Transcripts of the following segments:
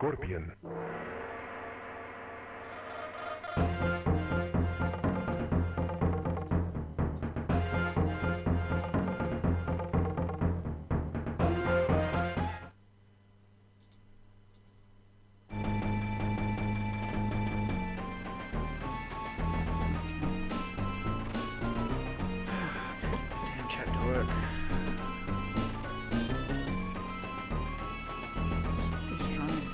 Scorpion. This damn chat to work. It's really strange.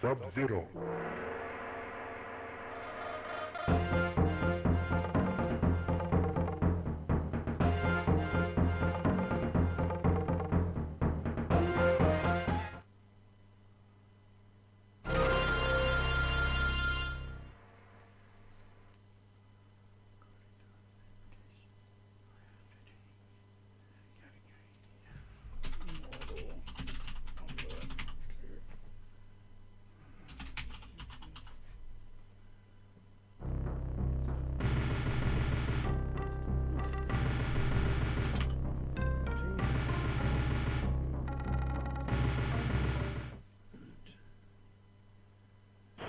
Sub-Zero.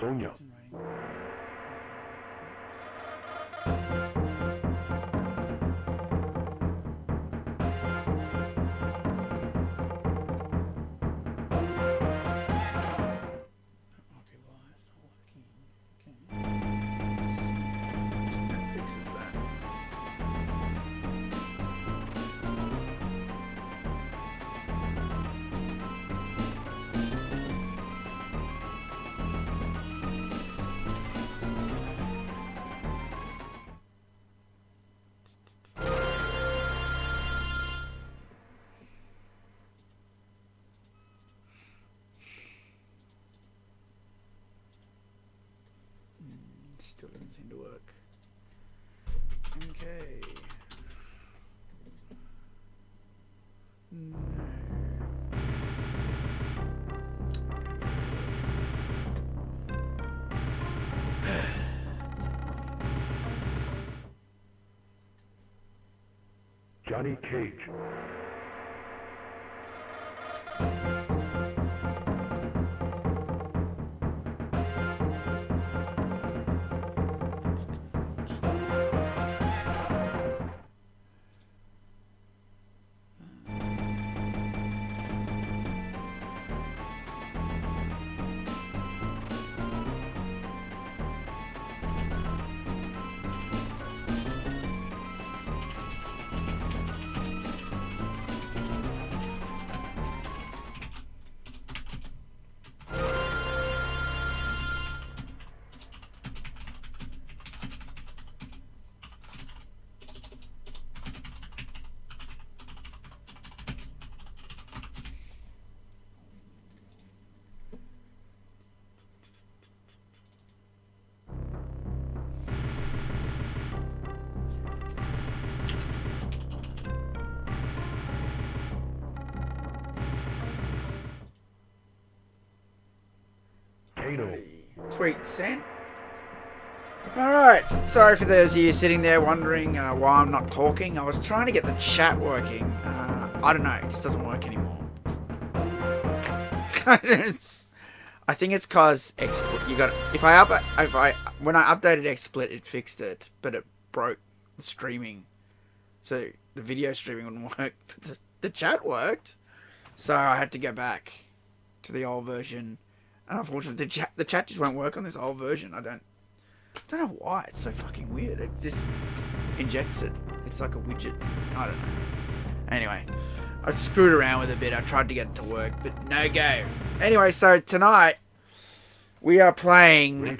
Sonia. Okay, why it's not working? Okay. That fixes that. Still doesn't seem to work. Okay. No. Johnny Cage. Kano. Tweet sent. Alright, sorry for those of you sitting there wondering why I'm not talking. I was trying to get the chat working. I don't know, it just doesn't work anymore. I think it's cause XSplit. You got when I updated XSplit, it fixed it, but it broke the streaming, so the video streaming wouldn't work. But the chat worked, so I had to go back to the old version. And unfortunately, the chat just won't work on this old version. I don't know why. It's so fucking weird. It just injects it. It's like a widget. I don't know. Anyway, I screwed around with it a bit. I tried to get it to work, but no go. Anyway, so tonight we are playing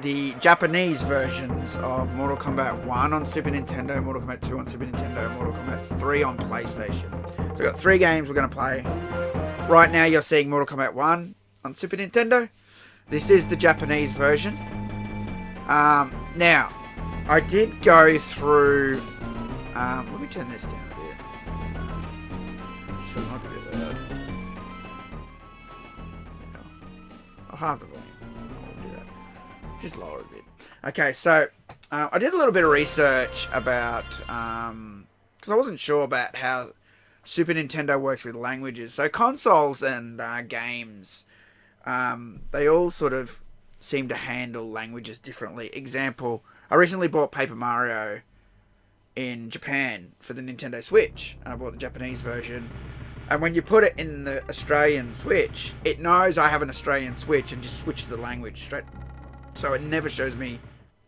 the Japanese versions of Mortal Kombat 1 on Super Nintendo, Mortal Kombat 2 on Super Nintendo, Mortal Kombat 3 on PlayStation. So we've got 3 games we're going to play. Right now you're seeing Mortal Kombat 1 on Super Nintendo. This is the Japanese version. Now, I did go through... let me turn this down a bit. Just a bit loud. I'll halve the volume. I'll do that. Just lower it a bit. Okay, so I did a little bit of research about... because I wasn't sure about how Super Nintendo works with languages. So consoles and games, they all sort of seem to handle languages differently. Example, I recently bought Paper Mario in Japan for the Nintendo Switch, and I bought the Japanese version. And when you put it in the Australian Switch, it knows I have an Australian Switch and just switches the language straight. So it never shows me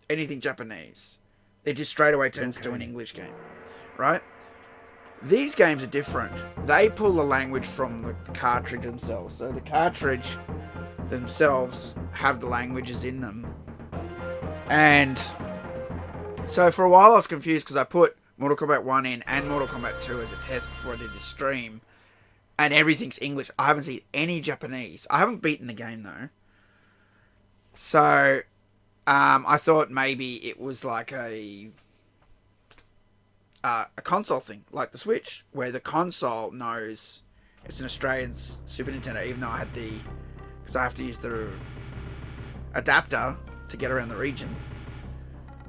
anything Japanese. It just straight away turns to an English game, right? These games are different. They pull the language from the cartridge themselves. So the cartridge themselves have the languages in them. And so for a while I was confused because I put Mortal Kombat 1 in and Mortal Kombat 2 as a test before I did this stream. And everything's English. I haven't seen any Japanese. I haven't beaten the game though. So I thought maybe it was like a console thing, like the Switch, where the console knows it's an Australian Super Nintendo, even though I had because I have to use the adapter to get around the region.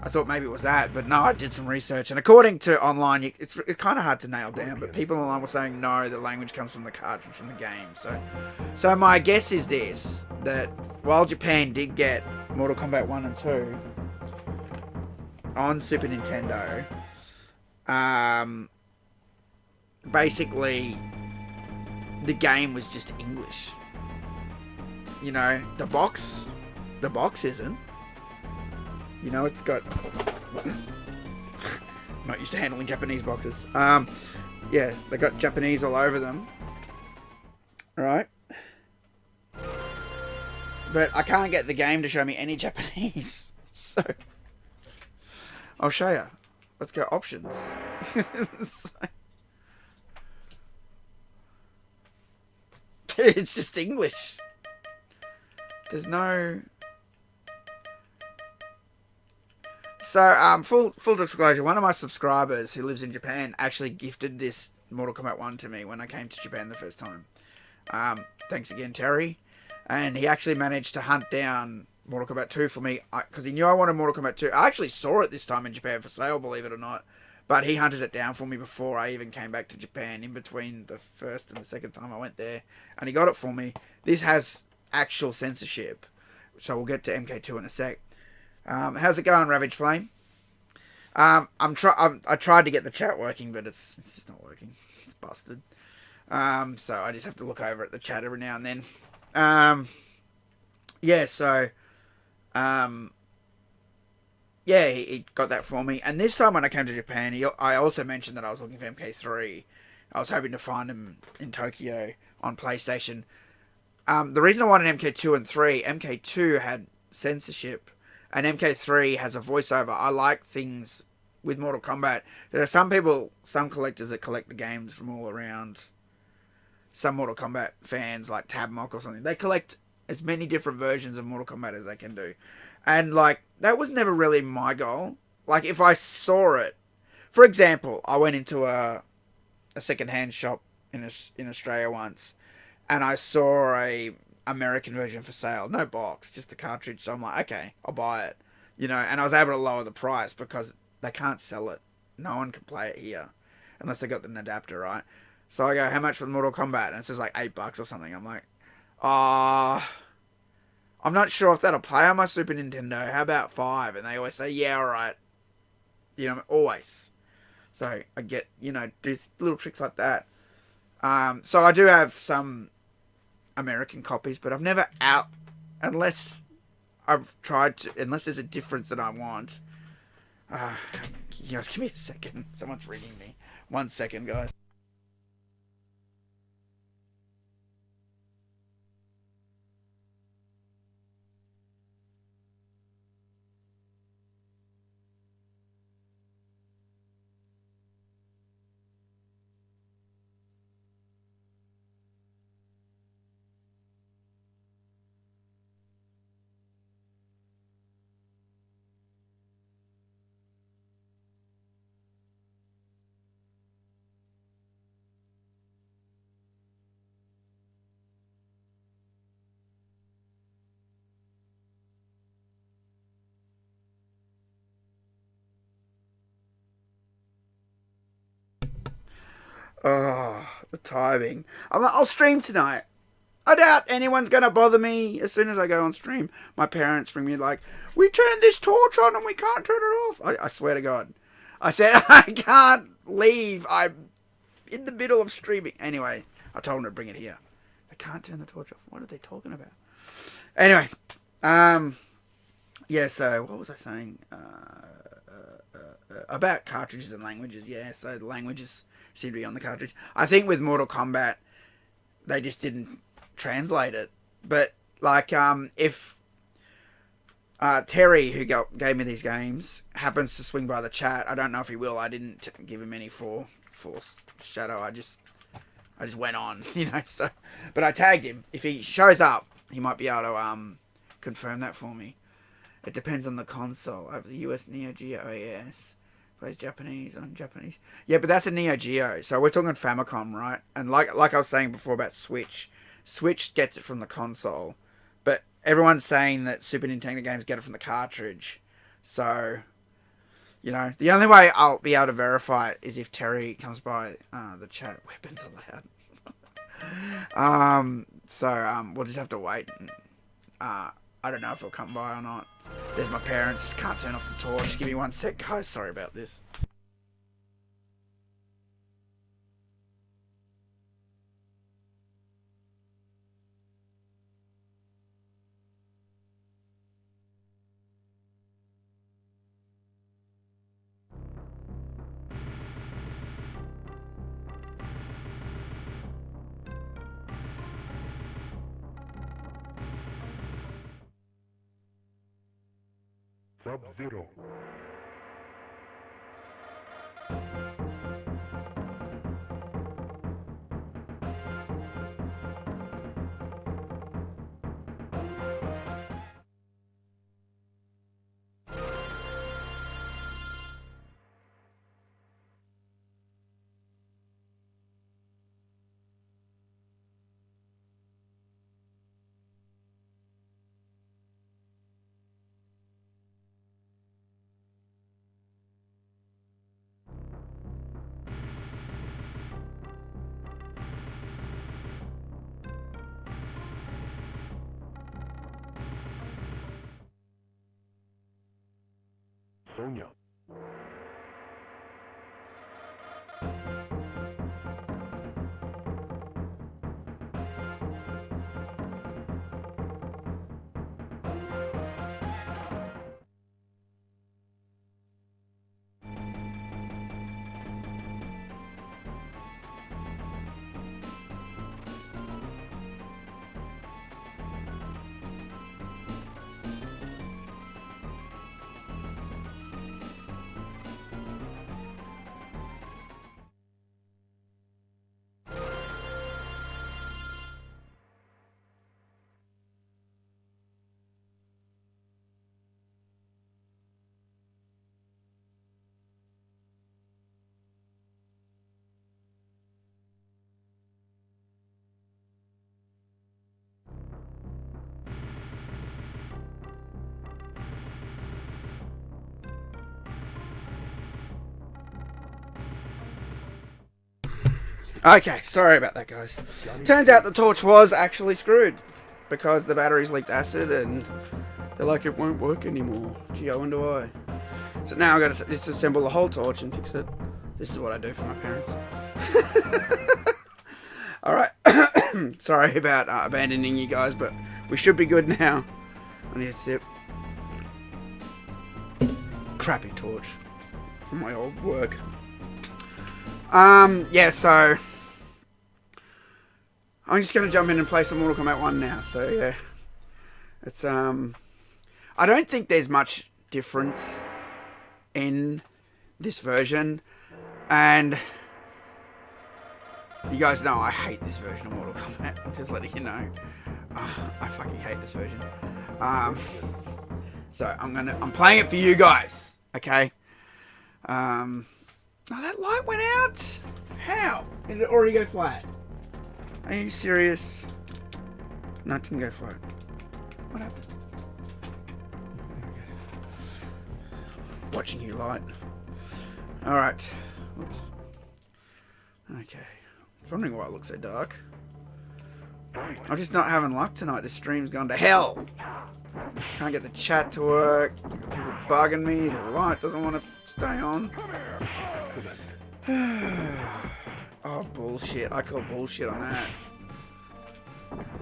I thought maybe it was that, but no, I did some research, and according to online, it's kind of hard to nail down, but people online were saying no, the language comes from the cartridge from the game. So my guess is this, that while Japan did get Mortal Kombat 1 and 2 on Super Nintendo, basically the game was just English. You know, the box isn't. You know, it's got... I'm not used to handling Japanese boxes. Yeah, they got Japanese all over them. Right? But I can't get the game to show me any Japanese. So, I'll show you. Let's go options. It's just English. There's no... So, full disclosure, one of my subscribers who lives in Japan actually gifted this Mortal Kombat 1 to me when I came to Japan the first time. Thanks again, Terry. And he actually managed to hunt down Mortal Kombat 2 for me, because he knew I wanted Mortal Kombat 2. I actually saw it this time in Japan for sale, believe it or not. But he hunted it down for me before I even came back to Japan, in between the first and the second time I went there. And he got it for me. This has actual censorship, so we'll get to MK2 in a sec. How's it going, Ravage Flame? I tried to get the chat working, but it's just not working. It's busted. So I just have to look over at the chat every now and then. Yeah, so... yeah, he got that for me. And this time when I came to Japan, I also mentioned that I was looking for MK3. I was hoping to find him in Tokyo on PlayStation. The reason I wanted MK2 and 3, MK2 had censorship, and MK3 has a voiceover. I like things with Mortal Kombat. There are some collectors that collect the games from all around. Some Mortal Kombat fans, like Tabmock or something, they collect as many different versions of Mortal Kombat as they can do. And, like, that was never really my goal. Like, if I saw it... For example, I went into a second-hand shop in Australia once, and I saw a American version for sale. No box, just the cartridge. So I'm like, okay, I'll buy it. You know, and I was able to lower the price because they can't sell it. No one can play it here unless they got an adapter, right? So I go, how much for Mortal Kombat? And it says like $8 or something. I'm like, I'm not sure if that'll play on my Super Nintendo. How about $5? And they always say, yeah, alright. You know, always. So I get, you know, do little tricks like that. So I do have some American copies, but I've never unless there's a difference that I want. You guys, give me a second. Someone's ringing me. 1 second, guys. Oh, the timing. I'm like, I'll stream tonight. I doubt anyone's going to bother me as soon as I go on stream. My parents ring me like, we turned this torch on and we can't turn it off. I swear to God. I said, I can't leave. I'm in the middle of streaming. Anyway, I told them to bring it here. I can't turn the torch off. What are they talking about? Anyway, yeah, so what was I saying? About cartridges and languages, yeah. So the languages seem to be on the cartridge. I think with Mortal Kombat, they just didn't translate it. But, like, if Terry, who gave me these games, happens to swing by the chat, I don't know if he will. I didn't give him any force shadow. I just went on, you know. So, but I tagged him. If he shows up, he might be able to confirm that for me. It depends on the console. I have the US Neo Geo, yes. Plays Japanese on Japanese. Yeah, but that's a Neo Geo. So we're talking Famicom, right? And like I was saying before about Switch. Switch gets it from the console. But everyone's saying that Super Nintendo games get it from the cartridge. So, you know, the only way I'll be able to verify it is if Terry comes by the chat. Weapons allowed. So we'll just have to wait. I don't know if he'll come by or not. There's my parents. Can't turn off the torch. Give me 1 sec, guys. Sorry about this. Sub-Zero. Sonya. Okay, sorry about that, guys. Turns out the torch was actually screwed because the batteries leaked acid and they're like, it won't work anymore. Gee, I wonder why. So now I've got to disassemble the whole torch and fix it. This is what I do for my parents. Alright, sorry about abandoning you guys, but we should be good now. I need a sip. Crappy torch from my old work. Yeah, so I'm just gonna jump in and play some Mortal Kombat 1 now, so yeah. It's I don't think there's much difference in this version, and you guys know I hate this version of Mortal Kombat. I'm just letting you know. I fucking hate this version. So I'm playing it for you guys, okay? Oh, that light went out? How? Did it already go flat? Are you serious? No, it didn't go flat. What happened? Watching you light. Alright. Whoops. Okay. I was wondering why it looks so dark. I'm just not having luck tonight. This stream's gone to hell. Can't get the chat to work. People bugging me. The light doesn't want to stay on. Oh, bullshit. I call bullshit on that.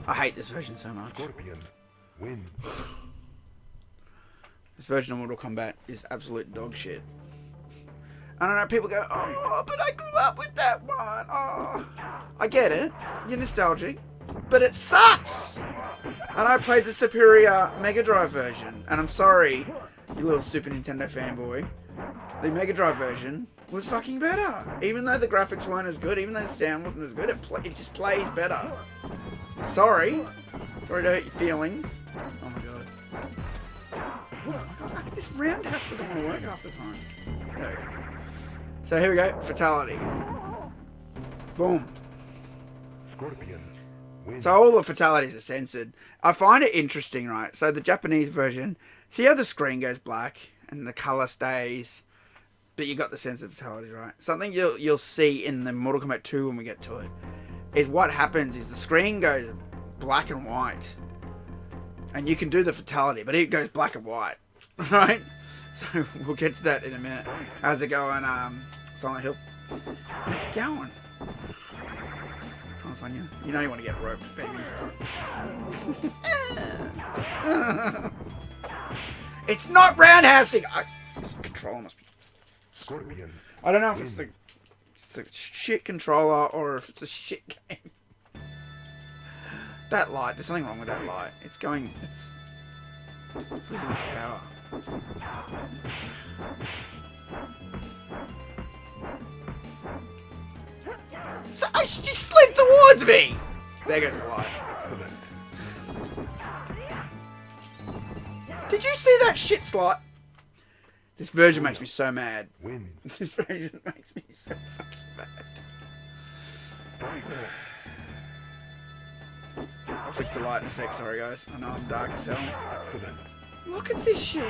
I hate this version so much. This version of Mortal Kombat is absolute dog shit. I don't know, people go, oh, but I grew up with that one. Oh, I get it. You're nostalgic. But it sucks! And I played the superior Mega Drive version. And I'm sorry, you little Super Nintendo fanboy. The Mega Drive version was fucking better. Even though the graphics weren't as good, even though the sound wasn't as good, it just plays better. Sorry. Sorry to hurt your feelings. Oh my god. Oh my god, this roundhouse doesn't want to work half the time. There we go. So here we go, fatality. Boom. Scorpion. So all the fatalities are censored. I find it interesting, right? So the Japanese version, see how the screen goes black and the colour stays, but you got the censored fatalities, right? Something you'll see in the Mortal Kombat 2 when we get to it is what happens is the screen goes black and white, and you can do the fatality, but it goes black and white, right? So we'll get to that in a minute. How's it going, Silent Hill? How's it going? Oh, Sonia, you know you want to get roped, baby. It's not roundhousing! This controller must be... Scorpion. I don't know if it's the shit controller or if it's a shit game. That light, there's something wrong with that light. It's losing its power. So she slid towards me! There goes the light. Did you see that shit slot? This version makes me so mad. This version makes me so fucking mad. I'll fix the light in a sec, sorry guys. I know I'm dark as hell. Look at this shit!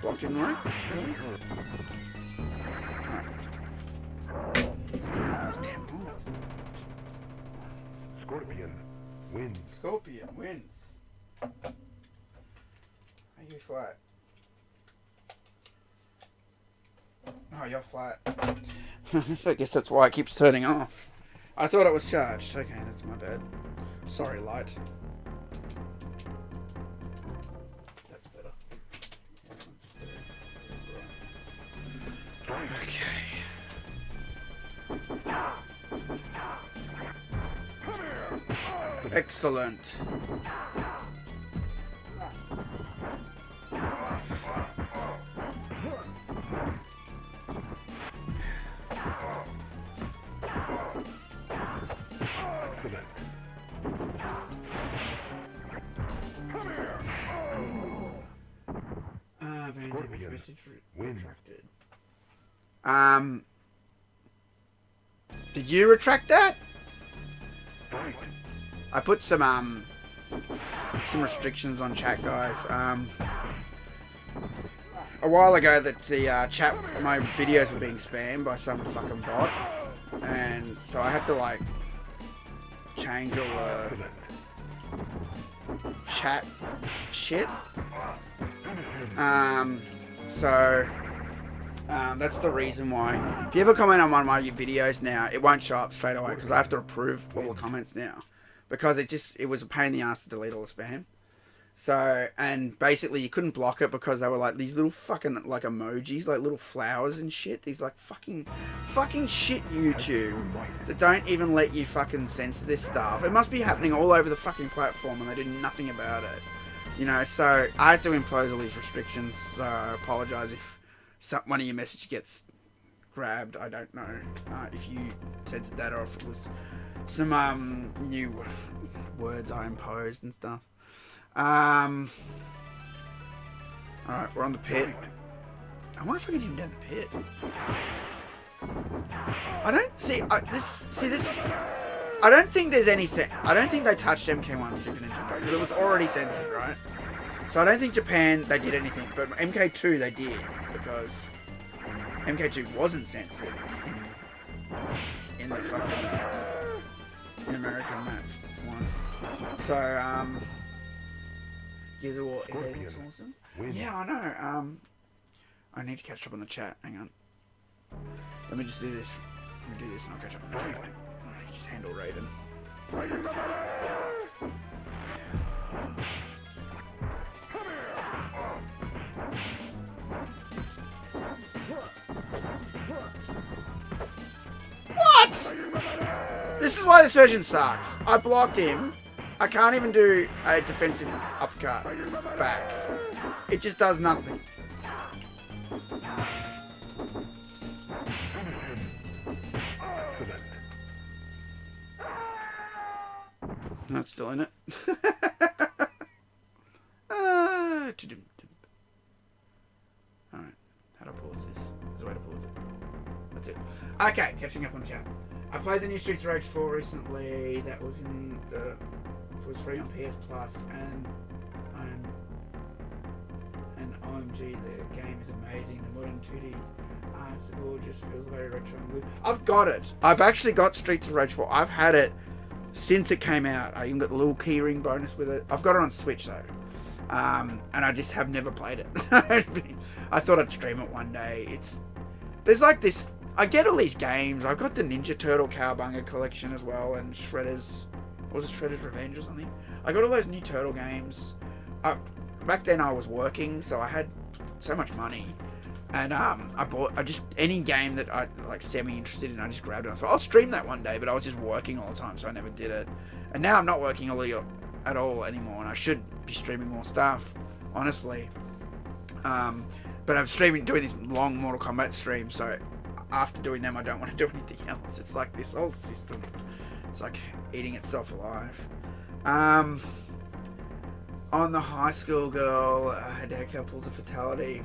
Block didn't work? Really? Let's go to this damn hole. Scorpion wins. Scorpion wins. Are you flat? Oh, you're flat. I guess that's why it keeps turning off. I thought it was charged. Okay, that's my bad. Sorry, light. That's better. Okay. Excellent. Message retracted. Did you retract that? I put some restrictions on chat, guys. A while ago, that the chat, my videos were being spammed by some fucking bot, and so I had to like change all the chat shit. That's the reason why. If you ever comment on one of my videos now, it won't show up straight away because I have to approve all the comments now, because it was a pain in the ass to delete all the spam. So, and basically you couldn't block it because they were like these little fucking like emojis, like little flowers and shit. These like fucking shit YouTube that don't even let you fucking censor this stuff. It must be happening all over the fucking platform and they did nothing about it. You know, so I had to impose all these restrictions. So I apologise if one of your messages gets grabbed. I don't know if you censored that or if it was some new words I imposed and stuff. Alright, we're on the pit. I wonder if I can even down the pit. I don't see. This is. I don't think there's any I don't think they touched MK1 Super Nintendo because it was already censored, right? So I don't think Japan they did anything, but MK2 they did because MK2 wasn't censored in the fucking in America on that for once. So Gears of War looks awesome. Yeah, I know. I need to catch up on the chat. Hang on. Let me just do this. Let me do this and I'll catch up on the chat. Just handle Raiden. What? This is why this version sucks. I blocked him. I can't even do a defensive uppercut back. It just does nothing. No, it's still in it. Alright, how to pause this? There's a way to pause it. That's it. Okay, catching up on chat. I played the new Streets of Rage 4 recently. That was in the... It was free on PS Plus, and OMG, the game is amazing. The modern 2D it's gorgeous, feels very retro and good. I've got it. I've actually got Streets of Rage 4. I've had it since it came out. I even got the little keyring bonus with it. I've got it on Switch though, and I just have never played it. I thought I'd stream it one day. There's like this. I get all these games. I've got the Ninja Turtle Cowabunga collection as well, and Shredder's. Was it Shredder's Revenge or something? I got all those new Turtle games. Back then I was working, so I had so much money, and I bought any game that I like semi interested in. I just grabbed it. I thought I'll stream that one day, but I was just working all the time, so I never did it. And now I'm not working at all anymore, and I should be streaming more stuff, honestly. But I'm doing this long Mortal Kombat stream, so after doing them, I don't want to do anything else. It's like this whole system. It's like eating itself alive. On the high school girl, Hideko pulls a fatality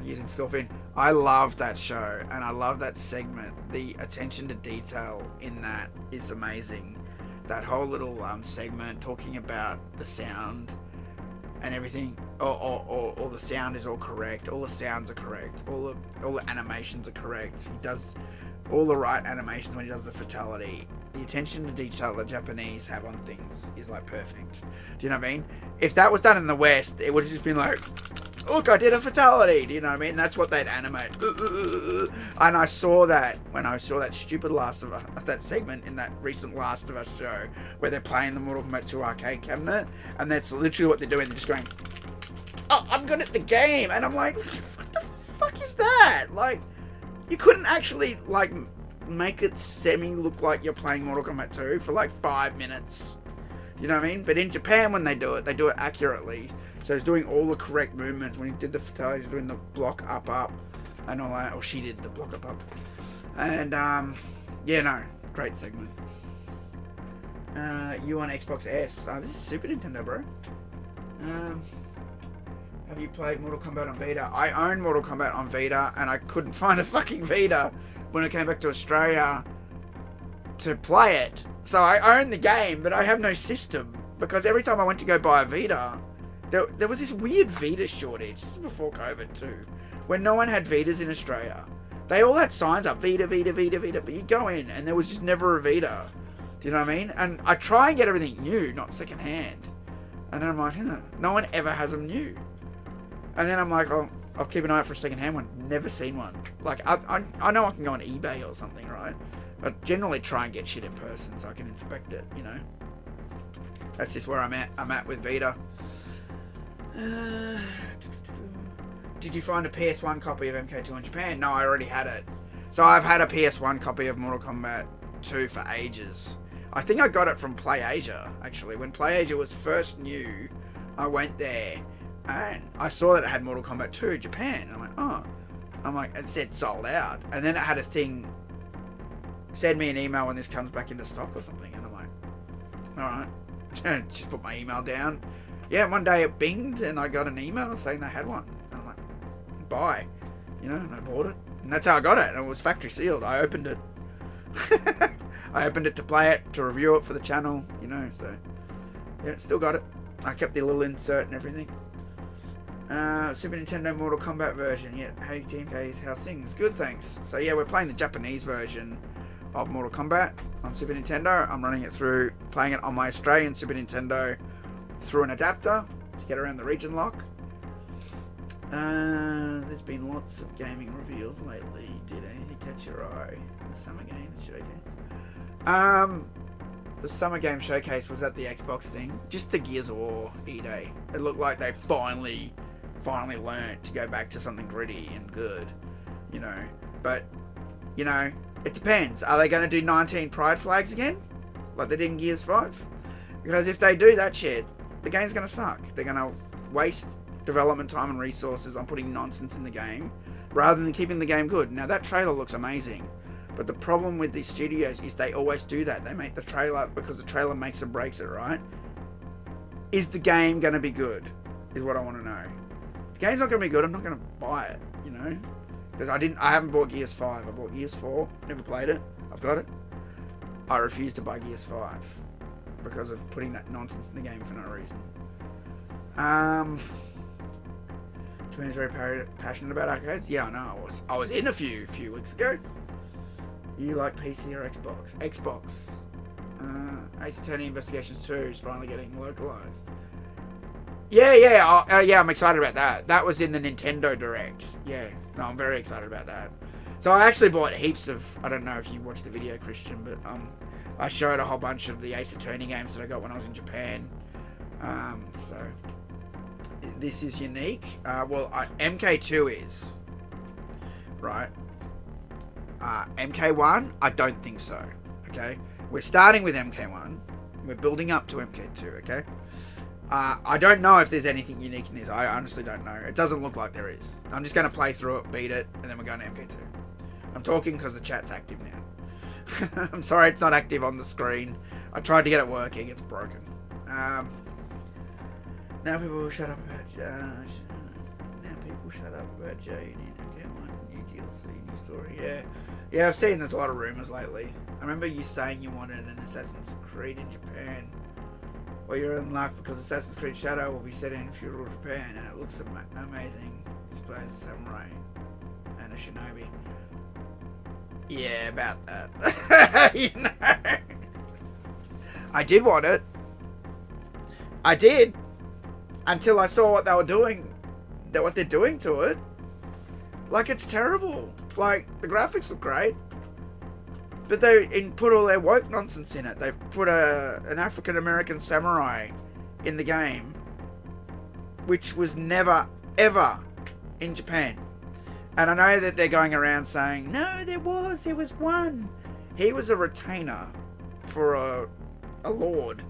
using Scorpion. I love that show, and I love that segment. The attention to detail in that is amazing. That whole little segment talking about the sound and everything. All the sound is all correct. All the sounds are correct. All the animations are correct. He does all the right animations when he does the fatality. The attention to detail the Japanese have on things is like perfect. Do you know what I mean? If that was done in the West, it would have just been like, look, I did a fatality. Do you know what I mean? That's what they'd animate. And I saw that when I saw that stupid that segment in that recent Last of Us show where they're playing the Mortal Kombat 2 arcade cabinet, and that's literally what they're doing. They're just going, oh, I'm good at the game. And I'm like, what the fuck is that? Like, you couldn't actually, like, make it look like you're playing Mortal Kombat 2 for like 5 minutes. You know what I mean? But in Japan, when they do it accurately. So he's doing all the correct movements. When he did the fatality, he's doing the block up, and all that. Or she did the block up. And, yeah, no. Great segment. You on Xbox S. This is Super Nintendo, bro. Have you played Mortal Kombat on Vita? I own Mortal Kombat on Vita, and I couldn't find a fucking Vita when I came back to Australia to play it. So I own the game, but I have no system, because every time I went to go buy a Vita, there was this weird Vita shortage. This is before COVID too, when no one had Vitas in Australia. They all had signs up, Vita, Vita, Vita, Vita, but you go in and there was just never a Vita. Do you know what I mean? And I try and get everything new, not secondhand. And then I'm like, no one ever has them new. And then I'm like, I'll keep an eye out for a second-hand one. Never seen one. Like, I know I can go on eBay or something, right? But generally try and get shit in person so I can inspect it, you know? That's just where I'm at with Vita. Did you find a PS1 copy of MK2 in Japan? No, I already had it. So I've had a PS1 copy of Mortal Kombat 2 for ages. I think I got it from PlayAsia, actually. When PlayAsia was first new, I went there and I saw that it had Mortal Kombat 2 Japan. And I'm like, oh. I'm like, it said sold out. And then it had a thing, send me an email when this comes back into stock or something. And I'm like, alright. Just put my email down. Yeah, one day it binged and I got an email saying they had one. And I'm like, buy. You know, and I bought it. And that's how I got it. And it was factory sealed. I opened it. I opened it to play it, to review it for the channel, you know, so yeah, still got it. I kept the little insert and everything. Super Nintendo Mortal Kombat version. Yeah, hey TMK, how's things? Good, thanks. So yeah, we're playing the Japanese version of Mortal Kombat on Super Nintendo. I'm running it through, playing it on my Australian Super Nintendo through an adapter to get around the region lock. There's been lots of gaming reveals lately. Did anything catch your eye? The Summer Games Showcase. The Summer Game Showcase was at the Xbox thing. Just the Gears of War E-Day. It looked like they finally learnt to go back to something gritty and good, you know. But, you know, it depends. Are they going to do 19 Pride flags again? Like they did in Gears 5? Because if they do that shit, the game's going to suck. They're going to waste development time and resources on putting nonsense in the game rather than keeping the game good. Now that trailer looks amazing, but the problem with these studios is they always do that. They make the trailer because the trailer makes or breaks it, right? Is the game going to be good? Is what I want to know. If the game's not going to be good, I'm not going to buy it, you know? Because I haven't bought Gears 5. I bought Gears 4, never played it. I've got it. I refuse to buy Gears 5 because of putting that nonsense in the game for no reason. Twin's very passionate about arcades. Yeah, I know. I was in a few weeks ago. You like PC or Xbox? Xbox. Ace Attorney Investigations 2 is finally getting localized. Yeah, I'm excited about that. That was in the Nintendo Direct. Yeah, no, I'm very excited about that. So I actually bought heaps of, I don't know if you watched the video, Christian, but I showed a whole bunch of the Ace Attorney games that I got when I was in Japan. So this is unique. MK2 is, right? MK1, I don't think so. Okay, we're starting with MK1. We're building up to MK2. Okay. I don't know if there's anything unique in this. I honestly don't know. It doesn't look like there is. I'm just going to play through it, beat it, and then we're going to MK2. I'm talking because the chat's active now. I'm sorry it's not active on the screen. I tried to get it working. It's broken. Now people will shut up about Joe. You need MK1, new DLC, new story. Yeah, I've seen there's a lot of rumours lately. I remember you saying you wanted an Assassin's Creed in Japan. Well, you're in luck because Assassin's Creed Shadow will be set in feudal Japan and it looks amazing. This plays a samurai and a shinobi. Yeah, about that. You know, I did want it. I did until I saw what they were doing, what they're doing to it. Like, it's terrible. Like, the graphics look great, but they put all their woke nonsense in it. They've put an African American samurai in the game, which was never, ever in Japan. And I know that they're going around saying, no, there was one. He was a retainer for a lord.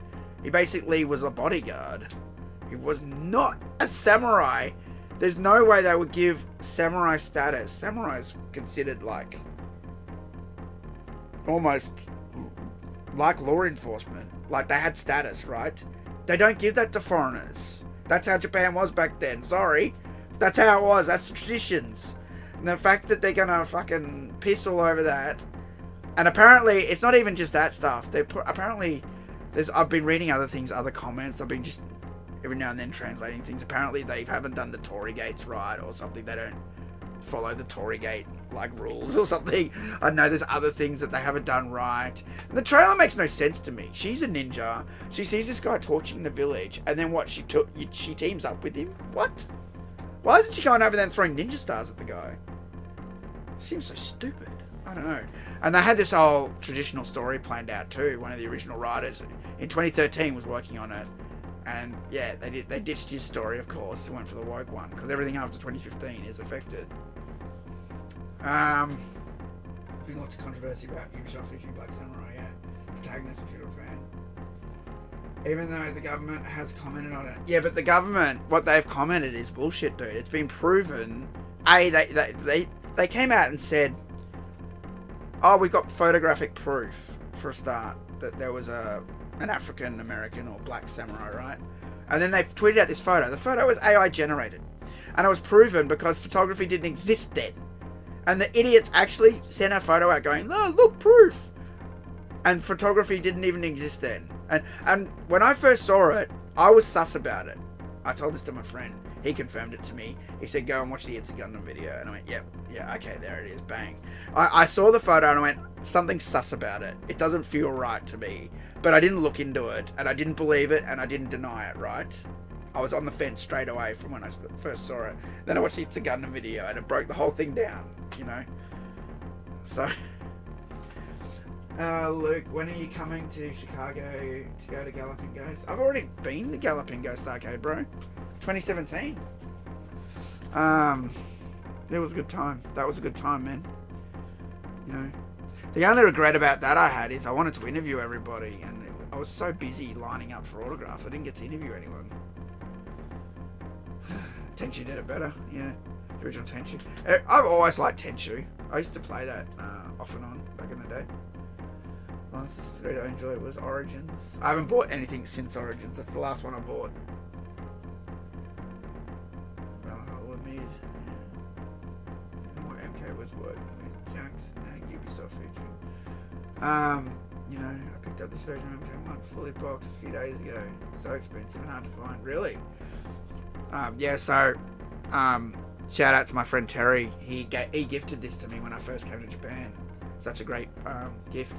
He basically was a bodyguard. He was not a samurai. There's no way they would give samurai status. Samurai's considered like almost like law enforcement. Like they had status, right? They don't give that to foreigners. That's how Japan was back then. Sorry. That's how it was. That's the traditions. And the fact that they're gonna fucking piss all over that. And apparently, it's not even just that stuff. Apparently, I've been reading other things, other comments. I've been just every now and then translating things. Apparently, they haven't done the Tory gates right or something. They don't follow the Tory gate like rules or something. I know there's other things that they haven't done right. And the trailer makes no sense to me. She's a ninja. She sees this guy torching the village, and then what? She teams up with him. What? Why isn't she going over there and throwing ninja stars at the guy? Seems so stupid. I don't know. And they had this whole traditional story planned out too. One of the original writers in 2013 was working on it. And yeah, they ditched his story, of course, and went for the woke one, because everything after 2015 is affected. There's been lots of controversy about Ubisoft featuring Black Samurai, yeah. Protagonist of feudal Japan. Even though the government has commented on it. Yeah, but the government, what they've commented is bullshit, dude. It's been proven. They came out and said, oh, we've got photographic proof, for a start, that there was an African American or black samurai, right? And then they tweeted out this photo. The photo was AI generated. And it was proven because photography didn't exist then. And the idiots actually sent a photo out going, oh, look, proof. And photography didn't even exist then. And when I first saw it, I was sus about it. I told this to my friend. He confirmed it to me. He said, go and watch the It's a Gundam video. And I went, yep, yeah, okay, there it is, bang. I saw the photo and I went, something's sus about it. It doesn't feel right to me. But I didn't look into it, and I didn't believe it, and I didn't deny it, right? I was on the fence straight away from when I first saw it. Then I watched the It's a Gundam video, and it broke the whole thing down, you know? So... Luke, when are you coming to Chicago to go to Galloping Ghost? I've already been to Galloping Ghost Arcade, bro. 2017. It was a good time. That was a good time, man. You know, the only regret about that I had is I wanted to interview everybody, and I was so busy lining up for autographs, I didn't get to interview anyone. Tenchu did it better, yeah. The original Tenchu. I've always liked Tenchu. I used to play that off and on back in the day. Last street I enjoyed was Origins. I haven't bought anything since Origins. That's the last one I bought. Valhalla mid. More MK was working with Jax and Ubisoft featuring. You know, I picked up this version of MK1 fully boxed a few days ago. So expensive and hard to find. Really? Yeah. So, shout out to my friend Terry. He gifted this to me when I first came to Japan. Such a great gift.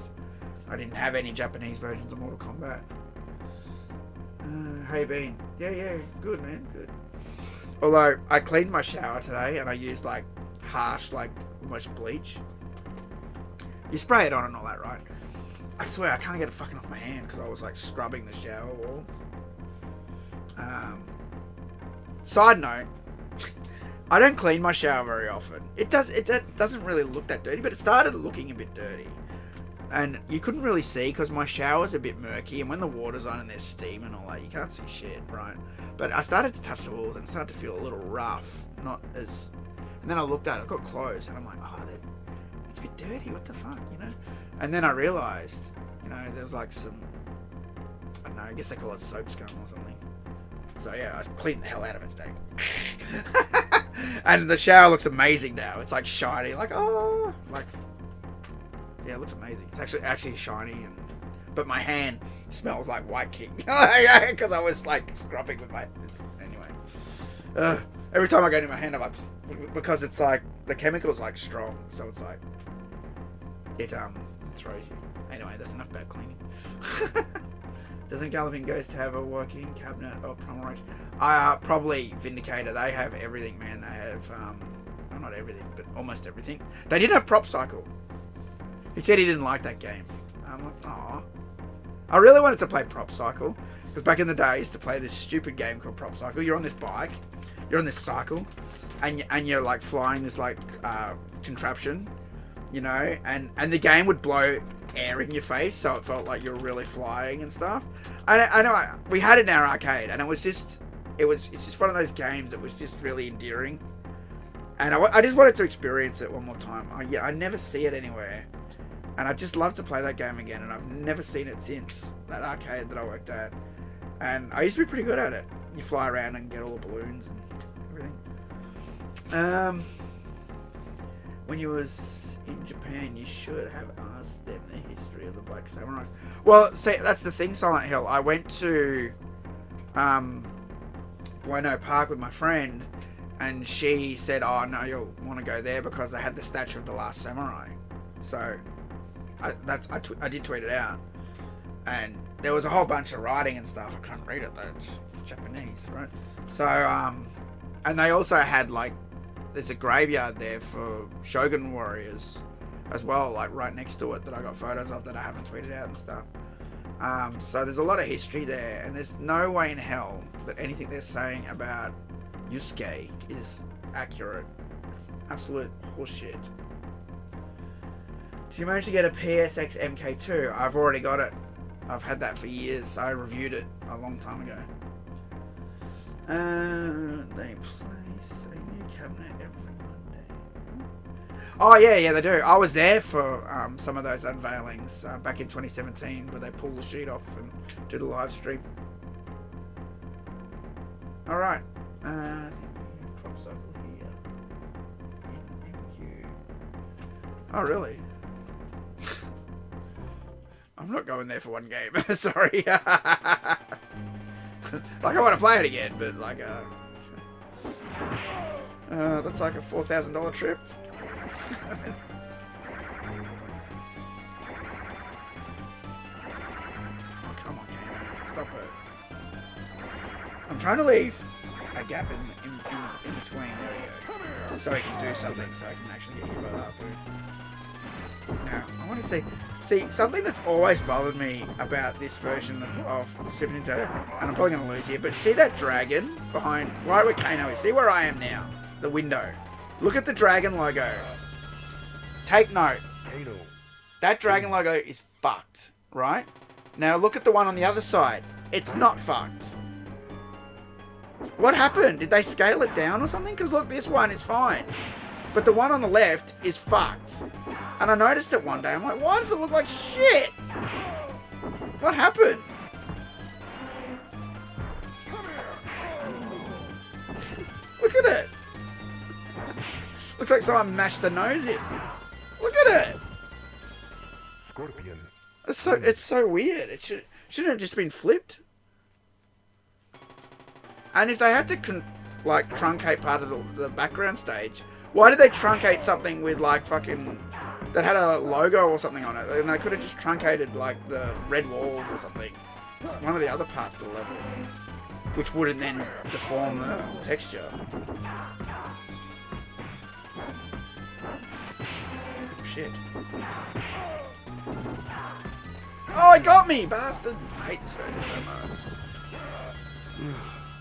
I didn't have any Japanese versions of Mortal Kombat. How you been? Yeah, good, man, good. Although, I cleaned my shower today and I used, like, harsh, like, almost bleach. You spray it on and all that, right? I swear, I can't get it fucking off my hand because I was, like, scrubbing the shower walls. Side note, I don't clean my shower very often. It doesn't really look that dirty, but it started looking a bit dirty. And you couldn't really see because my shower's a bit murky, and when the water's on and there's steam and all that, you can't see shit, right? But I started to touch the walls and it started to feel a little rough, not as... And then I looked at it, got close, and I'm like, oh, it's a bit dirty, what the fuck, you know? And then I realised, you know, there's like some... I don't know, I guess they call it soap scum or something. So yeah, I cleaned the hell out of it today. And the shower looks amazing now. It's like shiny, like, oh, like... Yeah, it looks amazing. It's actually shiny, but my hand smells like White King because I was like scrubbing with my. Anyway, every time I go to my hand, I'm like, because it's like the chemical's like strong, so it's like it throws you. Anyway, that's enough bad cleaning. Doesn't Galloping Ghost have a working cabinet or primal range? Probably Vindicator. They have everything, man. They have well, not everything, but almost everything. They did have Prop Cycle. He said he didn't like that game. I'm like, aw. I really wanted to play Prop Cycle. Because back in the day, I used to play this stupid game called Prop Cycle. You're on this bike. You're on this cycle. And you're like flying this like contraption. You know? And the game would blow air in your face. So it felt like you're really flying and stuff. I know. We had it in our arcade. And it's just one of those games that was just really endearing. And I just wanted to experience it one more time. I never see it anywhere. And I'd just love to play that game again, and I've never seen it since that arcade that I worked at. And I used to be pretty good at it. You fly around and get all the balloons and everything. When you was in Japan, you should have asked them the history of the Black Samurais. Well, see, that's the thing, Silent Hill. I went to Bueno Park with my friend, and she said, oh, no, you'll want to go there because they had the statue of the last samurai. So... I did tweet it out, and there was a whole bunch of writing and stuff. I couldn't read it though; it's Japanese, right? So, and they also had like, there's a graveyard there for Shogun warriors as well, like right next to it that I got photos of that I haven't tweeted out and stuff. So there's a lot of history there, and there's no way in hell that anything they're saying about Yusuke is accurate. It's absolute horseshit. Did you manage to get a PSX MK2? I've already got it. I've had that for years. I reviewed it a long time ago. They place a new cabinet every Monday. Oh yeah, they do. I was there for some of those unveilings back in 2017 where they pull the sheet off and do the live stream. Alright. I think we have Prop Cycle here. In MQ. Oh really? I'm not going there for one game. Sorry. Like, I want to play it again, but like, that's like a $4,000 trip. Oh, come on, game. Stop it. I'm trying to leave a gap in between. There we go. So I can do something, so I can actually get hit by that boot. Now, I want to see something that's always bothered me about this version of Super Nintendo, and I'm probably going to lose here, but see that dragon behind, right where Kano is? See where I am now? The window. Look at the dragon logo. Take note. Kano. That dragon logo is fucked, right? Now look at the one on the other side. It's not fucked. What happened? Did they scale it down or something? Because look, this one is fine. But the one on the left is fucked. And I noticed it one day. I'm like, why does it look like shit? What happened? Look at it. Looks like someone mashed the nose in. Look at it. Scorpion. It's so weird. It shouldn't have just been flipped. And if they had to truncate part of the background stage, why did they truncate something with like fucking that had a logo or something on it? And they could have just truncated like the red walls or something. It's one of the other parts of the level, which wouldn't then deform the texture. Oh, shit. Oh, he got me, bastard! I hate this version so much.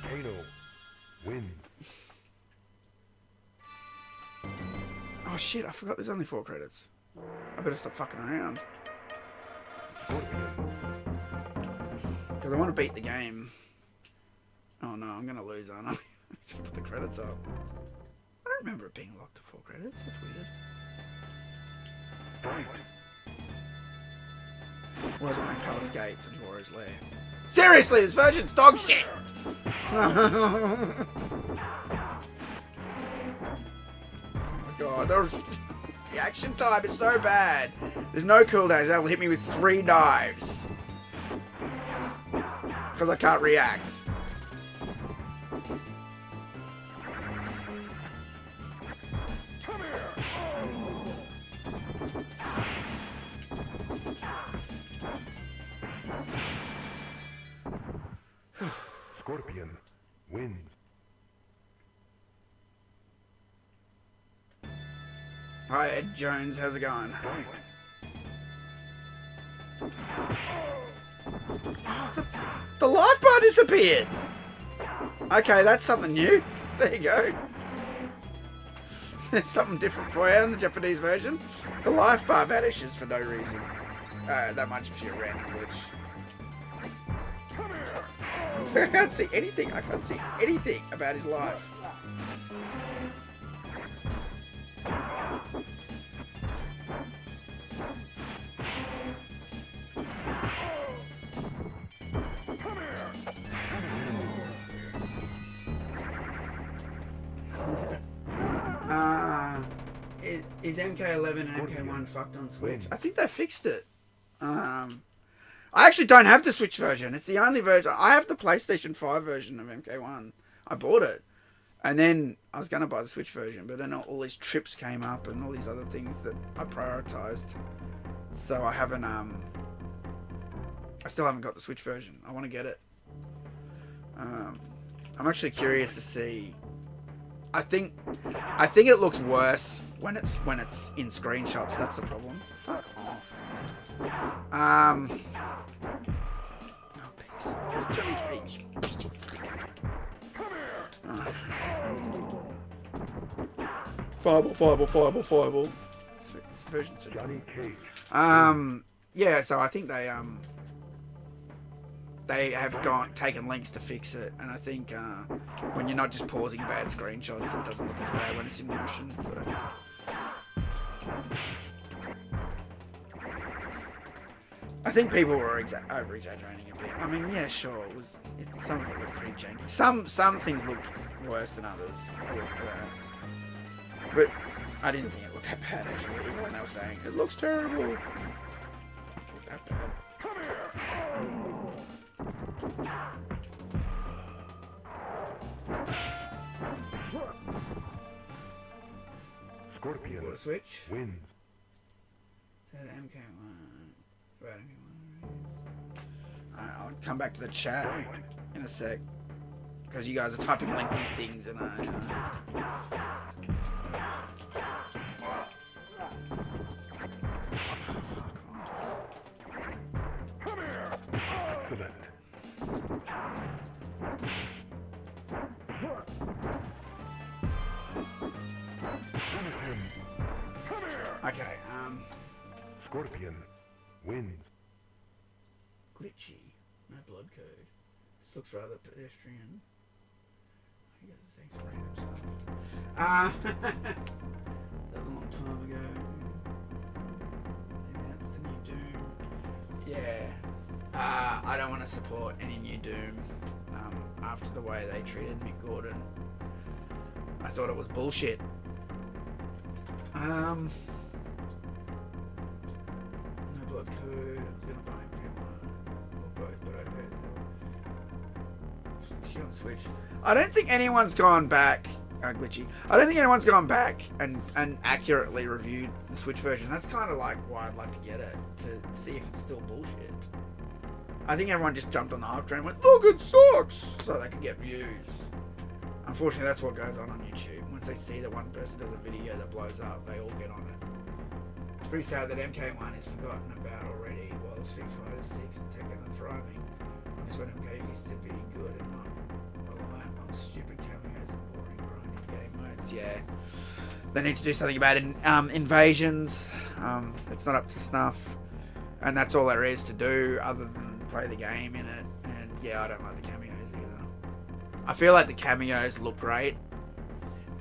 Kano. Wind. Oh shit, I forgot there's only 4 credits. I better stop fucking around. Because I want to beat the game. Oh no, I'm going to lose, aren't I? Just put the credits up. I don't remember it being locked to 4 credits. That's weird. Fight. Was it my Palace Gates and Warrior's Lair? Seriously, this version's dog shit! Oh my god, the reaction time is so bad. There's no cooldowns. That will hit me with 3 dives. Because I can't react. Come here. Scorpion. Wind. Hi, Ed Jones. How's it going? Oh, the life bar disappeared. Okay, that's something new. There you go. There's something different for you in the Japanese version. The life bar vanishes for no reason. That much if you're a random glitch. I can't see anything. I can't see anything about his life. Is MK11 and MK1 fucked on Switch? I think they fixed it. I actually don't have the Switch version. It's the only version. I have the PlayStation 5 version of MK1. I bought it. And then I was going to buy the Switch version, but then all these trips came up and all these other things that I prioritized. So I haven't, I still haven't got the Switch version. I want to get it. I'm actually curious to see. I think it looks worse when it's in screenshots. That's the problem. Fuck off. Oh, piss off, Johnny Cage. Fireball. It's version 2. Johnny Cage. Yeah, so I think they have taken links to fix it, and I think when you're not just pausing bad screenshots, it doesn't look as bad when it's in motion. So. I think people were over exaggerating a bit. I mean, yeah, sure, some of it looked pretty janky. Some things looked worse than others. I will say that. But I didn't think it looked that bad actually, even when they were saying it looks terrible. It looked that bad. Scorpion Water switch. wins. MK1. Right, MK1. Alright, I'll come back to the chat Fight. in a sec. Because you guys are typing lengthy things and I... Come here. Excellent. Finish him. Come here. Okay, Scorpion wins. glitchy. No blood code. This looks rather pedestrian. You guys are saying some random stuff. That was a long time ago. Maybe that's the new Doom. Yeah. I don't want to support any new Doom after the way they treated Mick Gordon. I thought it was bullshit. No blood code. I was gonna buy MK1 or both, but I heard glitchy on Switch. I don't think anyone's gone back. Glitchy. I don't think anyone's gone back and accurately reviewed the Switch version. That's kind of like why I'd like to get it, to see if it's still bullshit. I think everyone just jumped on the hype train and went, look, it sucks, so they could get views. Unfortunately, that's what goes on YouTube. Once they see that one person does a video that blows up, they all get on it. It's pretty sad that MK1 is forgotten about already, while Street Fighter 6 and Tekken are thriving. I guess when MK used to be good and not reliant on stupid cameos and boring grinding game modes. Yeah, they need to do something about it. Invasions. It's not up to snuff, and that's all there is to do other than play the game in it. And yeah, I don't like the cameos either. I feel like the cameos look great.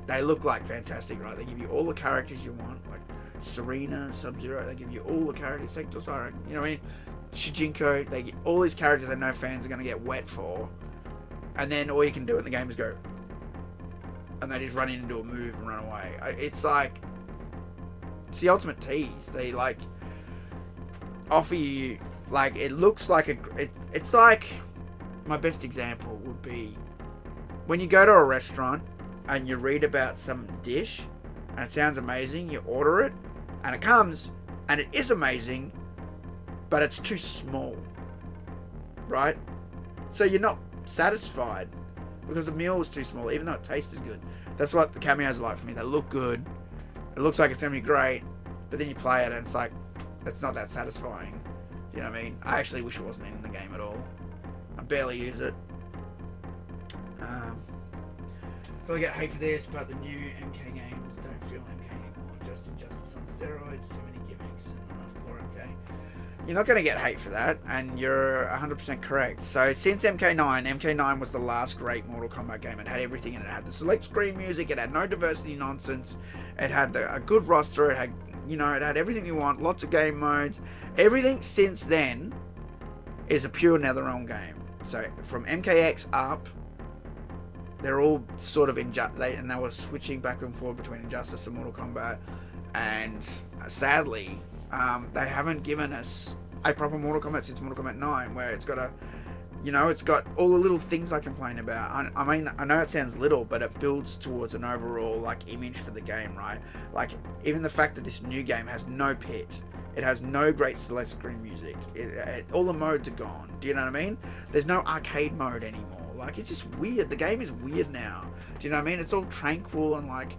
They look like fantastic, right? They give you all the characters you want, like Serena, Sub-Zero. They give you all the characters, Sector Siren, you know what I mean? Shijinko. They get all these characters that no fans are going to get wet for, and then all you can do in the game is go, and they just run in and do a move and run away. It's like, it's the ultimate tease. They like offer you, like, it looks like it's like, my best example would be when you go to a restaurant and you read about some dish and it sounds amazing, you order it and it comes and it is amazing, but it's too small, right? So you're not satisfied because the meal was too small, even though it tasted good. That's what the cameos are like for me. They look good, it looks like it's gonna be great, but then you play it and it's like, it's not that satisfying. Do you know what I mean? I actually wish it wasn't in the game at all. I barely use it. Probably get hate for this, but the new MK games don't feel MK anymore. Just Injustice on steroids, too many gimmicks, and not enough core MK. You're not going to get hate for that, and you're 100% correct. So since MK9 was the last great Mortal Kombat game. It had everything in it. It had the select screen music, it had no diversity nonsense, it had a good roster, it had, you know, it had everything you want, lots of game modes. Everything since then is a pure NetherRealm game. So from MKX up, they're all sort of and they were switching back and forth between Injustice and Mortal Kombat, and sadly, they haven't given us a proper Mortal Kombat since Mortal Kombat 9, where it's got a, you know, it's got all the little things I complain about. I mean, I know it sounds little, but it builds towards an overall, like, image for the game, right? Like, even the fact that this new game has no pit, it has no great select screen music, all the modes are gone. Do you know what I mean? There's no arcade mode anymore. Like, it's just weird. The game is weird now. Do you know what I mean? It's all tranquil and like,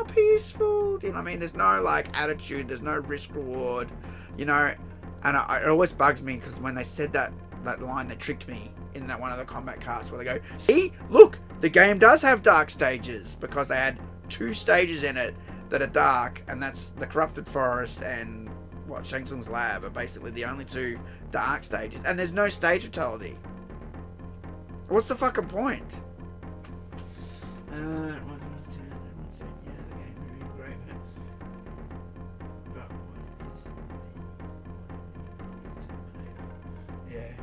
peaceful. Do you know what I mean? There's no like attitude. There's no risk reward. You know, and it always bugs me because when they said that line, they tricked me in that one of the combat casts where they go, see, look, the game does have dark stages, because they had 2 stages in it that are dark, and that's the Corrupted Forest and what, Shang Tsung's Lab are basically the only 2 dark stages, and there's no stage fatality. What's the fucking point? Everyone said, yeah, the game would be great, but yeah,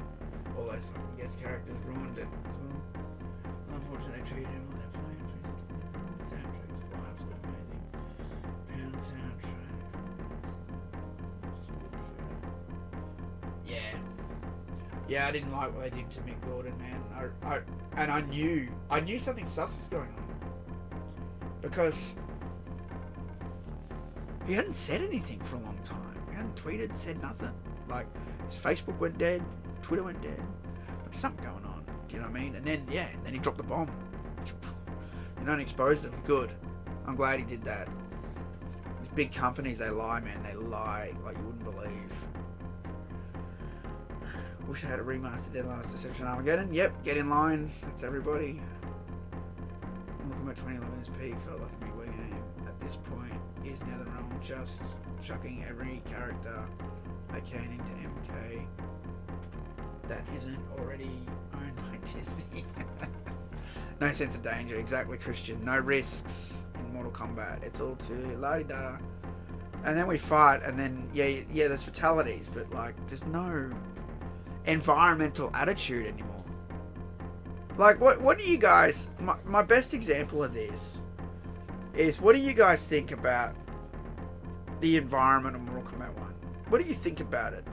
all those fucking guest characters ruined it as well. Unfortunately, they treated him when they're playing 360. Soundtrack is fine, absolutely amazing. Pound soundtrack. Yeah. Yeah, I didn't like what they did to Mick Gordon, man. I knew something sus was going on because he hadn't said anything for a long time. He hadn't tweeted, said nothing. Like his Facebook went dead, Twitter went dead. Like something going on. Do you know what I mean? And then then he dropped the bomb. You know, and exposed him. Good. I'm glad he did that. These big companies, they lie, man. They lie like you wouldn't believe. Wish I had a remastered Dead Last Deception Armageddon. Yep, get in line. That's everybody. Kombat 2011's peak felt like a midway game. At this point, is NetherRealm just chucking every character they can into MK that isn't already owned by Disney? No sense of danger, exactly, Christian. No risks in Mortal Kombat. It's all too la-di-da. And then we fight, and then yeah, there's fatalities, but like, there's no environmental attitude anymore. Like, what do you guys? My best example of this is, what do you guys think about the environment of Mortal Kombat 1? What do you think about it?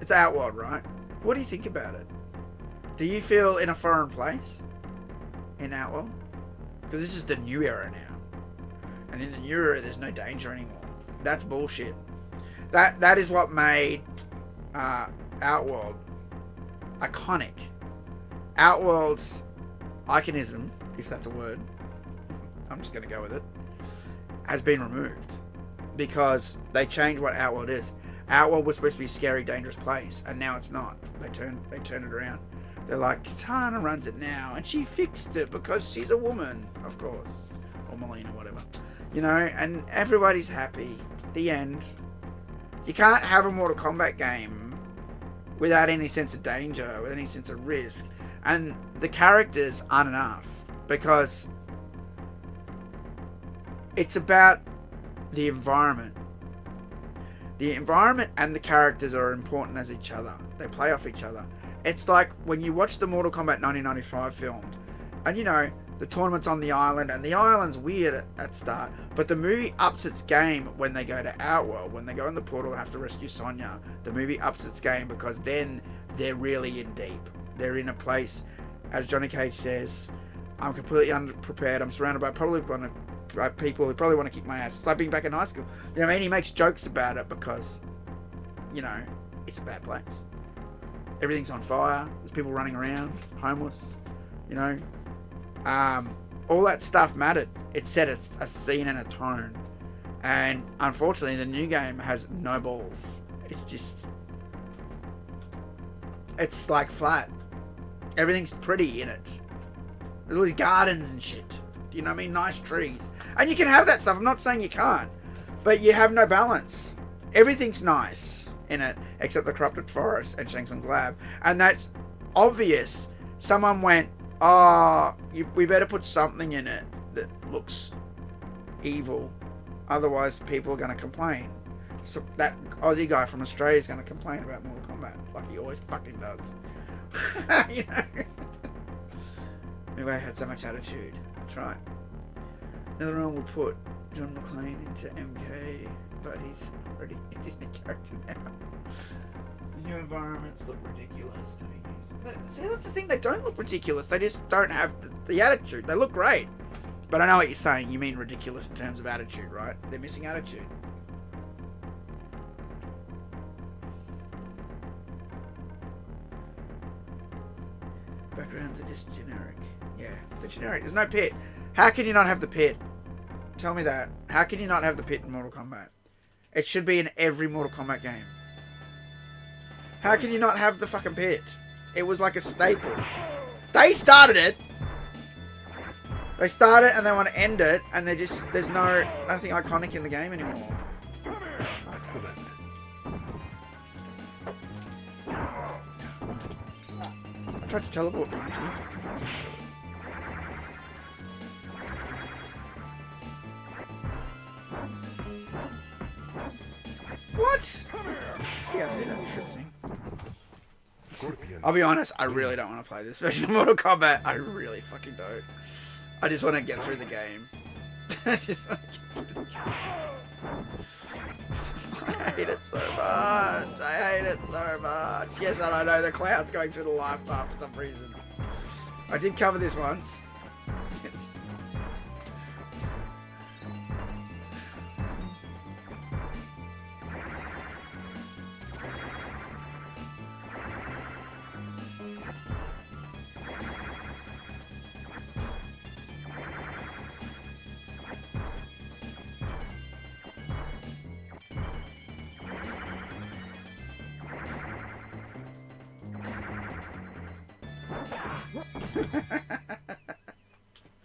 It's Outworld, right? What do you think about it? Do you feel in a foreign place in Outworld? Because this is the new era now, and in the new era, there's no danger anymore. That's bullshit. That is what made Outworld iconic. Outworld's iconism, if that's a word, I'm just going to go with it, has been removed because they changed what Outworld is. Outworld was supposed to be a scary, dangerous place, and now it's not. They turn it around. They're like, Katana runs it now, and she fixed it because she's a woman, of course, or Melina, whatever, you know. And everybody's happy. The end. You can't have a Mortal Kombat game without any sense of danger, with any sense of risk, and the characters aren't enough because it's about the environment. The environment and the characters are important as each other. They play off each other. It's like when you watch the Mortal Kombat 1995 film, and you know, the tournament's on the island, and the island's weird at start, but the movie ups its game when they go to Outworld. When they go in the portal and have to rescue Sonya, the movie ups its game because then they're really in deep. They're in a place, as Johnny Cage says, I'm completely unprepared. I'm surrounded by people who probably want to kick my ass. It's like being back in high school. You know what I mean? He makes jokes about it because, you know, it's a bad place. Everything's on fire. There's people running around, homeless, you know. All that stuff mattered. It set a scene and a tone. And unfortunately, the new game has no balls. It's like flat. Everything's pretty in it. There's all these gardens and shit. Do you know what I mean? Nice trees. And you can have that stuff. I'm not saying you can't. But you have no balance. Everything's nice in it, except the corrupted forest and Shang Tsung's lab. And that's obvious. Someone went, we better put something in it that looks evil. Otherwise, people are going to complain. So that Aussie guy from Australia is going to complain about Mortal Kombat, like he always fucking does. You know? Maybe I had so much attitude. That's right. NetherRealm will put John McClane into MK, but he's already a Disney character now. The new environments look ridiculous to me. See, that's the thing. They don't look ridiculous. They just don't have the attitude. They look great. But I know what you're saying. You mean ridiculous in terms of attitude, right? They're missing attitude. Backgrounds are just generic. Yeah, they're generic. There's no pit. How can you not have the pit? Tell me that. How can you not have the pit in Mortal Kombat? It should be in every Mortal Kombat game. How can you not have the fucking pit? It was like a staple. They started it. They start it and they want to end it, and there's nothing iconic in the game anymore. I tried to teleport behind you. What? Yeah, I did that trick thing. I'll be honest, I really don't want to play this version of Mortal Kombat. I really fucking don't. I just want to get through the game. I just want to get through the game. hate it so much. I hate it so much. Yes, and I know the cloud's going through the life path for some reason. I did cover this once. Yes.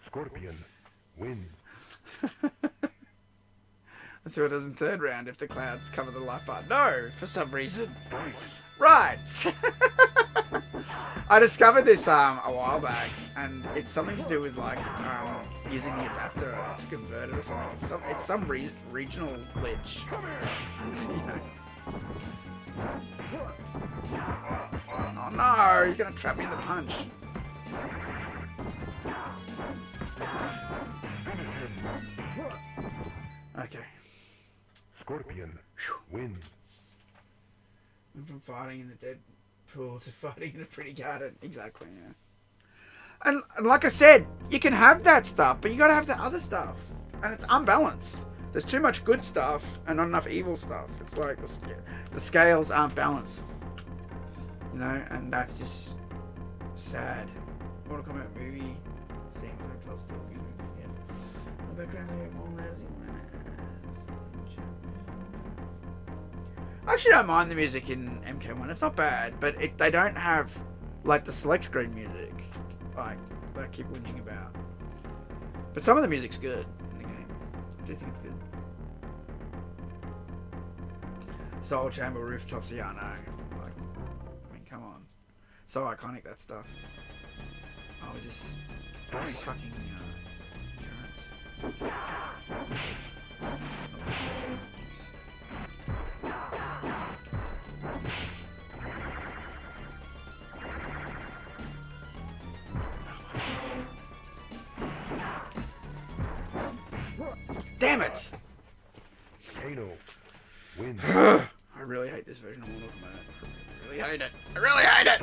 Scorpion wins. Let's see what it does in third round if the clouds cover the life bar. No, for some reason. Right. I discovered this a while back, and it's something to do with like using the adapter to convert it or something. It's some regional glitch. Oh no, you're gonna trap me in the punch. Okay. Scorpion wins. From fighting in the dead pool to fighting in a pretty garden. Exactly, yeah. And like I said, you can have that stuff, but you gotta have the other stuff. And it's unbalanced. There's too much good stuff and not enough evil stuff. It's like the scales aren't balanced. You know, and that's just sad. Mortal Kombat movie. Seeing what it tells to the background a bit more lousy. I actually don't mind the music in MK1. It's not bad, but they don't have like the select screen music, like that I keep whinging about. But some of the music's good in the game. I do think it's good. Soul Chamber rooftops, yeah, I know. Like, I mean, come on, so iconic that stuff. Oh, is this fucking insurance? Damn it! Kano wins. I really hate this version of Mortal Kombat. I really hate it. I really hate it!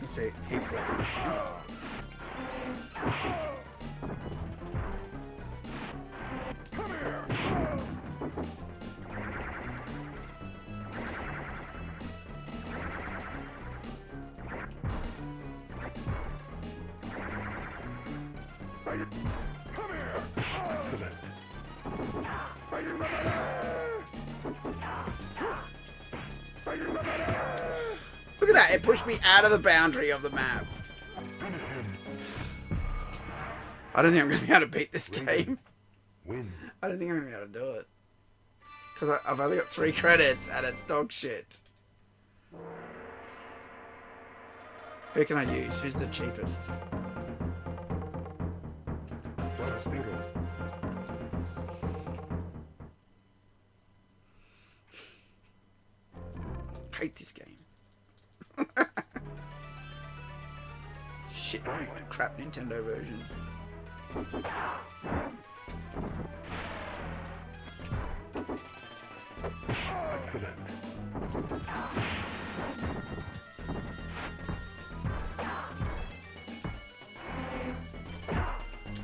It's a keep blocking. Oh. Look at that, it pushed me out of the boundary of the map. I don't think I'm going to be able to beat this game. I don't think I'm going to be able to do it. Because I've only got 3 credits and it's dog shit. Who can I use? Who's the cheapest? Hate this game. Shit, crap Nintendo version.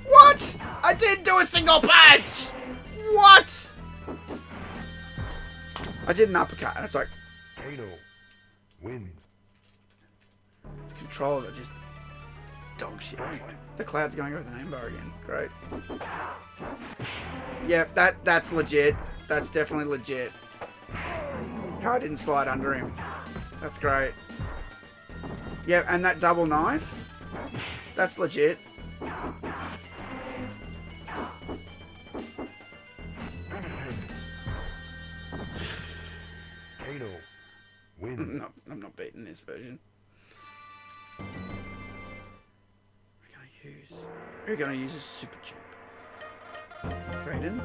What? I didn't do a single punch! What? I did an uppercut and it's like Kano wins. the controls are just dog shit. The cloud's going over the name bar again. Great. Yeah, that's legit. That's definitely legit. How I didn't slide under him. That's great. Yeah, and that double knife. That's legit. Kano wins. No, I'm not beating this version. We're gonna use a super cheap. Raiden.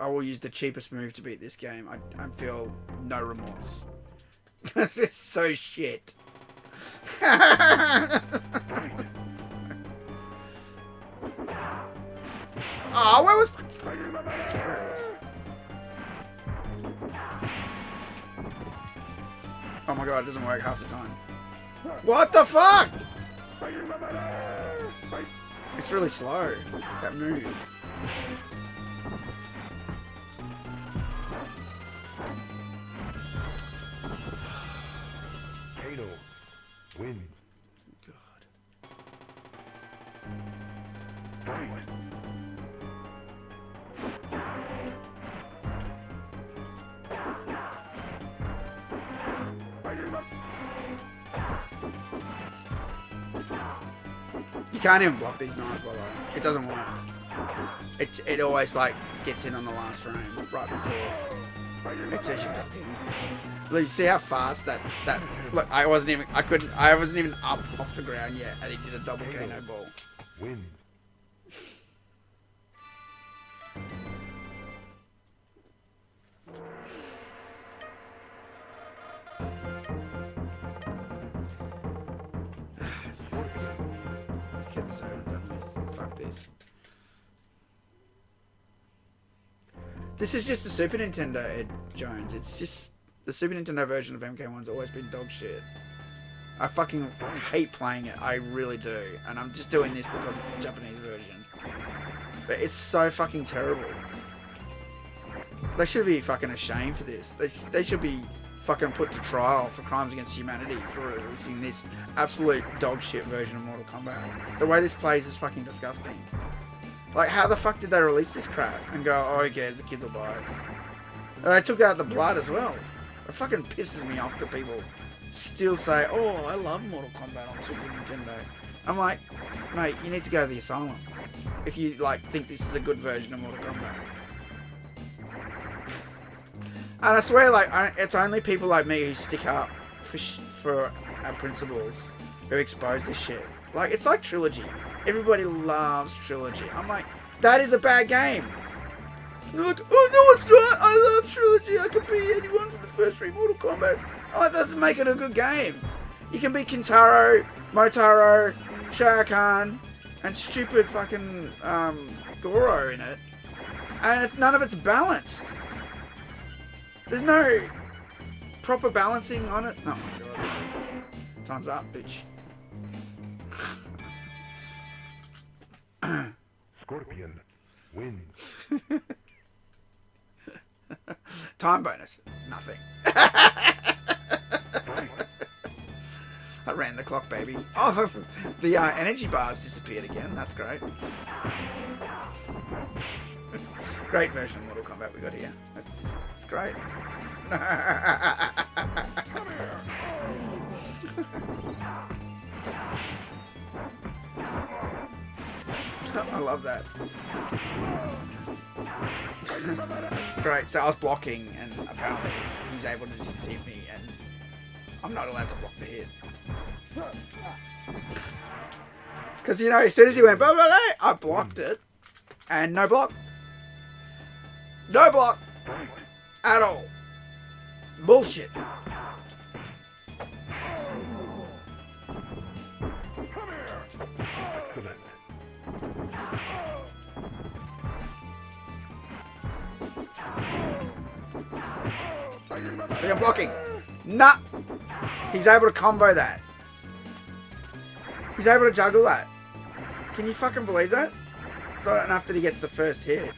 I will use the cheapest move to beat this game. I feel no remorse. Because it's so shit. Oh, where was... Oh my god, it doesn't work half the time. What the fuck? It's really slow, that move. Kano wins. God. Fight. You can't even block these knives, by the way. It doesn't work. It always like gets in on the last frame right before it says you're blocking. Look, you see how fast that look, I wasn't even up off the ground yet, and he did a double Kano ball. Wins. Get this over and done with. Fuck this. This is just the Super Nintendo, Ed Jones. It's just the Super Nintendo version of MK1's always been dog shit. I fucking hate playing it. I really do. And I'm just doing this because it's the Japanese version. But it's so fucking terrible. They should be fucking ashamed for this. They should be fucking put to trial for crimes against humanity for releasing this absolute dog shit version of Mortal Kombat. The way this plays is fucking disgusting. Like, how the fuck did they release this crap and go, oh, who cares, the kids will buy it? And they took out the blood as well. It fucking pisses me off that people still say, oh, I love Mortal Kombat on Super Nintendo. I'm like, mate, you need to go to the asylum if you, like, think this is a good version of Mortal Kombat. And I swear, like, it's only people like me who stick up for our principles who expose this shit. Like, it's like Trilogy. Everybody loves Trilogy. I'm like, that is a bad game. They're like, oh no, it's not. I love Trilogy. I could be anyone from the first three Mortal Kombat. Oh, that doesn't make it a good game. You can be Kintaro, Motaro, Shao Kahn, and stupid fucking Goro in it. And none of it's balanced. There's no proper balancing on it. Oh my god. Time's up, bitch. Scorpion wins. Time bonus. Nothing. I ran the clock, baby. Oh, the energy bars disappeared again. That's great. Great version of Mortal Kombat we got here. It's great. I love that. It's great. So I was blocking, and apparently he's able to just deceive me, and I'm not allowed to block the hit. Because, you know, as soon as he went, blah, blah, blah, I blocked it, and no block. No block. At all. Bullshit. So I'm blocking. Nah. He's able to combo that. He's able to juggle that. Can you fucking believe that? It's not enough that he gets the first hit.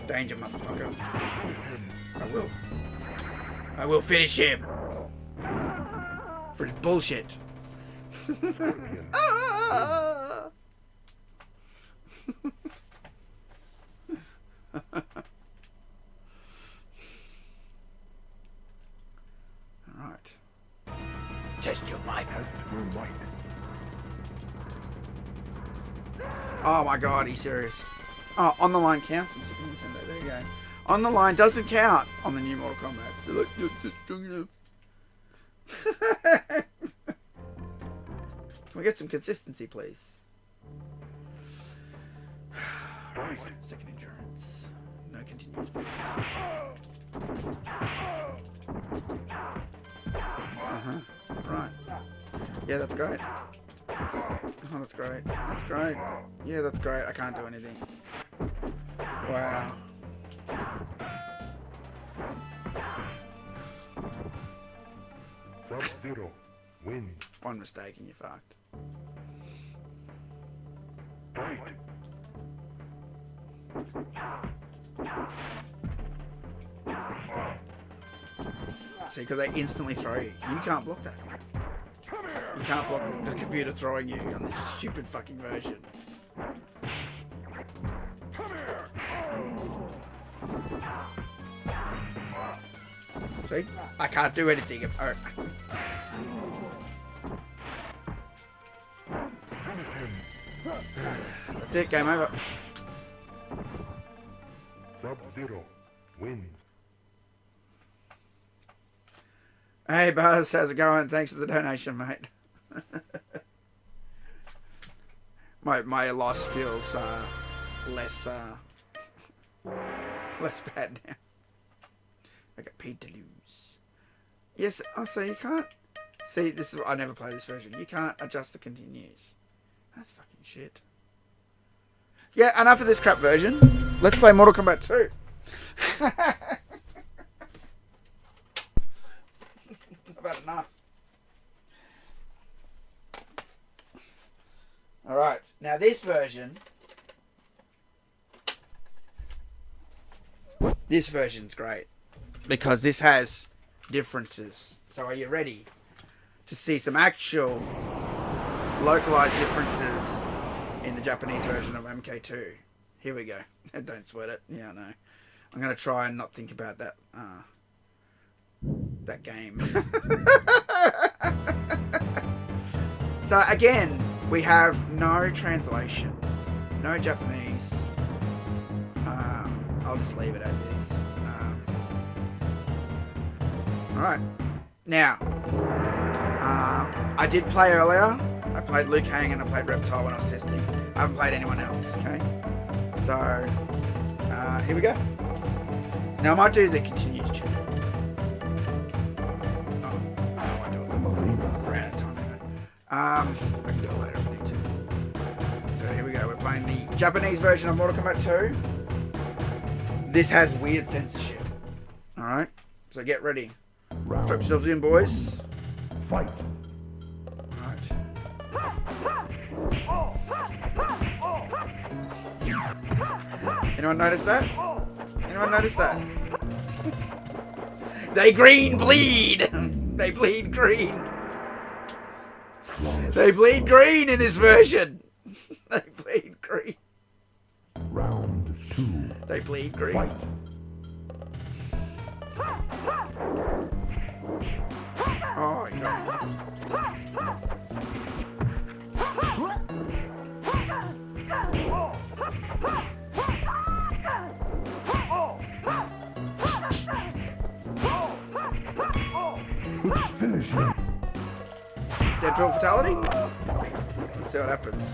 Danger, motherfucker. I will finish him. For his bullshit. Alright. Test your might. Oh my god, are you serious? Oh, on the line counts in Super Nintendo. There you go. On the line doesn't count on the new Mortal Kombat. So like, you're just strong enough. Can we get some consistency, please? Fight. Second endurance. No continuous. Right. Yeah, that's great. Oh, that's great. That's great. Yeah, that's great. I can't do anything. Wow. Sub-Zero wins. One mistake and you're fucked. Fight. See, because they instantly throw you. You can't block that. You can't block the computer throwing you on this stupid fucking version. See? I can't do anything. Oh. That's it, game over. Sub-Zero wins. Hey Buzz, how's it going? Thanks for the donation, mate. my loss feels less bad now. I got paid to lose. Yes, oh, so you can't see this is I never play this version. You can't adjust the continues. That's fucking shit. Yeah, enough of this crap version. Let's play Mortal Kombat 2. About enough. Alright, now this version's great. Because this has differences. So are you ready to see some actual localized differences in the Japanese version of MK2? Here we go. Don't sweat it. Yeah, I know. I'm going to try and not think about that that game. So again, we have no translation, no Japanese. I'll just leave it as is. Alright, now I did play earlier. I played Liu Kang and I played Reptile when I was testing. I haven't played anyone else, okay? So here we go. Now I might do the continues check. I can do it later if I need to. So here we go. We're playing the Japanese version of Mortal Kombat 2. This has weird censorship. Alright, so get ready. Strap yourselves in, boys. Fight. Alright. Anyone notice that? Anyone notice that? They green bleed! They bleed green. They bleed green in this version. They bleed green. Round 2. They bleed green. Fight. Oh, you got Finish him. Deadpool fatality? Let's see what happens.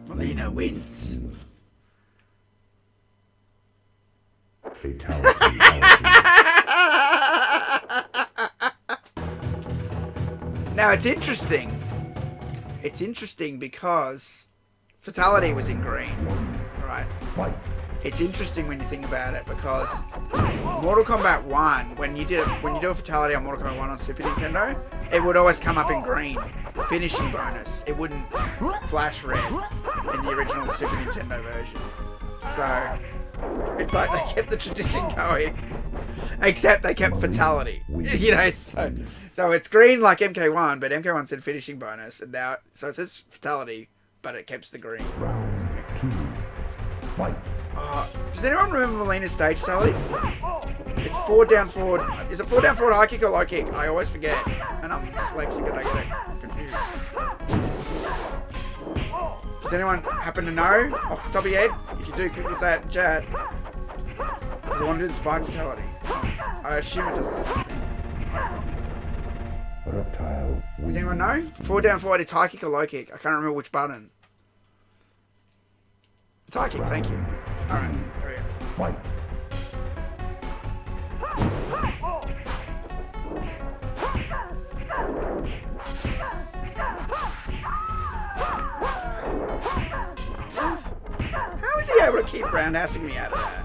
Melina wins. Fatality. Now it's interesting. It's interesting because fatality was in green, right? Fight. It's interesting when you think about it because Mortal Kombat 1, when you do a fatality on Mortal Kombat 1 on Super Nintendo, it would always come up in green, finishing bonus. It wouldn't flash red in the original Super Nintendo version. So it's like they kept the tradition going, except they kept fatality. You know, so it's green like MK1, but MK1 said finishing bonus, and now so it says fatality, but it keeps the green. Round 2. Fight. Does anyone remember Melina's stage fatality? It's 4 down forward. Is it 4 down forward high kick or low kick? I always forget. And I'm dyslexic and I get it confused. Does anyone happen to know off the top of your head? If you do, quickly say it in chat. Because I want to do the spike fatality. I assume it does the same thing. Reptile wins. Does anyone know? Forward down, forward, it's high kick or low kick. I can't remember which button. It's high kick, thank you. Alright, there we go. Fight. How is he able to keep roundhousing me out of that?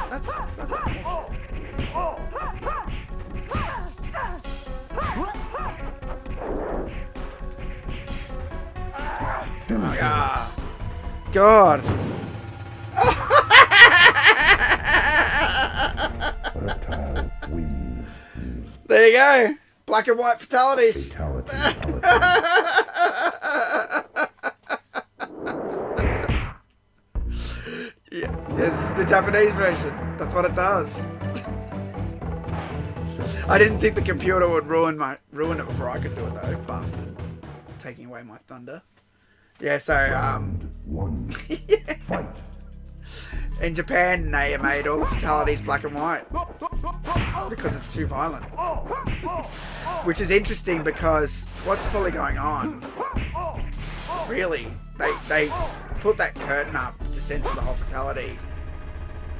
That's bullshit. Ah, God. Reptile wins. There you go. Black and white fatalities. Fatality. Yeah, it's the Japanese version. That's what it does. I didn't think the computer would ruin it before I could do it though, bastard. Taking away my thunder. Yeah, so One. yeah. Fight. In Japan they made all the fatalities black and white because it's too violent. Which is interesting because what's probably going on? Really, they put that curtain up to censor the whole fatality.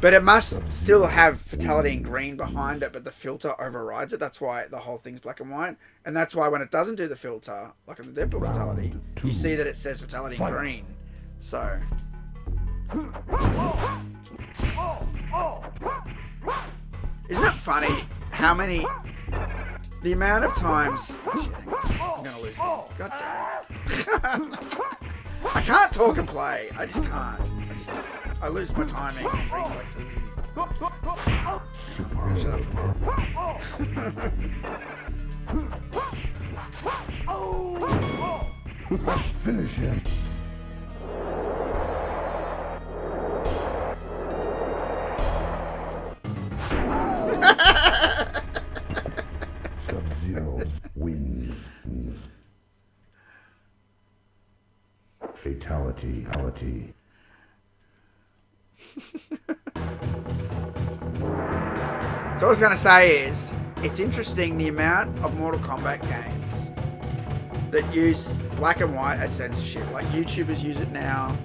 But it must still have fatality in green behind it, but the filter overrides it. That's why the whole thing's black and white. And that's why when it doesn't do the filter, like in the Deadpool fatality, you see that it says fatality in green. So... Isn't it funny how many... The amount of times... Oh, shit, I'm gonna lose it. God damn it. I can't talk and play. I just can't. I lose my timing and reflexes. Shut up for a bit. Finish him. Sub-Zero wins. Fatality. So what I was going to say is, it's interesting the amount of Mortal Kombat games that use black and white as censorship. Like YouTubers use it now.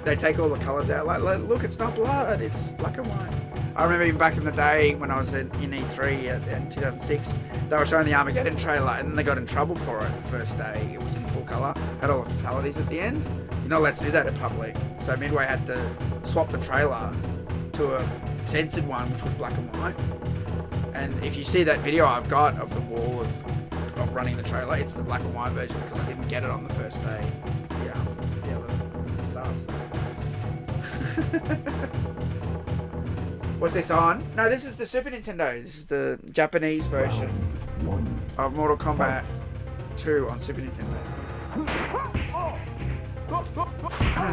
They take all the colours out. Like look, it's not blood, it's black and white. I remember even back in the day when I was in E3 in 2006, they were showing the Armageddon trailer and then they got in trouble for it the first day. It was in full colour, had all the fatalities at the end. You're not allowed to do that in public. So Midway had to swap the trailer to a censored one, which was black and white. And if you see that video I've got of the wall of running the trailer, it's the black and white version because I didn't get it on the first day. Yeah, the other stuff. So. What's this on? No, this is the Super Nintendo. This is the Japanese version of Mortal Kombat 2 on Super Nintendo.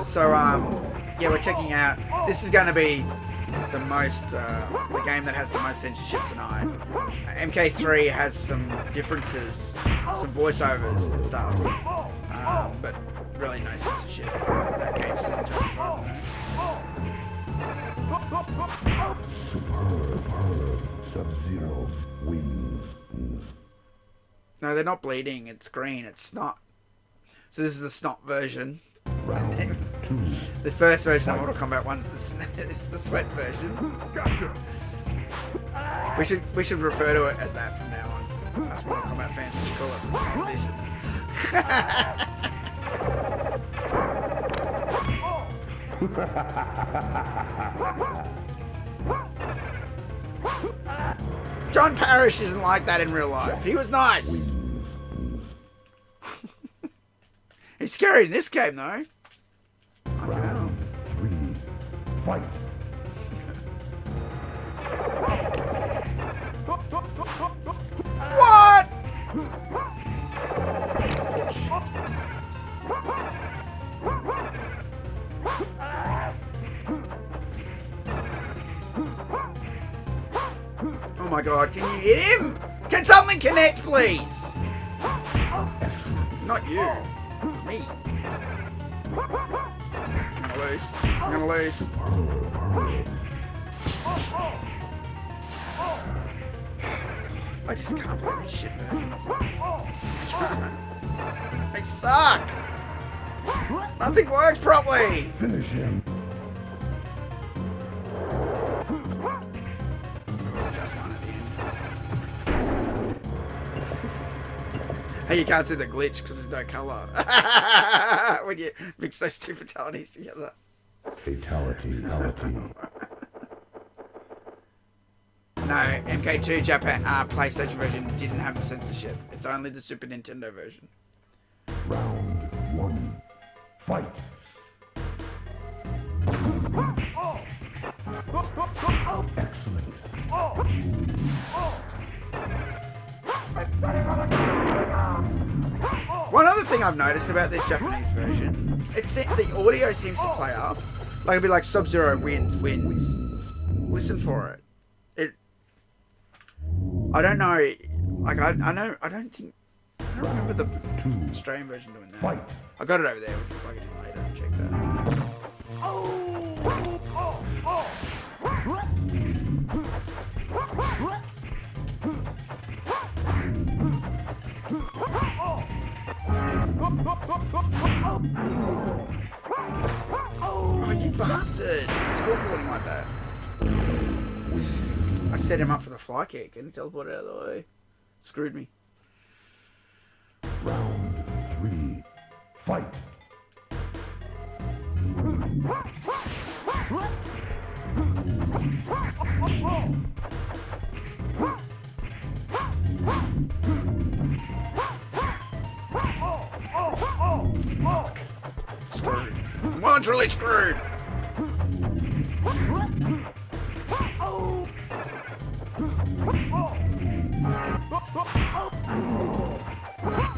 So, yeah, we're checking out. This is going to be the game that has the most censorship tonight. MK3 has some differences, some voiceovers and stuff, but really no censorship. That game's still in as far as I know. Sub-Zero wins. No, they're not bleeding. It's green. It's snot. So this is the snot version. Round two. The first version of Mortal Kombat 1's it's the sweat version. Gotcha. We should refer to it as that from now on. Us Mortal Kombat fans should call it the snot edition. John Parrish isn't like that in real life. He was nice. He's scary in this game though. Round three. Fight. What? Oh my god, can you hit him? Can something connect, please? Not you. Me. I'm gonna lose. I just can't play this shit, man. I can't. They suck! Nothing works properly! Finish him. Just one at the end. Hey, you can't see the glitch because there's no colour. When you mix those two fatalities together. Fatality. No, MK2 Japan PlayStation version didn't have the censorship. It's only the Super Nintendo version. Round 1. Fight. Excellent. One other thing I've noticed about this Japanese version, the audio seems to play up. Like it'd be like Sub-Zero wins. Listen for it. I don't know. Like I don't remember the Australian version doing that. Fight. I got it over there. We can plug it in later and check that. Oh, you bastard! Teleporting like that. I set him up for the fly kick and he teleported out of the way. Screwed me. Round 3. Fight. Fuck. Screwed. I'm literally screwed.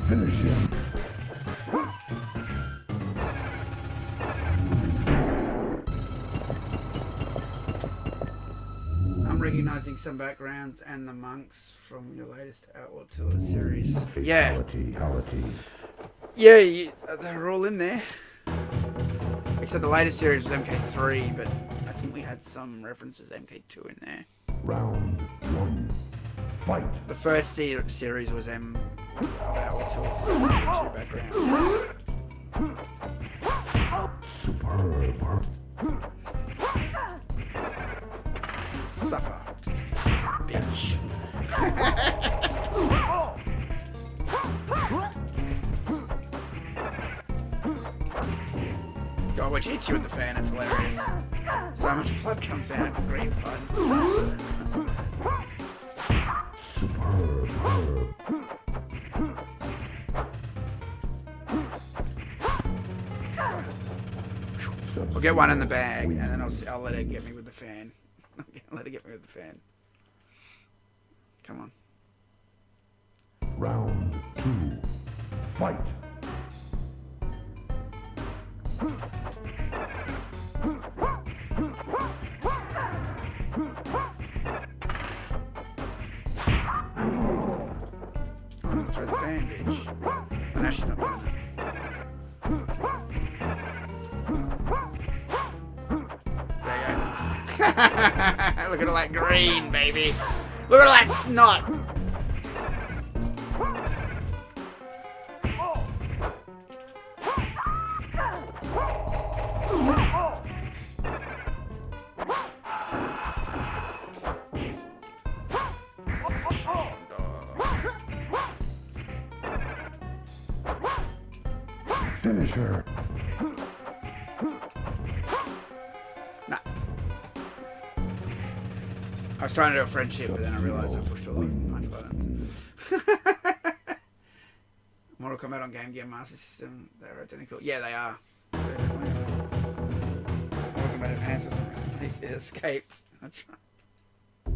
Finish him. I'm recognizing some backgrounds and the monks from your latest Outlaw Tour series. Yeah. Fatality. Yeah, they're all in there. Except the latest series was MK3, but I think we had some references to MK2 in there. Round 1. Fight. The first series was Outlaw Tour, so we had two backgrounds. Superb. Suffer, bitch. God, which hits you with the fan, it's hilarious. So much blood comes out, green blood. I'll get one in the bag, and then I'll let it get me with the fan. Let it get me with the fan. Come on. Round 2. Fight. Oh, throw the fan, bitch. Oh, no, she's not doing it. Look at all that green, baby. Look at all that snot. Finish her. Nah. I was trying to do a friendship, but then I realized I pushed all the punch buttons. Mortal Kombat on Game Gear Master System, they're identical. Yeah, they are. They're definitely are. Mortal Kombat Advance or something. He escaped. That's right.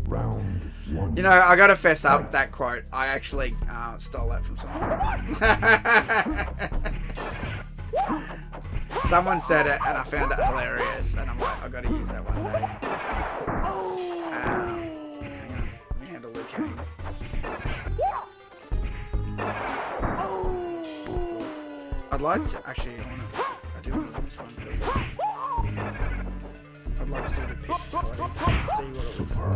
Round 1. You know, I gotta fess up that quote. I actually stole that from someone. Someone said it and I found it hilarious, and I'm like, I gotta use that one day. Hang on, let me handle Luke Kane. I'd like to actually. I do want to do this one because I'd like to do the pitch to see what it looks like.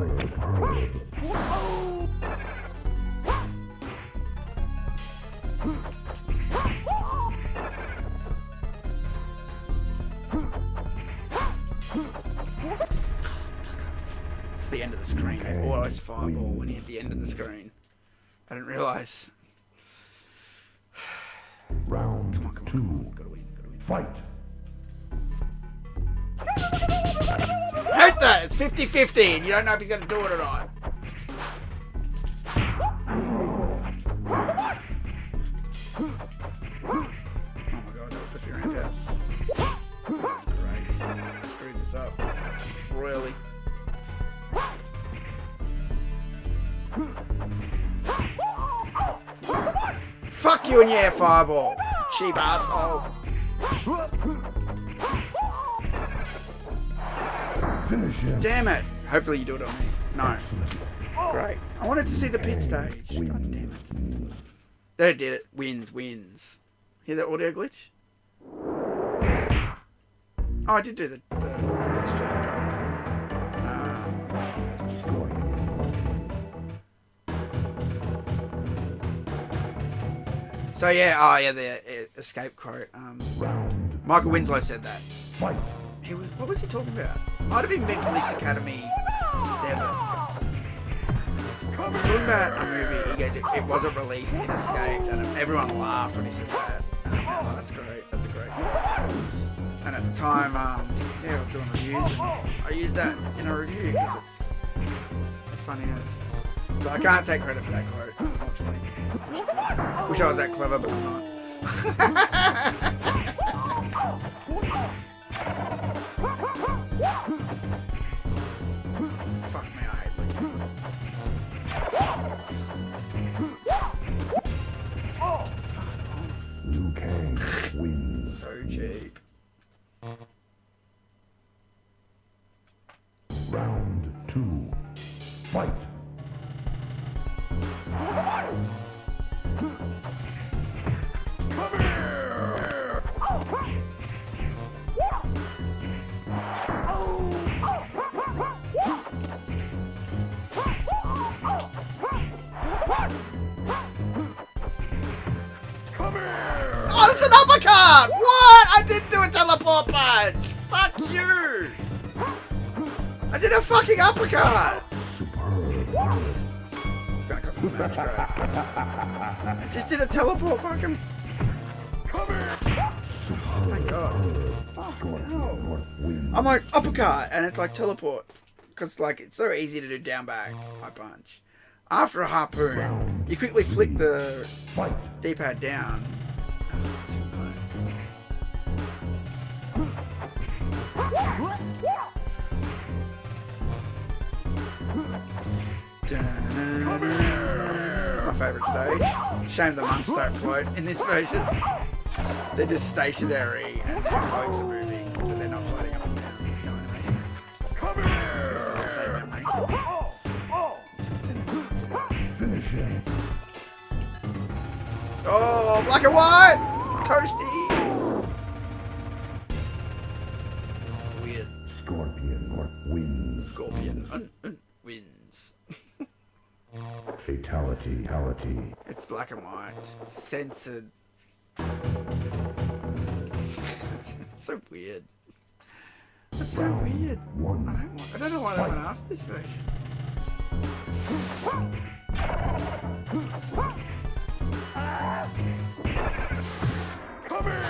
the end of the screen. They always fireball when you hit the end of the screen. I didn't realise. Round Come on, come on, two. come on. Gotta win, gotta win. Fight. Hate that! It's 50-50 and you don't know if he's gonna do it or not. Oh my god, that was supposed to be roundhouse. Great. I screwed this up royally. Fuck you and your fireball, cheap asshole. Finish him. Damn it. Hopefully you do it on me. No. Great. I wanted to see the pit stage. God damn it. There it did it. Wins. Hear that audio glitch? Oh, I did do the glitch check. So yeah, the escape quote. Michael Winslow said that. Fight. What was he talking about? Might have even been Police Academy 7. He was talking about a movie. He goes, it wasn't released, it escaped, and everyone laughed when he said that. And I went, oh, that's great. That's great. And at the time, I was doing reviews, and I used that in a review because it's funny as. So I can't take credit for that quote, unfortunately. Wish I was that clever, but I'm not. Fuck me, I hate Liam. Liu Kang wins. So cheap. Round two. Fight. Come here! Oh, that's an uppercut! What? I didn't do a teleport punch! Fuck you! I did a fucking uppercut! I just did a teleport fucking... Thank God. Fucking hell. I'm like, uppercut! And it's like teleport. Because like, it's so easy to do down back, high punch. After a harpoon, you quickly flick the D-pad down. My favourite stage. Shame the monks don't float in this version. They're just stationary and their cloaks are moving, but they're not floating up and down. There's no animation. This is the same memory. Oh, black and white! Toasty! Weird. Scorpion wins. Fatality. It's black and white. It's censored. It's so weird. It's so weird. I don't know why they went after this version. Come here!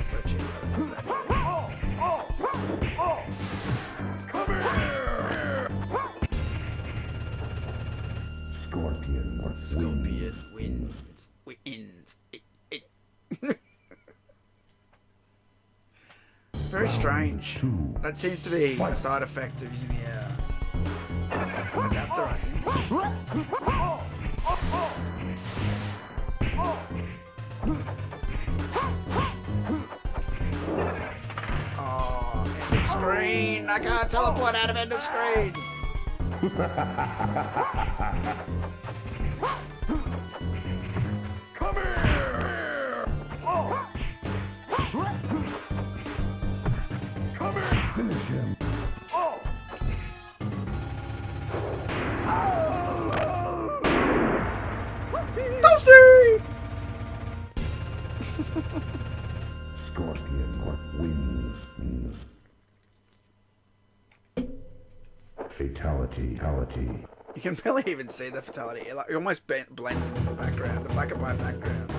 So cheap. Scorpion wins. Very strange. That seems to be a side effect of using the adapter, I think. Oh, end of screen! I can't teleport out of end of screen! Come here! Come here! Finish him. Fatality. Fatality. You can barely even see the fatality. It almost blends into the background, the black and white background.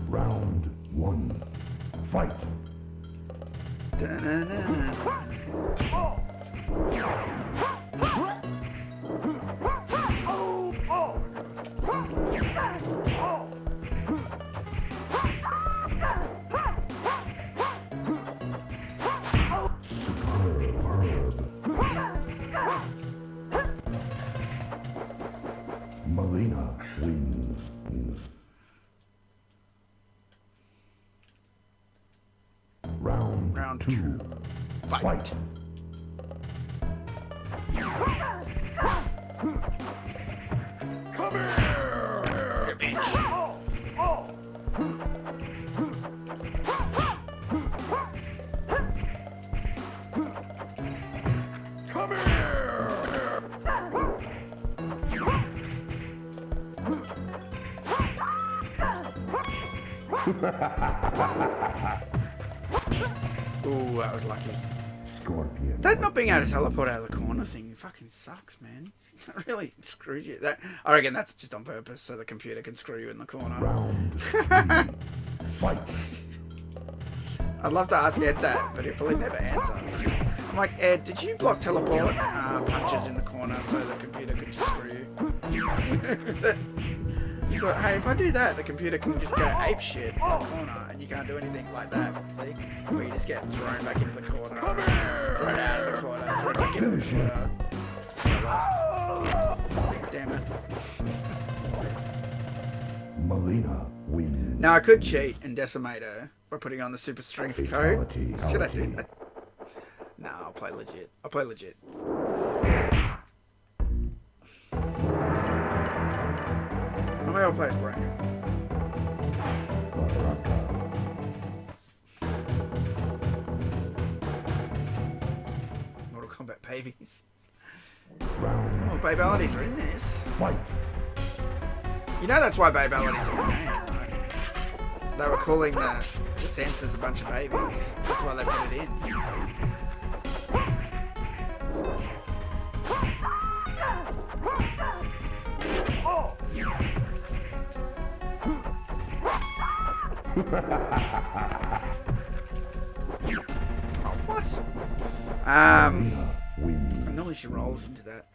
Round 1. Fight. Melina wins. Round 2. Fight. Come here! Here, bitch. Come here! Ooh, that was lucky. Scorpion. That not being able to teleport out of the corner thing fucking sucks, man. That really screwed you. I reckon that's just on purpose so the computer can screw you in the corner. Round 3. Fight. I'd love to ask Ed that, but he'll probably never answer. I'm like, Ed, did you block teleport punches in the corner so the computer could just screw you? He thought, hey, if I do that, the computer can just go ape shit in the corner, and you can't do anything like that. See? Where you just get thrown back into the corner, thrown out of the corner, thrown back into the corner. I lost. Damn it. Melina wins. Now I could cheat and decimate her by putting on the super strength code. Should I do that? No, I'll play legit. I'll play legit. I'll play as Bracken. Mortal Kombat babies. Oh, babalities are in this. Fight. You know that's why babalities are in the game, right? They were calling the censors a bunch of babies. That's why they put it in. Oh, what? Normally she rolls into that.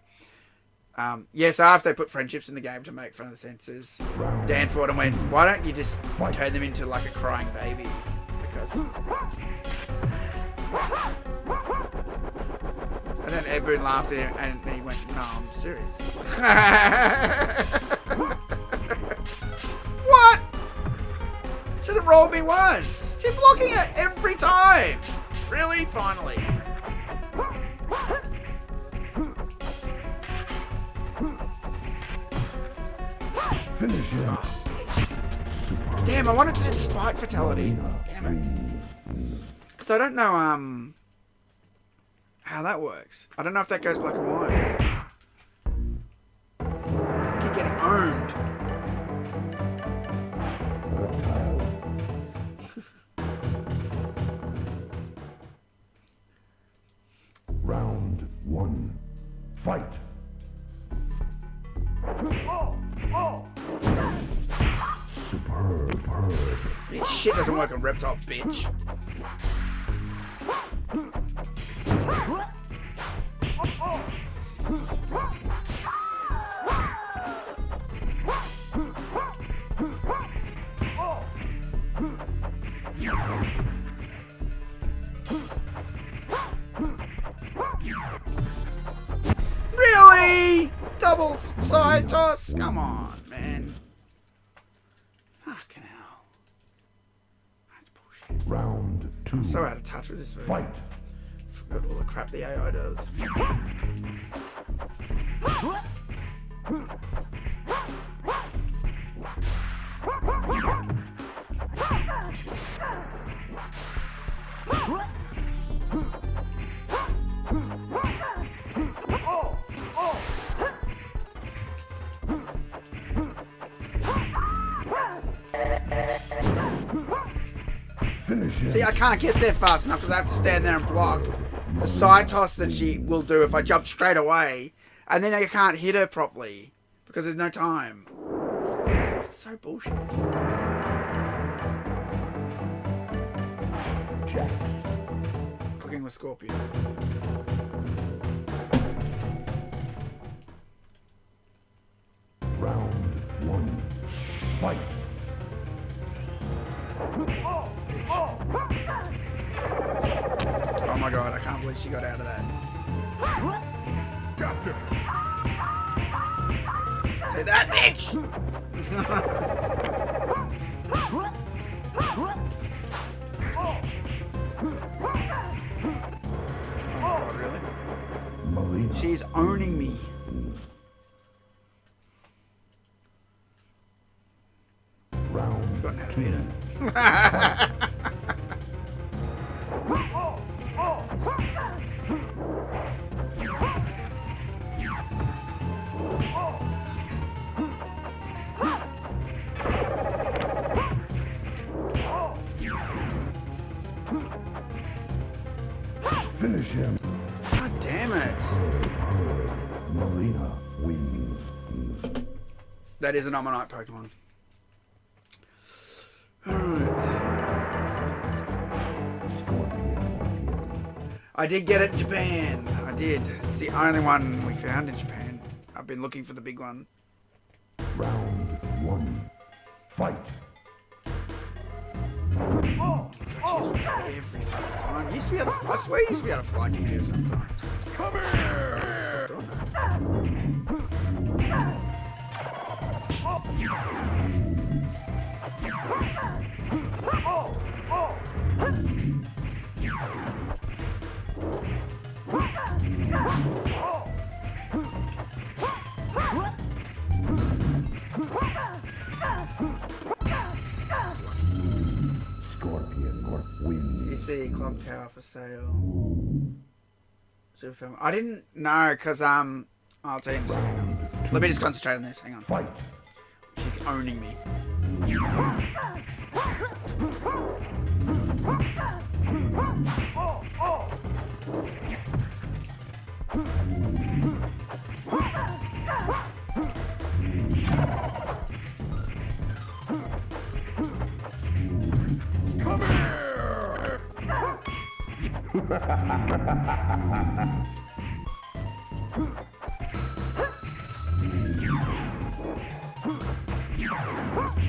Yeah, so after they put friendships in the game to make fun of the censors, Dan fought and went, why don't you just turn them into like a crying baby? Because... And then Ed Boon laughed at him and he went, no, I'm serious. What? Should have rolled me once. She's blocking it every time. Really? Finally. Finish him. Oh, damn, I wanted to do the spike fatality. Damn it. Because I don't know how that works. I don't know if that goes black and white. I keep getting owned. Round 1. Fight. Superb. This shit doesn't work on Reptile, bitch. Really? Double side toss? Come on, man. Fucking hell. That's bullshit. Round 2. I'm so out of touch with this movie. Fight. Forgot all the crap the AI does. Finish him. See, I can't get there fast enough because I have to stand there and block the side toss that she will do if I jump straight away. And then I can't hit her properly because there's no time. It's so bullshit. Check. Cooking with Scorpion. Round 1. Fight. Oh my god, I can't believe she got out of that. Gotcha. Say that, bitch! Oh god, really? Melina. She's owning me. Round. I've forgotten how to beat her. Finish him. God damn it. Melina wins. That is an Ammonite Pokemon. Alright. I did get it in Japan. I did. It's the only one we found in Japan. I've been looking for the big one. Round 1. Fight. God, every fucking time. Used to be able to, I swear you used to be able to fly computer sometimes. Come here. Stop doing that. Scorpion wins. You see Clock Tower for sale. Super film. I didn't know because I'll tell you in a second. Hang on. Let me just concentrate on this. Hang on. Fight. She's owning me. Come here.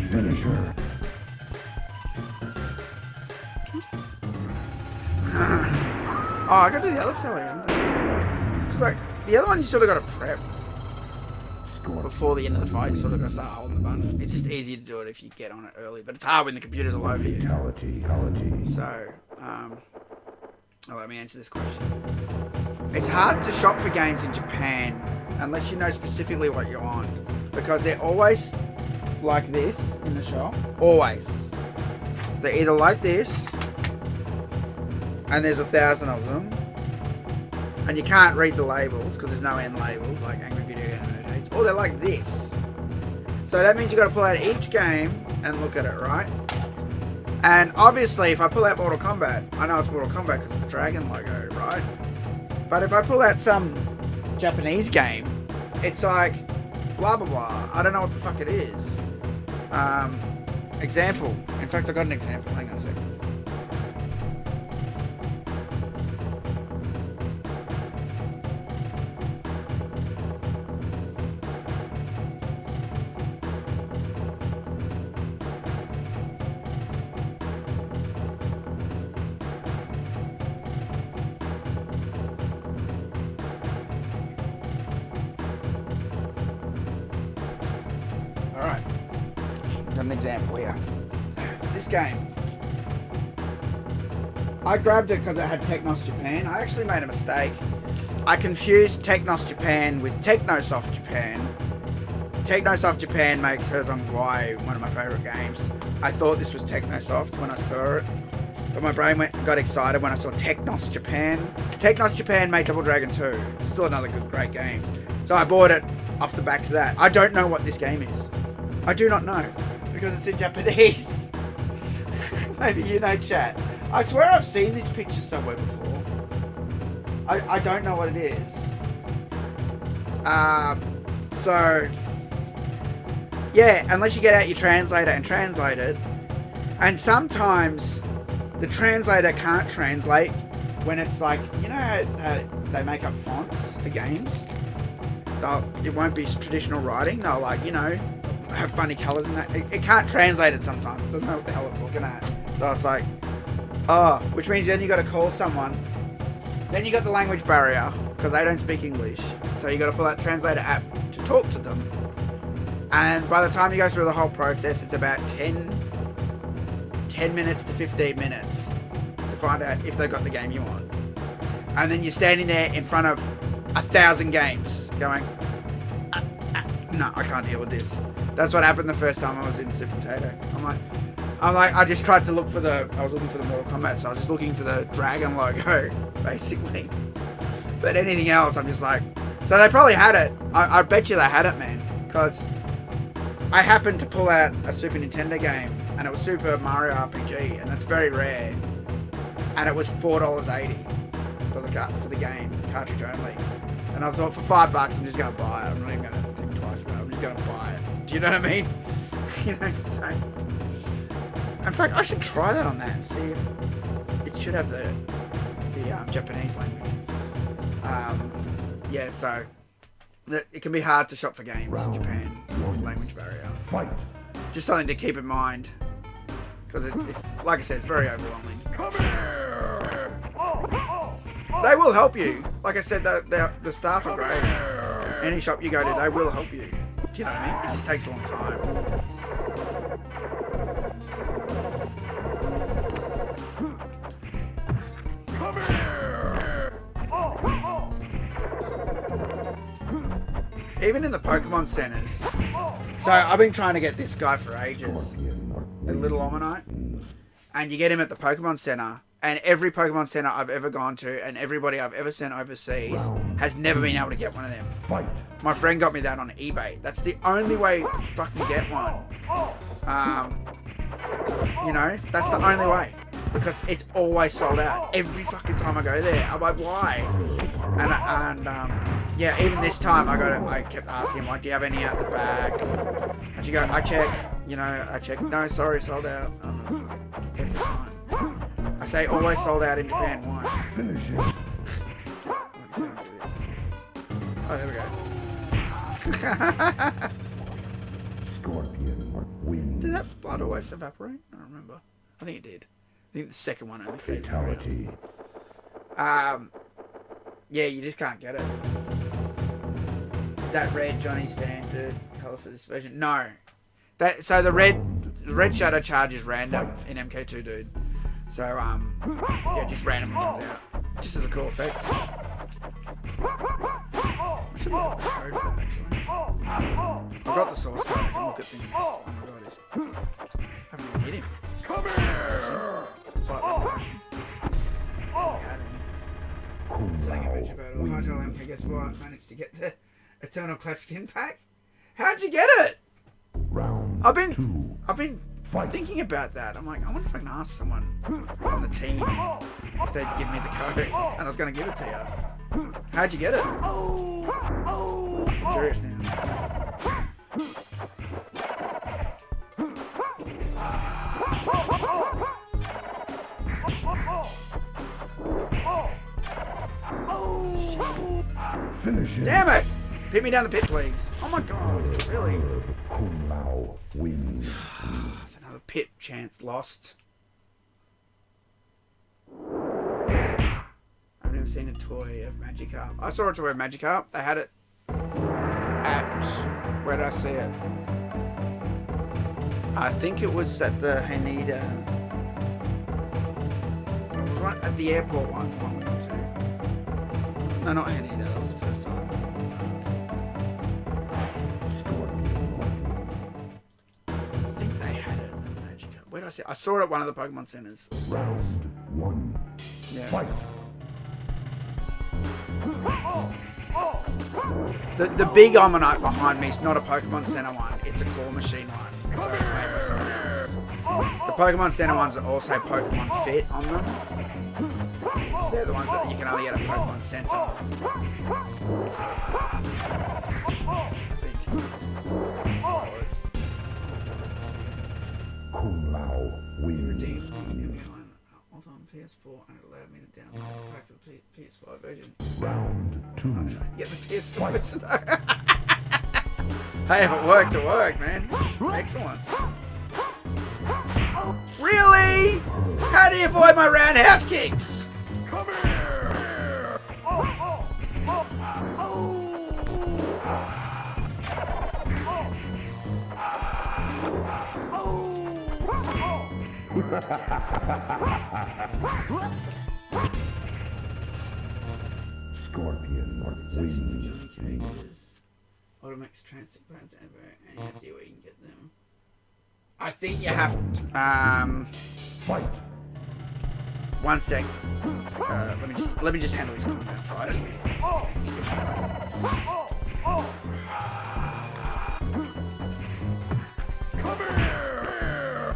Finish her. Oh, I gotta do the other tower again. It's like, the other one you sort of gotta prep before the end of the fight. You sort of gotta start holding the button. It's just easier to do it if you get on it early, but it's hard when the computer's all over you. Fatality. So, let me answer this question. It's hard to shop for games in Japan unless you know specifically what you're on, because they're always like this in the shop. Always. They're either like this, and there's 1,000 of them, and you can't read the labels because there's no end labels like Angry Video Game Nerd Hates, or they're like this. So that means you got to pull out each game and look at it, right? And obviously, if I pull out Mortal Kombat, I know it's Mortal Kombat because of the dragon logo, right? But if I pull out some Japanese game, it's like blah blah blah. I don't know what the fuck it is. Example. In fact, I got an example. Hang on a second. Alright, got an example here. This game. I grabbed it because it had Technos Japan. I actually made a mistake. I confused Technos Japan with Technosoft Japan. Technosoft Japan makes Herzong's Y one of my favourite games. I thought this was Technosoft when I saw it, but my brain got excited when I saw Technos Japan. Technos Japan made Double Dragon 2. It's still another great game. So I bought it off the backs of that. I don't know what this game is. I do not know, because it's in Japanese. Maybe you know, chat. I swear I've seen this picture somewhere before. I don't know what it is. So yeah, unless you get out your translator and translate it, and sometimes the translator can't translate when it's like, you know how they make up fonts for games? It won't be traditional writing. They'll, like, you know, have funny colours in that. It can't translate it sometimes. It doesn't know what the hell it's looking at. So it's like, oh, which means then you got to call someone. Then you got the language barrier because they don't speak English. So you got to pull out translator app to talk to them. And by the time you go through the whole process, it's about 10 minutes to 15 minutes to find out if they've got the game you want. And then you're standing there in front of 1,000 games going, no, I can't deal with this. That's what happened the first time I was in Super Potato. I'm like, I just tried to look for I was looking for the Mortal Kombat, so I was just looking for the dragon logo, basically. But anything else, I'm just like, so they probably had it. I bet you they had it, man. Because I happened to pull out a Super Nintendo game, and it was Super Mario RPG, and that's very rare. And it was $4.80 for the game, cartridge only. And I thought, for $5, I'm just going to buy it. I'm not even going to think twice about it. I'm just going to buy it. Do you know what I mean? You know, so... In fact, I should try that on that and see if it should have the Japanese language. Yeah, so it can be hard to shop for games in Japan. Language barrier. Fight. Just something to keep in mind, because like I said, it's very overwhelming. Come here. They will help you. Like I said, the staff are great. Any shop you go to, they will help you. Do you know what I mean? It just takes a long time. Come here. Even in the Pokemon centers. So I've been trying to get this guy for ages. The little Omanite. And you get him at the Pokemon Center. And every Pokemon Center I've ever gone to, and everybody I've ever sent overseas, has never been able to get one of them. Fight. My friend got me that on eBay. That's the only way to fucking get one. You know, that's the only way. Because it's always sold out. Every fucking time I go there. I'm like, why? And yeah, even this time I kept asking him, like, do you have any out the back? And she goes, I check. No, sorry, sold out. Every time. I say always sold out in Japan. Why? Finish it. Oh, there we go. Scorpion wins. Did that blood always evaporate? I don't remember. I think it did. I think the second one only stayed Fatality. around. Yeah, you just can't get it. Is that red Johnny standard color for this version? No. So the red shadow charge is random in MK2, dude. So yeah, just randomly comes out, just as a cool effect. I should look at the code for that actually. I've got the source code. I can look at things. Oh my god, I haven't even hit him. Come here. Saying a bitch about it. I'll tell MK, guess what? Managed to get the Eternal Clash skin pack. How'd you get it? Round. I've been thinking about that. I'm like, I wonder if I can ask someone on the team if they'd give me the code, and I was going to give it to you. How'd you get it? I'm curious now. Finish it. Damn it! Hit me down the pit, please. Oh my god, really? Kung Lao wins. That's another pit chance lost. I've never seen a toy of Magikarp. I saw a toy of Magikarp. They had it at... Where did I see it? I think it was at the Haneda... It was right at the airport one we went to. No, not Haneda. That was the first time. I think they had it at Magikarp. Where did I see it? I saw it at one of the Pokemon centers. Round one. Yeah. Fight. The big Omanite behind me is not a Pokemon Center one. It's a claw machine one. So it's made by someone else. The Pokemon Center ones are also Pokemon Fit on them. They're the ones that you can only get a Pokemon Center. I think. Kung Lao wins. Also on PS4 and it allowed me to download the pack of the PS5 version. Round 2. Get the PS4 version. Hey, if it worked, it worked, man. Excellent. Really? How do you avoid my roundhouse kicks? Come here! Scorpion wins. Automax transplants and any idea where you can get them? I think you have to, Fight. 1 sec. Let me just handle this combat fight. Come here!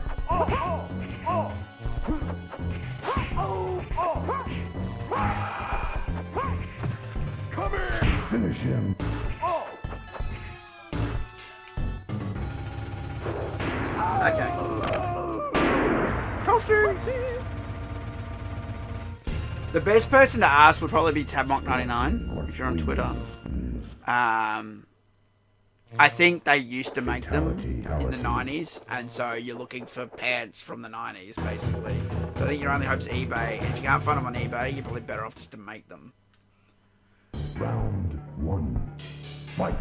Come here! Finish him. Okay. Toaster! The best person to ask would probably be Tabmock99 if you're on Twitter. I think they used to make them in the 90s, and so you're looking for pants from the 90s, basically. So I think your only hope's eBay, and if you can't find them on eBay, you're probably better off just to make them. Round 1. Fight.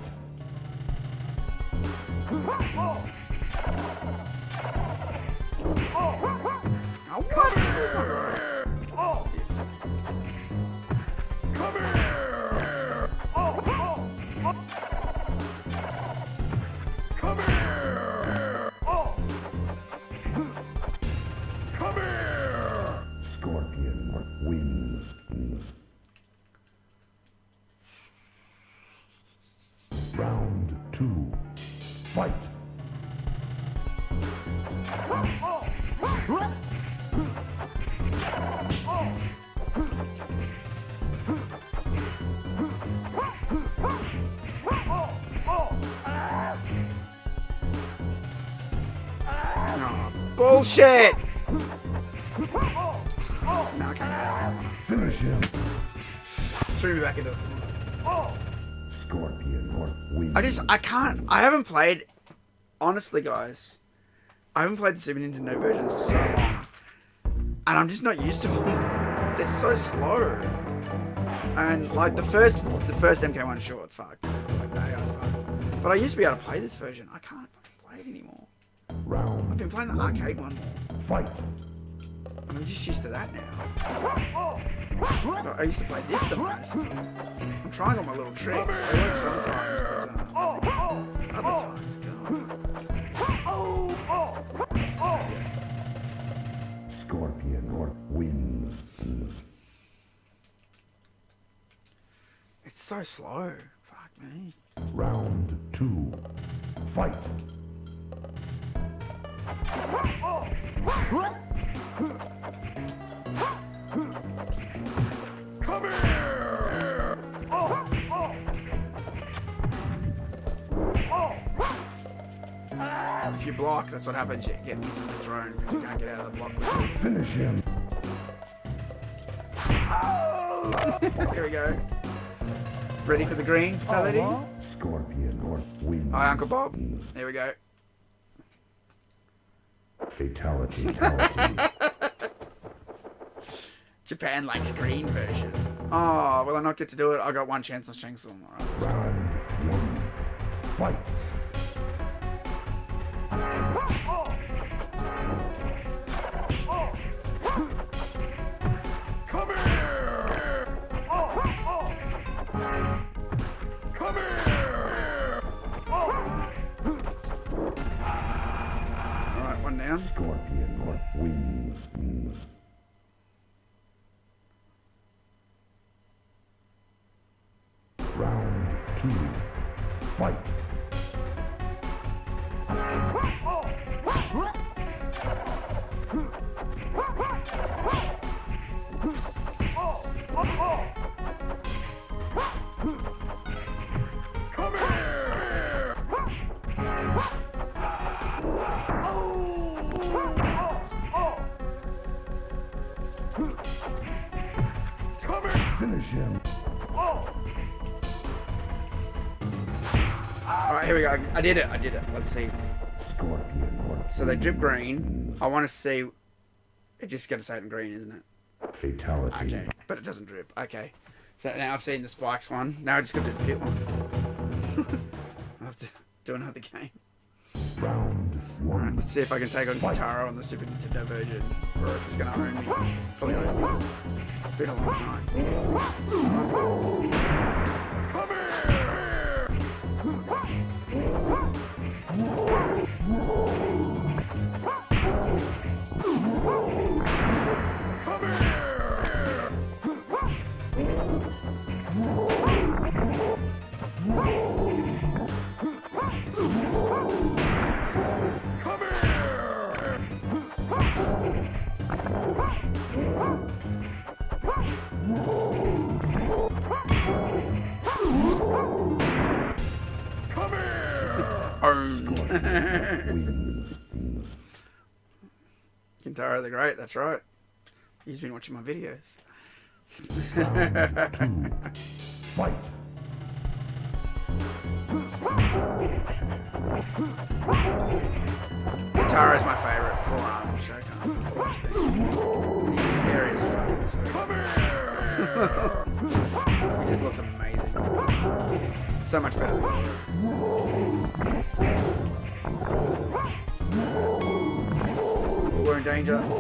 Oh, what? Come here! Come here! Come here! Scorpion wins. Round 2. Fight. Oh, bullshit! No, I can't. Finish him. Threw me back into it. Scorpion wins. I can't. I haven't played. Honestly, guys, I haven't played the Super Nintendo versions for so long, and I'm just not used to them. They're so slow. And like the first MK1, sure, it's fucked. Like the AI's fucked. But I used to be able to play this version. I can't fucking play it anymore. Round. I've been playing the arcade one more, Fight. and I'm just used to that now. But I used to play this the most. I'm trying all my little tricks. They work sometimes, but other times, God. Scorpion wins. It's so slow. Fuck me. Round 2. Fight. Come here! If you block, that's what happens. You get instantly thrown because you can't get out of the block quickly. Finish him. Here we go. Ready for the green fatality? Scorpion wins. Hi, Uncle Bob. There we go. Fatality. Japan likes green version. Oh, will I not get to do it? I got one chance on Shang Tsung. Alright, let's try it. Round 1. Fight. Come here! Come here! Alright, one down. Scorpion wins. Round 2. Fight. Finish him. Alright, here we go. I did it. Let's see. Scorpion, what So they drip green. I want to see. It's just going to say it in green, isn't it? fatality. Okay, but it doesn't drip. Okay. So now I've seen the spikes one. Now I just got to do the pit one. I have to do another game. Round Alright, one. let's see if I can take on Kitaro on the Super Nintendo version. Or if it's going to own me. Probably own me. It's been a long time. Come here! Come here! Come here! Come here! Owned. Wings. Kintaro the Great, that's right. He's been watching my videos. Two. Fight. Kitaro's my favourite forearm Shokan. He's scary as fuck in this movie. Come here! He just looks amazing. So much better than we're in danger. Oh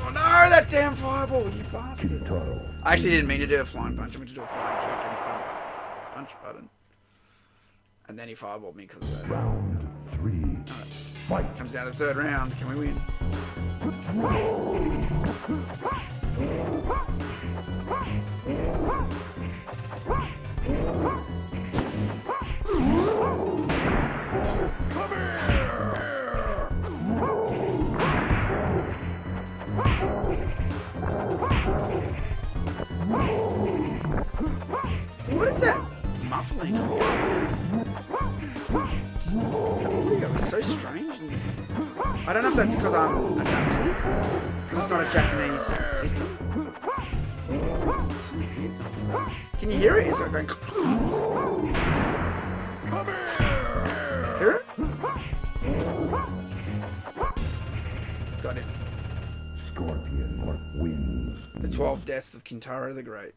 no, that damn fireball, you bastard. Kitaro. I actually didn't mean to do a flying punch. I meant to do a flying kick and bumped the punch button. And then he fireballed me because of that. Round three. Fight. Comes down to the third round. Can we win? Come here! What is that muffling? It was so strange. I don't know if that's because I'm adapting it. Because it's not a Japanese system. Can you hear it? It's like going. Come here! Hear it? Got it. Scorpion wins. The 12 Deaths of Kintaro the Great.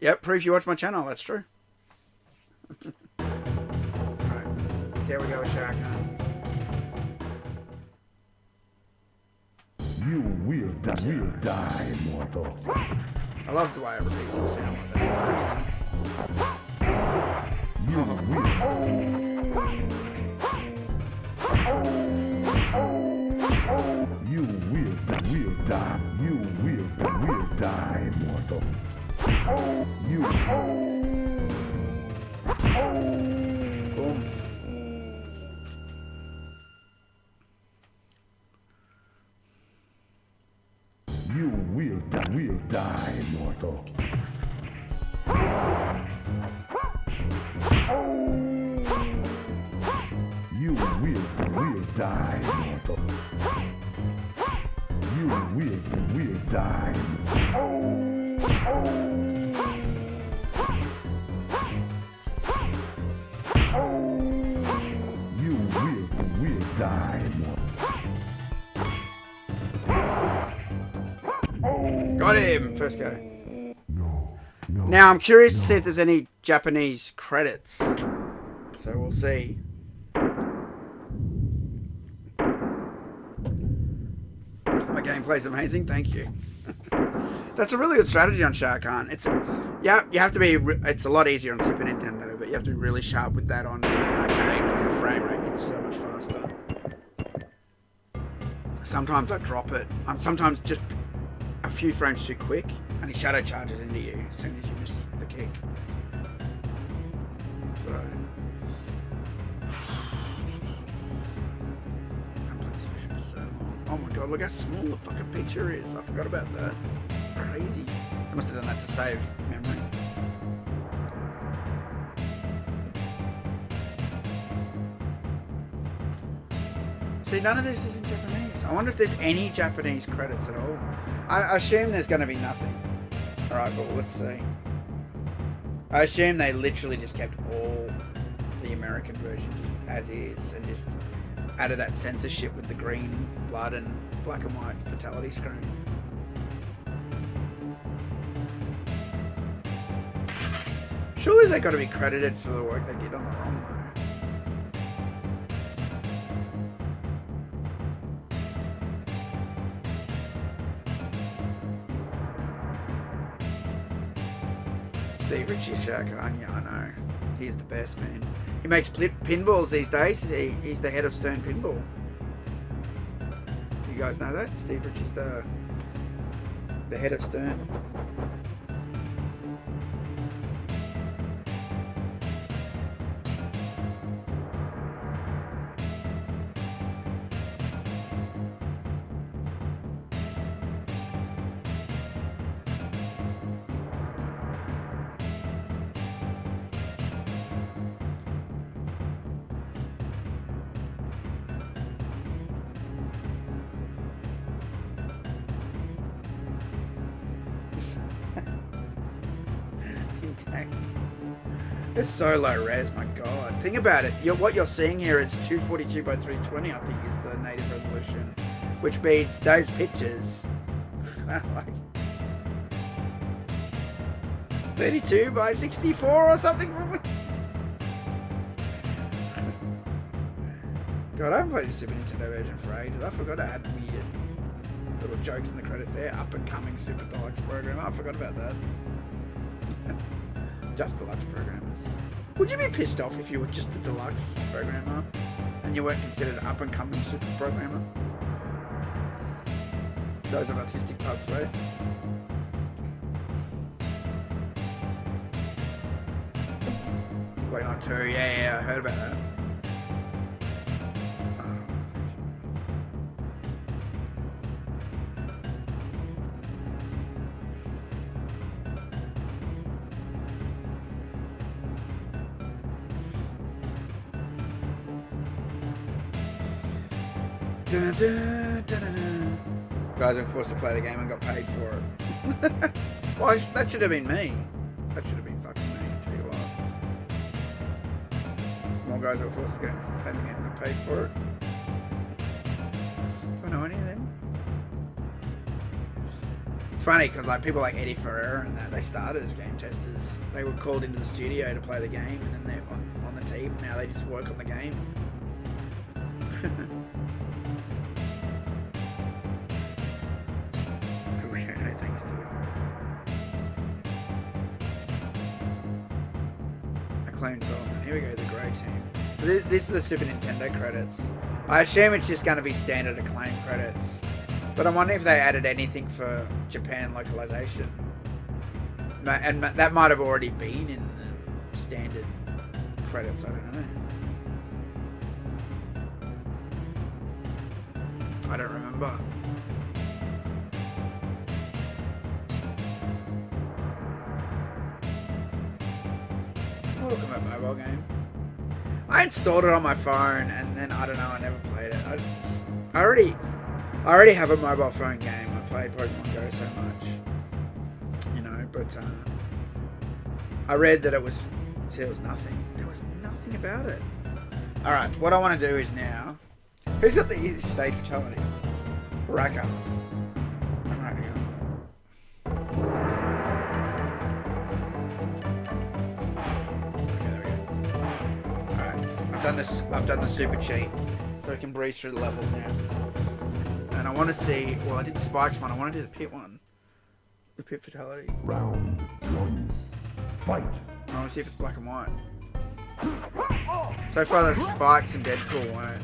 Yep, proof you watch my channel, that's true. Alright, let's see how we go with Shokan. You will die, mortal. I love the way it repeats the sound like that for no reason. You will. You will die. You will die, mortal. You. Boom. You will die, mortal. You will die, mortal. You will die. You will die, mortal. Got him! First go. No. Now, I'm curious to see if there's any Japanese credits. So we'll see. My gameplay's amazing, thank you. That's a really good strategy on Shokan. It's you have to be. It's a lot easier on Super Nintendo, but you have to be really sharp with that on arcade because the frame rate is so much faster. Sometimes I drop it. I'm sometimes just a few frames too quick, and he shadow charges into you as soon as you miss the kick. So. Oh my god, look how small the fucking picture is. I forgot about that. Crazy. I must have done that to save memory. See, none of this is in Japanese. I wonder if there's any Japanese credits at all. I assume there's going to be nothing. Alright, well, let's see. I assume they literally just kept all the American version just as is and just added that censorship with the green blood and black and white fatality screen. Surely they got to be credited for the work they did on the ROM, though. Steve Ritchie, Shah Khan, yeah, I know. He's the best, man. He makes pinballs these days. He's the head of Stern Pinball. You guys know that? Steve Ritchie's the head of Stern. It's so low res, my god. Think about it. What you're seeing here, it's 242 by 320, I think, is the native resolution. Which means those pictures are like 32 by 64 or something, probably. God, I haven't played the Super Nintendo version for ages. I forgot I had weird little jokes in the credits there. Up and coming Super Deluxe programmer. I forgot about that. Just Deluxe programmers. Would you be pissed off if you were just a Deluxe programmer and you weren't considered an up-and-coming super programmer? Those are autistic types, right? Going on 2, yeah, I heard about that. Guys, I'm forced to play the game and got paid for it. Well, that should have been me. That should have been fucking me, I'll tell you what. More guys are forced to go play the game and got paid for it. Do I know any of them? It's funny because like people like Eddie Ferrer and that, they started as game testers. They were called into the studio to play the game and then they're on the team. Now they just work on the game. Development. Here we go, the Grey Team. So this is the Super Nintendo credits. I assume it's just going to be standard Acclaim credits. But I'm wondering if they added anything for Japan localization. And that might have already been in the standard credits, I don't know. I don't remember. Look at my mobile game. I installed it on my phone and then I don't know, I never played it. I already have a mobile phone game. I played Pokemon Go so much, you know. But I read that it was nothing. There was nothing about it. All right, what I want to do is now. Who's got the easiest stage fatality? Baraka. All right, hang on. I've done the super cheat, so I can breeze through the levels now. And I want to see. Well, I did the spikes one. I want to do the pit one. The pit fatality. Round 1. Fight. I want to see if it's black and white. So far, the spikes and Deadpool weren't.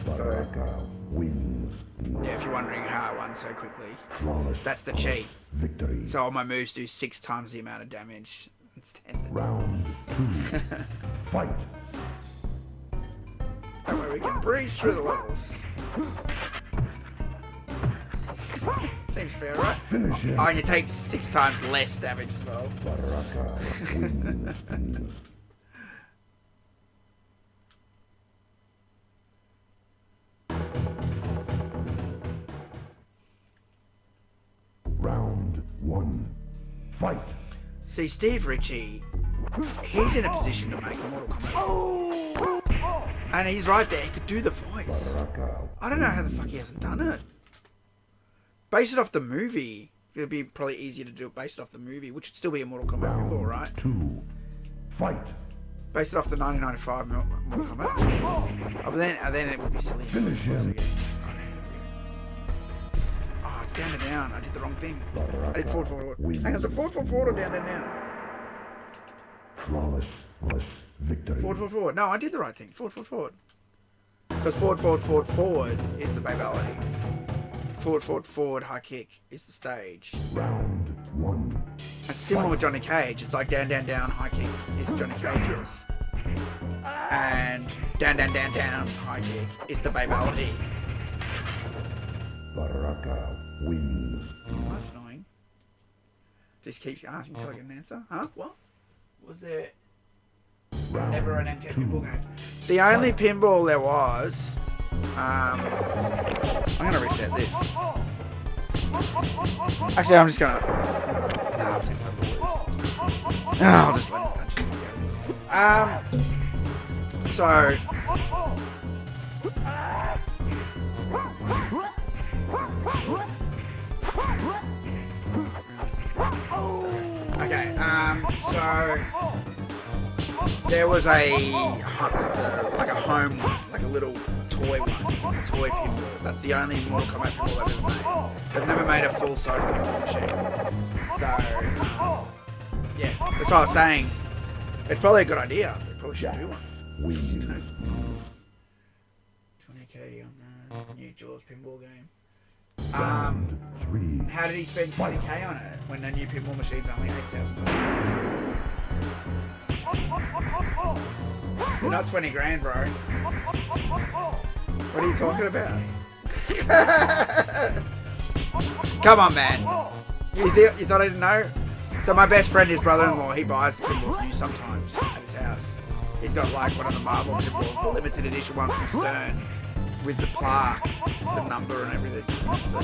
So Baraka wins. yeah, if you're wondering how I won so quickly, Flawless that's the cheat. victory. So all my moves do 6 times the amount of damage. It's standard. Round 2. Fight. That way we can breeze through the levels. Seems fair, right? Finish him. Oh, and you take 6 times less damage as well. Baraka wins. Round 1. Fight. See, Steve Ritchie, he's in a position to make a Mortal Kombat. And he's right there. He could do the voice. Baraka. I don't know how the fuck he hasn't done it. Base it off the movie. It'd be probably easier to do it based off the movie, which would still be a Mortal Kombat pinball, right? 2. Fight. Based it off the 1995 Mortal Kombat. Oh, but then it would be silly. Finish him. I guess. Oh, it's down to down. I did the wrong thing. I did forward, forward. Hang on, so forward, forward, forward, or down, down, down? Flawless victory. Forward, forward, forward. No, I did the right thing. Forward, forward, forward. Because forward, forward, forward, forward is the babality. Forward, forward, forward, high kick is the stage. Round 1. It's similar with Johnny Cage. It's like down, down, down, high kick is Johnny Cage's. And down, down, down, down, high kick is the babality. Baraka wins. Oh, that's annoying. Just keeps asking until I get an answer. Huh? What? Was there never an MK pinball game? The only pinball there was... I'm going to reset this. Actually, I'm just going to... No, I'll take that. No, I'll just let it go. So... Okay, so there was like a home, like a little toy pinball. That's the only Mortal Kombat pinball they've ever made. They've never made a full-size pinball machine. So, yeah, that's what I was saying. It's probably a good idea. They probably should do one. Wins. 20k on the new Jaws pinball game. Round 3. How did he spend 20k on it when the new pinball machine's only $8,000? They're not 20 grand, bro. What are you talking about? Come on, man. You thought I didn't know? So my best friend, his brother-in-law, he buys pinballs new sometimes at his house. He's got like one of the marble pinballs, the limited edition one from Stern, with the plaque, the number and everything. So,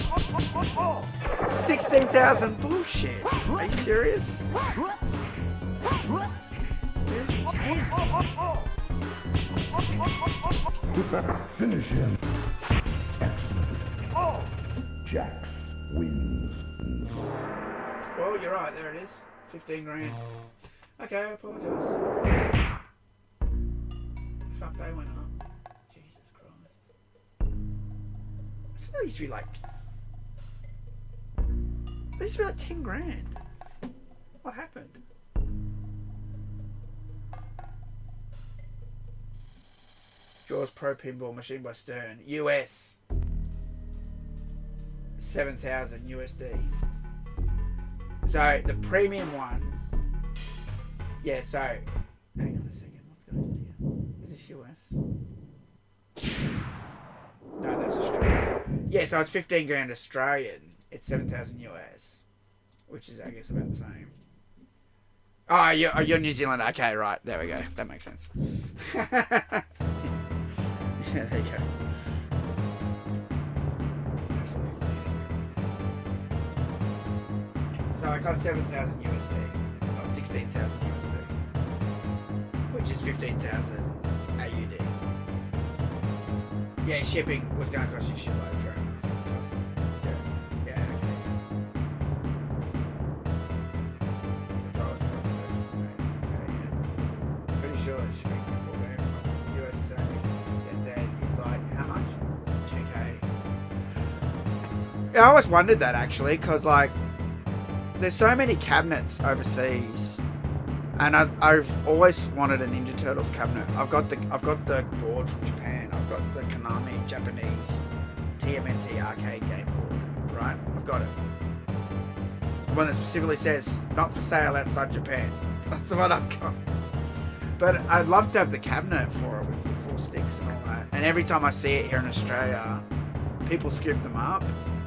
16,000 bullshit. Are you serious? There's 10. You better finish him. Excellent. Jax wins. Well, you're right. There it is. 15 grand. Okay, I apologise. Fuck, they went up. Jesus Christ. It used to be like... They used to be like 10 grand. What happened? Jaws Pro Pinball Machine by Stern. US. 7,000 USD. So, the premium one... Yeah, so... Hang on a second. What's going on here? Is this US? No, that's Australian. Yeah, so it's 15 grand Australian. It's 7,000 US. Which is, I guess, about the same. Oh, you're New Zealand. Okay, right. There we go. That makes sense. Yeah, there you go. So it cost 7,000 USD. Not 16,000 USD. Which is 15,000 AUD. Yeah, shipping was going to cost you a shitload for it. Yeah, okay. Pretty sure it's shipping people going from USA and then it's like, how much? 2K. Yeah, I always wondered that actually, because like, there's so many cabinets overseas, and I've always wanted a Ninja Turtles cabinet. I've got the board from Japan. I've got the Konami Japanese TMNT arcade game board. Right, I've got it. The one that specifically says not for sale outside Japan. That's the one I've got. But I'd love to have the cabinet for it with the 4 sticks and all that. And every time I see it here in Australia, people scoop them up,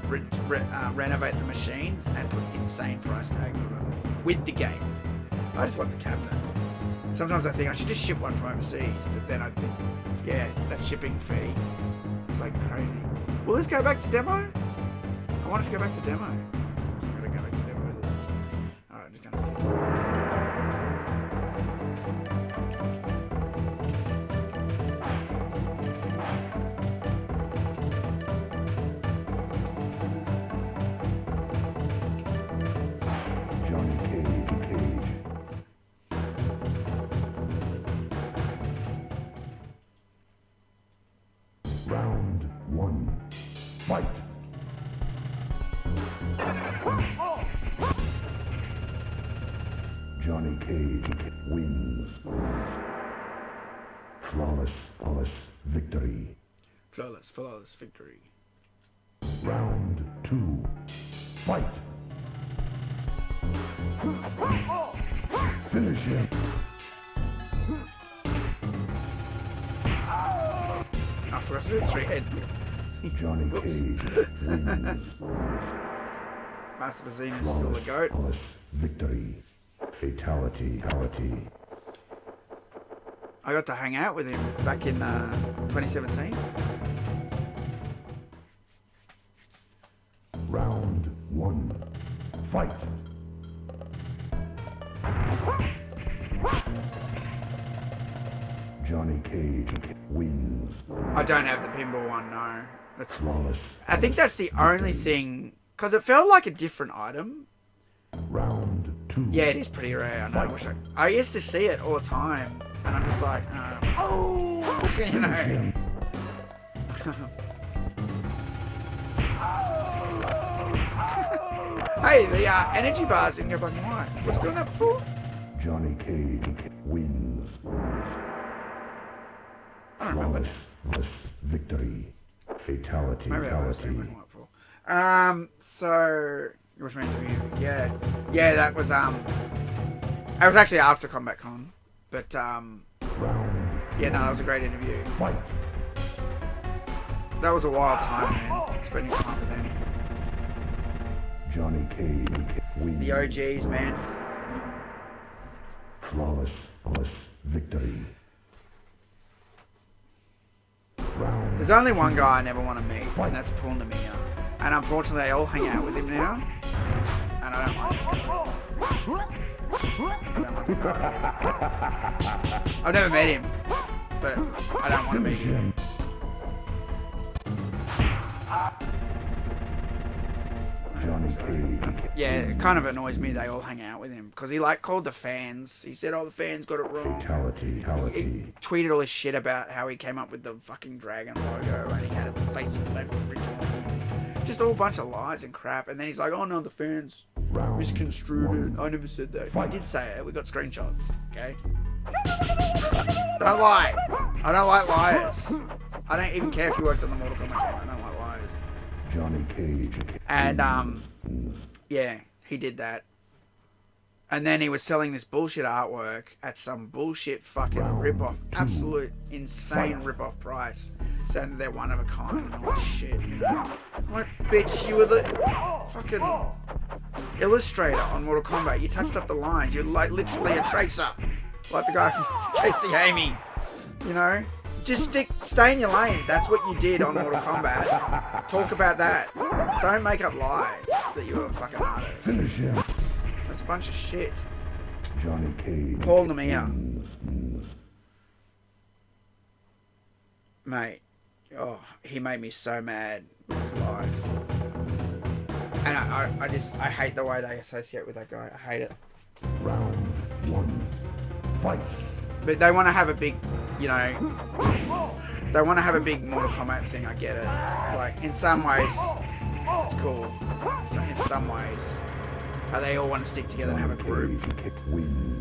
renovate the machines, and put insane price tags on them with the game. I just want the cabinet. Sometimes I think I should just ship one from overseas, but then I think, yeah, that shipping fee is like crazy. Will this go back to demo? I want it to go back to demo. So I'm gonna go back to demo with it. Alright, just gonna forget. Johnny Cage. Round one. Fight. Johnny Cage wins. Flawless victory. Flawless victory. Round two. Fight. Finish him. I forgot to do the 3-head. Johnny Cage wins. Master Vazine is still the GOAT. Flawless victory. Fatality. I got to hang out with him back in 2017. Round one. Fight. Johnny Cage wins. I don't have the pinball one, no. That's. Flawless. I think that's the only thing, because it felt like a different item. Round two. Yeah, it is pretty rare. I know. I used to see it all the time, and I'm just like, oh, you know. Hey, the energy bars didn't go black and white. Was it doing that before? Johnny Cage wins. I don't remember. Flawless victory. Fatality. Maybe I was doing black and white before. So it was meant to be, yeah, that was it was actually after Kombat Con, but Round. yeah, no, that was a great interview. Fight. That was a wild time, man. Spending time with them. Johnny Cage wins. The OGs, man. Flawless victory. Round. There's only one guy I never want to meet, and that's Paul Namiya. And unfortunately, they all hang out with him now, and I don't like it. I've never met him, but I don't want to meet him. Johnny Cage. Yeah, it kind of annoys me they all hang out with him, because he called the fans. He said, oh, the fans got it wrong. He tweeted all this shit about how he came up with the fucking dragon logo, and he had it facing left originally. Just a whole bunch of lies and crap, and then he's like, oh no, the fans misconstrued it. I never said that. I did say it. We got screenshots, okay? Don't lie. I don't like liars. I don't even care if you worked on the Mortal Kombat game. I don't like liars. Johnny Cage. And yeah, he did that. And then he was selling this bullshit artwork at some bullshit fucking rip-off, absolute insane rip-off price, saying that they're one of a kind and all this shit, you know? I'm like, bitch, you were the fucking illustrator on Mortal Kombat. You touched up the lines. You're like literally a tracer, like the guy from Chasing Amy, you know? Just stay in your lane. That's what you did on Mortal Kombat. Talk about that. Don't make up lies that you're a fucking artist. That's a bunch of shit. Johnny Cage. Paul Namiya. Mate, oh, he made me so mad with his lies. And I hate the way they associate with that guy. I hate it. Round one. Fight. But they want to have a big, you know, they want to have a big Mortal Kombat thing. I get it. Like, in some ways, it's cool. So in some ways, they all want to stick together and have a group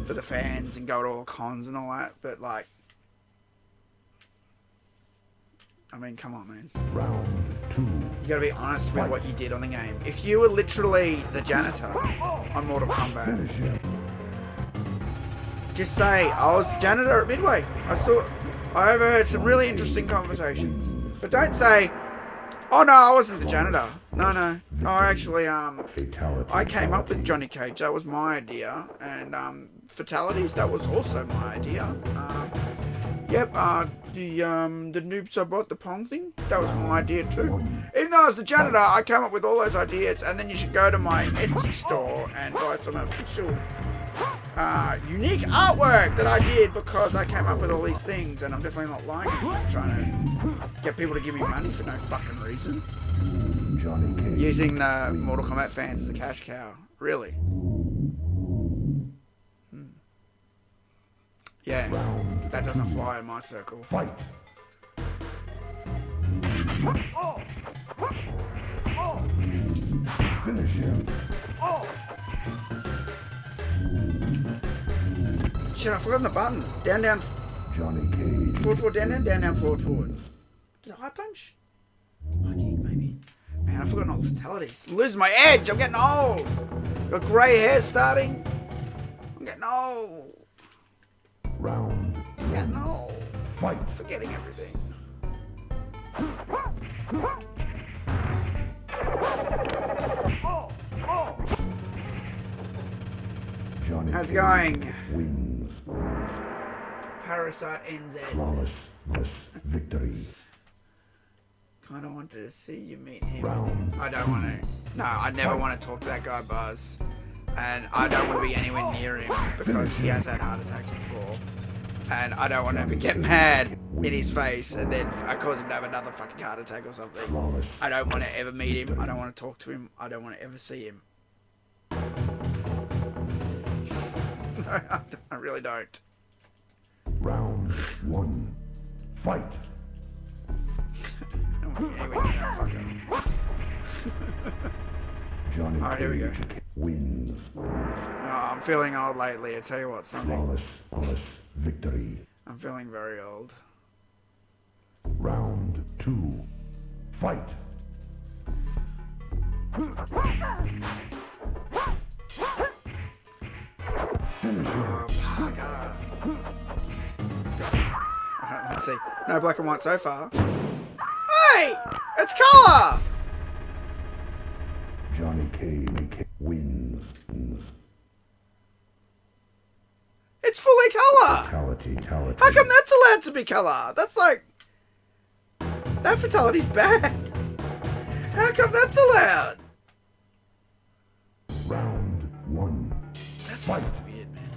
for the fans and go to all cons and all that. But like, I mean, come on, man. Round two. You gotta be honest with what you did on the game. If you were literally the janitor on Mortal Kombat, just say, I was the janitor at Midway. I overheard some really interesting conversations. But don't say, oh no, I wasn't the janitor. No. Oh, actually, I came up with Johnny Cage. That was my idea. And fatalities, that was also my idea. Yep, the noobs I bought, the Pong thing, that was my idea too. Even though I was the janitor, I came up with all those ideas, and then you should go to my Etsy store and buy some official, unique artwork that I did because I came up with all these things, and I'm definitely not lying. I'm trying to get people to give me money for no fucking reason. Johnny Cage. Using the Mortal Kombat fans as a cash cow. Really? Yeah, that doesn't fly in my circle. Fight. Finish him. Shit, I forgot the button. Down, down, Johnny Cage. forward, forward, down, down, down, down, forward, forward. Is it a high punch? High kick, maybe. Man, I've forgotten all the fatalities. I'm losing my edge. I'm getting old. Got grey hair starting. I'm getting old. Round. I'm getting old. Fight. Forgetting everything. Johnny How's it Cage going? Wins. Parasite NZ. Flawless victory. Kinda wanted to see you meet him. Round. I don't want to. No, I never want to talk to that guy, Buzz. And I don't want to be anywhere near him because he has had heart attacks before. And I don't want to get mad in his face and then I cause him to have another fucking heart attack or something. Flawless. I don't want to ever meet him. I don't want to talk to him. I don't want to ever see him. I really don't. Round 1. Fight. I don't want to be anywhere near that fucker. Johnny Alright, here we go. Cage wins. Oh, I'm feeling old lately. I tell you what, something. Flawless victory. I'm feeling very old. Round 2. Fight. Oh, Parker. Alright, let's see. No black and white so far. Hey! It's colour! Johnny Cage wins. It's fully colour! Fatality. How come that's allowed to be colour? That's like... That fatality's bad. How come that's allowed? Round 1. That's Fight. fucking weird, man.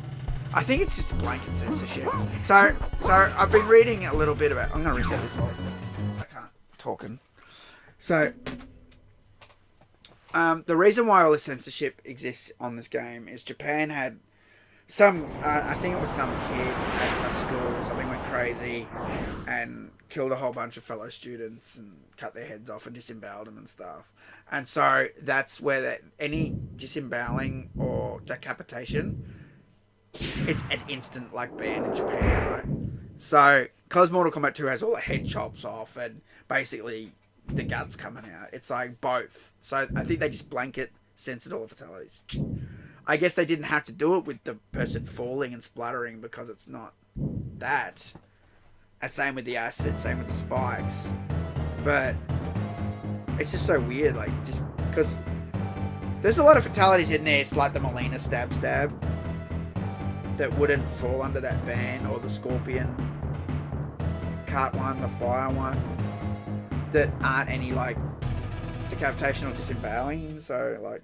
I think it's just blanket censorship. So I've been reading a little bit about... I'm going to reset this one. I can't talking. So... the reason why all the censorship exists on this game is Japan had some, I think it was some kid at a school, something went crazy and killed a whole bunch of fellow students and cut their heads off and disemboweled them and stuff. And so that's where any disemboweling or decapitation, it's an instant like ban in Japan, right? So, because Mortal Kombat 2 has all the head chops off and basically the guts coming out, it's like both. So I think they just blanket censored all the fatalities. I guess they didn't have to do it with the person falling and spluttering because it's not that. And same with the acid, same with the spikes. But it's just so weird, like, just because there's a lot of fatalities in there. It's like the Molina stab that wouldn't fall under that ban, or the Scorpion cart one, the fire one, that aren't any like decapitation or disemboweling. So like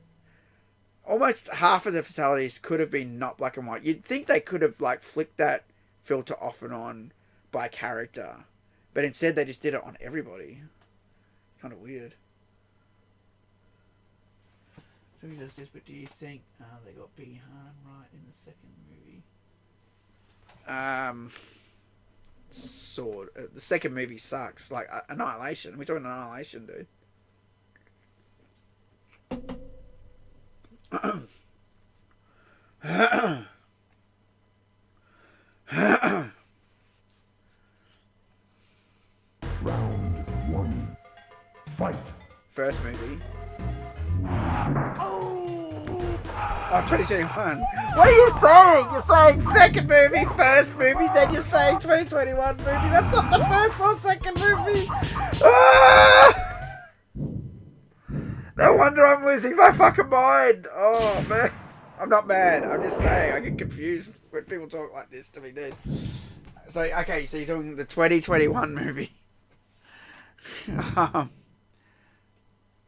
almost half of the fatalities could have been not black and white. You'd think they could have like flicked that filter off and on by character, but instead they just did it on everybody. Kind of weird. So who does this? But do you think they got Big Han right in the second movie? Sword. The second movie sucks. Like Annihilation. We're talking Annihilation, dude. Round 1. Fight. First movie. Oh, 2021. What are you saying? You're saying second movie, first movie, then you're saying 2021 movie. That's not the first or second movie. Ah! No wonder I'm losing my fucking mind. Oh, man. I'm not mad. I'm just saying I get confused when people talk like this to me, dude. So okay, so you're talking the 2021 movie.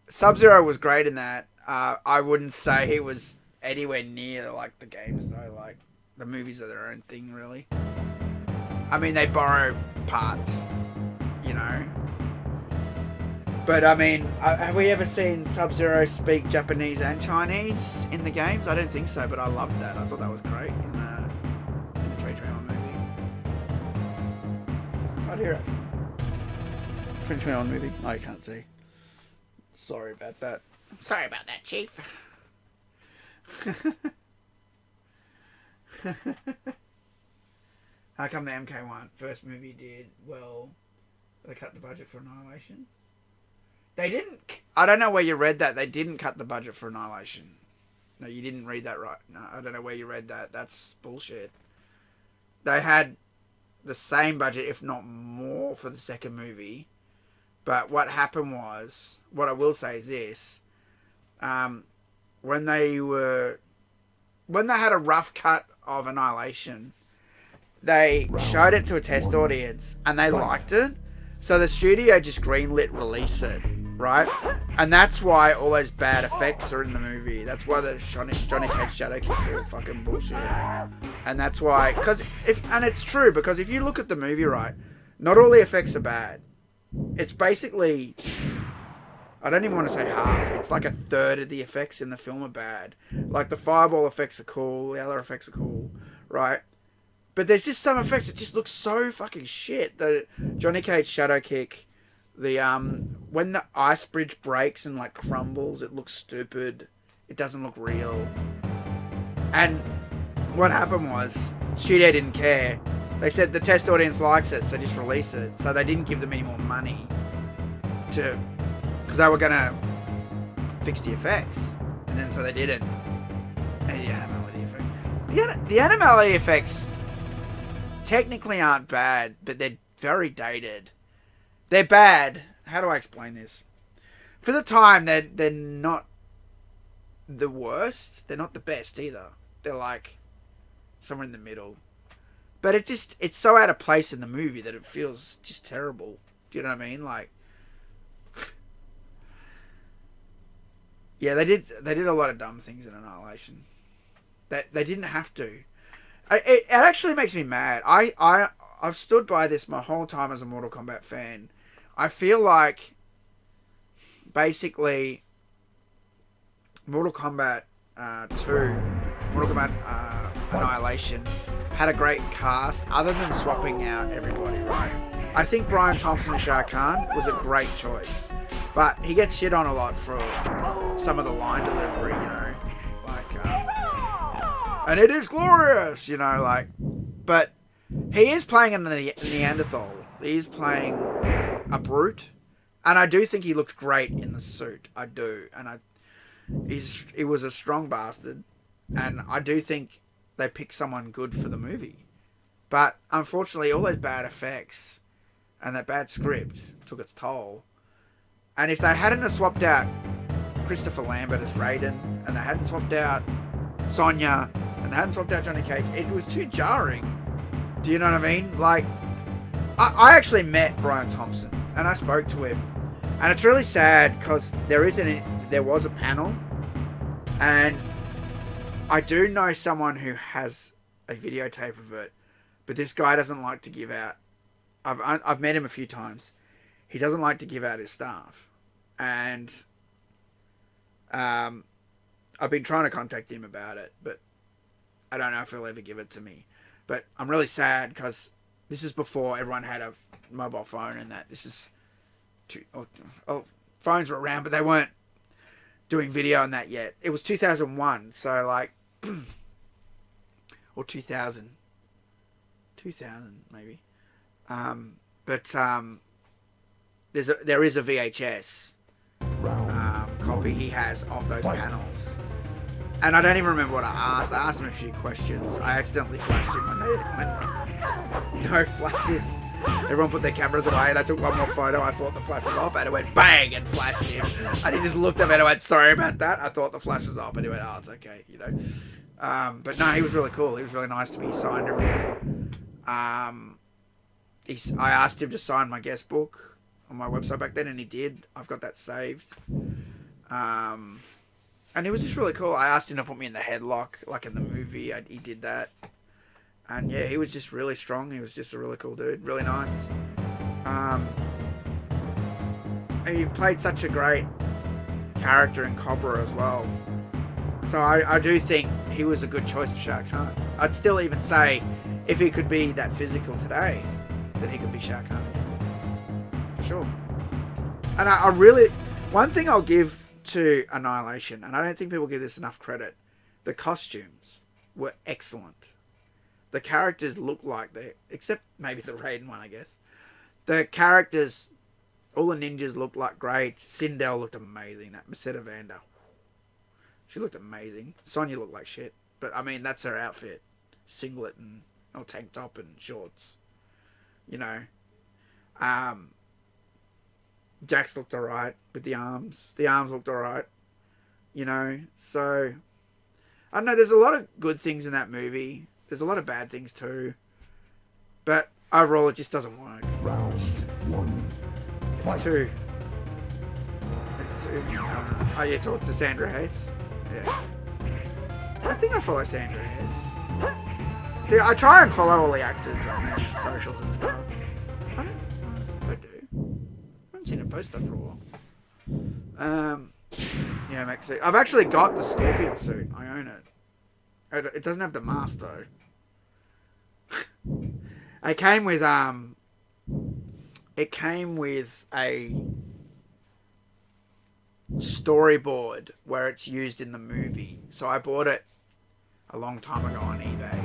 Sub-Zero was great in that. I wouldn't say he was anywhere near like the games though. Like the movies are their own thing, really. I mean, they borrow parts, you know. But I mean, have we ever seen Sub-Zero speak Japanese and Chinese in the games? I don't think so, but I loved that. I thought that was great in the 2021 movie. Right here, 2021 movie. Oh, you can't see. Sorry about that. Sorry about that, Chief. How come the MK1 first movie did well? They cut the budget for Annihilation. They didn't. I don't know where you read that. They didn't cut the budget for Annihilation. No, you didn't read that right. No, I don't know where you read that. That's bullshit. They had the same budget, if not more, for the second movie. But what happened was, what I will say is this: when they had a rough cut of Annihilation, they showed it to a test audience and they liked it. So the studio just greenlit release it, right? And that's why all those bad effects are in the movie. That's why the Johnny Cage shadow kicks are all fucking bullshit. And that's why, and it's true, because if you look at the movie, right, not all the effects are bad. It's basically, I don't even want to say half. It's like a third of the effects in the film are bad. Like the fireball effects are cool, the other effects are cool, right? But there's just some effects that just look so fucking shit. The Johnny Cage shadow kick, the when the ice bridge breaks and like crumbles, it looks stupid. It doesn't look real. And what happened was, studio didn't care. They said the test audience likes it, so just release it. So they didn't give them any more money because they were gonna fix the effects, and then so they didn't. And the animality effects. The animality effects technically aren't bad, but they're very dated. They're bad. How do I explain this? For the time, they're not the worst. They're not the best either. They're like somewhere in the middle. But it's so out of place in the movie that it feels just terrible. Do you know what I mean? Like, yeah, they did a lot of dumb things in Annihilation. They didn't have to. It actually makes me mad. I've stood by this my whole time as a Mortal Kombat fan. I feel like basically Mortal Kombat 2, Mortal Kombat Annihilation had a great cast other than swapping out everybody, right? I think Brian Thompson and Shah Khan was a great choice, but he gets shit on a lot for some of the line delivery, you know, like and it is glorious, you know, like, but he is playing a Neanderthal. He is playing a brute, and I do think he looked great in the suit. I do, and he was a strong bastard, and I do think they picked someone good for the movie. But unfortunately, all those bad effects and that bad script took its toll. And if they hadn't have swapped out Christopher Lambert as Raiden, and they hadn't swapped out Sonya, and they hadn't swapped out Johnny Cage, it was too jarring. Do you know what I mean? Like, I actually met Brian Thompson, and I spoke to him. And it's really sad, because there was a panel, and I do know someone who has a videotape of it, but this guy doesn't like to give out. I've met him a few times. He doesn't like to give out his stuff, and I've been trying to contact him about it, but I don't know if he'll ever give it to me. But I'm really sad because this is before everyone had a mobile phone, and that this is phones were around, but they weren't doing video on that yet. It was 2001, so like, or 2000 maybe. But there is a VHS copy he has of those panels, and I don't even remember what I asked. I asked him a few questions. I accidentally flashed him when no flashes. Everyone put their cameras away, and I took one more photo. I thought the flash was off, and it went bang and flashed him. And he just looked at me and went, "Sorry about that. I thought the flash was off." And he went, "Oh, it's okay," you know. But no, he was really cool. He was really nice to me. He signed everything. I asked him to sign my guest book on my website back then, and he did. I've got that saved. And it was just really cool. I asked him to put me in the headlock, like in the movie. He did that. And yeah, he was just really strong. He was just a really cool dude. Really nice. He played such a great character in Cobra as well. So I do think he was a good choice for Shah Khan. I'd still even say, if he could be that physical today, that he could be Shah Khan. For sure. And I really... One thing I'll give to Annihilation, and I don't think people give this enough credit, the costumes were excellent. The characters look like they... Except maybe the Raiden one, I guess. The characters... All the ninjas looked like great. Sindel looked amazing. That Masetta Vanda. She looked amazing. Sonya looked like shit. But, I mean, that's her outfit. Singlet and... Or tank top and shorts. You know. Jax looked alright with the arms. The arms looked alright. You know. So... I don't know. There's a lot of good things in that movie. There's a lot of bad things too. But overall, it just doesn't work. Round one. It's too... oh, you talk to Sandra Hayes? Yeah. I think I follow Sandra Hayes. See, I try and follow all the actors on their socials and stuff. I do. I haven't seen a post up for a while. Yeah, Maxi. I've actually got the Scorpion suit. I own it. It doesn't have the mask though. It came with a storyboard where it's used in the movie. So I bought it a long time ago on eBay.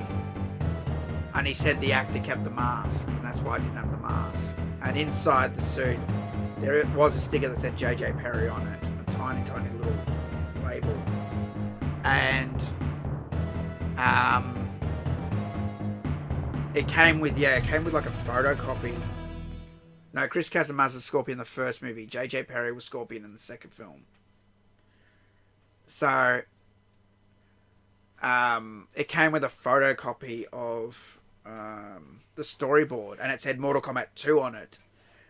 And he said the actor kept the mask, and that's why I didn't have the mask. And inside the suit, there was a sticker that said JJ Perry on it. A tiny, tiny little label. And it came with like a photocopy. No, Chris Casamazza's Scorpion in the first movie. JJ Perry was Scorpion in the second film. So, it came with a photocopy of the storyboard, and it said Mortal Kombat 2 on it.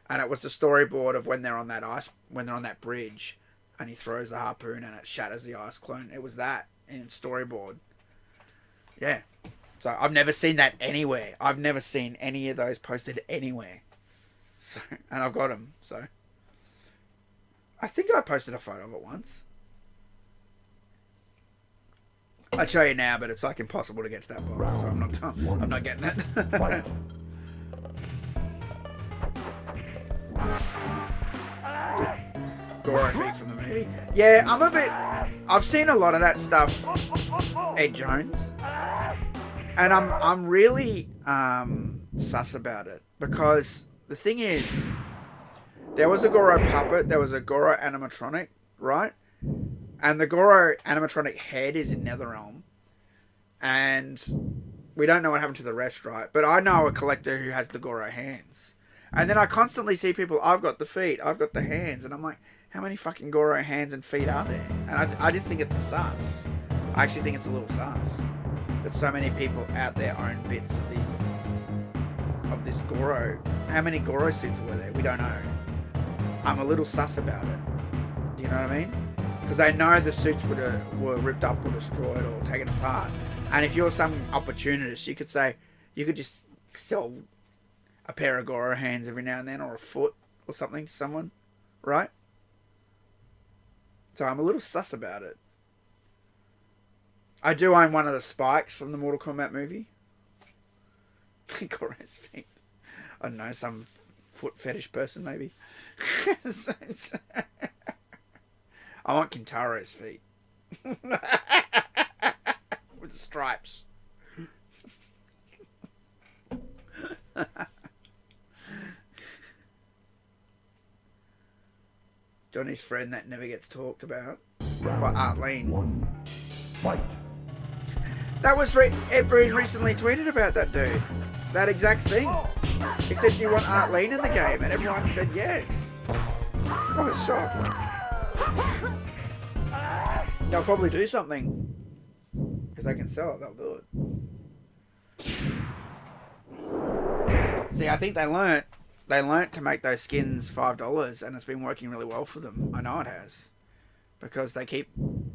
And it was the storyboard of when they're on that bridge, and he throws the harpoon and it shatters the ice clone. It was that in storyboard. Yeah. So I've never seen that anywhere. I've never seen any of those posted anywhere. So, and I've got them. So I think I posted a photo of it once. I'd show you now, but it's like impossible to get to that box. So I'm not getting it. Goro feet from the movie. Yeah, I've seen a lot of that stuff. Ed Jones. And I'm really sus about it, because the thing is, there was a Goro puppet, there was a Goro animatronic, right? And the Goro animatronic head is in NetherRealm, and we don't know what happened to the rest, right? But I know a collector who has the Goro hands, and then I constantly see people, I've got the feet, I've got the hands, and I'm like, how many fucking Goro hands and feet are there? And I just think it's sus. I actually think it's a little sus that so many people out there own bits of this Goro. How many Goro suits were there? We don't know. I'm a little sus about it. Do you know what I mean? Because I know the suits were ripped up or destroyed or taken apart. And if you're some opportunist, you could just sell a pair of Goro hands every now and then, or a foot or something to someone, right? So I'm a little sus about it. I do own one of the spikes from the Mortal Kombat movie. Goro's feet. I don't know, some foot fetish person maybe. I want Kintaro's feet. With stripes. Johnny's friend that never gets talked about. By Arlene. One. Fight. That was Ed Breen recently tweeted about that dude. That exact thing. He said, do you want Arlene in the game? And everyone said yes. I was shocked. They'll probably do something. If they can sell it, they'll do it. See, I think they learnt to make those skins $5, and it's been working really well for them. I know it has, because they keep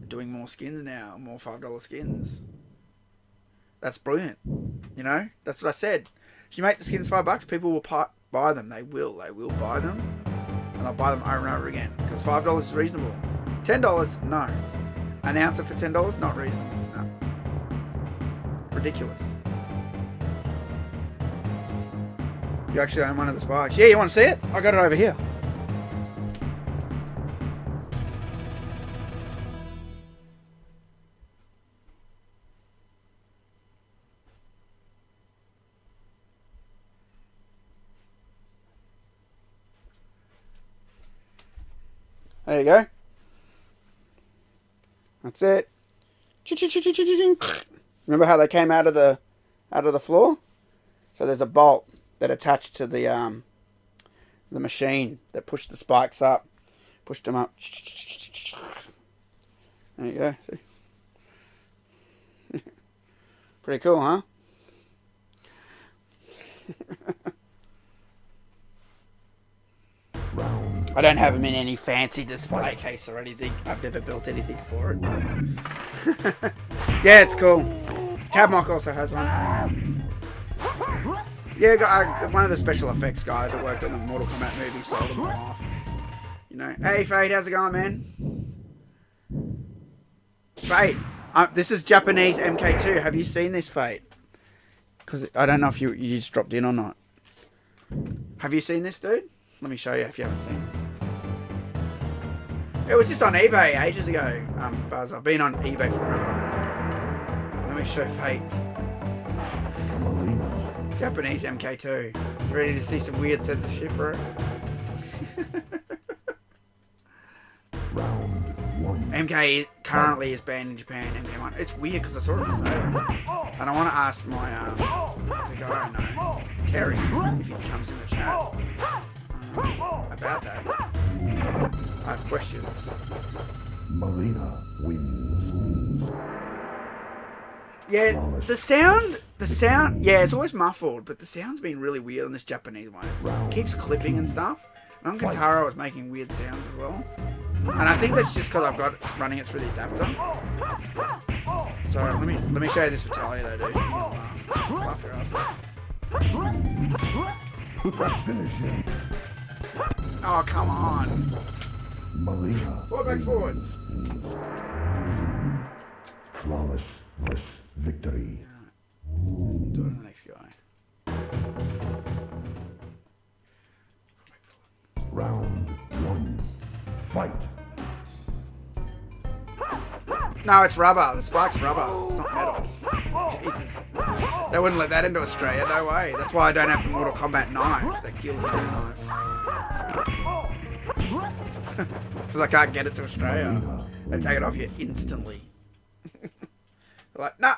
doing more skins now, more $5 skins. That's brilliant. You know, that's what I said. If you make the skins $5, people will buy them. They will buy them, and I'll buy them over and over again because $5 is reasonable. $10, no. An ounce for $10, not reasonable. No. Ridiculous. You actually own one of the spikes. Yeah, you want to see it? I got it over here. There you go. That's it. Remember how they came out of the floor? So there's a bolt that attached to the machine that pushed the spikes up, pushed them up. There you go. See? Pretty cool, huh? I don't have them in any fancy display case or anything. I've never built anything for it. Yeah, it's cool. Tabmock also has one. Yeah, one of the special effects guys that worked on the Mortal Kombat movie sold them off. You know, hey Fade, how's it going, man? Fade, this is Japanese MK2. Have you seen this, Fade? Because I don't know if you just dropped in or not. Have you seen this, dude? Let me show you if you haven't seen this. It was just on eBay ages ago, Buzz. I've been on eBay forever. Let me show Fate. Japanese MK2. You ready to see some weird censorship, bro? MK currently is banned in Japan. MK1. It's weird because I saw it for sale, and I want to ask my the guy I know, Terry, if he comes in the chat about that. I have questions. Marina wins. Yeah, the sound, yeah, it's always muffled, but the sound's been really weird on this Japanese one. It keeps clipping and stuff. And on Katara, I was making weird sounds as well. And I think that's just because I've got running it through the adapter. So let me show you this fatality though, dude. Laugh your ass off. Finish him. Oh, come on. Marina. Forward, back forward. Flawless victory. Do it on the next guy. Round 1. Fight. No, it's rubber. The spike's rubber. It's not metal. Jesus. They wouldn't let that into Australia. No way. That's why I don't have the Mortal Kombat knife. That Gil Hidden knife. Because I can't get it to Australia. They take it off you instantly. Like, nah.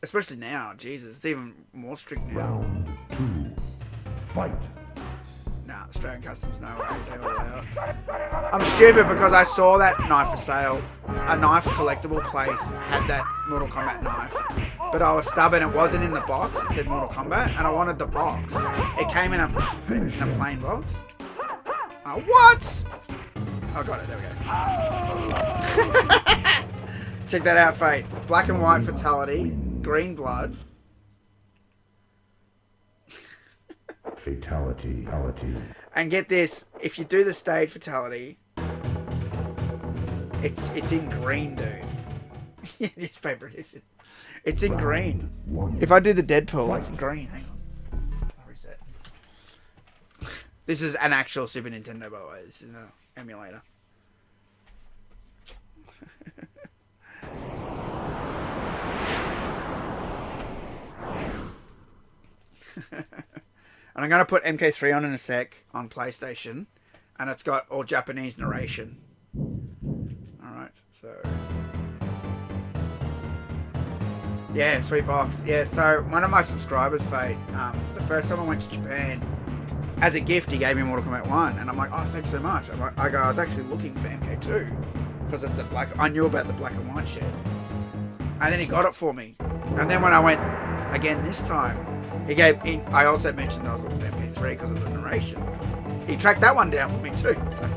Especially now. Jesus. It's even more strict now. Round 2. Fight. Nah, Australian Customs, no way. They all out. I'm stupid because I saw that knife for sale. A knife collectible place had that Mortal Kombat knife. But I was stubborn. It wasn't in the box. It said Mortal Kombat. And I wanted the box. It came in a plain box. Oh, what? I got it. There we go. Check that out, Fate. Black and white fatality. Green blood. Fatality. And get this, if you do the stage fatality, it's in green, dude. Newspaper edition. It's in green. If I do the Deadpool, it's in green. Hang on. I'll reset. This is an actual Super Nintendo, by the way. This is an emulator. And I'm going to put MK3 on in a sec on PlayStation. And it's got all Japanese narration. Alright, so... Yeah, sweet box. Yeah, so one of my subscribers, Fate, the first time I went to Japan, as a gift, he gave me Mortal Kombat 1. And I'm like, oh, thanks so much. I was actually looking for MK2. Because of the black... I knew about the black and white shit. And then he got it for me. And then when I went again this time... I also mentioned I was looking for MP3 because of the narration. He tracked that one down for me too. So.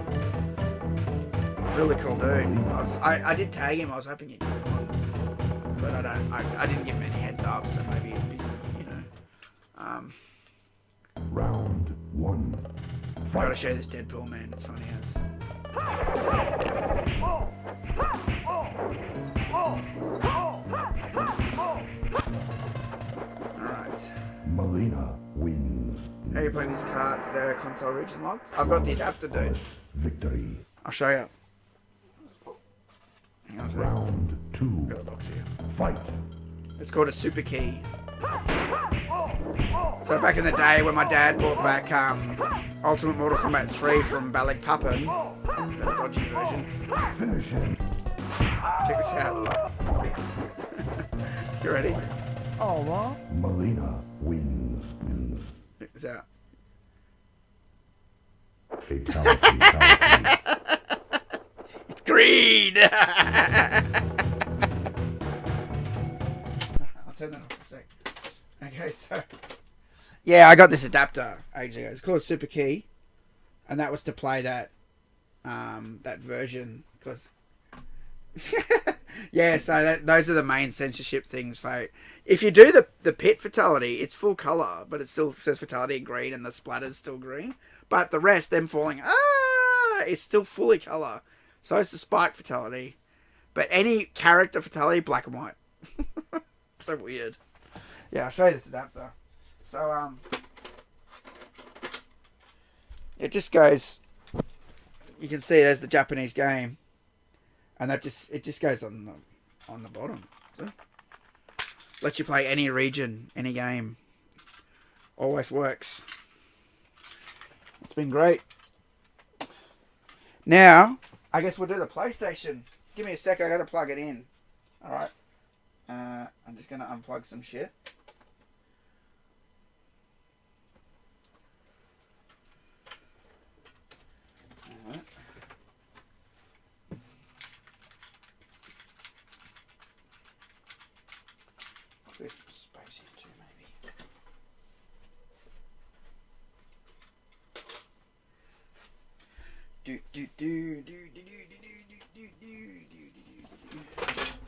Really cool dude. I did tag him. I was hoping he'd come on, but I didn't give him any heads up, so maybe he's busy, you know. Round one. I gotta show you this Deadpool man. It's funny as. Alright. Melina wins. How you play these cards? They're console region locked. I've got the adapter, dude. Victory. I'll show you. Hang on a second. Round two. Got the box here. Fight. It's called a super key. So back in the day when my dad brought back Ultimate Mortal Kombat 3 from Balikpapan, the dodgy version. Finish him. Check this out. You ready? Melina wins. Check this out. Fatality. It's green! I'll turn that off for a sec. Okay, so... Yeah, I got this adapter ages ago. It's called a Super Key. And that was to play that that version. Because... yeah, so those are the main censorship things. If you do the pit fatality, it's full colour. But it still says fatality in green and the splatter's still green. But the rest, them falling, it's still fully colour. So it's the spike fatality. But any character fatality, black and white. So weird. Yeah, I'll show you this adapter. So, it just goes, you can see there's the Japanese game. And it just goes on the bottom. So, lets you play any region, any game. Always works. It's been great. Now, I guess we'll do the PlayStation. Give me a sec, I gotta plug it in. Alright. I'm just gonna unplug some shit. Alright. There's some space here too, maybe.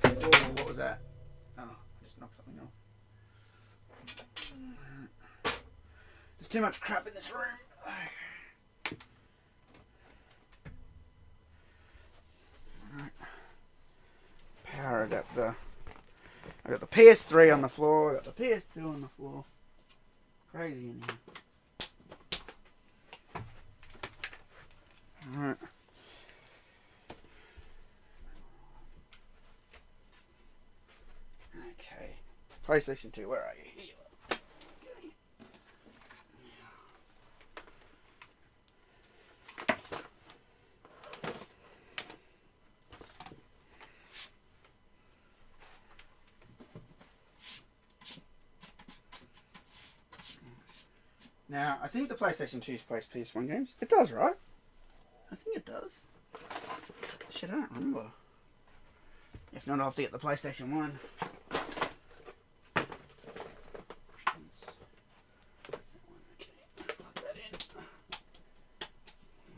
Oh, what was that? Oh, I just knocked something off. There's too much crap in this room. Right. Power adapter. I got the PS3 on the floor. I got the PS2 on the floor. Crazy in here. Alright. Okay. PlayStation 2, where are you? Here. Okay. Now, I think the PlayStation 2 plays PS1 games. It does, right? I think it does. Shit, I don't remember. If not, I'll have to get the PlayStation 1. Plug that in.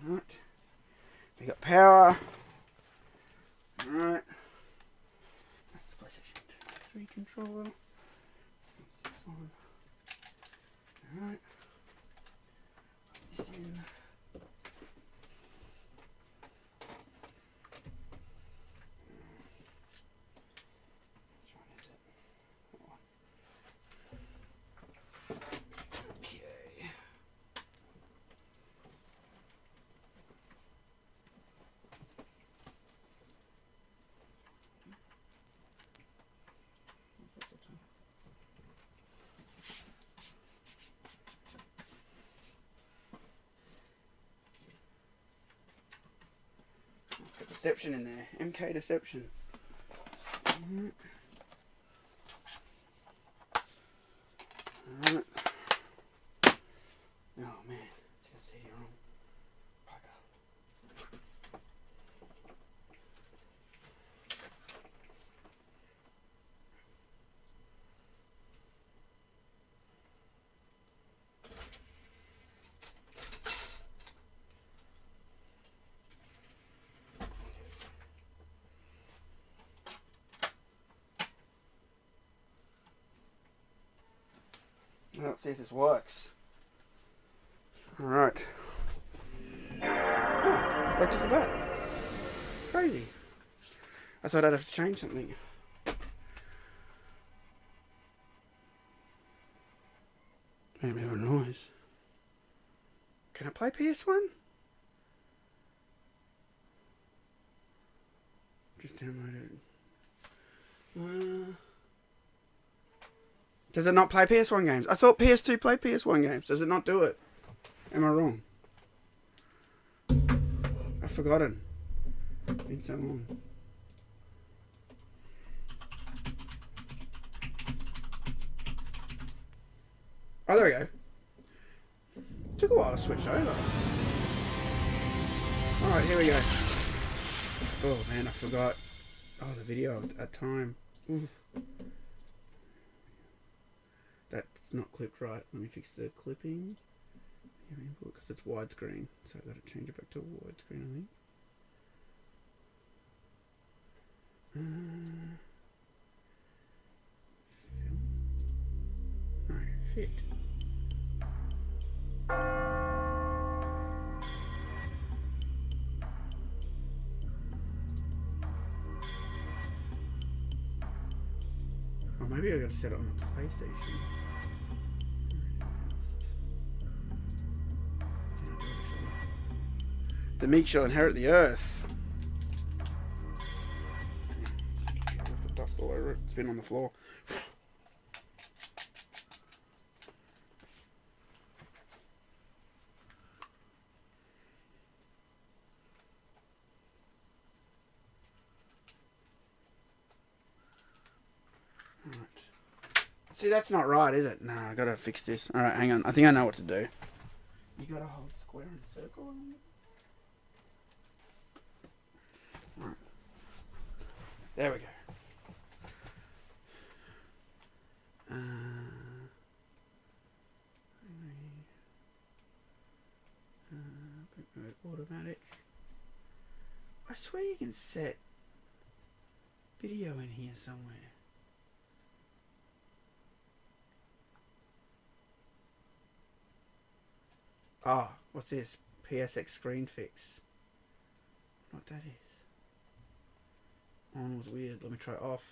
Alright. We got power. Alright. That's the PlayStation 3 controller. That's this one. Alright. Put this in. Deception in there. MK Deception. Alright. Alright. Oh man, it's gonna say you're wrong. Let's see if this works. Alright. Oh, worked just about. Crazy. I thought I'd have to change something. Made a bit of a noise. Can I play PS1? Just download it. Does it not play PS1 games? I thought PS2 played PS1 games. Does it not do it? Am I wrong? I've forgotten. It's been so long. Oh, there we go. Took a while to switch over. Alright, here we go. Oh man, I forgot. Oh, the video at time. Oof. That's not clipped right. Let me fix the clipping. Because it's widescreen. So I've got to change it back to widescreen, I think. No, fit. Or maybe I got to set it on the PlayStation. The meek shall inherit the earth. I've got dust all over it. It's been on the floor. See, that's not right, is it? No, I gotta fix this. Alright, hang on. I think I know what to do. You gotta hold square and circle. Alright. There we go. Automatic. I swear you can set video in here somewhere. Ah, oh, what's this? PSX screen fix. What that is? On was weird. Let me try it off.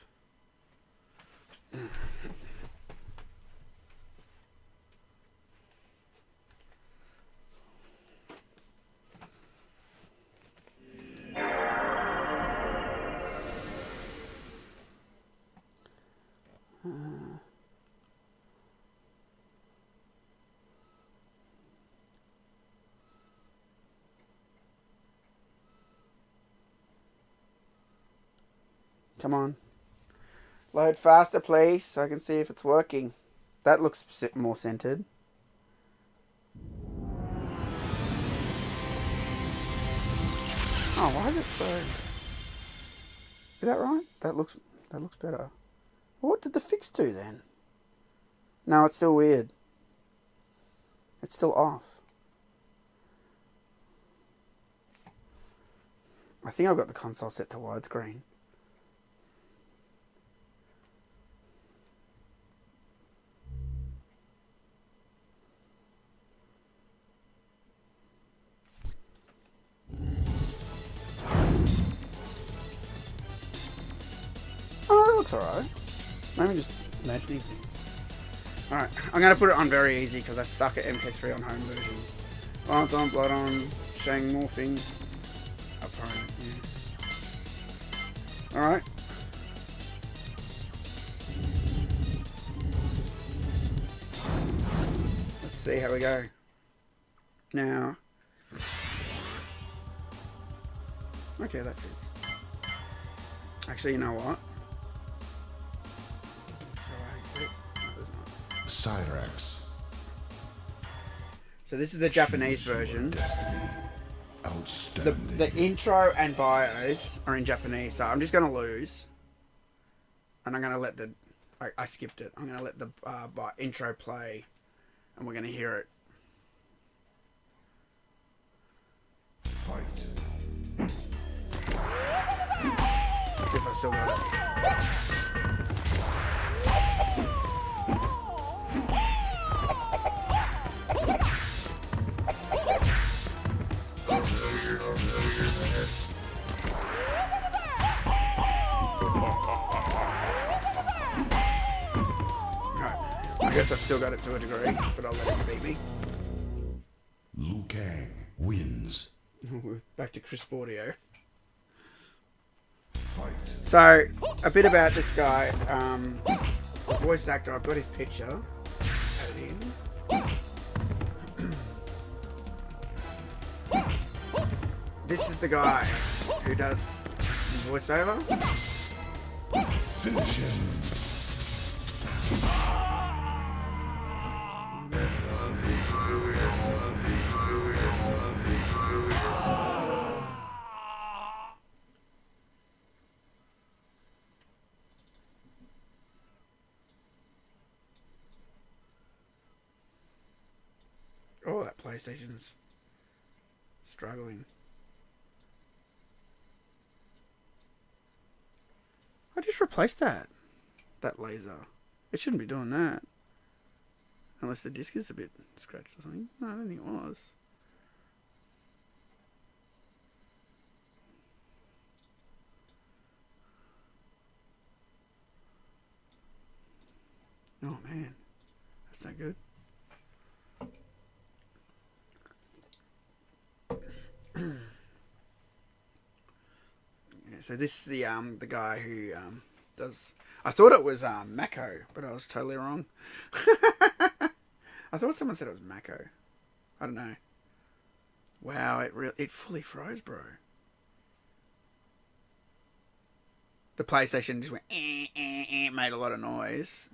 Come on. Load faster, please, so I can see if it's working. That looks more centered. Oh, why is it so... Is that right? That looks better. Well, what did the fix do then? No, it's still weird. It's still off. I think I've got the console set to widescreen. Oh, that looks alright. Maybe just imagining things. Alright, I'm going to put it on very easy because I suck at MK3 on home versions. Violence on, blood on, Shang morphing. Opponent, yes. Alright. Let's see how we go. Now. Okay, that fits. Actually, you know what? Cyrex. So this is the Japanese version. Outstanding. The intro and bios are in Japanese, so I'm just going to lose. And I'm going to let the... I skipped it. I'm going to let the intro play. And we're going to hear it. Fight. See if I still got it. I guess I've still got it to a degree, but I'll let him beat me. Liu Kang wins. Back to crisp audio. Fight. So, a bit about this guy. The voice actor, I've got his picture. Added in. This is the guy who does the voiceover. Finish him. Oh, that PlayStation's struggling. I just replaced that laser. It shouldn't be doing that. Unless the disc is a bit scratched or something. No, I don't think it was. Oh man, that's not good. Yeah, so this is the guy who does. I thought it was Mako, but I was totally wrong. I thought someone said it was Mako. I don't know. Wow, it fully froze, bro. The PlayStation just went made a lot of noise.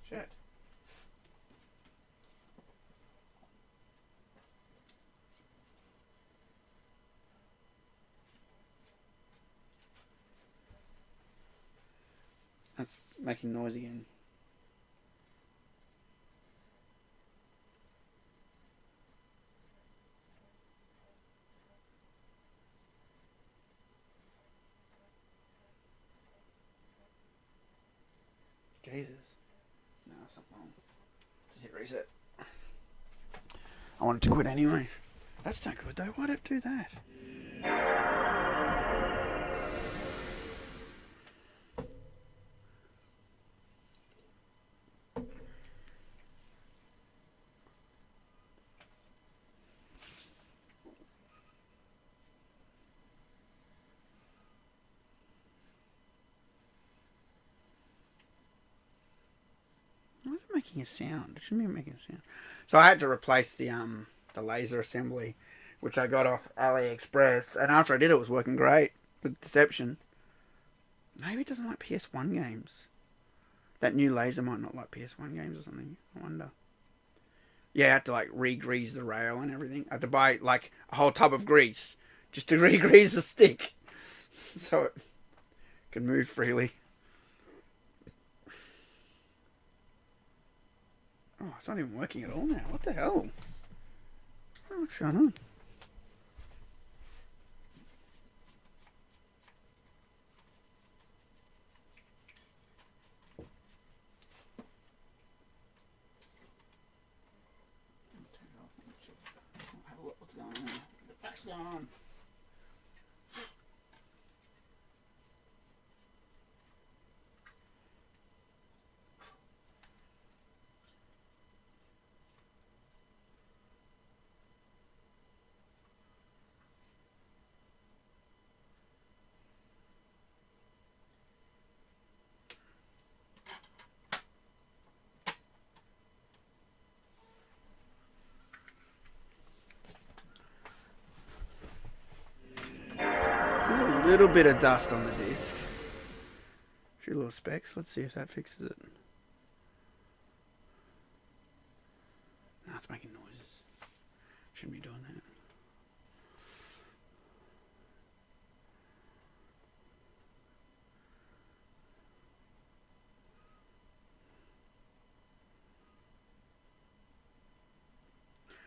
Shit. That's making noise again. Jesus. No, something wrong. Just hit reset. I wanted to quit anyway. That's not good though. Why'd it do that? Why is it making a sound? It shouldn't be making a sound. So I had to replace the laser assembly, which I got off AliExpress, and after I did it was working great with Deception. Maybe it doesn't like PS1 games. That new laser might not like PS1 games or something. I wonder. Yeah, I had to like re-grease the rail and everything. I had to buy like a whole tub of grease just to re-grease the stick so it can move freely. Oh, it's not even working at all now. What the hell? What's going on? Have a look what's going on. What the fuck's going on? There's a little bit of dust on the disc. Few little specks. Let's see if that fixes it. No, it's making noises. Shouldn't be doing that.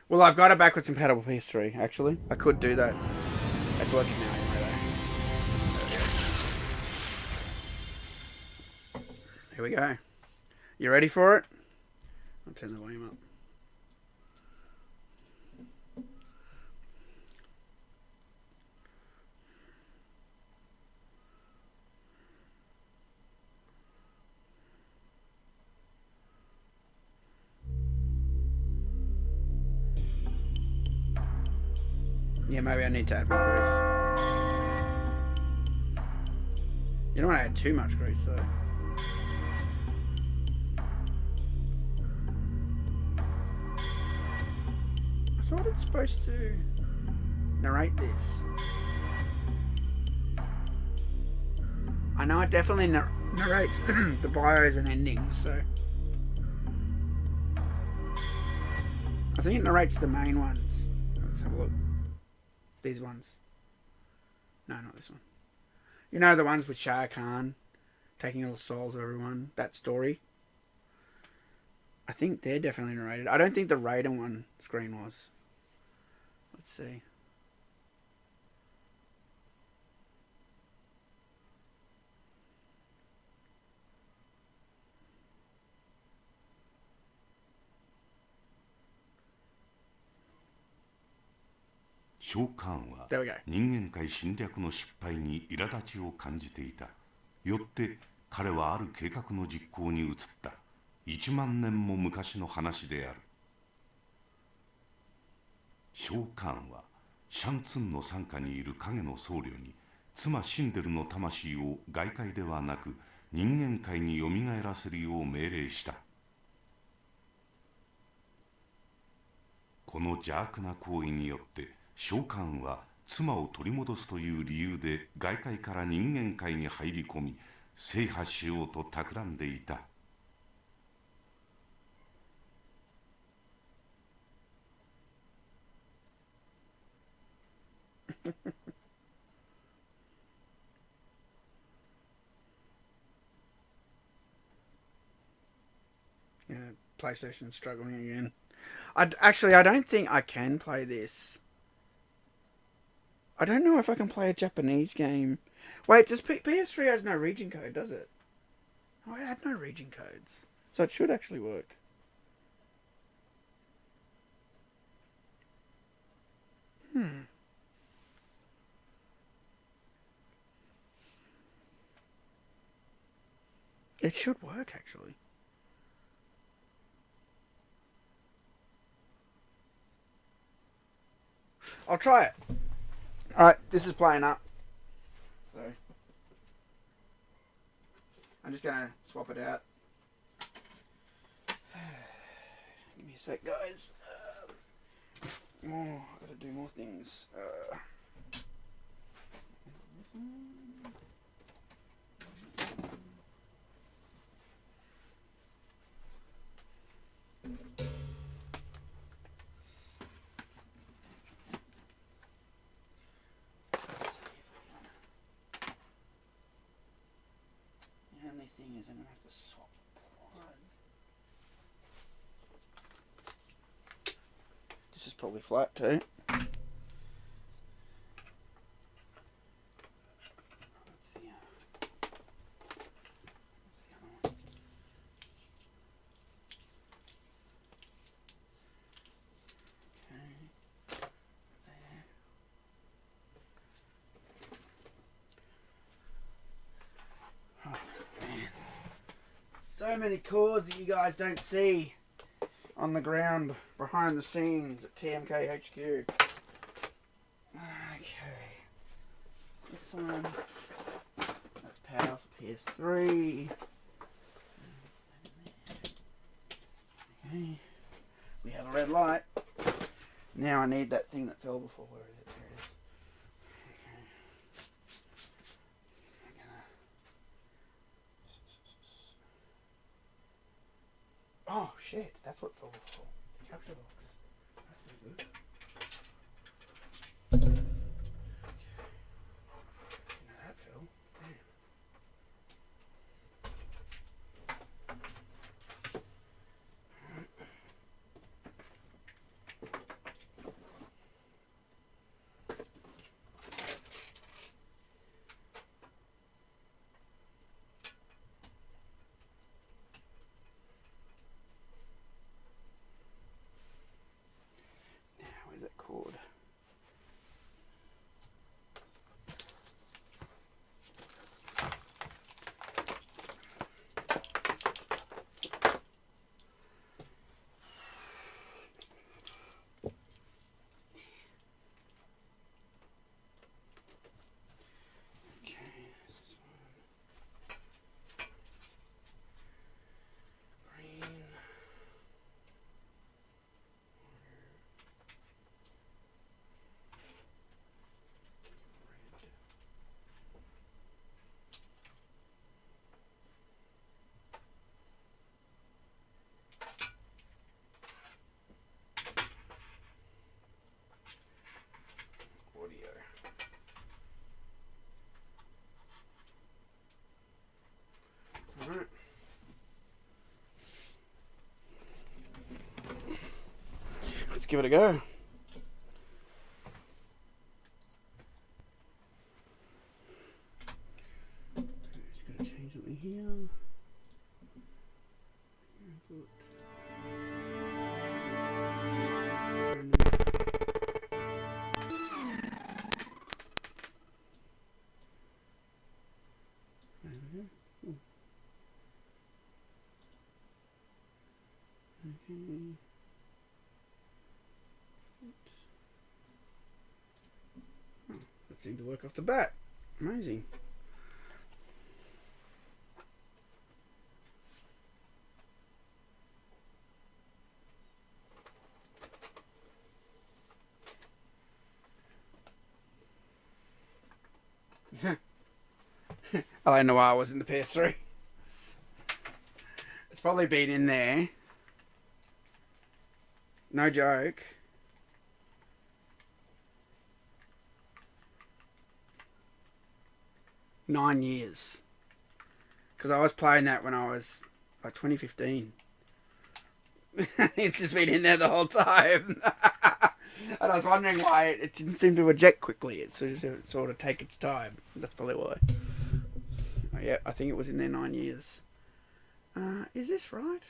Well, I've got a backwards compatible PS3, actually. I could do that. It's working now anyway, though. Here we go. You ready for it? I'll turn the volume up. Yeah, maybe I need to add more grease. You don't want to add too much grease though. I thought it's supposed to narrate this. I know it definitely narrates the bios and endings, so I think it narrates the main ones. Let's have a look. These ones. No, not this one. You know the ones with Shah Khan taking all the souls of everyone? That story? I think they're definitely narrated. I don't think the Raiden one screen was. Let's see.召喚は There we go. 人間界侵略の失敗に苛立ちを感じていた。よって彼はある計画の実行に移った。1万年も昔の話である。召喚はシャンツンの傘下にいる影の僧侶に妻シンデルの魂を外界ではなく人間界によみがえらせるよう命令した。この邪悪な行為によって召喚は妻を取り戻すという理由で外界から人間界に入り込み制覇しようと企んでいた。Yeah, PlayStation's struggling again. I don't think I can play this. I don't know if I can play a Japanese game. Wait, does PS3 has no region code, does it? Oh, it had no region codes. So it should actually work. It should work, actually. I'll try it. Alright, this is playing up. So I'm just gonna swap it out. Give me a sec, guys. I've gotta do more things. This one. The only thing is I'm going to have to swap the plug. This is probably flat too. So many cords that you guys don't see on the ground behind the scenes at TMK HQ. Okay. This one. That's power for PS3. Okay. We have a red light. Now I need that thing that fell before. Where is it? There it is. Oh shit, that's what fell before. Capture box. That's no good. Now that fell. Damn. Now give it a go. Just gotta change something here. Okay. Oh, that seemed to work off the bat. Amazing. I don't know why I was in the PS3. It's probably been in there. No joke. Nine years. Because I was playing that when I was like 2015. It's just been in there the whole time. And I was wondering why it didn't seem to eject quickly. It sort of take its time. That's probably why. Oh, yeah, I think it was in there 9 years. Is this right?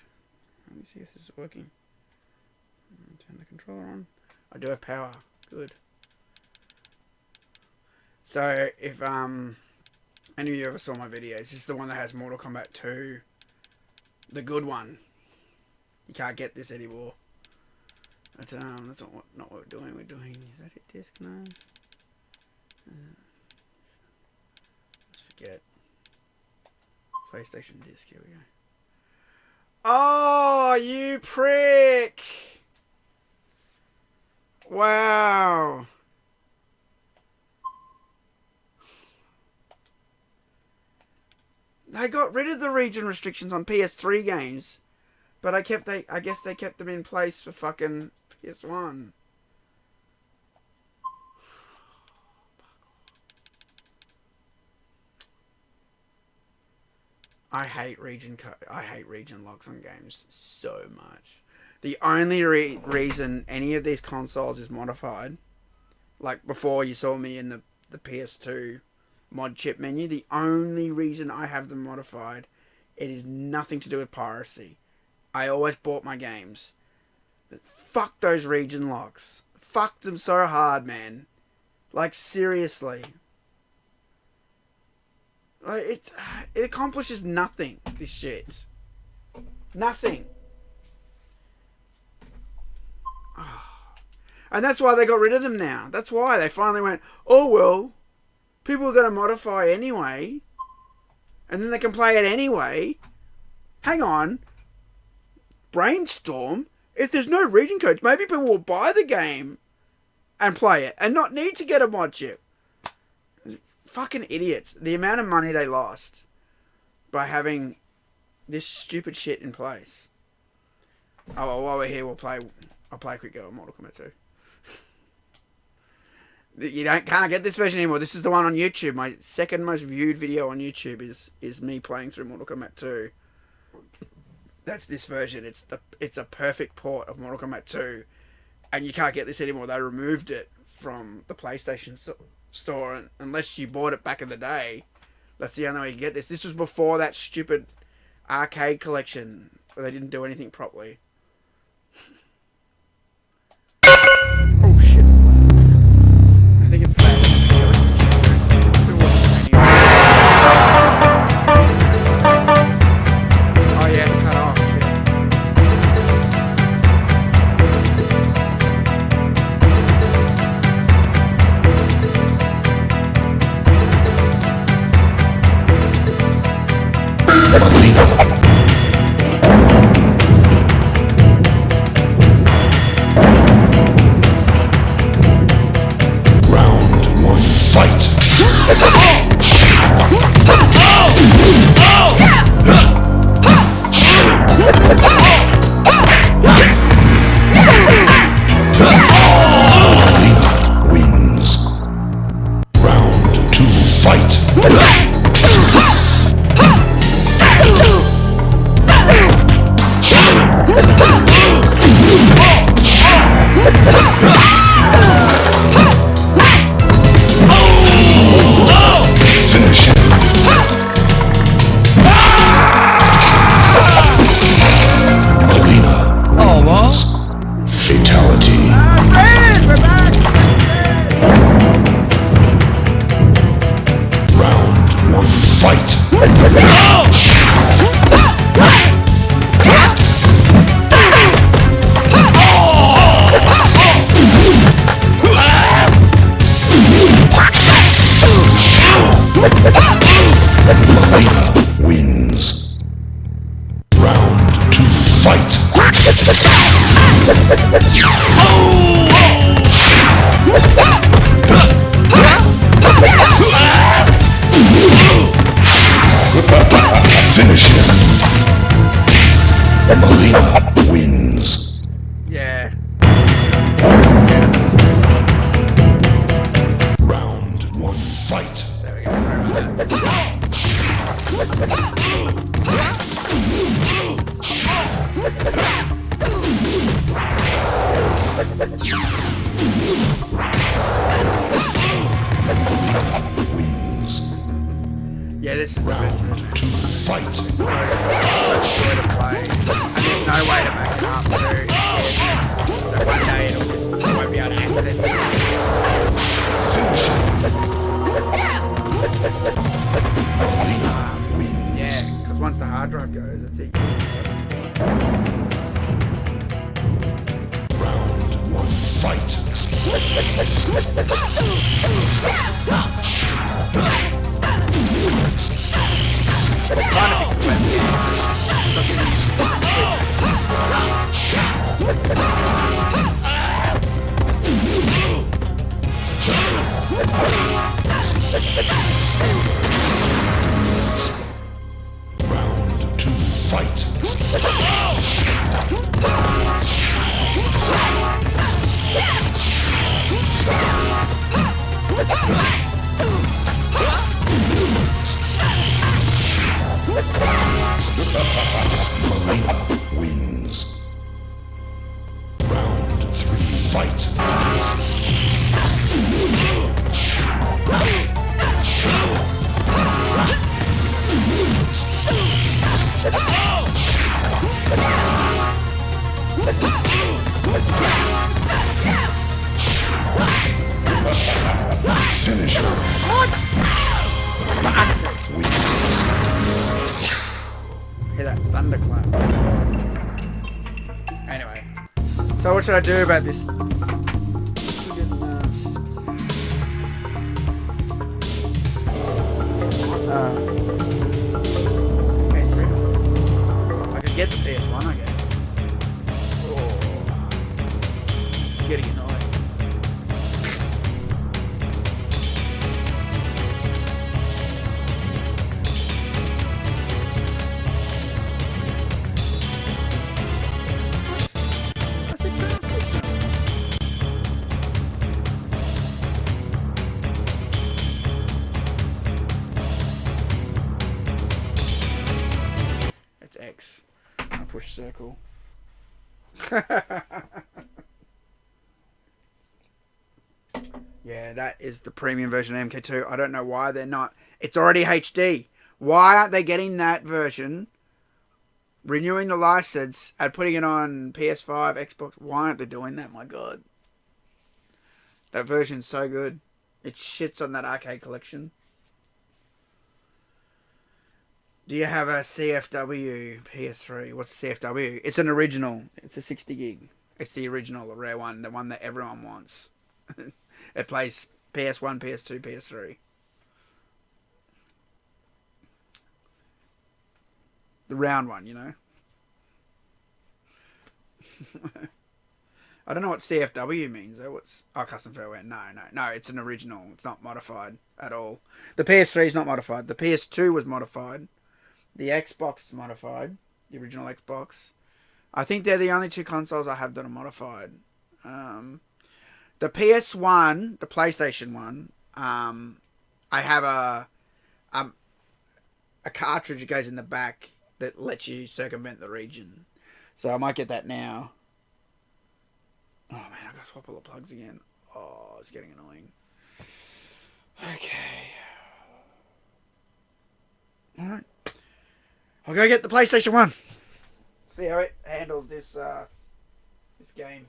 Let me see if this is working. Turn the controller on. I do have power. Good. So if any of you ever saw my videos, this is the one that has Mortal Kombat 2. The good one. You can't get this anymore. But that's not what we're doing. We're doing, is that it, disc? No. Let's forget. PlayStation disc, here we go. Oh, you prick! Wow. They got rid of the region restrictions on PS3 games, but I guess they kept them in place for fucking PS1. I hate region locks on games so much. The only reason any of these consoles is modified, like before you saw me in the PS2 mod chip menu, the only reason I have them modified, it is nothing to do with piracy. I always bought my games. But fuck those region locks. Fuck them so hard, man. Like, seriously. Like, it accomplishes nothing, this shit. Nothing. And that's why they got rid of them now. That's why they finally went, oh well, people are going to modify anyway, and then they can play it anyway. Hang on. Brainstorm? If there's no region codes, maybe people will buy the game and play it and not need to get a mod chip. Fucking idiots. The amount of money they lost by having this stupid shit in place. Oh, well, while we're here, I'll play a quick go of Mortal Kombat 2. You can't get this version anymore. This is the one on YouTube. My second most viewed video on YouTube is me playing through Mortal Kombat 2. That's this version. It's a perfect port of Mortal Kombat 2, and you can't get this anymore. They removed it from the PlayStation store, unless you bought it back in the day. That's the only way you can get this. This was before that stupid arcade collection where they didn't do anything properly. Oh shit! It's loud. I think it's loud. Oh yeah, it's cut off. Yeah, this is the best version. Fight. It's so joy to play. And there's no way to back it up, so it scares me that one day I won't be able to access it. Yeah, because once the hard drive goes, that's it. Round one. Fight. Trying to fix the Round two. Fight. Malina wins. Round three. Fight. Finisher. Hear that thunderclap. Anyway, so what should I do about this? PS3. I could get the PS1, I guess. Oh, it's getting annoying. X. I'll push circle. Yeah, that is the premium version of MK2. I don't know why they're not. It's already HD. Why aren't they getting that version, renewing the license, and putting it on PS5, Xbox? Why aren't they doing that? My God. That version's so good. It shits on that arcade collection. Do you have a CFW PS3? What's a CFW? It's an original. It's a 60 gig. It's the original, the rare one, the one that everyone wants. It plays PS1, PS2, PS3. The round one, you know? I don't know what CFW means though. What's custom firmware? No. It's an original. It's not modified at all. The PS3 is not modified. The PS2 was modified. The Xbox is modified. The original Xbox. I think they're the only two consoles I have that are modified. The PS1, the PlayStation one, I have a cartridge that goes in the back that lets you circumvent the region. So I might get that now. Oh man, I gotta swap all the plugs again. Oh, it's getting annoying. Okay. Alright. I'll go get the PlayStation 1. See how it handles this this game.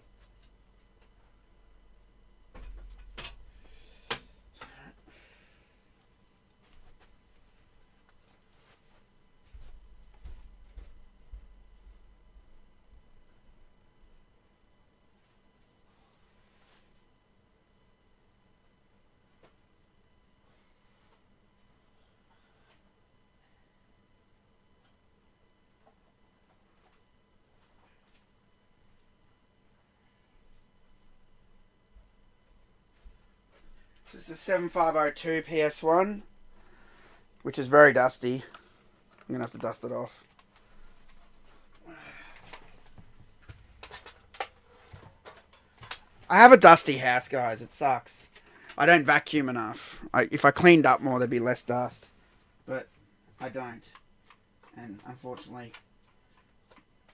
This is a 7502 PS1, which is very dusty. I'm going to have to dust it off. I have a dusty house, guys. It sucks. I don't vacuum enough. If I cleaned up more, there'd be less dust. But I don't. And unfortunately,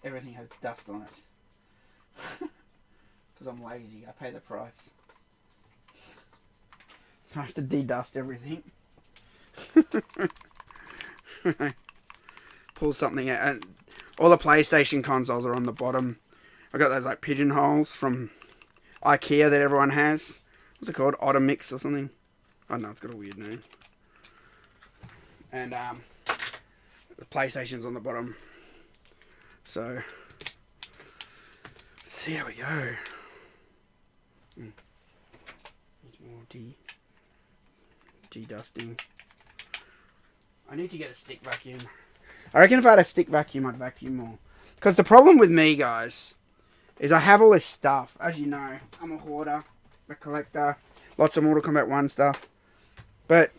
everything has dust on it. Because I'm lazy. I pay the price. I have to de-dust everything. Pull something out. And all the PlayStation consoles are on the bottom. I got those like pigeonholes from IKEA that everyone has. What's it called? Automix or something? I don't know, it's got a weird name. And the PlayStation's on the bottom. So let's see how we go. Needs more de-dusting. I need to get a stick vacuum. I reckon if I had a stick vacuum, I'd vacuum more. Because the problem with me, guys, is I have all this stuff. As you know, I'm a hoarder, a collector, lots of Mortal Kombat 1 stuff. But,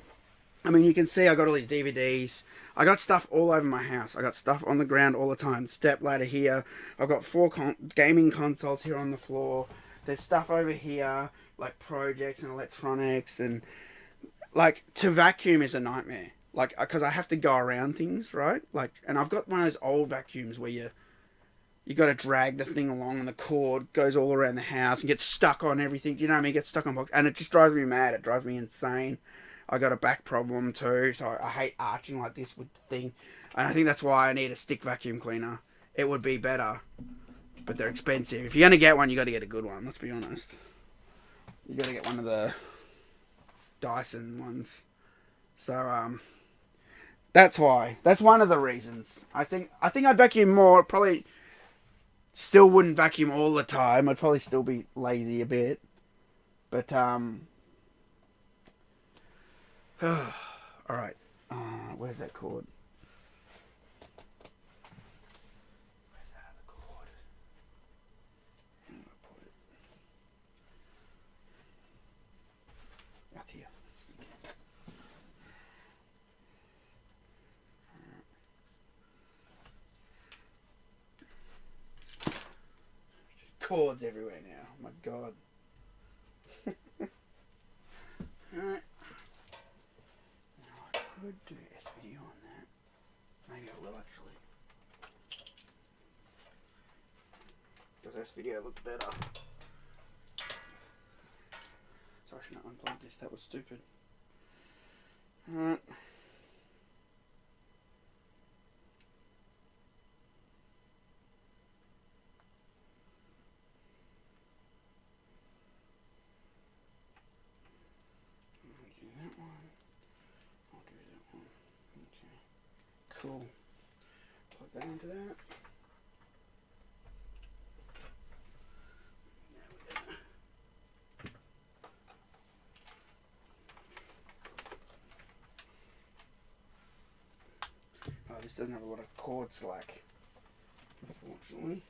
I mean, you can see I got all these DVDs. I got stuff all over my house. I got stuff on the ground all the time. Step ladder here. I've got 4 gaming consoles here on the floor. There's stuff over here, like projects and electronics. And, like, to vacuum is a nightmare. Like, because I have to go around things, right? Like, and I've got one of those old vacuums where you got to drag the thing along and the cord goes all around the house and gets stuck on everything. Do you know what I mean? Gets stuck on box. And it just drives me mad. It drives me insane. I got a back problem too, so I hate arching like this with the thing. And I think that's why I need a stick vacuum cleaner. It would be better, but they're expensive. If you're going to get one, you got to get a good one, let's be honest. You got to get one of the Dyson ones. So, that's why. That's one of the reasons. I think I'd vacuum more. Probably still wouldn't vacuum all the time. I'd probably still be lazy a bit. But, alright. Where's that cord? Where's that other cord? I'm gonna put it out here. Cords everywhere now. Oh my god. Alright. Now I could do S video on that. Maybe I will actually. Because S video looked better. Sorry, I should not unplug this. That was stupid. Alright. Cool. Plug that into that. Oh, this doesn't have a lot of cord slack, unfortunately.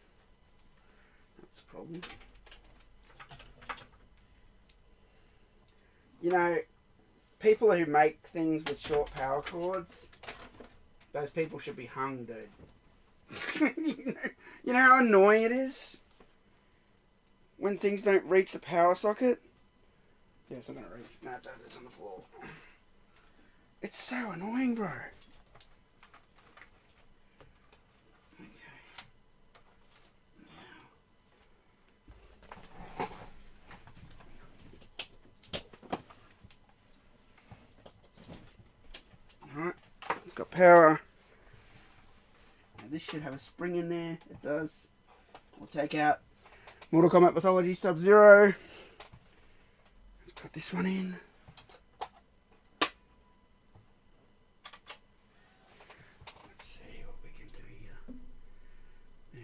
That's a problem. You know, people who make things with short power cords, those people should be hung, dude. You know how annoying it is when things don't reach the power socket? Yes, I'm gonna reach. No, don't. It's on the floor. It's so annoying, bro. Okay. Now. Alright. It's got power. And this should have a spring in there. It does. We'll take out Mortal Kombat Mythology Sub-Zero. Let's put this one in. Let's see what we can do here. Now,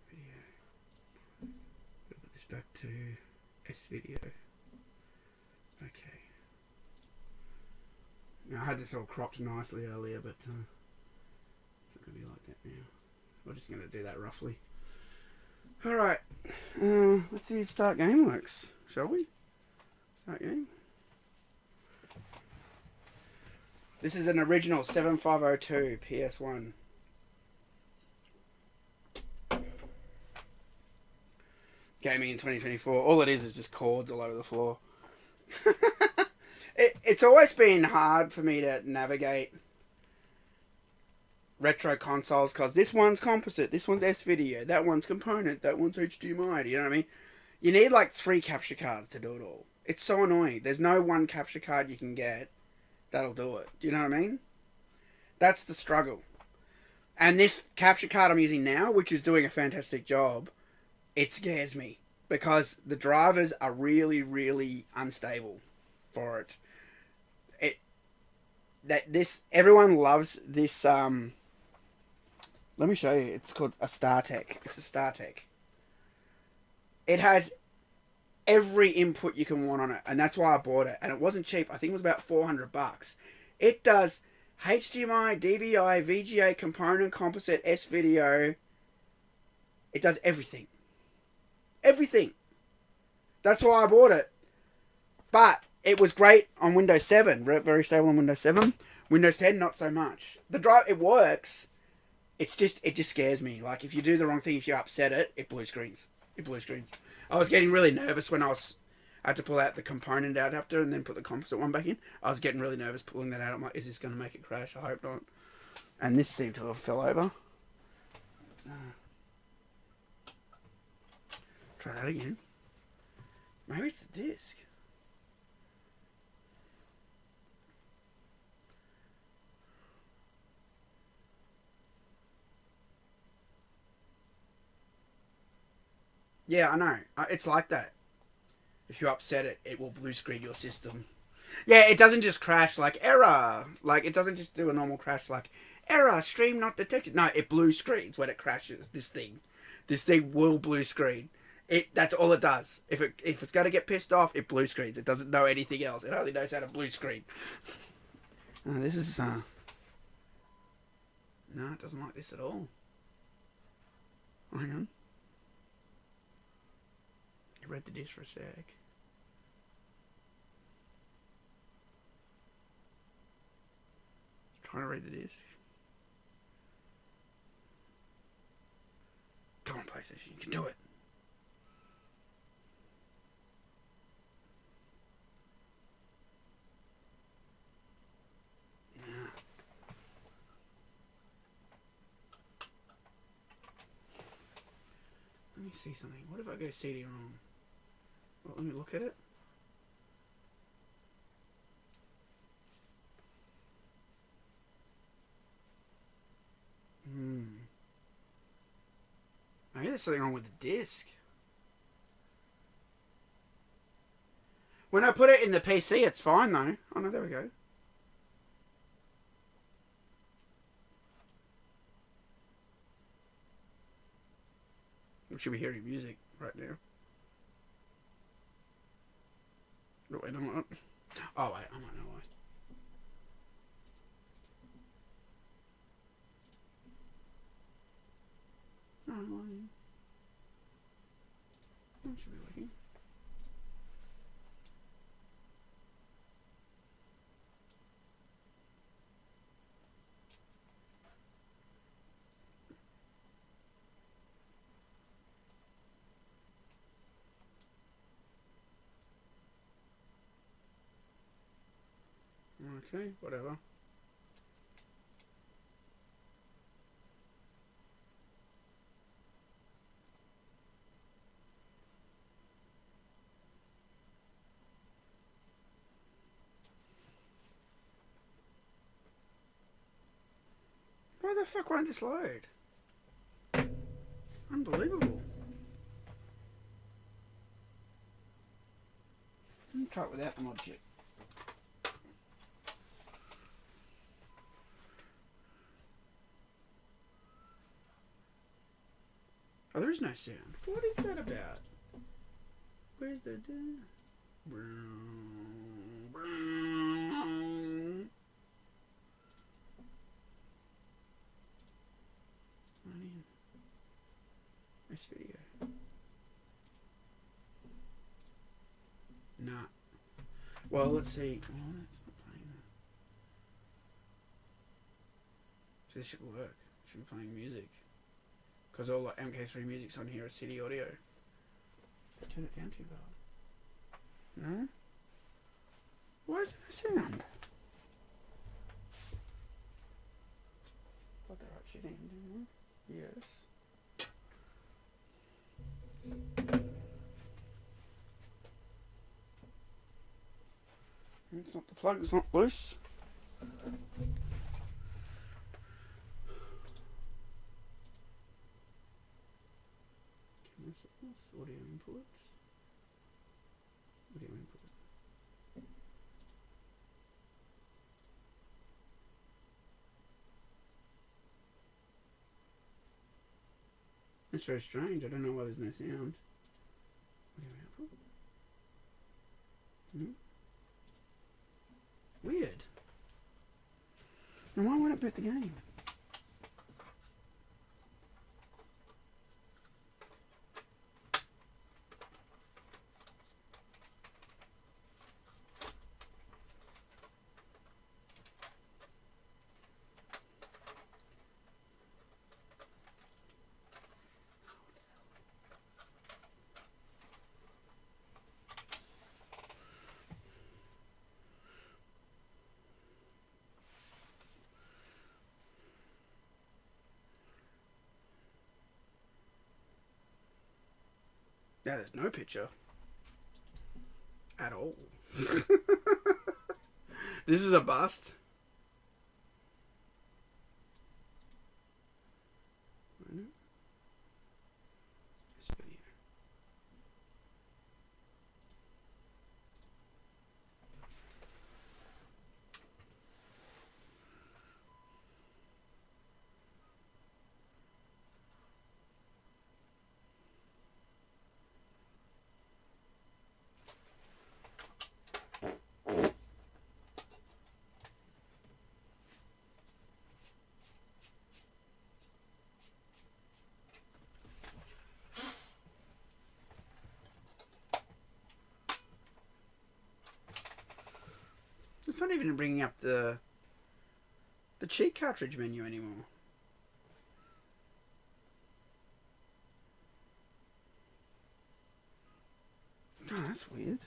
video. We'll put this back to S video. Okay. Now, I had this all cropped nicely earlier, but it's not going to be like that now. We're just going to do that roughly. Alright. Let's see if Start Game works. Shall we? Start Game. This is an original 7502 PS1. Gaming in 2024. All it is just cords all over the floor. It's always been hard for me to navigate retro consoles because this one's composite, this one's S-Video, that one's component, that one's HDMI. Do you know what I mean? You need like 3 capture cards to do it all. It's so annoying. There's no one capture card you can get that'll do it. Do you know what I mean? That's the struggle. And this capture card I'm using now, which is doing a fantastic job, it scares me because the drivers are really, really unstable for it. Everyone loves this. Let me show you. It's called a StarTech. It's a StarTech. It has every input you can want on it, and that's why I bought it. And it wasn't cheap. I think it was about $400. It does HDMI, DVI, VGA, component, composite, S-Video. It does everything. Everything. That's why I bought it. But it was great on Windows 7. Very stable on Windows 7. Windows 10, not so much. The drive, it works. It just scares me. Like, if you do the wrong thing, if you upset it, it blue screens. It blue screens. I was getting really nervous when I had to pull out the component adapter and then put the composite one back in. I was getting really nervous pulling that out. I'm like, is this going to make it crash? I hope not. And this seemed to have fell over. Let's, try that again. Maybe it's the disc. Yeah, I know. It's like that. If you upset it, it will blue screen your system. Yeah, it doesn't just crash like error. Like, it doesn't just do a normal crash like error, stream not detected. No, it blue screens when it crashes. This thing will blue screen. That's all it does. If it's going to get pissed off, it blue screens. It doesn't know anything else. It only knows how to blue screen. This is no, it doesn't like this at all. Hang on. I read the disc for a sec. Trying to read the disc. Come on, PlayStation, you can do it. Let me see something. What if I go CD-ROM? Well, let me look at it. Maybe there's something wrong with the disc. When I put it in the PC, it's fine though. Oh no, there we go. We should be hearing music right now. Oh, wait, I'm not. Oh, wait, I might know why. No, it should be working. Okay, whatever. Why the fuck won't this load? Unbelievable. Let me try it without the mod chip. Oh, there is no sound. What is that about? Where's the... This video. Nah. Well, let's see. Oh, that's not playing that. So this should work. Should be playing music. Because all the MK3 music's on here is CD audio. Turn it down too bad. No? Why is there no sound? Got the right shit in, didn't I? Yes. It's not the plug, it's not loose. Audio input. Audio input. That's very strange. I don't know why there's no sound. Audio output. Weird. Now why won't it boot the game? Now there's no picture. At all. This is a bust. This video. It's not even bringing up the cheat cartridge menu anymore. Oh, that's weird.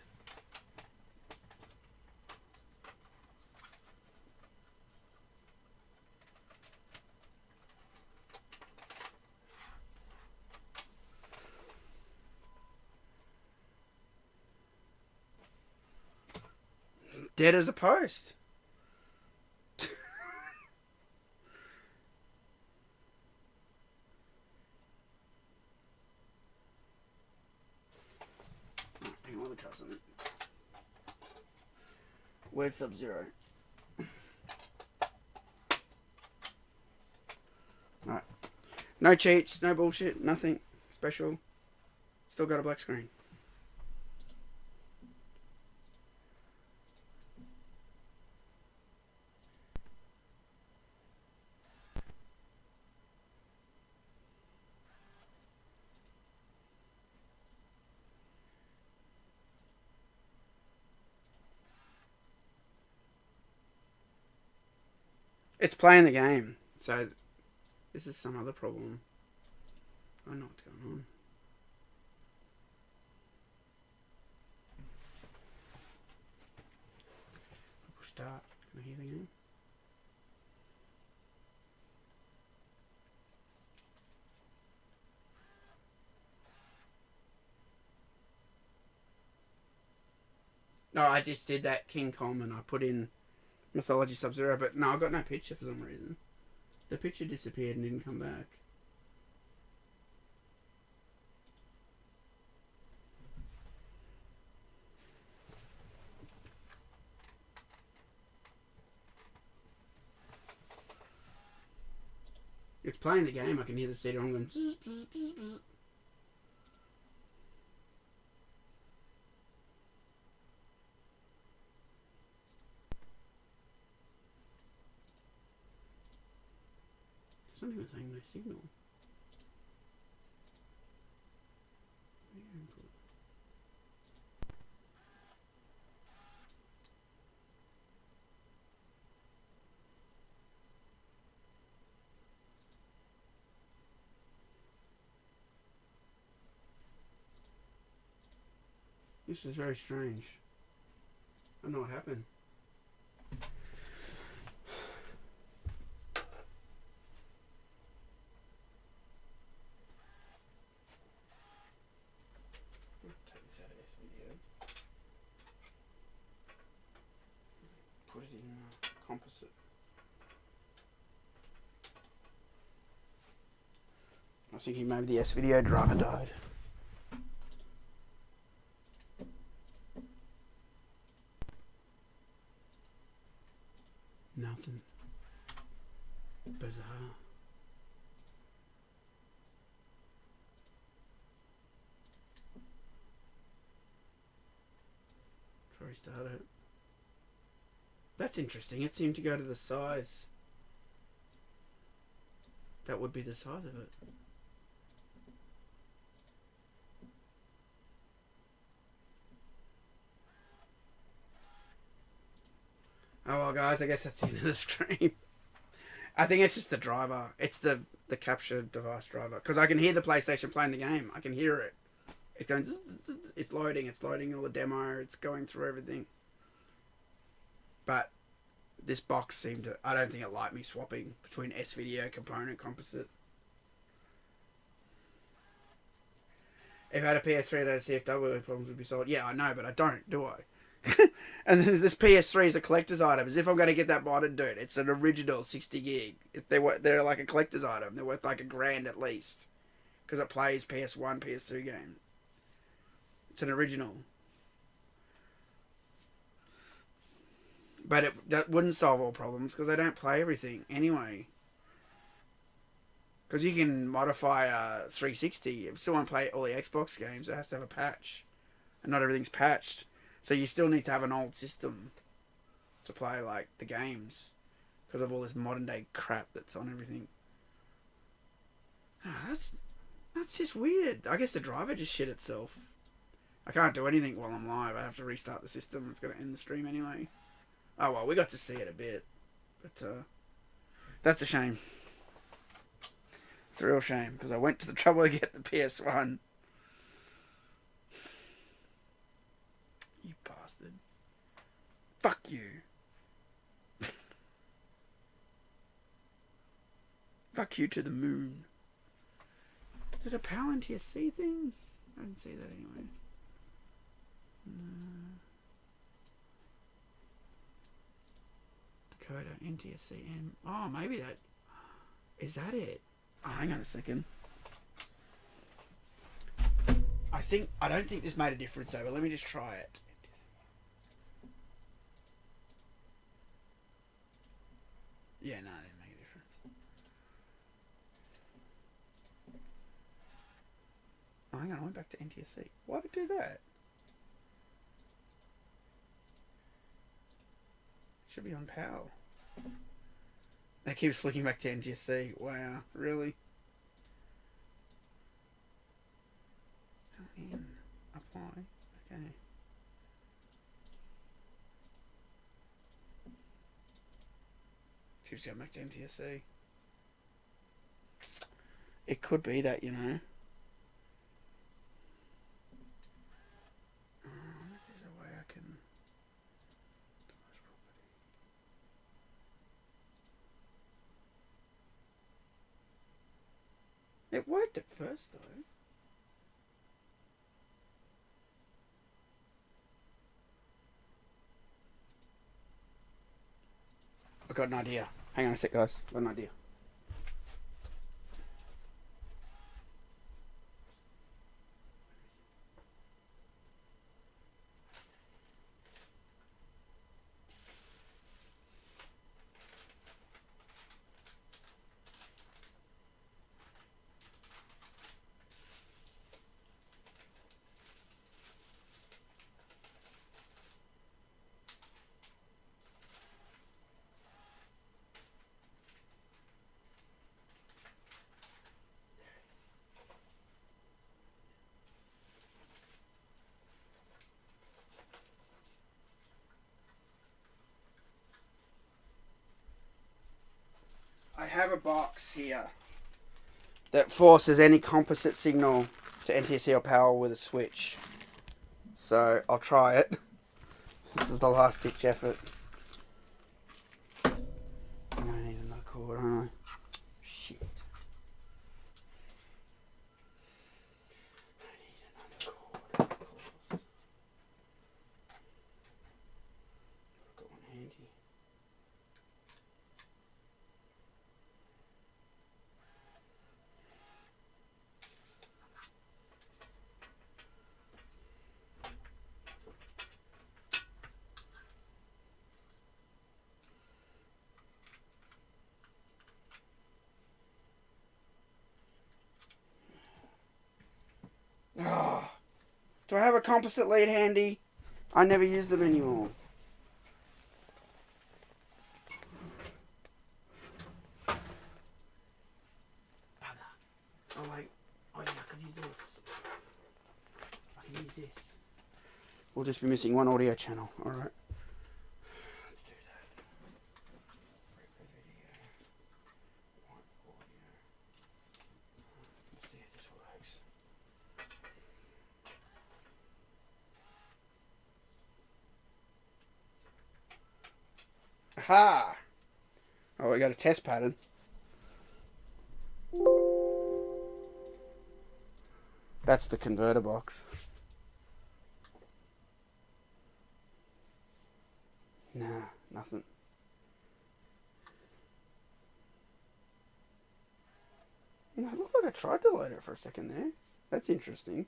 Dead as a post. Hang on, let me try something. Where's Sub-Zero? Alright. No cheats, no bullshit, nothing special. Still got a black screen. It's playing the game, so this is some other problem. I don't know what's going on. Push start. Can I hear the game? No, I just did that King Kong and I put in Mythology Sub-Zero, but no, I got no picture for some reason. The picture disappeared and didn't come back. It's playing the game, I can hear the CD-ROM going bzz, bzz, bzz, bzz. Something was saying no signal. This is very strange. I don't know what happened. Take this out of this video. Put it in composite. I was thinking maybe the S video driver died. Nothing. Bizarre. Try to restart it. That's interesting. It seemed to go to the size. That would be the size of it. Oh well, guys, I guess that's the end of the stream. I think it's just the driver. It's the capture device driver. Because I can hear the PlayStation playing the game. I can hear it. It's going... Zzz, zzz, zzz. It's loading. It's loading all the demo. It's going through everything. But this box seemed to... I don't think it liked me swapping between S-Video, component, composite. If I had a PS3 that had CFW, problems would be solved. Yeah, I know, but I don't, do I? And then this PS3 is a collector's item. As if I'm going to get that modded, dude. It's an original 60 gig. They're like a collector's item. They're worth like $1,000 at least. Because it plays PS1, PS2 game. It's an original. But that wouldn't solve all problems because they don't play everything anyway. Because you can modify a 360. If you still want to play all the Xbox games, it has to have a patch. And not everything's patched. So you still need to have an old system to play like the games. Because of all this modern day crap that's on everything. That's just weird. I guess the driver just shit itself. I can't do anything while I'm live. I have to restart the system. It's going to end the stream anyway. Oh well, we got to see it a bit. But that's a shame. It's a real shame. Because I went to the trouble to get the PS1. You bastard. Fuck you. Fuck you to the moon. Is it a PAL NTSC thing? I didn't see that anyway. No. Dakota NTSC M. Oh, maybe that. Is that it? Oh, hang on a second. I don't think this made a difference though, but let me just try it. Yeah, no, it didn't make a difference. Oh, hang on, I went back to NTSC. Why would it do that? It should be on PAL. It keeps flicking back to NTSC. Wow, really? In, apply, okay. Keeps going back to NTSC. It could be that, you know. There's a way I can... It worked at first, though. I've got an idea. Hang on a sec, guys. I've got an idea. I have a box here that forces any composite signal to NTSC or PAL with a switch. So I'll try it. This is the last ditch effort. I need another cord, don't I? Shit. I need another cord, of course. I've got one handy. Oh, do I have a composite lead handy? I never use them anymore. Oh wait, oh yeah, I can use this. I can use this. We'll just be missing one audio channel, alright. Let's do that. Rip the video. One audio. Let's see if this works. Aha! Oh, we got a test pattern. That's the converter box. Nah, nothing. You know, it looked like I tried to load it for a second there. That's interesting.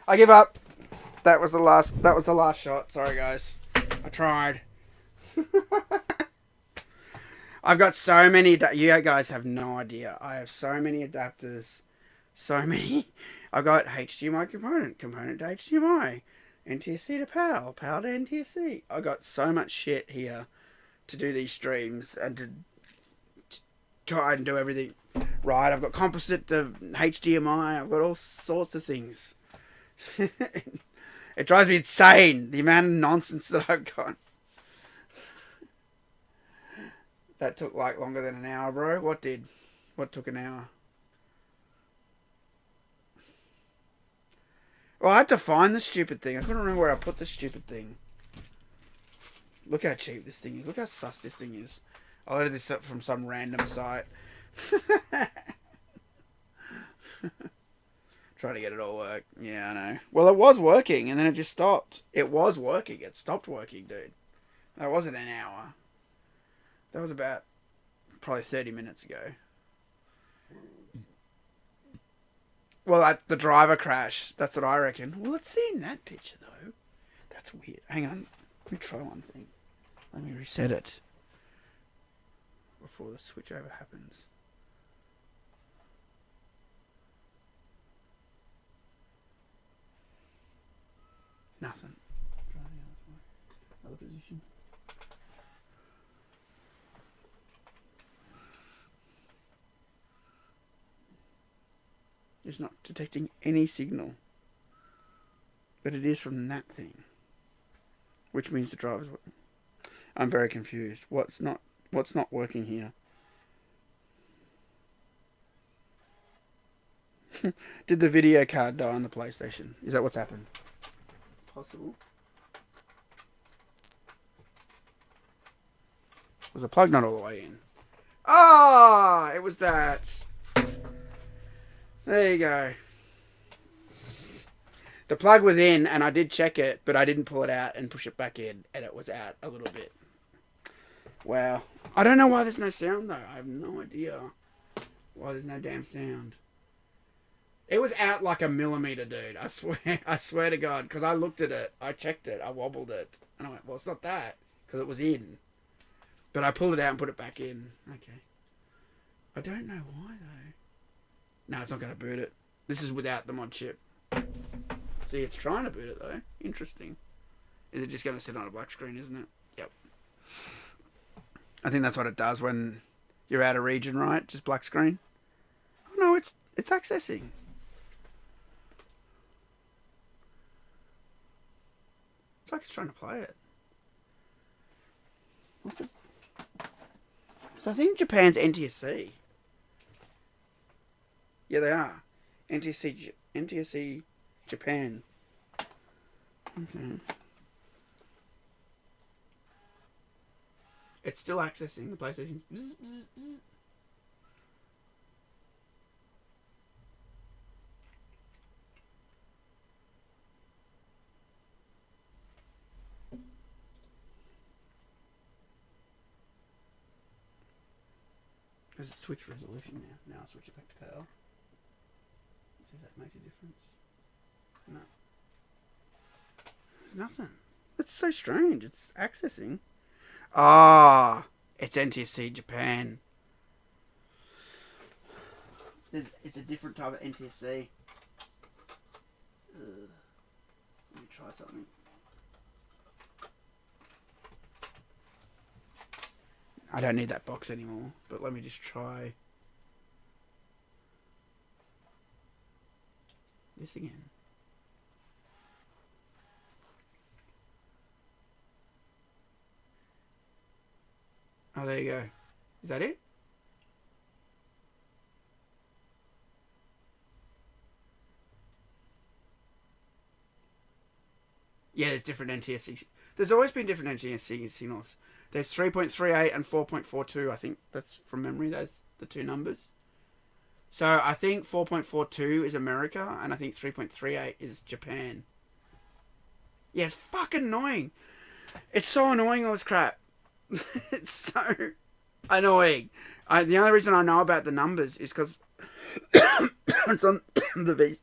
I give up. That was the last shot. Sorry guys. I tried. I've got so many you guys have no idea. I have so many adapters. So many. I've got HDMI component to HDMI, NTSC to PAL, PAL to NTSC. I got so much shit here to do these streams and to try and do everything right. I've got composite to HDMI. I've got all sorts of things. It drives me insane, the amount of nonsense that I've got. That took like longer than an hour, bro. What took an hour? Well, I had to find the stupid thing. I couldn't remember where I put the stupid thing. Look how cheap this thing is. Look how sus this thing is. I ordered this up from some random site. Try to get it all work. Yeah, I know. Well, it was working, and then it just stopped. It was working. It stopped working, dude. That wasn't an hour. That was about probably 30 minutes ago. Well, the driver crash. That's what I reckon. Well, let's see in that picture, though. That's weird. Hang on. Let me try one thing. Let me reset it before the switchover happens. Nothing. Try the other position. It's not detecting any signal. But it is from that thing. Which means the driver's working. I'm very confused. What's not working here? Did the video card die on the PlayStation? Is that what's happened? Possible. Was the plug not all the way in? Ah, it was that. There you go. The plug was in, and I did check it, but I didn't pull it out and push it back in, and it was out a little bit. Wow. I don't know why there's no sound, though. I have no idea why there's no damn sound. It was out like a millimeter, dude. I swear to God, because I looked at it, I checked it, I wobbled it, and I went, well, it's not that, because it was in. But I pulled it out and put it back in. Okay. I don't know why, though. No, it's not going to boot it. This is without the mod chip. See, it's trying to boot it, though. Interesting. Is it just going to sit on a black screen, isn't it? Yep. I think that's what it does when you're out of region, right? Just black screen. Oh, no, it's accessing. It's like it's trying to play it. What's it? So I think Japan's NTSC. Yeah, they are. NTSC Japan. Okay. It's still accessing the PlayStation. Bzz, bzz, bzz. Has it switched resolution now? Now I'll switch it back to PAL. See if that makes a difference. No. There's nothing. That's so strange. It's accessing. Ah, it's NTSC Japan. It's a different type of NTSC. Let me try something. I don't need that box anymore, but let me just try this again. Oh, there you go. Is that it? Yeah, there's different NTSC. There's always been different NTSC signals. There's 3.38 and 4.42. I think that's from memory. Those the two numbers. So I think 4.42 is America, and I think 3.38 is Japan. Yeah, it's fucking annoying. It's so annoying, all this crap. It's so annoying. The only reason I know about the numbers is because it's on the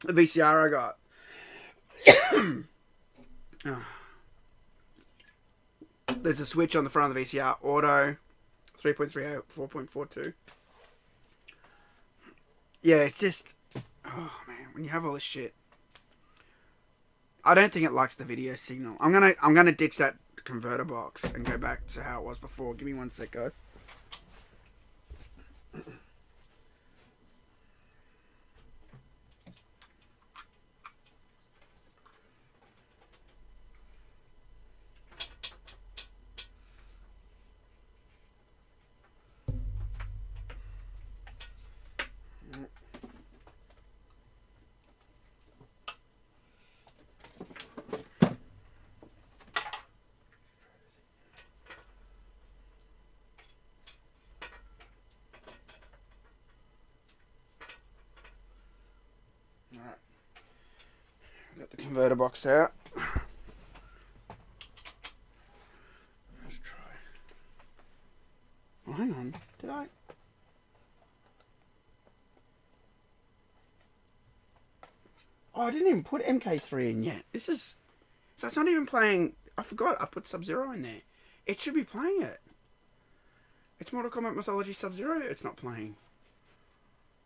VCR I got. Oh. There's a switch on the front of the VCR. Auto. 3.38, 4.42. Yeah, it's just... Oh, man. When you have all this shit. I don't think it likes the video signal. I'm gonna ditch that converter box and go back to how it was before. Give me 1 sec, guys. Alright. Got the converter box out. Let's try. Oh, hang on. Did I? Oh, I didn't even put MK3 in yet. This is... So it's not even playing... I forgot I put Sub-Zero in there. It should be playing it. It's Mortal Kombat Mythology Sub-Zero. It's not playing.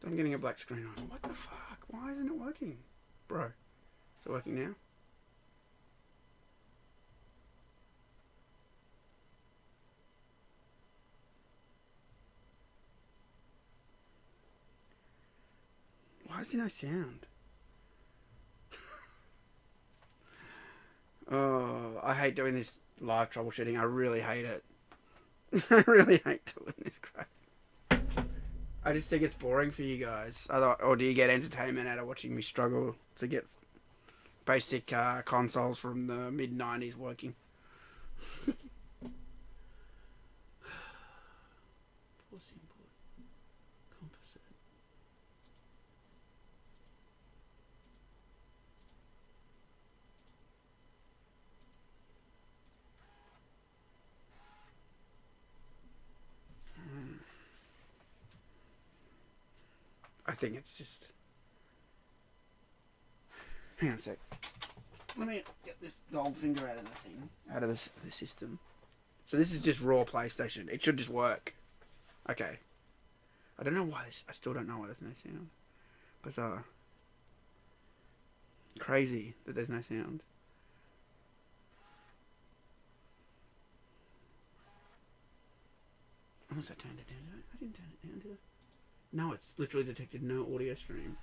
I'm getting a black screen on. What the fuck? Why isn't it working? Bro. Is it working now? Why is there no sound? Oh, I hate doing this live troubleshooting. I really hate it. I really hate doing this crap. I just think it's boring for you guys. Or do you get entertainment out of watching me struggle to get basic consoles from the mid-90s working? Force input. Composite. I think it's just... Hang on a sec. Let me get this gold finger out of the thing. Out of the system. So this is just raw PlayStation. It should just work. Okay. I don't know why this... I still don't know why there's no sound. Bizarre. Crazy that there's no sound. Unless I turned it down. I didn't turn it down, did I? No, it's literally detected no audio stream.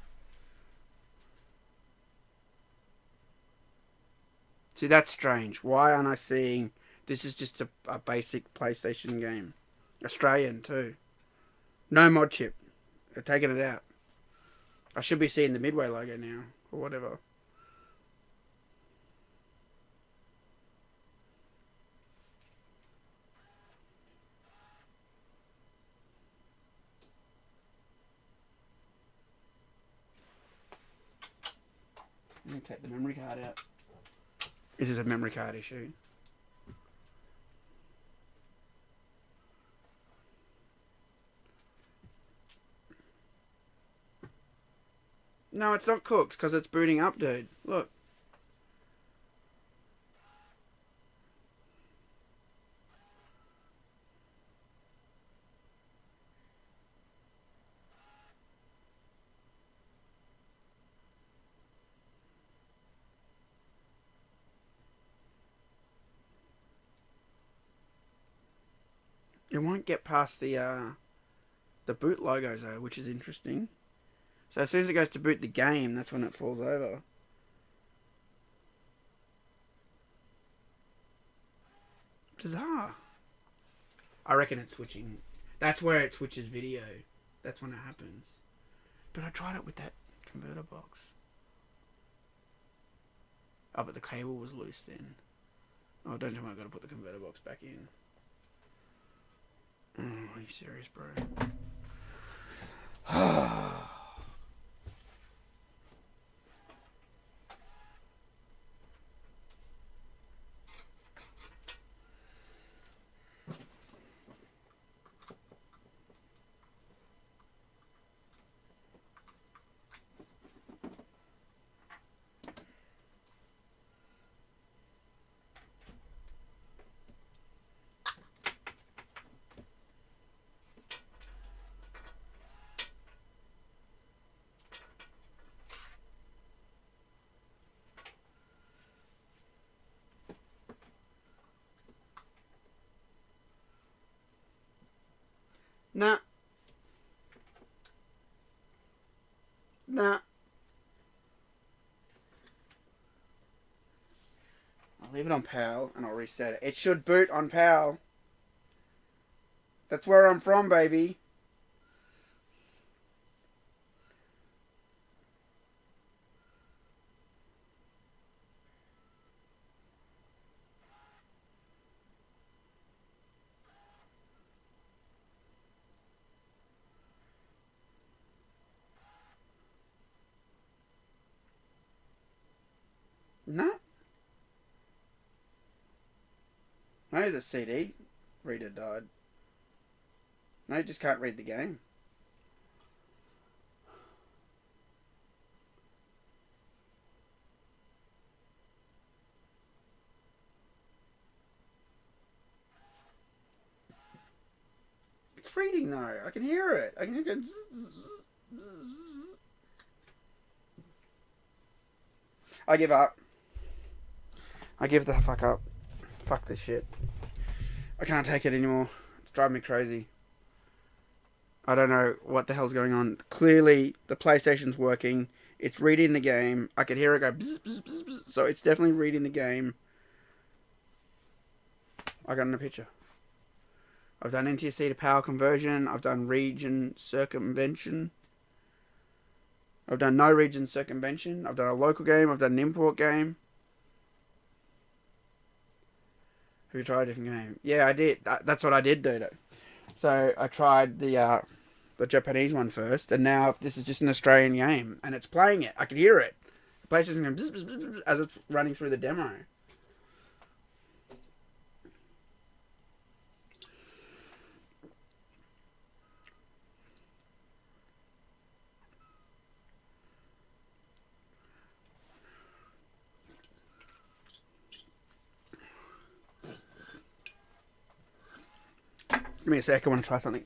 See, that's strange. Why aren't I seeing... This is just a basic PlayStation game. Australian, too. No mod chip. They're taking it out. I should be seeing the Midway logo now. Or whatever. Let me take the memory card out. This is a memory card issue. No, it's not cooked because it's booting up, dude. Look. It won't get past the boot logos though, which is interesting. So as soon as it goes to boot the game, that's when it falls over. Bizarre. I reckon it's switching. That's where it switches video. That's when it happens. But I tried it with that converter box. Oh, but the cable was loose then. Oh, don't tell me I've got to put the converter box back in. Oh, are you serious, bro? Nah. Nah. I'll leave it on PAL and I'll reset it. It should boot on PAL. That's where I'm from, baby. No. No, the CD reader died. No, you just can't read the game. It's reading though. I can hear it. I can hear it. I give up. I give the fuck up. Fuck this shit. I can't take it anymore. It's driving me crazy. I don't know what the hell's going on. Clearly, the PlayStation's working. It's reading the game. I can hear it go bzz, bzz, bzz, bzz. So it's definitely reading the game. I got in a picture. I've done NTSC to power conversion. I've done region circumvention. I've done no region circumvention. I've done a local game. I've done an import game. Have you tried a different game? Yeah, I did. That's what I did do. So I tried the Japanese one first, and now this is just an Australian game, and it's playing it. I can hear it. The PlayStation going bzz, bzz, bzz, bzz, as it's running through the demo. Give me a sec, I want to try something.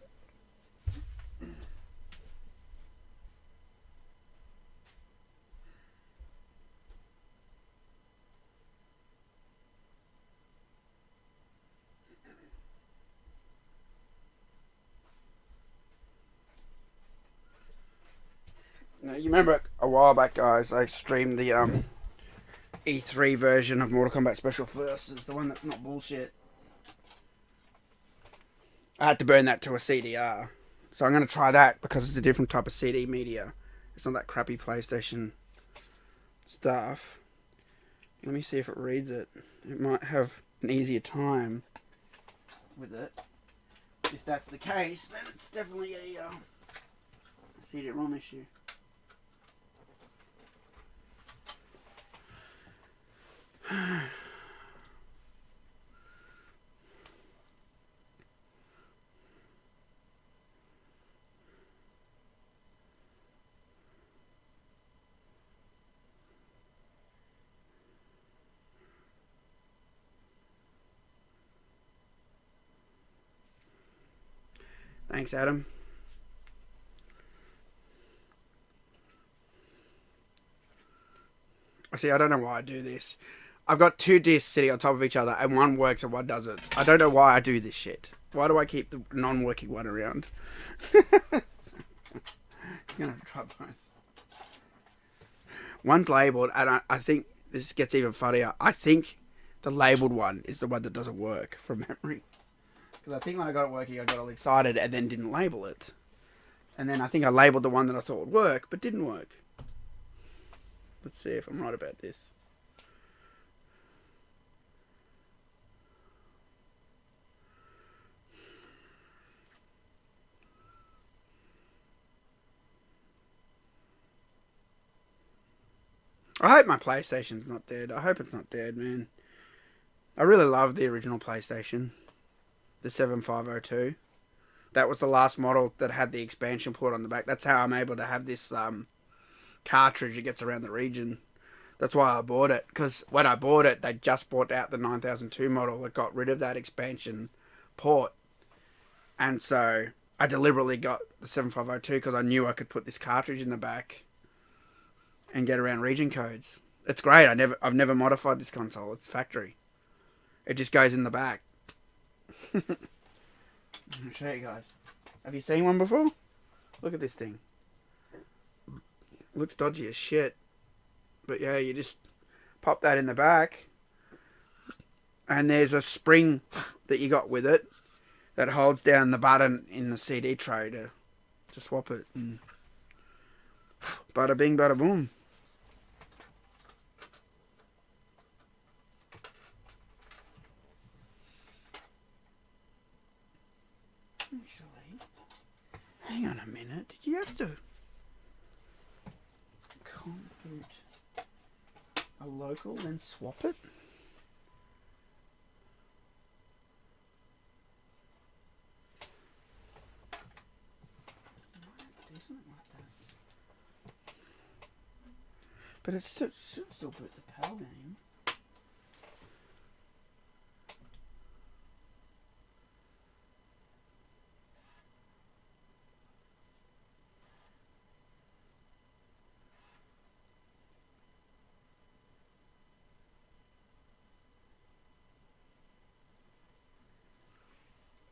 Now, you remember a while back, guys, I streamed the E3 version of Mortal Kombat Special Forces, the one that's not bullshit. I had to burn that to a CDR. So I'm going to try that because it's a different type of CD media. It's not that crappy PlayStation stuff. Let me see if it reads it. It might have an easier time with it. If that's the case, then it's definitely a CD-ROM issue. Thanks, Adam. See, I don't know why I do this. I've got two discs sitting on top of each other, and one works and one doesn't. I don't know why I do this shit. Why do I keep the non-working one around? He's gonna try both. One's labelled, and I think this gets even funnier. I think the labelled one is the one that doesn't work from memory. Because I think when I got it working, I got all excited and then didn't label it. And then I think I labelled the one that I thought would work, but didn't work. Let's see if I'm right about this. I hope my PlayStation's not dead. I hope it's not dead, man. I really love the original PlayStation. The 7502. That was the last model that had the expansion port on the back. That's how I'm able to have this cartridge that gets around the region. That's why I bought it. Because when I bought it, they just bought out the 9002 model that got rid of that expansion port. And so I deliberately got the 7502 because I knew I could put this cartridge in the back and get around region codes. It's great. I've never modified this console. It's factory. It just goes in the back. I'll show you guys. Have you seen one before? Look at this thing. Looks dodgy as shit. But yeah, you just pop that in the back. And there's a spring that you got with it that holds down the button in the CD tray to swap it. And bada bing, bada boom. Actually, hang on a minute. Did you have to boot a local then swap it? Do something like that. But it should still boot the PAL game.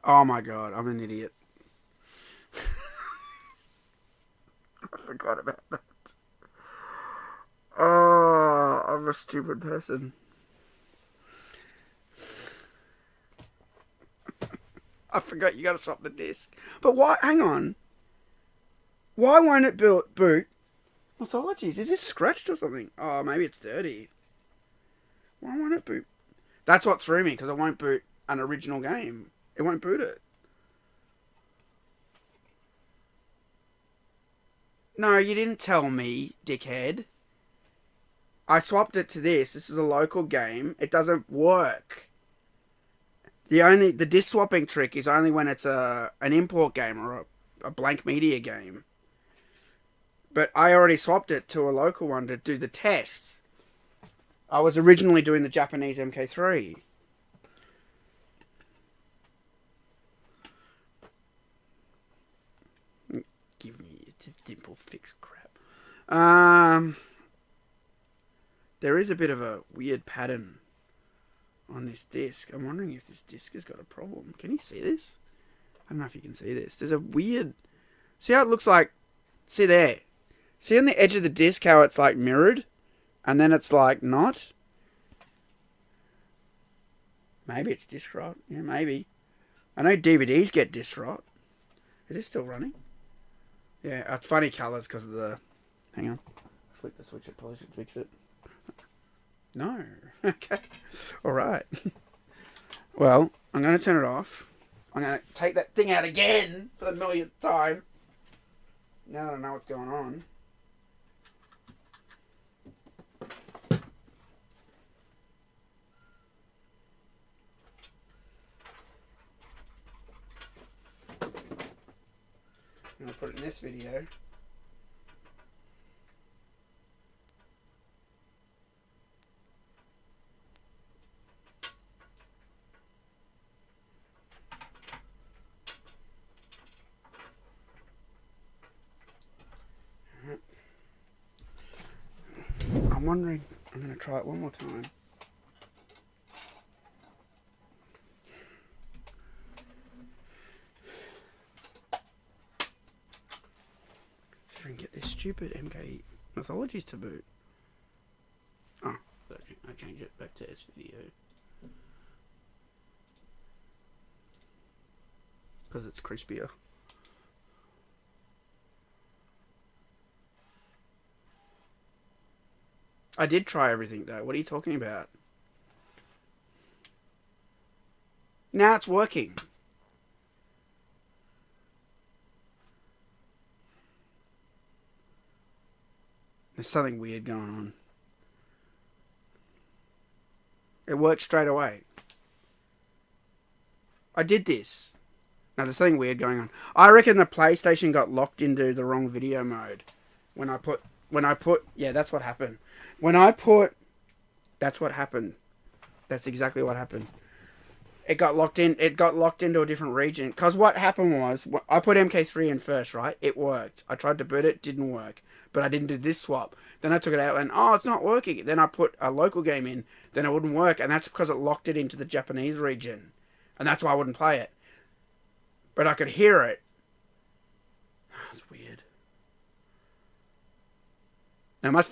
Oh my god, I'm an idiot. I forgot about that. Oh, I'm a stupid person. I forgot you gotta swap the disc. But why? Hang on. Why won't it boot Mythologies? Is this scratched or something? Oh, maybe it's dirty. Why won't it boot? That's what threw me, because it won't boot an original game. It won't boot it. No, you didn't tell me, dickhead. I swapped it to this. This is a local game. It doesn't work. The disc swapping trick is only when it's an import game or a blank media game. But I already swapped it to a local one to do the test. I was originally doing the Japanese MK3. Give me a dimple fix crap. There is a bit of a weird pattern on this disc. I'm wondering if this disc has got a problem. Can you see this? I don't know if you can see this. There's a weird... See how it looks like... See there? See on the edge of the disc how it's like mirrored? And then it's like not? Maybe it's disc rot. Yeah, maybe. I know DVDs get disc rot. Is it still running? Yeah, it's funny colours because of the... Hang on. Flick the switch, it probably should fix it. No. Okay. Alright. Well, I'm going to turn it off. I'm going to take that thing out again for the millionth time. Now that I know what's going on. I'm going to put it in this video. I'm wondering, I'm going to try it one more time. See if I can get this stupid MK Mythologies to boot. Oh, I change it back to S video. Because it's crispier. I did try everything though. What are you talking about? Now it's working. There's something weird going on. It worked straight away. I did this. Now there's something weird going on. I reckon the PlayStation got locked into the wrong video mode. When I put, yeah, that's what happened. That's what happened. That's exactly what happened. It got locked in. It got locked into a different region. Because what happened was, I put MK3 in first, right? It worked. I tried to boot it, didn't work. But I didn't do this swap. Then I took it out and, oh, it's not working. Then I put a local game in. Then it wouldn't work. And that's because it locked it into the Japanese region. And that's why I wouldn't play it. But I could hear it. It's weird.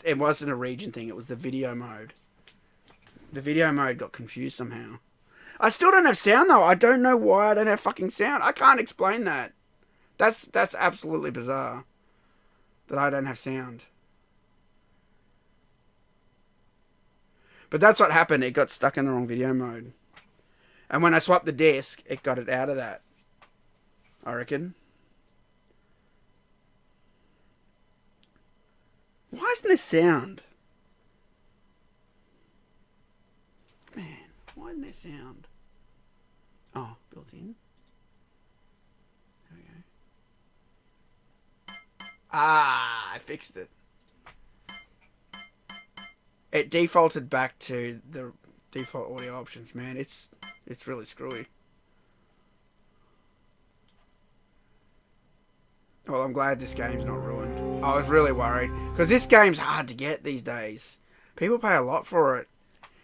It wasn't a region thing. It was the video mode. The video mode got confused somehow. I still don't have sound though. I don't know why I don't have fucking sound. I can't explain that. That's absolutely bizarre. That I don't have sound. But that's what happened. It got stuck in the wrong video mode. And when I swapped the disc, it got it out of that. I reckon. Why isn't there sound? Man, why isn't there sound? Oh, built in. There we go. Ah, I fixed it. It defaulted back to the default audio options, man. It's really screwy. Well, I'm glad this game's not ruined. I was really worried. Because this game's hard to get these days. People pay a lot for it.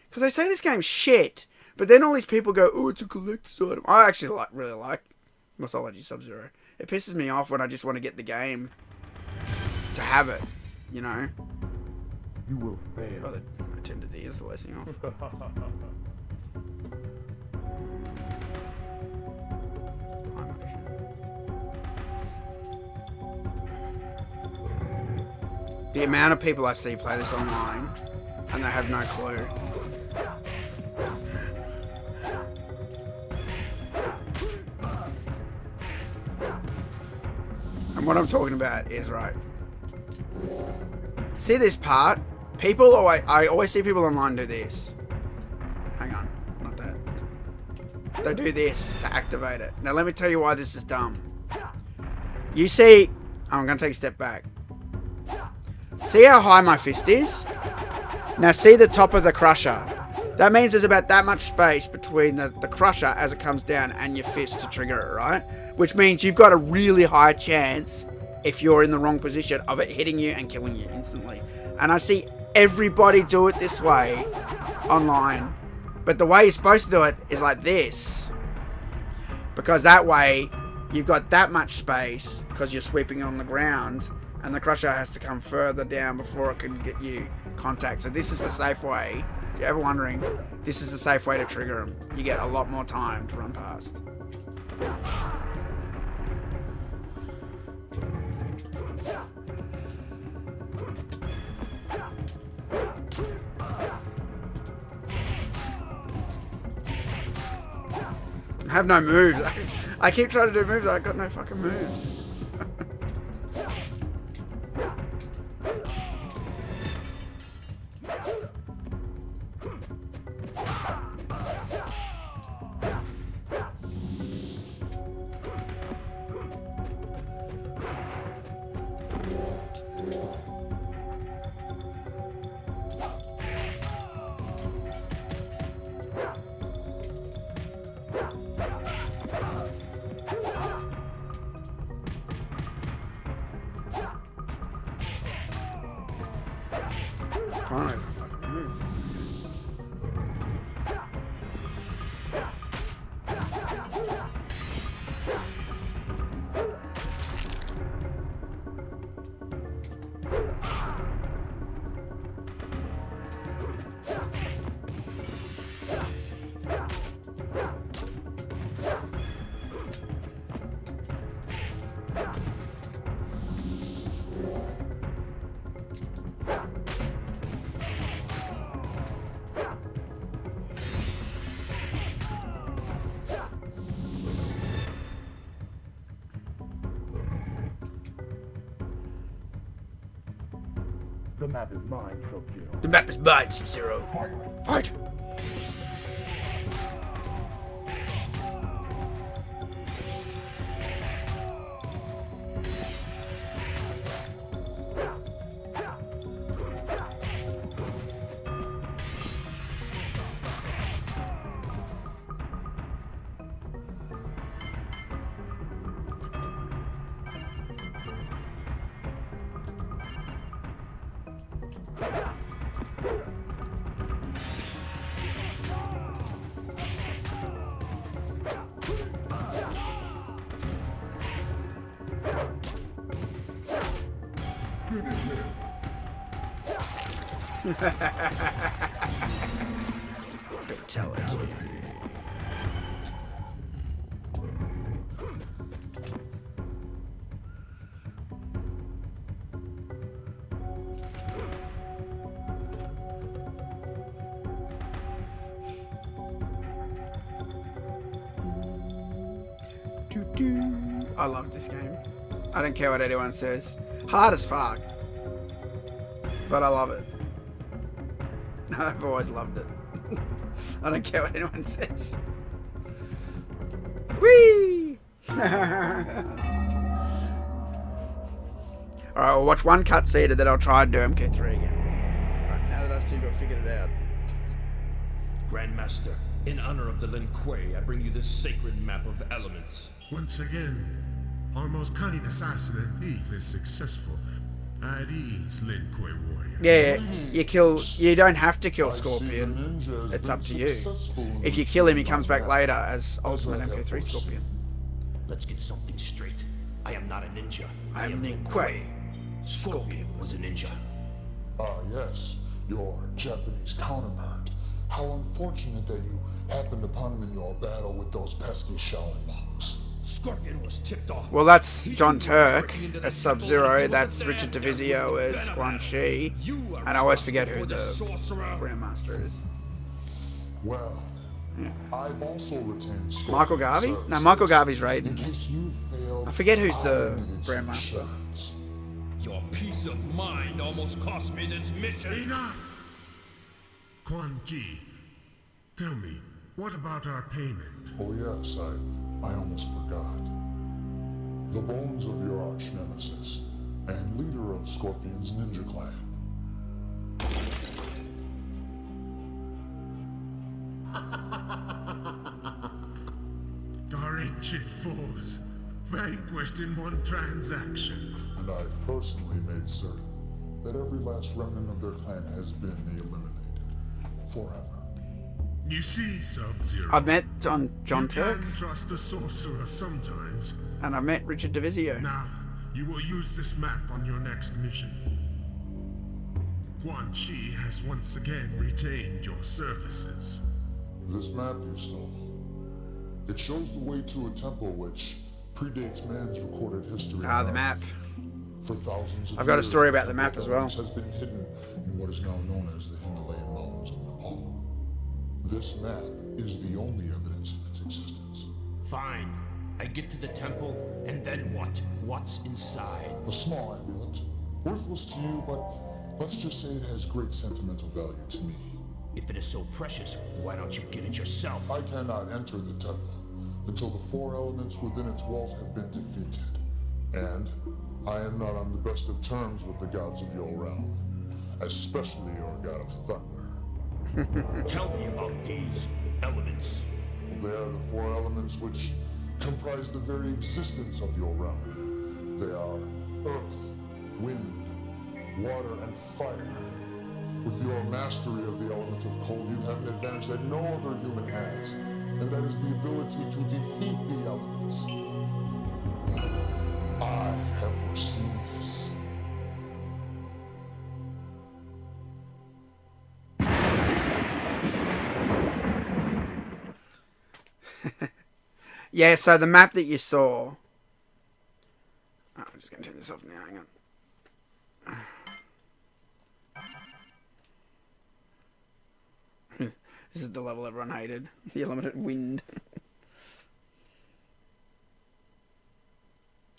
Because they say this game's shit. But then all these people go, oh, it's a collector's item. I actually really like Mythology Sub-Zero. It pisses me off when I just want to get the game to have it. You know? You will fail. Oh, I turned the de-installation off. The amount of people I see play this online, and they have no clue. And what I'm talking about is, right, see this part? People always, I always see people online do this. Hang on, not that. They do this to activate it. Now let me tell you why this is dumb. You see, I'm going to take a step back. See how high my fist is? Now see the top of the crusher. That means there's about that much space between the crusher as it comes down and your fist to trigger it, right? Which means you've got a really high chance, if you're in the wrong position, of it hitting you and killing you instantly. And I see everybody do it this way online. But the way you're supposed to do it is like this. Because that way, you've got that much space, because you're sweeping on the ground, and the crusher has to come further down before it can get you contact. So this is the safe way. you're ever wondering, this is the safe way to trigger them. You get a lot more time to run past. I have no moves. I keep trying to do moves, I got no fucking moves. Fine, fucking move. The map is mine, Sub-Zero. The map is mine, Sub-Zero. Fight! Fatality. I love this game. I don't care what anyone says. Hard as fuck. But I love it. I've always loved it. I don't care what anyone says. Whee! Alright, I'll watch one cutscene and then I'll try and do MK3 again. Right, now that I seem to have figured it out. Grandmaster, in honor of the Lin Kuei, I bring you this sacred map of elements. Once again, our most cunning assassin and thief is successful. At ease, Lin Kuei warrior. Yeah, you don't have to kill Scorpion. It's up to you. If you kill him, he comes back later as Ultimate MK3 Scorpion. Let's get something straight. I am not a ninja. I am Lin Kuei. Scorpion was a ninja. Ah, yes, your Japanese counterpart. How unfortunate that you happened upon him in your battle with those pesky Shaolin monks. Scorpion was tipped off. Well, that's John Turk as Sub-Zero. That's Richard DeVizio as Quan Chi. And I always forget who the Grandmaster is. Well, I've also retained Scorpion's Michael Garvey? No, services Michael Garvey's in Raiden. case you failed. I forget who's the unlimited Grandmaster. shots. Your peace of mind almost cost me this mission. Enough! Quan Chi, tell me, what about our payment? Oh yes, I almost forgot. The bones of your arch nemesis and leader of Scorpion's ninja clan. Our ancient foes, vanquished in one transaction. And I've personally made certain that every last remnant of their clan has been eliminated. Forever. You see, Sub-Zero. I've met John you Turk, can trust a sorcerer sometimes. and I've met Richard DeVizio. Now, you will use this map on your next mission. Quan Chi has once again retained your services. This map you stole. It shows the way to a temple which predates man's recorded history. Ah, on the Earth. map. For thousands of I've got a years, story about the the map Temple as of well. Elements has been hidden in what is now known as the Himalayan Mountains of Nepal. This map is the only evidence of its existence. Fine. I get to the temple, and then what? What's inside? A small amulet, worthless to you, but let's just say it has great sentimental value to me. If it is so precious, why don't you get it yourself? I cannot enter the temple until the four elements within its walls have been defeated. And I am not on the best of terms with the gods of your realm, especially your god of thunder. Tell me about these elements. They are the four elements which comprise the very existence of your realm. They are earth, wind, water, and fire. With your mastery of the element of cold, you have an advantage that no other human has, and that is the ability to defeat the elements. I have foreseen this. Yeah, so the map that you saw... Oh, I'm just going to turn this off now, hang on. This is the level everyone hated. The element of wind.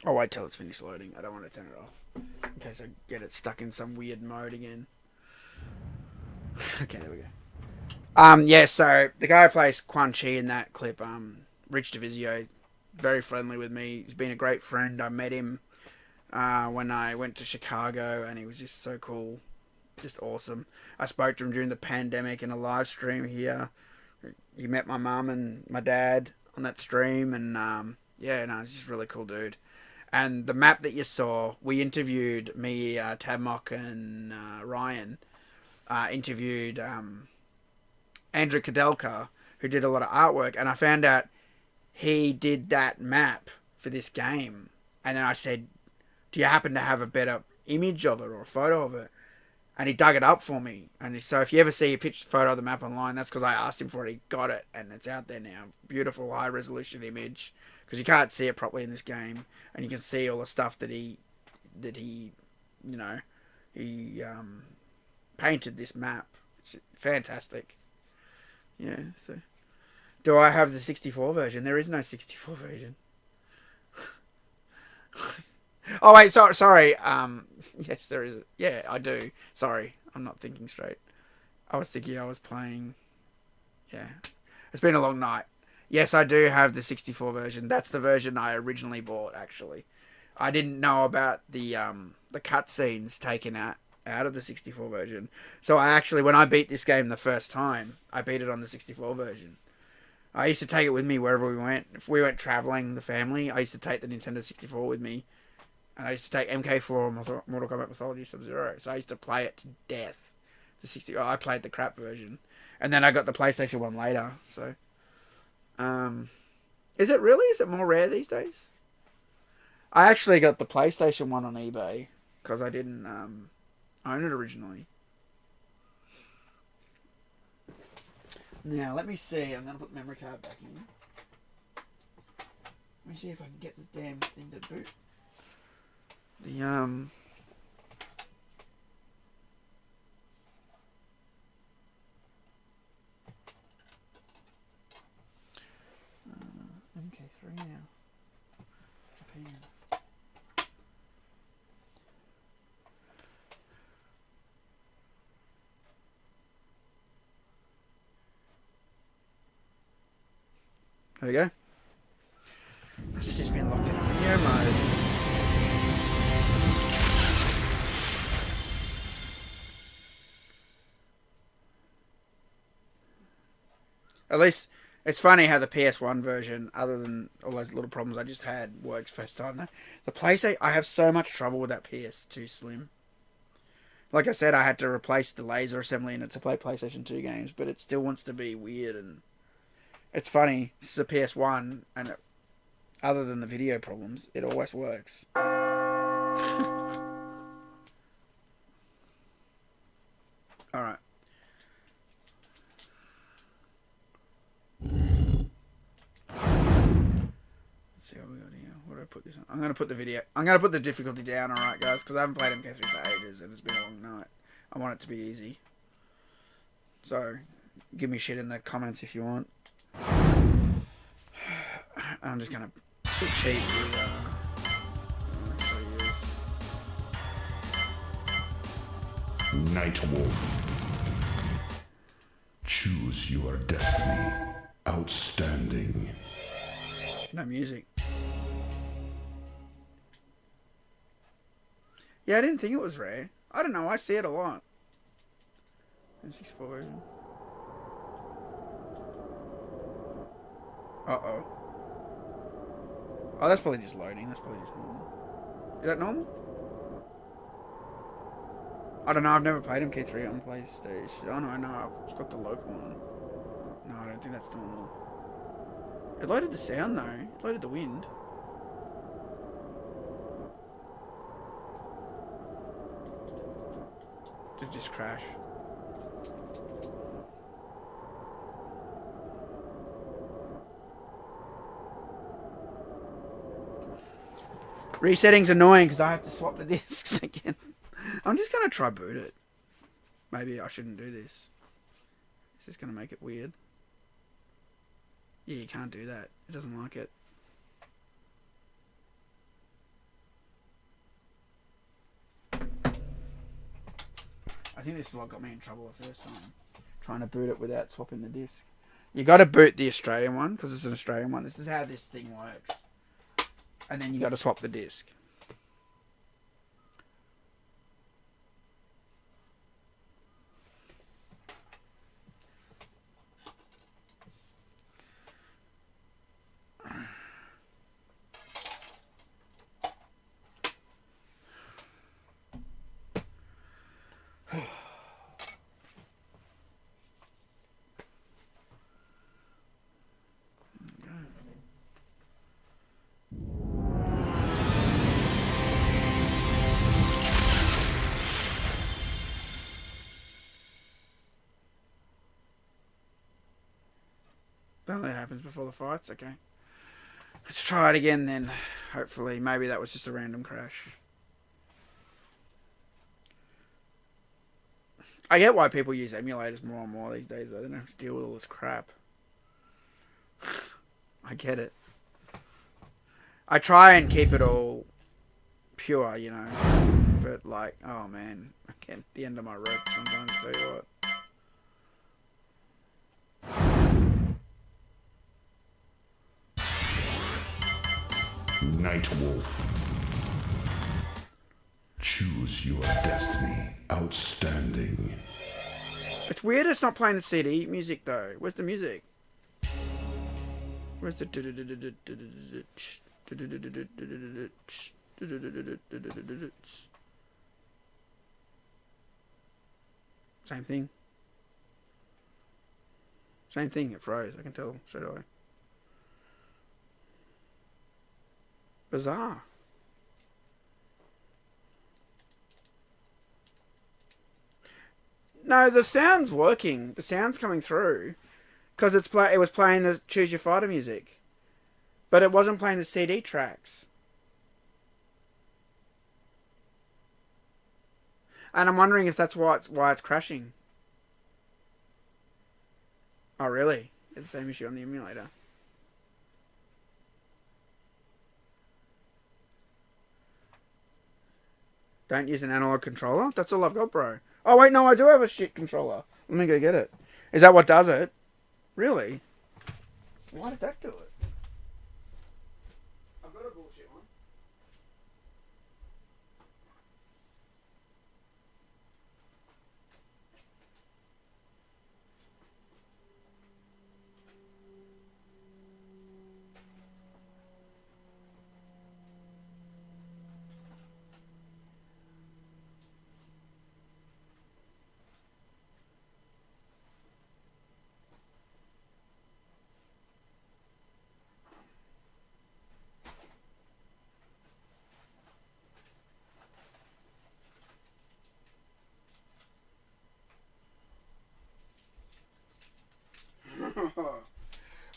I'll wait till it's finished loading. I don't want to turn it off. In case I get it stuck in some weird mode again. Okay, there we go. Yeah, so the guy who plays Quan Chi in that clip, Rich Divisio, very friendly with me. He's been a great friend. I met him when I went to Chicago, and he was just so cool. Just awesome. I spoke to him during the pandemic in a live stream here. He met my mum and my dad on that stream, and yeah, no, he's just a really cool dude. And the map that you saw, we interviewed, me, Tabmock, and Ryan, interviewed Andrew Kadelka, who did a lot of artwork, and I found out he did that map for this game. And then I said, do you happen to have a better image of it or a photo of it? And he dug it up for me. And so if you ever see a picture photo of the map online, that's because I asked him for it. He got it, and it's out there now. Beautiful high resolution image, because you can't see it properly in this game, and you can see all the stuff that he you know, he painted this map. It's fantastic. Yeah. So, do I have the 64 version? There is no 64 version. Oh wait, sorry. Yes, there is. Yeah, I do. Sorry, I'm not thinking straight. I was thinking I was playing. Yeah, it's been a long night. Yes, I do have the 64 version. That's the version I originally bought. Actually, I didn't know about the cutscenes taken out of the 64 version. So I actually, when I beat this game the first time, I beat it on the 64 version. I used to take it with me wherever we went. If we went traveling, the family, I used to take the Nintendo 64 with me. And I used to take MK4 Mortal Kombat Mythology Sub-Zero. So I used to play it to death. I played the crap version. And then I got the PlayStation 1 later. So, is it really? Is it more rare these days? I actually got the PlayStation 1 on eBay. Because I didn't own it originally. Now, let me see. I'm going to put the memory card back in. Let me see if I can get the damn thing to boot. The MK3 now. Japan. There we go. It's just been locked in a video mode. At least, it's funny how the PS1 version, other than all those little problems I just had, works first time. The PlayStation, I have so much trouble with that PS2 Slim. Like I said, I had to replace the laser assembly in it to play PlayStation 2 games, but it still wants to be weird. And it's funny, this is a PS1, and other than the video problems, it always works. put this on. I'm gonna put the video. I'm gonna put the difficulty down, alright guys, because I haven't played MK3 for ages and it's been a long night. I want it to be easy. So, give me shit in the comments if you want. I'm just gonna cheat with Nightwolf. Choose your destiny. Outstanding. no music. Yeah, I didn't think it was rare. I don't know, I see it a lot. 64 version. Uh-oh. Oh, that's probably just loading. That's probably just normal. Is that normal? I don't know. I've never played MK3 on PlayStation. Oh, no, I know. I've got the local one. No, I don't think that's normal. It loaded the sound, though. It loaded the wind. Did it just crash? Resetting's annoying because I have to swap the discs again. I'm just going to try boot it. Maybe I shouldn't do this. It's just going to make it weird. Yeah, you can't do that. It doesn't like it. I think this is what got me in trouble the first time. Trying to boot it without swapping the disc. You got to boot the Australian one because it's an Australian one. This is how this thing works. And then you got to swap the disc. That happens before the fights. Okay. Let's try it again then. Hopefully. Maybe that was just a random crash. I get why people use emulators more and more these days, though. They don't have to deal with all this crap. I get it. I try and keep it all pure, you know. But, like, oh man. I get the end of my rope sometimes, tell you what. Nightwolf. Choose your destiny. Outstanding. It's weird it's not playing the CD music though. Where's the music? Where's the... Same thing. Same thing, it froze. I can tell straight away. Bizarre. No, the sound's working. The sound's coming through. Because it was playing the Choose Your Fighter music. But it wasn't playing the CD tracks. And I'm wondering if that's why it's crashing. Oh, really? It's the same issue on the emulator. Don't use an analog controller? That's all I've got, bro. Oh, wait, no, I do have a shit controller. Let me go get it. Is that what does it? Really? Why does that do it? I've got a bullshit one.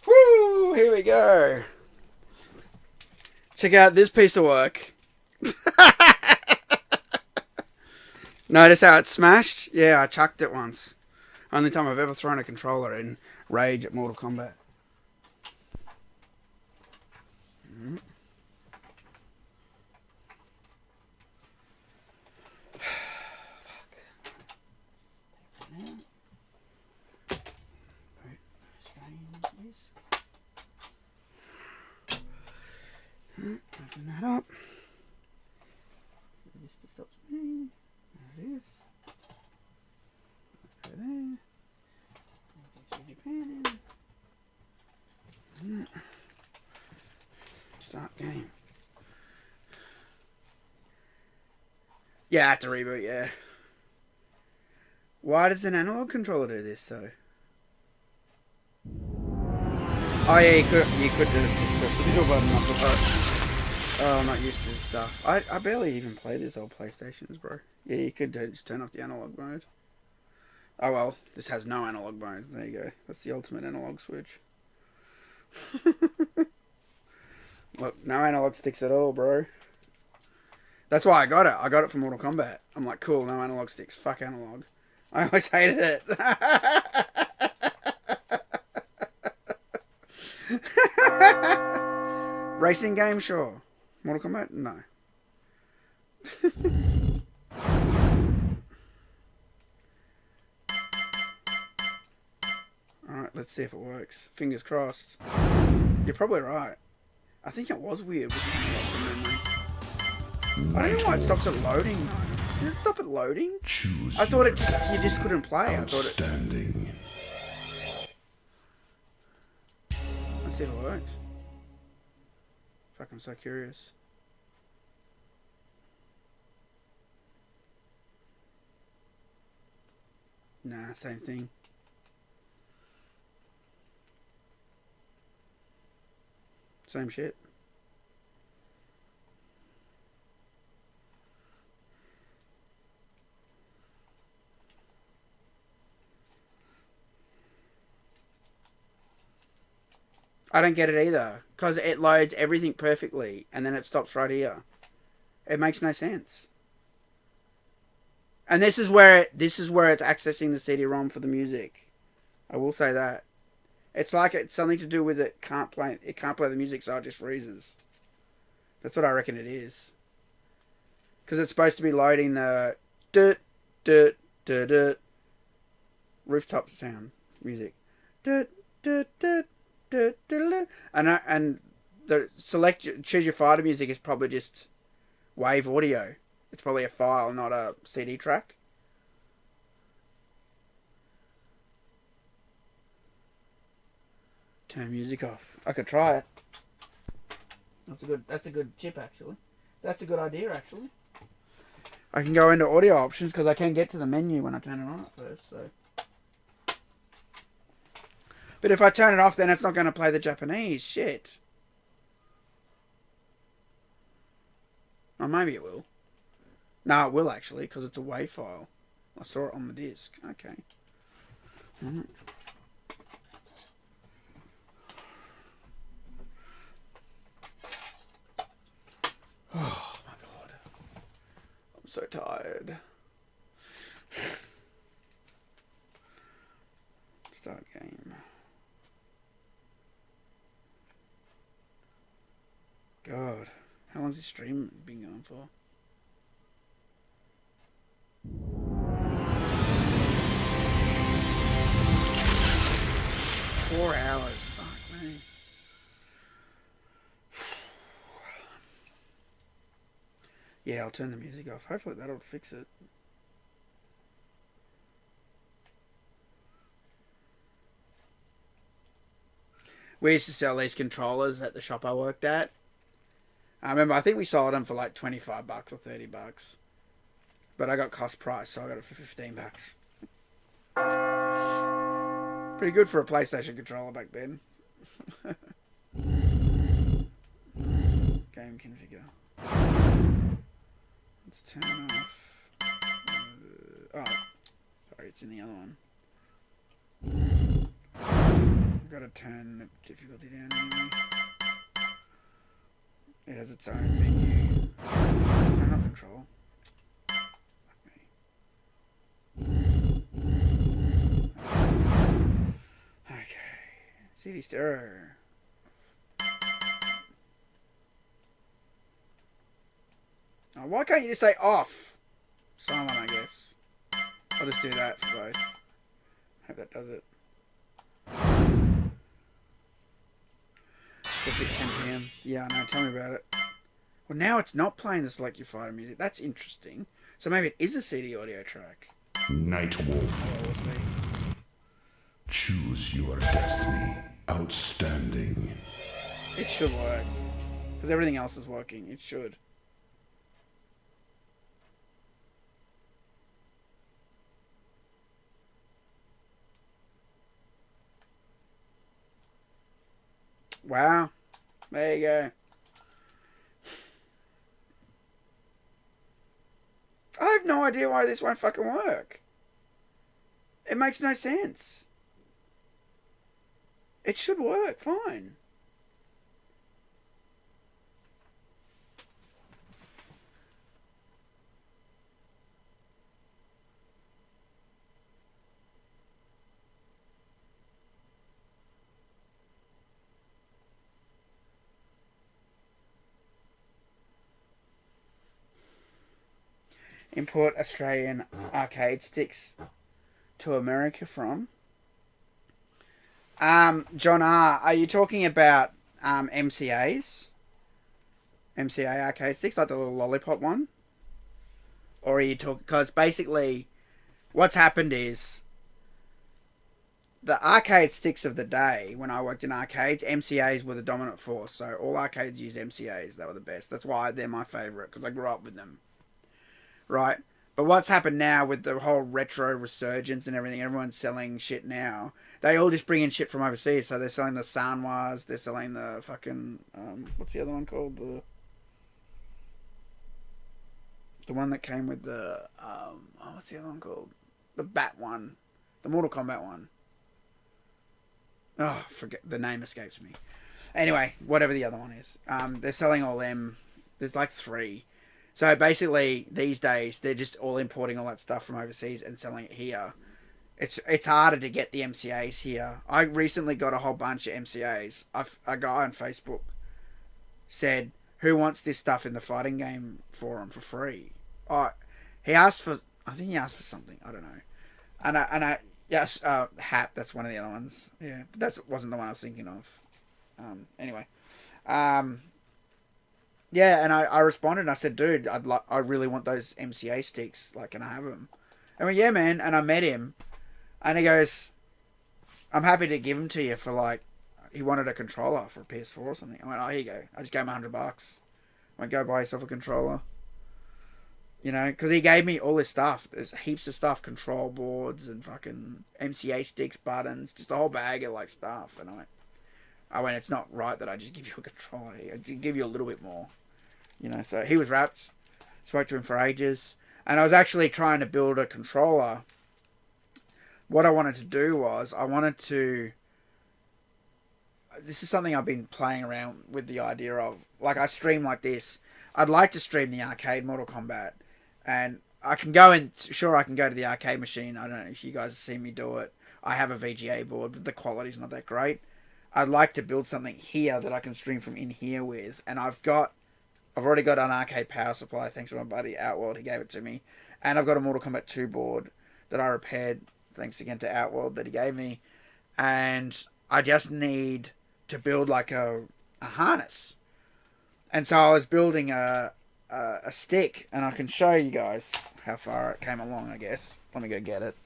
Woo! Here we go. Check out this piece of work. Notice how it's smashed? Yeah, I chucked it once. Only time I've ever thrown a controller in rage at Mortal Kombat. Open that up. This stops me. There it is. Let's go there. 3D panning. Start game. Yeah, I have to reboot, yeah. Why does an analog controller do this, though? Oh yeah, you could just press the middle button, I suppose. Oh, I'm not used to this stuff. I barely even play this old PlayStations, bro. Yeah, you could just turn off the analog mode. Oh well, this has no analog mode. There you go. That's the ultimate analog switch. Look, no analog sticks at all, bro. That's why I got it. I got it for Mortal Kombat. I'm like, cool, no analog sticks. Fuck analog. I always hated it. Racing game, sure. Mortal Kombat, no. Alright, let's see if it works. Fingers crossed. You're probably right. I think it was weird with the memory. I don't know why it stops it loading. Did it stop it loading? Choose I thought you just couldn't play. I thought it. outstanding. Let's see if it works. Fuck, I'm so curious. Nah, same thing. Same shit. I don't get it either, because it loads everything perfectly and then it stops right here. It makes no sense. And this is where it's accessing the CD-ROM for the music. I will say that. It's like it's something to do with it can't play the music, so it just freezes. That's what I reckon it is. Because it's supposed to be loading the rooftop sound music. And the choose your fighter music is probably just wave audio. It's probably a file, not a CD track. Turn music off. I could try it. That's a good chip actually. That's a good idea actually. I can go into audio options because I can get to the menu when I turn it on at first, so. But if I turn it off, then it's not going to play the Japanese. Shit. Or maybe it will. No, it will actually, because it's a WAV file. I saw it on the disc. Okay. Oh my god. I'm so tired. Start game. God, how long's this stream been going for? 4 hours. Fuck me. Yeah, I'll turn the music off. Hopefully that'll fix it. We used to sell these controllers at the shop I worked at. I remember, I think we sold them for like $25 or $30. But I got cost price, so I got it for $15. Pretty good for a PlayStation controller back then. Game configure. Let's turn off. Oh, sorry, it's in the other one. I've got to turn the difficulty down anyway. It has its own menu. No, not control. Okay. CD stereo. Oh, why can't you just say off? Silent, I guess. I'll just do that for both. Hope that does it. Just at 10 PM. Yeah, I know. Tell me about it. Well, now it's not playing the Select Your Fighter music. That's interesting. So maybe it is a CD audio track. Nightwolf, Oh, we'll see. choose your destiny. Outstanding. It should work. Because everything else is working. It should. Wow. There you go. I have no idea why this won't fucking work. It makes no sense. It should work fine. Import Australian arcade sticks to America from. John R., are you talking about MCAs? MCA arcade sticks, like the little lollipop one? Or are you talking... Because basically, what's happened is the arcade sticks of the day, when I worked in arcades, MCAs were the dominant force. So all arcades used MCAs. They were the best. That's why they're my favourite, because I grew up with them. Right? But what's happened now with the whole retro resurgence and everything, everyone's selling shit now. They all just bring in shit from overseas. So they're selling the Sanwas, they're selling the fucking... what's the other one called? The one that came with the... what's the other one called? The Bat one. The Mortal Kombat one. Oh, forget... The name escapes me. Anyway, whatever the other one is. They're selling all them. There's like 3. So basically, these days, they're just all importing all that stuff from overseas and selling it here. It's harder to get the MCAs here. I recently got a whole bunch of MCAs. A guy on Facebook said, who wants this stuff in the fighting game forum for free? Oh, he asked for... I think he asked for something. I don't know. Yes, Hap, that's one of the other ones. Yeah, but that wasn't the one I was thinking of. Anyway. Yeah, and I responded and I said, dude, I really want those MCA sticks. Like, can I have them? I went, yeah, man. And I met him. And he goes, I'm happy to give them to you for like... He wanted a controller for a PS4 or something. I went, oh, here you go. I just gave him $100. I went, go buy yourself a controller. You know, because he gave me all this stuff. There's heaps of stuff. Control boards and fucking MCA sticks, buttons. Just a whole bag of like stuff. And I went, it's not right that I just give you a controller. I give you a little bit more. You know, so he was wrapped. Spoke to him for ages. And I was actually trying to build a controller. What I wanted to do was, I wanted to... This is something I've been playing around with the idea of. Like, I stream like this. I'd like to stream the arcade Mortal Kombat. And I can go in... Sure, I can go to the arcade machine. I don't know if you guys have seen me do it. I have a VGA board, but the quality's not that great. I'd like to build something here that I can stream from in here with. And I've already got an arcade power supply, thanks to my buddy Outworld. He gave it to me. And I've got a Mortal Kombat 2 board that I repaired, thanks again to Outworld, that he gave me. And I just need to build like a harness. And so I was building a stick, and I can show you guys how far it came along, I guess. Let me go get it.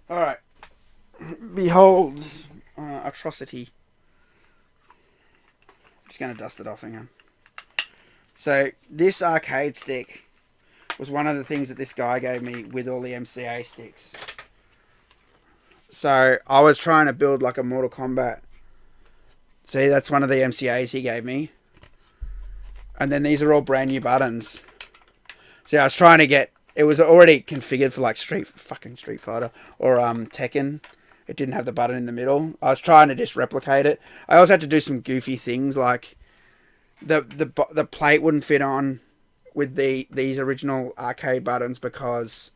Alright. Behold, atrocity. Just going to dust it off again. So this arcade stick was one of the things that this guy gave me with all the MCA sticks. So I was trying to build like a Mortal Kombat. See, that's one of the MCAs he gave me. And then these are all brand new buttons. See, I was trying to get... It was already configured for like Street Fighter or Tekken. It didn't have the button in the middle. I was trying to just replicate it. I also had to do some goofy things like the plate wouldn't fit on with these original arcade buttons because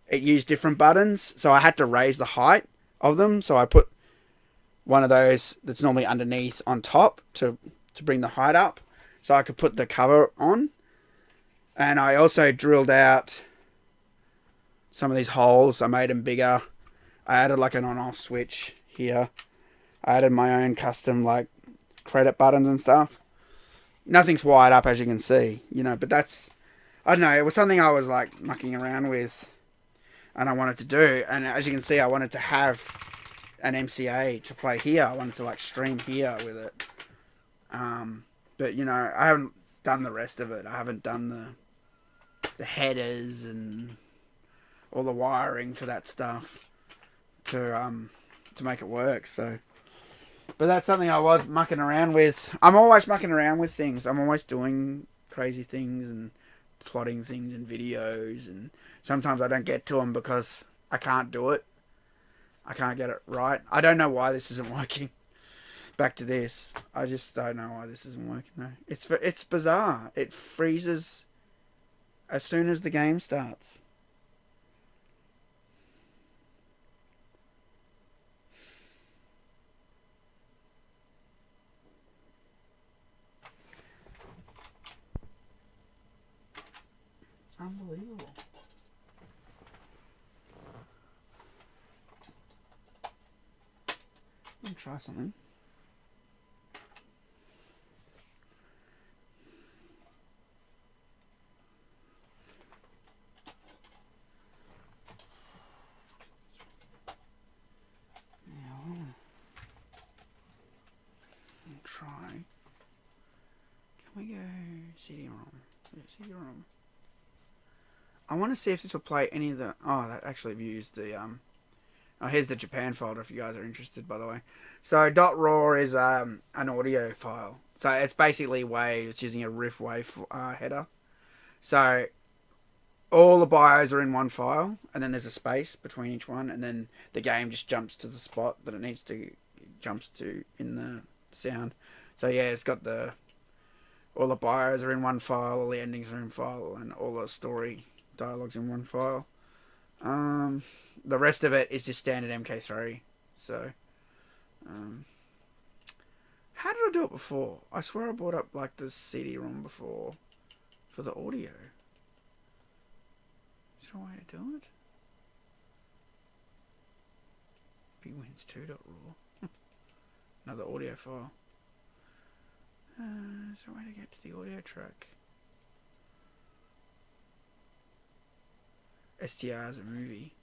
it used different buttons. So I had to raise the height of them. So I put one of those that's normally underneath on top to bring the height up so I could put the cover on. And I also drilled out some of these holes. I made them bigger. I added like an on-off switch here. I added my own custom like credit buttons and stuff. Nothing's wired up as you can see, you know, but that's, I don't know, it was something I was like mucking around with and I wanted to do. And as you can see, I wanted to have an MCA to play here. I wanted to like stream here with it. But you know, I haven't done the rest of it. I haven't done the headers and all the wiring for that stuff to make it work. So, but that's something I was mucking around with. I'm always mucking around with things. I'm always doing crazy things and plotting things in videos, and sometimes I don't get to them because I can't do it. I can't get it right. I don't know why this isn't working. Back to this. I just don't know why this isn't working though. It's bizarre. It freezes as soon as the game starts. Unbelievable. Let me try something. Can we go CD-ROM? Yeah, CD-ROM. I want to see if this will play any of the... Oh, that actually views the... Oh, here's the Japan folder if you guys are interested, by the way. So, .raw is an audio file. So, it's basically waves. It's using a riff wave header. So, all the bios are in one file, and then there's a space between each one, and then the game just jumps to the spot that it needs to... jumps to in the sound. So, yeah, it's got the... All the bios are in one file, all the endings are in file, and all the story dialogues in one file. The rest of it is just standard MK3. So, how did I do it before? I swear I brought up like the CD-ROM before for the audio. Is there a way to do it? bwins2.raw. Another audio file. Is there a way to get to the audio track? STR is a movie.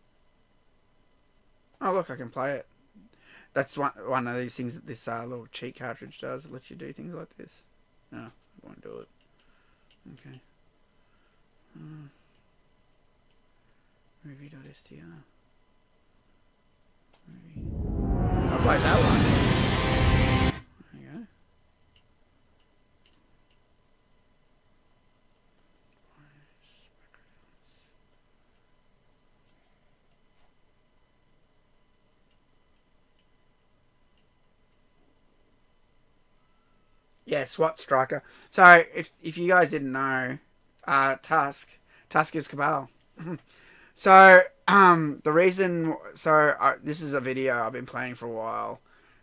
Oh look, I can play it. That's one of these things that this little cheat cartridge does. It lets you do things like this. No, I won't do it. Okay. Movie.str. Movie. I'll play that one. There you go. Yeah, SWAT Striker. So, if you guys didn't know, Tusk is Cabal. So, the reason... So, this is a video I've been planning for a while.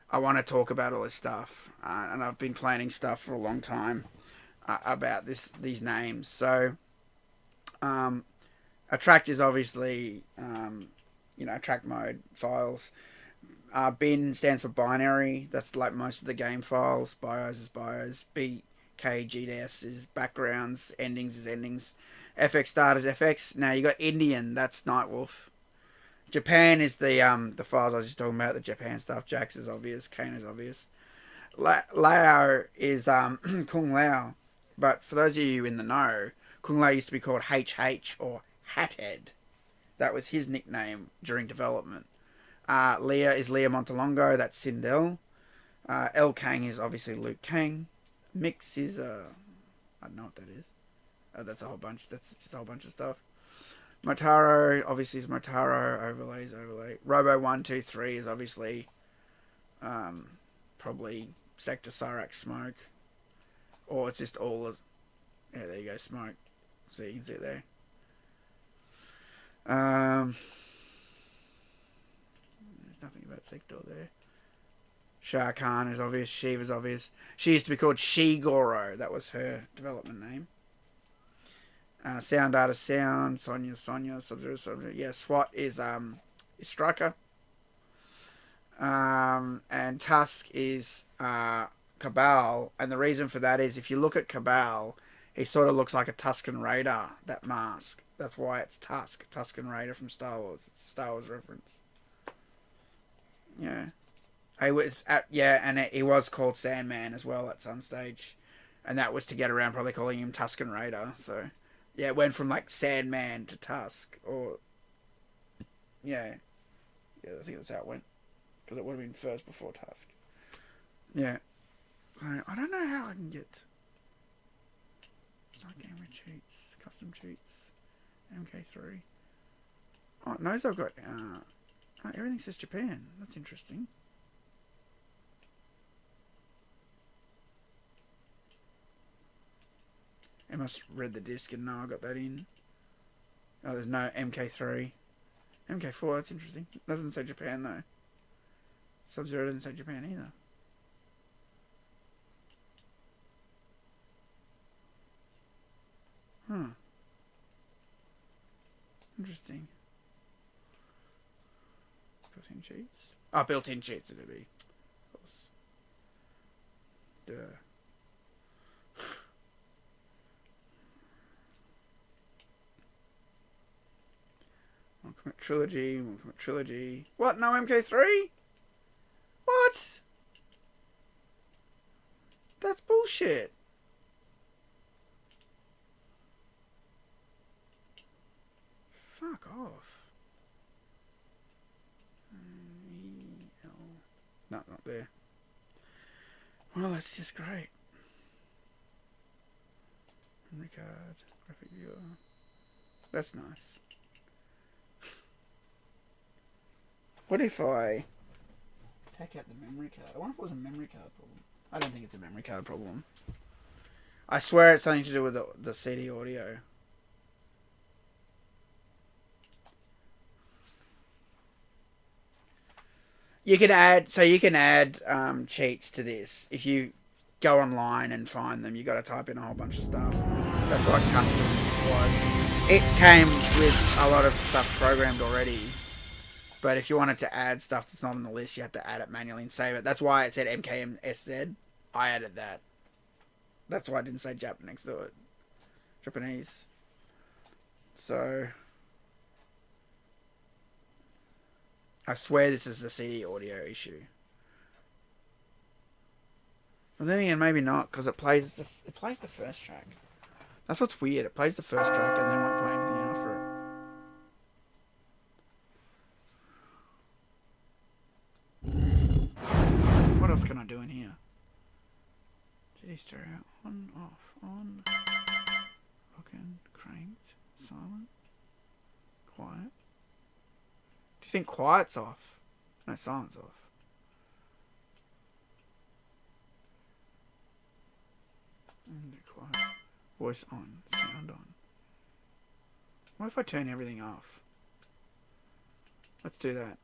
I want to talk about all this stuff. And I've been planning stuff for a long time about these names. So, attract is obviously, attract mode files. Bin stands for binary. That's like most of the game files. BIOS is BIOS. BKGS is backgrounds. Endings is endings. FX start is FX. Now you got Indian. That's Nightwolf. Japan is the files I was just talking about, the Japan stuff. Jax is obvious, Kane is obvious. Lao is Kung Lao, but for those of you in the know, Kung Lao used to be called HH or Hathead. That was his nickname during development. Leah is Leah Montalongo, that's Sindel. El Kang is obviously Luke Kang. Mix is I don't know what that is. That's a whole bunch. That's just a whole bunch of stuff. Motaro obviously is Motaro. Overlay. Robo 123 is obviously probably Sector Cyrax Smoke, or it's just all of, yeah, there you go, Smoke. So you can see it there. There's nothing about Sector there. Shah Khan is obvious. Shiva's obvious. She used to be called Shigoro. That was her development name. Sound Artist Sound. Sonya. Sub-Zero. Yeah, SWAT is Striker. And Tusk is Cabal. And the reason for that is if you look at Cabal, he sort of looks like a Tusken Raider, that mask. That's why it's Tusk. Tusken Raider from Star Wars. It's a Star Wars reference. Yeah. He was he was called Sandman as well at some stage. And that was to get around probably calling him Tusken Raider. So, yeah, it went from like Sandman to Tusk. Or, yeah. Yeah, I think that's how it went. Because it would have been first before Tusk. Yeah. So, I don't know how I can get... Start game with cheats. Custom cheats. MK3. Oh, it knows I've got... everything says Japan. That's interesting. I must read the disc and know I got that in. Oh, there's no MK3. MK4, that's interesting. Doesn't say Japan though. Sub-Zero doesn't say Japan either. Huh. Interesting. Built-in cheats? Oh, built-in cheats it'd be. Of course. Duh. Trilogy. What? No MK3? What? That's bullshit. Fuck off. No, not there. Well, that's just great. Memory card, graphic viewer. That's nice. What if I take out the memory card? I wonder if it was a memory card problem. I don't think it's a memory card problem. I swear it's something to do with the CD audio. You can add cheats to this. If you go online and find them, you got to type in a whole bunch of stuff. That's what custom was. It came with a lot of stuff programmed already. But if you wanted to add stuff that's not on the list, you have to add it manually and save it. That's why it said MKMSZ. I added that. That's why I didn't say Jap next to it. Japanese. So... I swear this is a CD audio issue. But then again, maybe not, because it plays the first track. That's what's weird. It plays the first track and then won't play anything after it. What else can I do in here? GD stereo on, off, on, looking, cranked, silent, quiet. Do you think quiet's off? No, silent's off. And quiet. Voice on, sound on. What if I turn everything off? Let's do that.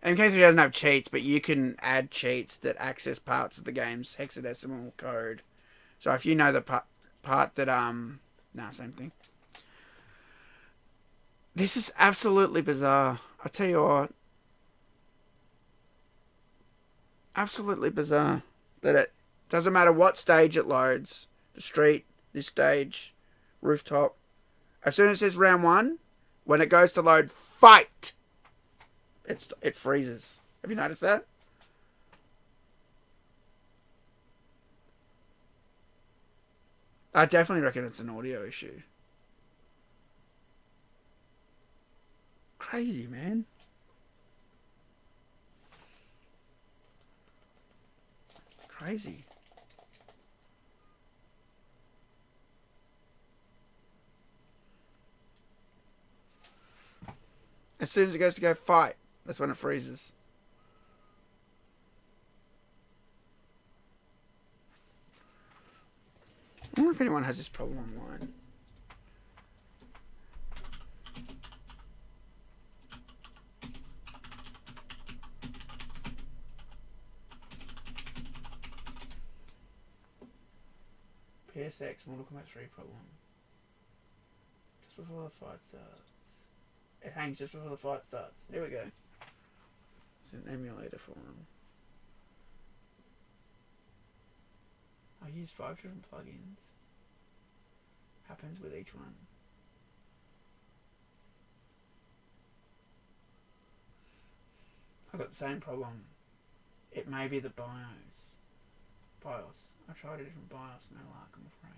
MK3 doesn't have cheats, but you can add cheats that access parts of the game's hexadecimal code. So if you know the part that Nah, same thing. This is absolutely bizarre. I tell you what. Absolutely bizarre. That it doesn't matter what stage it loads. The street, this stage, rooftop. As soon as it says round 1, when it goes to load fight, it freezes. Have you noticed that? I definitely reckon it's an audio issue. Crazy, man. Crazy. As soon as it goes to go fight, that's when it freezes. I wonder if anyone has this problem online. PSX Mortal Kombat 3 problem. Just before the fight starts. It hangs just before the fight starts. Here we go. It's an emulator for them. I use 5 different plugins. Happens with each one. I've got the same problem. It may be the BIOS. I tried a different BIOS, no luck, I'm afraid.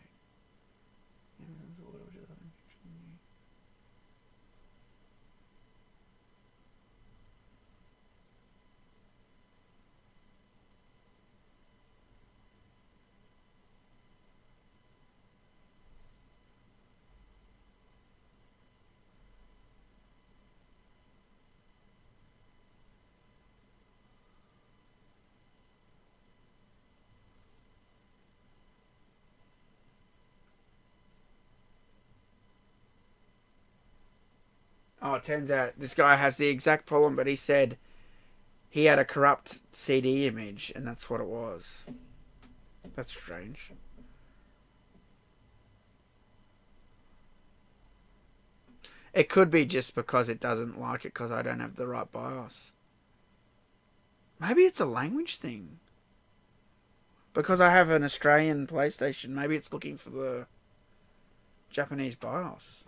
Oh, it turns out this guy has the exact problem, but he said he had a corrupt CD image, and that's what it was. That's strange. It could be just because it doesn't like it because I don't have the right BIOS. Maybe it's a language thing. Because I have an Australian PlayStation, maybe it's looking for the Japanese BIOS.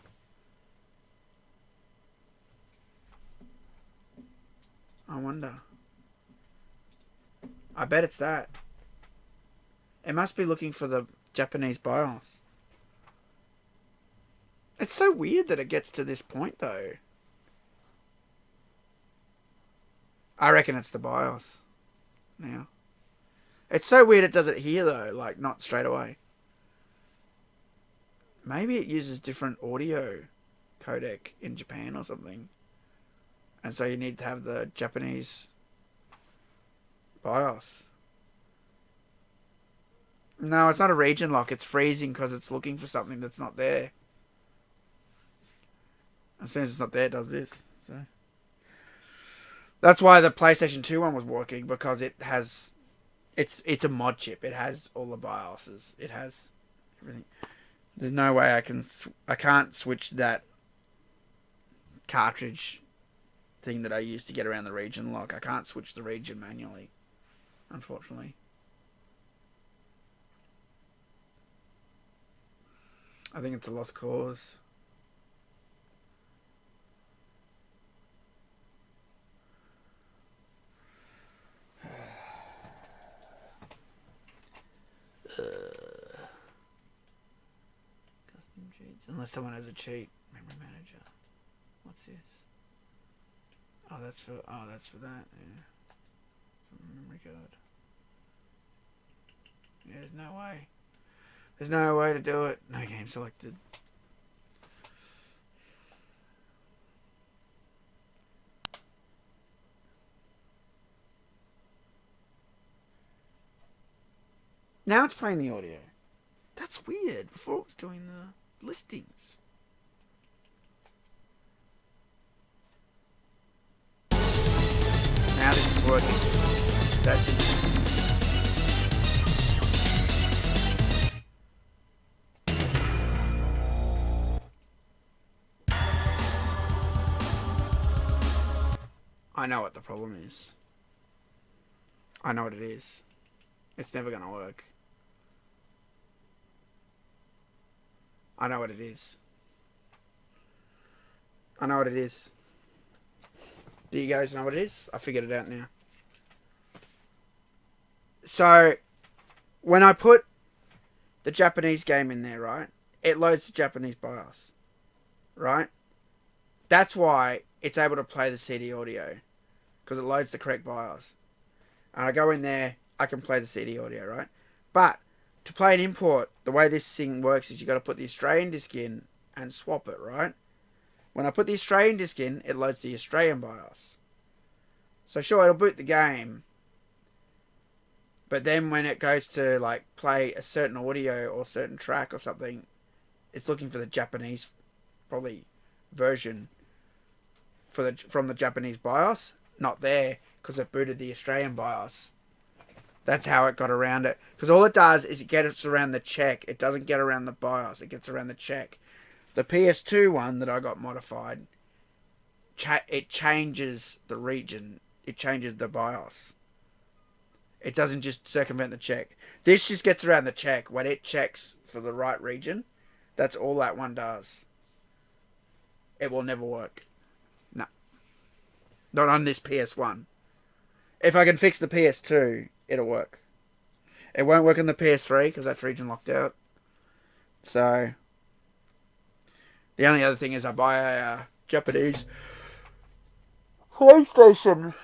I wonder. I bet it's that. It must be looking for the Japanese BIOS. It's so weird that it gets to this point, though. I reckon it's the BIOS now. It's so weird it does it here, though. Like, not straight away. Maybe it uses different audio codec in Japan or something. And so you need to have the Japanese BIOS. No, it's not a region lock. It's freezing because it's looking for something that's not there. As soon as it's not there, it does this. So that's why the PlayStation 2 one was working, because it has... It's a mod chip. It has all the BIOSes. It has everything. There's no way I can't switch that cartridge thing that I use to get around the region lock. I can't switch the region manually, unfortunately. I think it's a lost cause. Custom cheats. Unless someone has a cheat. Memory manager. What's this? Oh, that's for that. Yeah. Memory card. Yeah, there's no way. There's no way to do it. No game selected. Now it's playing the audio. That's weird. Before it was doing the listings. Now this is working. That's interesting. I know what the problem is. I know what it is. It's never going to work. I know what it is. I know what it is. Do you guys know what it is? I figured it out now. So, when I put the Japanese game in there, right? It loads the Japanese BIOS. Right? That's why it's able to play the CD audio. Because it loads the correct BIOS. And I go in there, I can play the CD audio, right? But, to play an import, the way this thing works is you got to put the Australian disc in and swap it, right? When I put the Australian disc in, it loads the Australian BIOS. So sure, it'll boot the game. But then when it goes to like play a certain audio or certain track or something, it's looking for the Japanese, probably, version from the Japanese BIOS. Not there, because it booted the Australian BIOS. That's how it got around it. Because all it does is it gets around the check. It doesn't get around the BIOS. It gets around the check. The PS2 one that I got modified, it changes the region. It changes the BIOS. It doesn't just circumvent the check. This just gets around the check. When it checks for the right region, that's all that one does. It will never work. No. Not on this PS1. If I can fix the PS2, it'll work. It won't work on the PS3 because that's region locked out. So, the only other thing is I buy a Japanese PlayStation.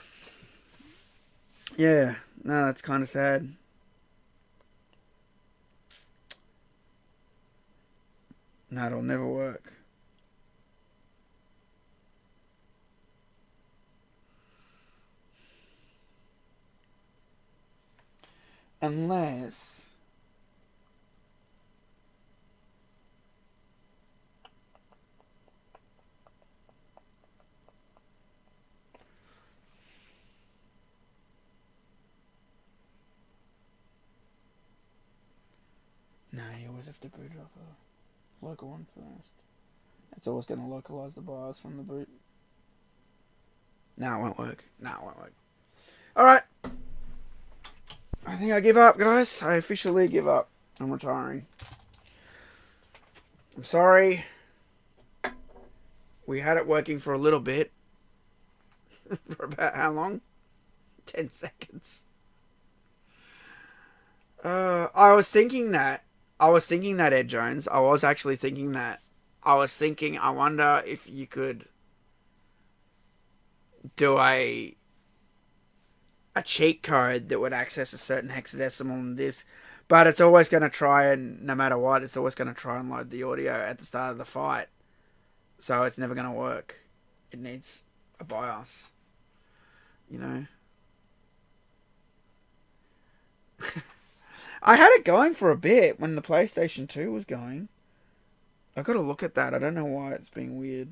Yeah, no, that's kind of sad. No, it'll never work. Unless... No, you always have to boot it off a local one first. It's always going to localize the BIOS from the boot. No, it won't work. No, it won't work. Alright. I think I give up, guys. I officially give up. I'm retiring. I'm sorry. We had it working for a little bit. For about how long? 10 seconds. I was thinking that, Ed Jones. I was actually thinking that. I was thinking, I wonder if you could do a cheat code that would access a certain hexadecimal on this. But it's always going to try and, no matter what, it's always going to try and load the audio at the start of the fight. So it's never going to work. It needs a BIOS. You know? I had it going for a bit when the PlayStation 2 was going. I've got to look at that. I don't know why it's being weird.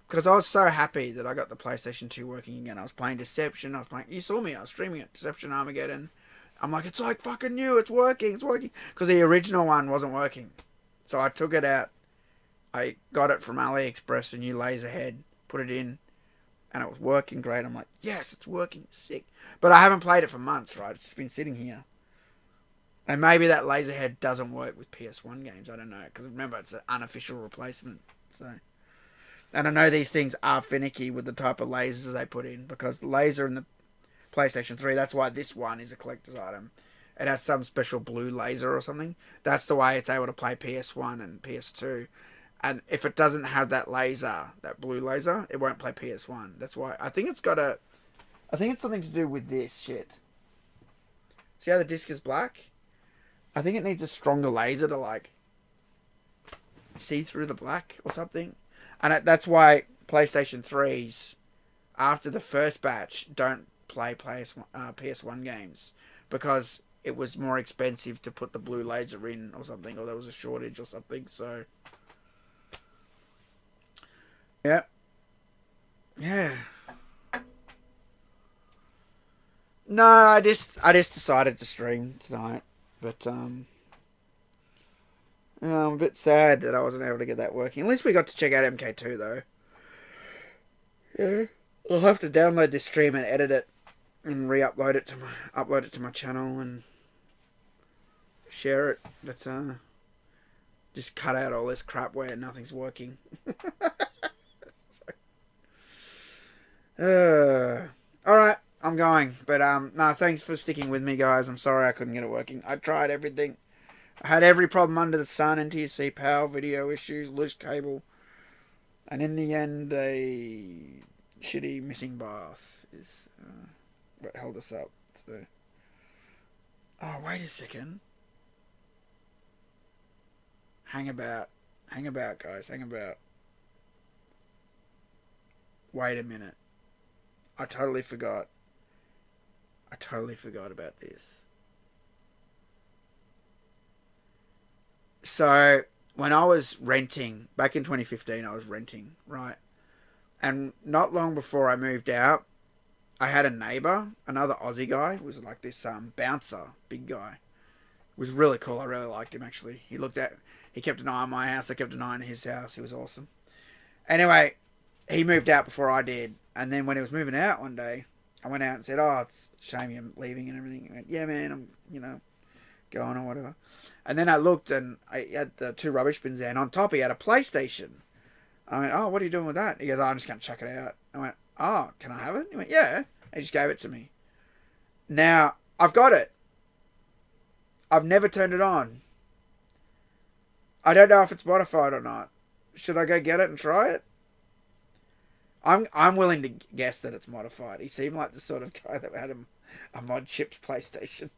Because I was so happy that I got the PlayStation 2 working again. I was playing Deception. You saw me. I was streaming it. Deception Armageddon. I'm like, it's like fucking new. It's working. It's working. Because the original one wasn't working. So I took it out. I got it from AliExpress, a new laser head. Put it in. And it was working great. I'm like, yes, it's working. Sick. But I haven't played it for months, right? It's just been sitting here. And maybe that laser head doesn't work with PS1 games. I don't know. Because remember, it's an unofficial replacement. So, and I know these things are finicky with the type of lasers they put in. Because the laser in the PlayStation 3, that's why this one is a collector's item. It has some special blue laser or something. That's the way it's able to play PS1 and PS2. And if it doesn't have that laser, that blue laser, it won't play PS1. That's why. I think it's something to do with this shit. See how the disc is black? I think it needs a stronger laser to, like, see through the black or something. And that's why PlayStation 3s, after the first batch, don't play PS1 games. Because it was more expensive to put the blue laser in or something. Or there was a shortage or something, so... Yeah. Yeah. No, I just decided to stream tonight. But, I'm a bit sad that I wasn't able to get that working. At least we got to check out MK2, though. Yeah. I'll have to download this stream and edit it and upload it to my channel and share it. But just cut out all this crap where nothing's working. All right, I'm going. But no, thanks for sticking with me, guys. I'm sorry I couldn't get it working. I tried everything. I had every problem under the sun: NTSC, power, video issues, loose cable, and in the end, a shitty missing bath is what held us up. So, oh, wait a second. Hang about, guys. Hang about. Wait a minute. I totally forgot about this. So, when I was renting, back in 2015, I was renting, right? And not long before I moved out, I had a neighbor, another Aussie guy, who was like this bouncer, big guy. It was really cool. I really liked him, actually. He kept an eye on my house. I kept an eye on his house. He was awesome. Anyway, he moved out before I did. And then when he was moving out one day, I went out and said, oh, it's a shame you're leaving and everything. He went, yeah, man, I'm, going or whatever. And then I looked and I had the 2 rubbish bins there. And on top, he had a PlayStation. I went, oh, what are you doing with that? He goes, oh, I'm just going to chuck it out. I went, oh, can I have it? He went, yeah. He just gave it to me. Now, I've got it. I've never turned it on. I don't know if it's modified or not. Should I go get it and try it? I'm willing to guess that it's modified. He seemed like the sort of guy that had a mod chipped PlayStation.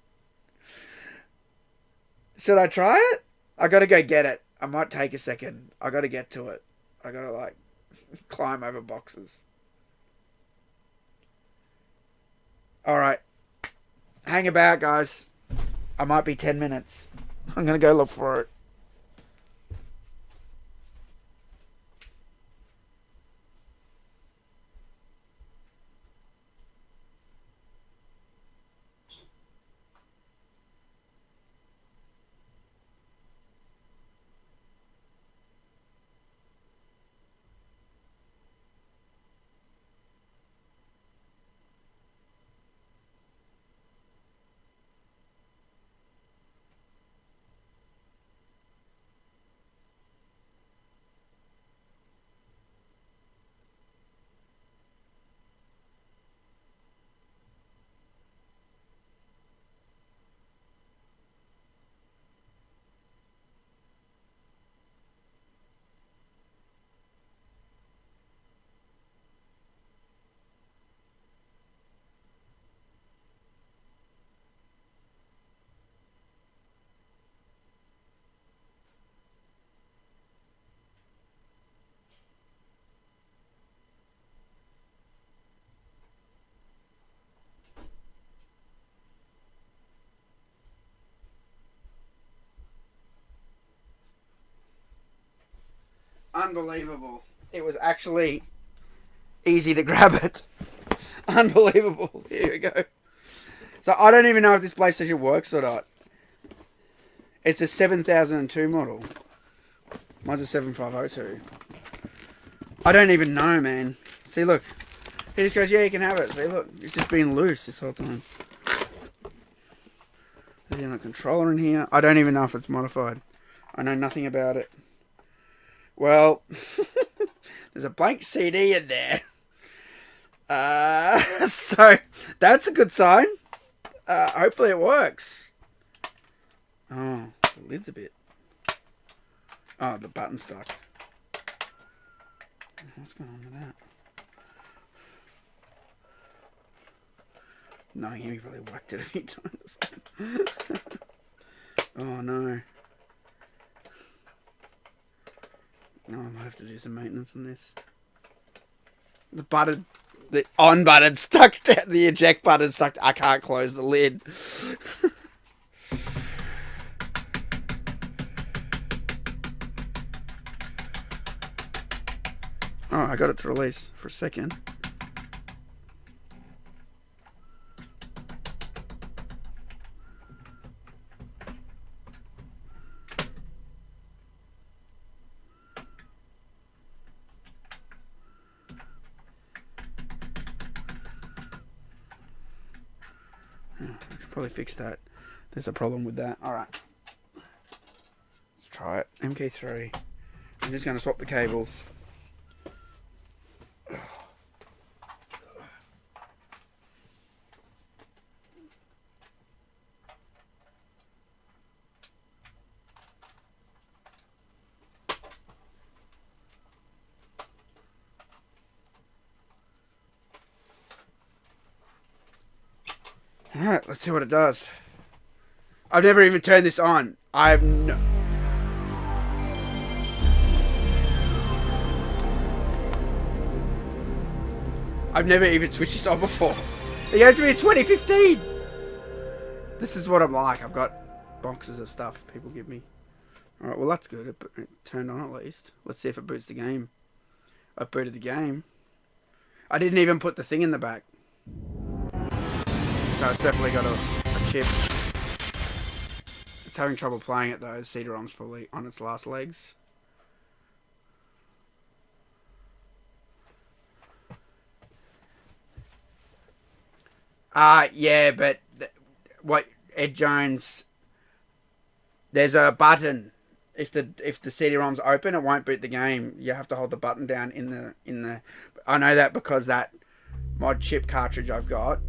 Should I try it? I gotta go get it. I might take a second. I gotta get to it. I gotta climb over boxes. Alright. Hang about, guys. I might be 10 minutes. I'm gonna go look for it. Unbelievable. It was actually easy to grab it. Unbelievable. Here we go. So I don't even know if this PlayStation works or not. It's a 7002 model. Mine's a 7502. I don't even know, man. See, look. He just goes, yeah, you can have it. See, look. It's just been loose this whole time. There's a controller in here. I don't even know if it's modified. I know nothing about it. Well, there's a blank CD in there. So that's a good sign. Hopefully it works. Oh, the lid's a bit. Oh, the button's stuck. What's going on with that? Knowing him, he probably whacked it a few times. Oh no. No, I might have to do some maintenance on this. The on button stuck down, the eject button stuck. I can't close the lid. Oh, I got it to release for a second. Probably fix that. There's a problem with that. Alright. Let's try it. MK3. I'm just going to swap the cables. Alright, let's see what it does. I've never even turned this on. I've no... I've never even switched this on before. It gave to me in 2015! This is what I'm like. I've got boxes of stuff people give me. Alright, well that's good. It turned on at least. Let's see if it boots the game. I booted the game. I didn't even put the thing in the back. So it's definitely got a chip. It's having trouble playing it though. CD-ROM's probably on its last legs. Yeah, but what Ed Jones, there's a button. If the CD-ROM's open, it won't boot the game. You have to hold the button down in the. I know that because that mod chip cartridge I've got.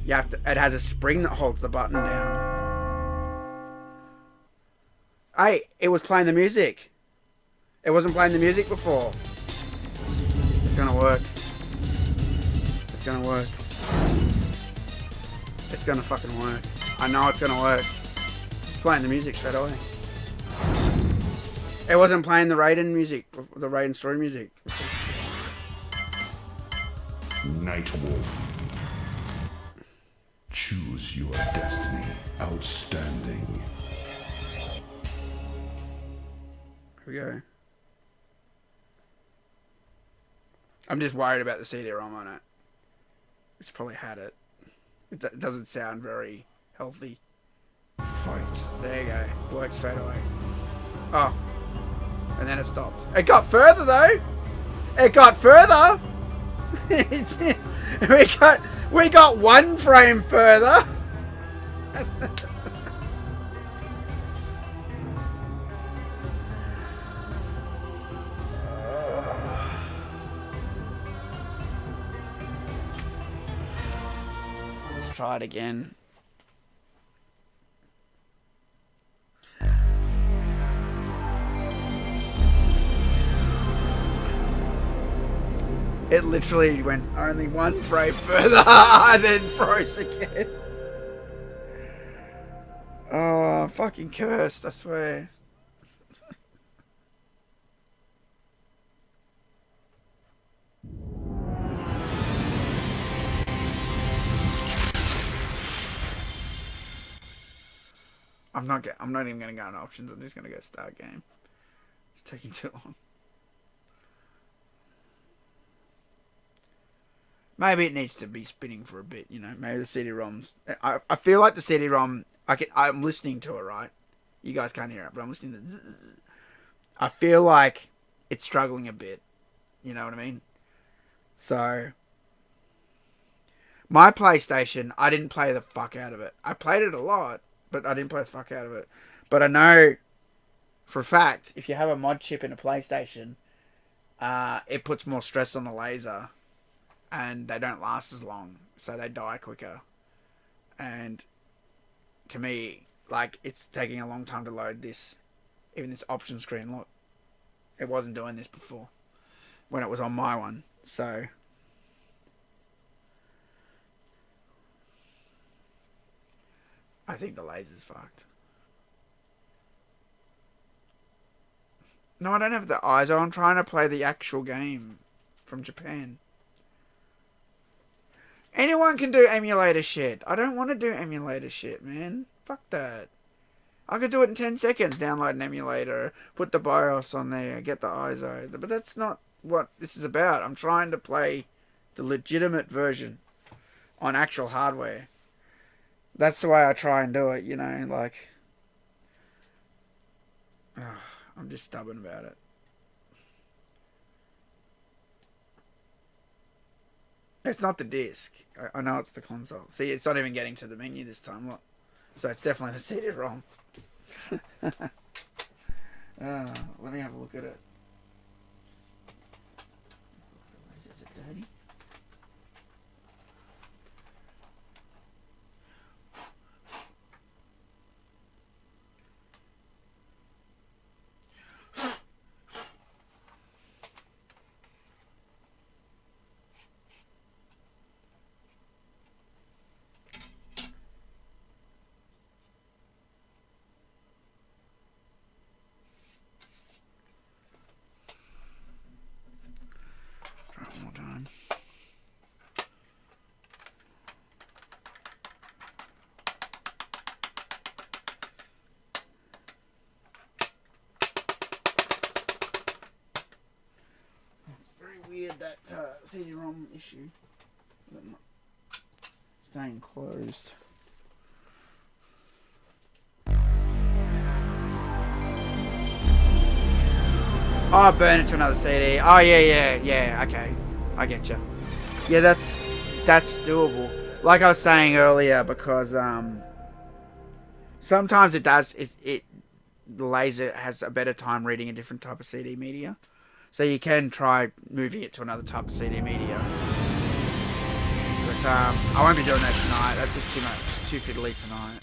You have to. It has a spring that holds the button down. Hey, it was playing the music. It wasn't playing the music before. It's gonna work. It's gonna work. It's gonna fucking work. I know it's gonna work. It's playing the music straight away. It wasn't playing the Raiden music, the Raiden story music. Nightwolf. Choose your destiny. Outstanding. Here we go. I'm just worried about the CD-ROM on it. It's probably had it. It doesn't sound very healthy. Fight. There you go. Worked straight away. Oh. And then it stopped. It got further though. It got further. we got 1 frame further. Let's try it again. It literally went only 1 frame further and then froze again. Oh, I'm fucking cursed, I swear. I'm not even gonna go on options. I'm just gonna go start game. It's taking too long. Maybe it needs to be spinning for a bit, you know. Maybe the CD-ROM's... I feel like the CD-ROM... I'm listening to it, right? You guys can't hear it, but I'm listening to... Zzz. I feel like it's struggling a bit. You know what I mean? So... My PlayStation, I didn't play the fuck out of it. I played it a lot, but I didn't play the fuck out of it. But I know... For a fact, if you have a mod chip in a PlayStation... it puts more stress on the laser... And they don't last as long, so they die quicker. And to me, like, it's taking a long time to load this. Even this option screen, look. It wasn't doing this before. When it was on my one. So. I think the laser's fucked. No, I don't have the eyes on. I'm trying to play the actual game from Japan. Anyone can do emulator shit. I don't want to do emulator shit, man. Fuck that. I could do it in 10 seconds. Download an emulator, put the BIOS on there, get the ISO. But that's not what this is about. I'm trying to play the legitimate version on actual hardware. That's the way I try and do it, you know, like... I'm just stubborn about it. It's not the disc. I know it's the console. See, it's not even getting to the menu this time. Look. So it's definitely the CD-ROM. Let me have a look at it. Is it dirty? Try it one more time. It's very weird that CD-ROM issue. Staying closed. Oh, burn it to another CD. Oh, yeah. Okay, I get you. Yeah, that's doable. Like I was saying earlier, because sometimes it does. The laser has a better time reading a different type of CD media, so you can try moving it to another type of CD media. But I won't be doing that tonight. That's just too fiddly tonight.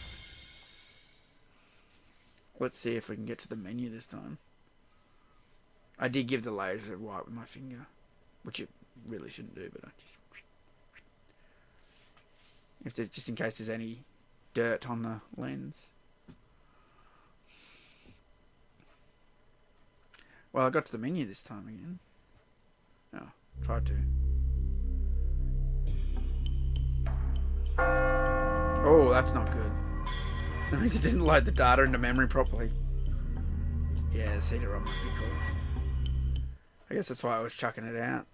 Let's see if we can get to the menu this time. I did give the laser a wipe with my finger, which you really shouldn't do, but I just in case there's any dirt on the lens. Well, I got to the menu this time again. Oh, tried to. Oh, that's not good. That means it didn't load the data into memory properly. Yeah, the CD-ROM must be cooked. I guess that's why I was chucking it out.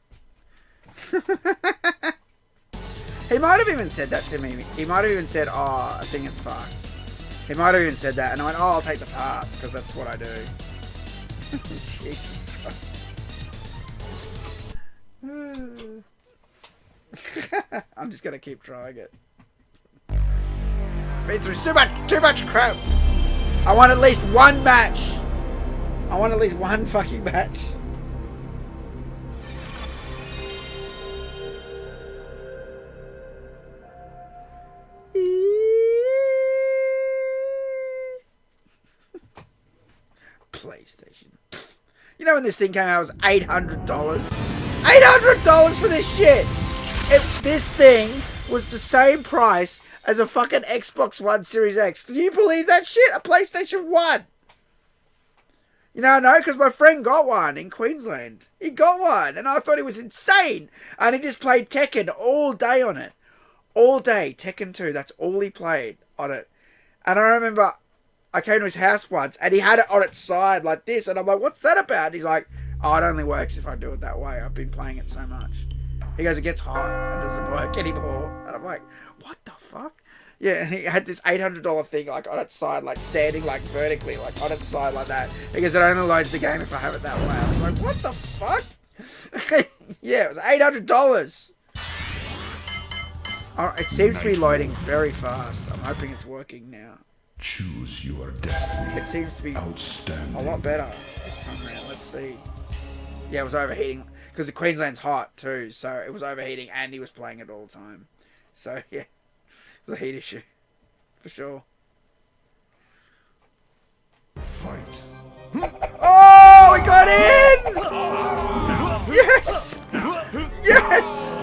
He might have even said that to me. He might have even said, oh, I think it's fucked. He might have even said that. And I went, oh, I'll take the parts, because that's what I do. Jesus Christ. I'm just going to keep trying it. Been through too much crap. I want at least one match. I want at least one fucking match. PlayStation. You know when this thing came out, it was $800. $800 for this shit. This thing was the same price as a fucking Xbox One Series X. Do you believe that shit? A PlayStation 1. You know, no, because my friend got one in Queensland. He got one, and I thought he was insane. And he just played Tekken all day on it. All day. Tekken 2, that's all he played on it. And I remember I came to his house once, and he had it on its side like this. And I'm like, what's that about? And he's like, oh, it only works if I do it that way. I've been playing it so much. He goes, it gets hot and doesn't work anymore. And I'm like, what the fuck? Yeah, and he had this $800 thing like on its side, like standing like vertically, like on its side like that. Because it only loads the game if I have it that way. I was like, what the fuck? Yeah, it was $800. Oh, it seems to be loading very fast. I'm hoping it's working now. Choose your destiny. It seems to be Outstanding. a lot better this time around. Let's see. Yeah, it was overheating. Because the Queensland's hot too, so it was overheating and he was playing it all the time. So, yeah. It was a heat issue. For sure. Fight. Oh, we got in! Yes! Yes!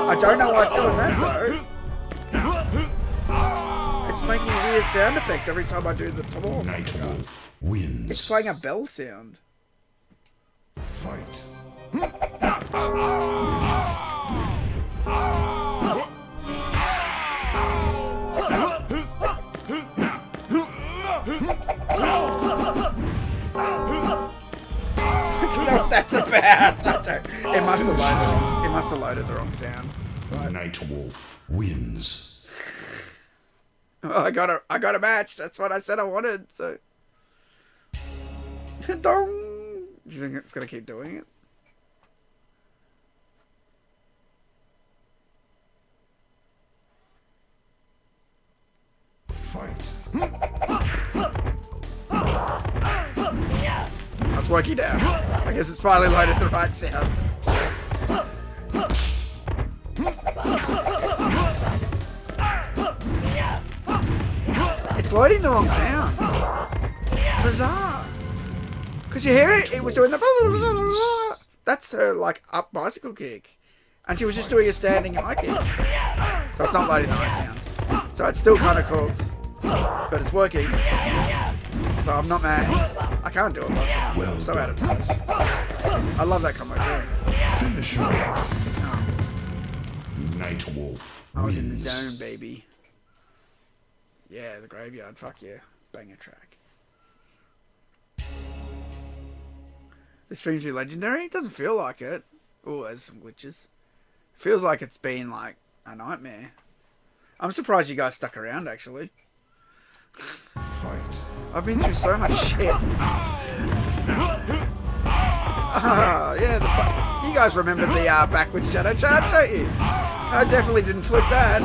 I don't know why it's doing that though. It's making a weird sound effect every time I do the talk. Night Wolf wins. It's playing a bell sound. Fight. Do you know what that's about? I don't. It must have loaded the wrong. It must have loaded the wrong sound. Right. Night Wolf wins. Well, I got a match. That's what I said I wanted. So, dong. Do you think it's gonna keep doing it? It's working now. I guess it's finally loaded the right sound. It's loading the wrong sounds. Bizarre. Because you hear it, it was doing the... That's her, like, up bicycle kick. And she was just doing a standing high kick. So it's not loading the right sounds. So it's still kind of cooked. But it's working. So I'm not mad. I can't do it fast enough. I'm so out of touch. I love that combo too. Finish him. Nightwolf I was in the wins. zone, baby. Yeah, the graveyard. Fuck yeah. Banger track. The stream's be legendary? It doesn't feel like it. Oh, there's some glitches. Feels like it's been like a nightmare. I'm surprised you guys stuck around actually. Fight. I've been through so much shit. Yeah, you guys remember the backwards shadow charge, don't you? I definitely didn't flip that.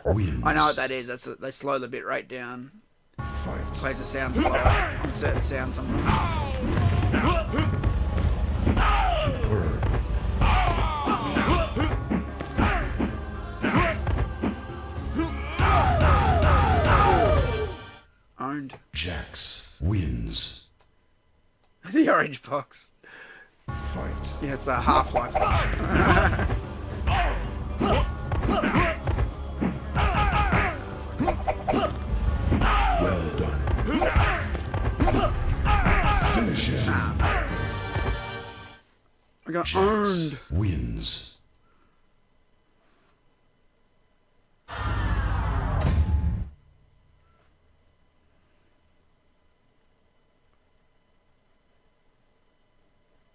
Wins. I know what that is. They slow the bit rate down. Fight. Plays the sound slower on certain sounds sometimes. Bird. Owned. Jax wins. The orange box. Fight. Yeah, it's a Half-Life thing. Well done. Finish him. I got Jax owned. wins.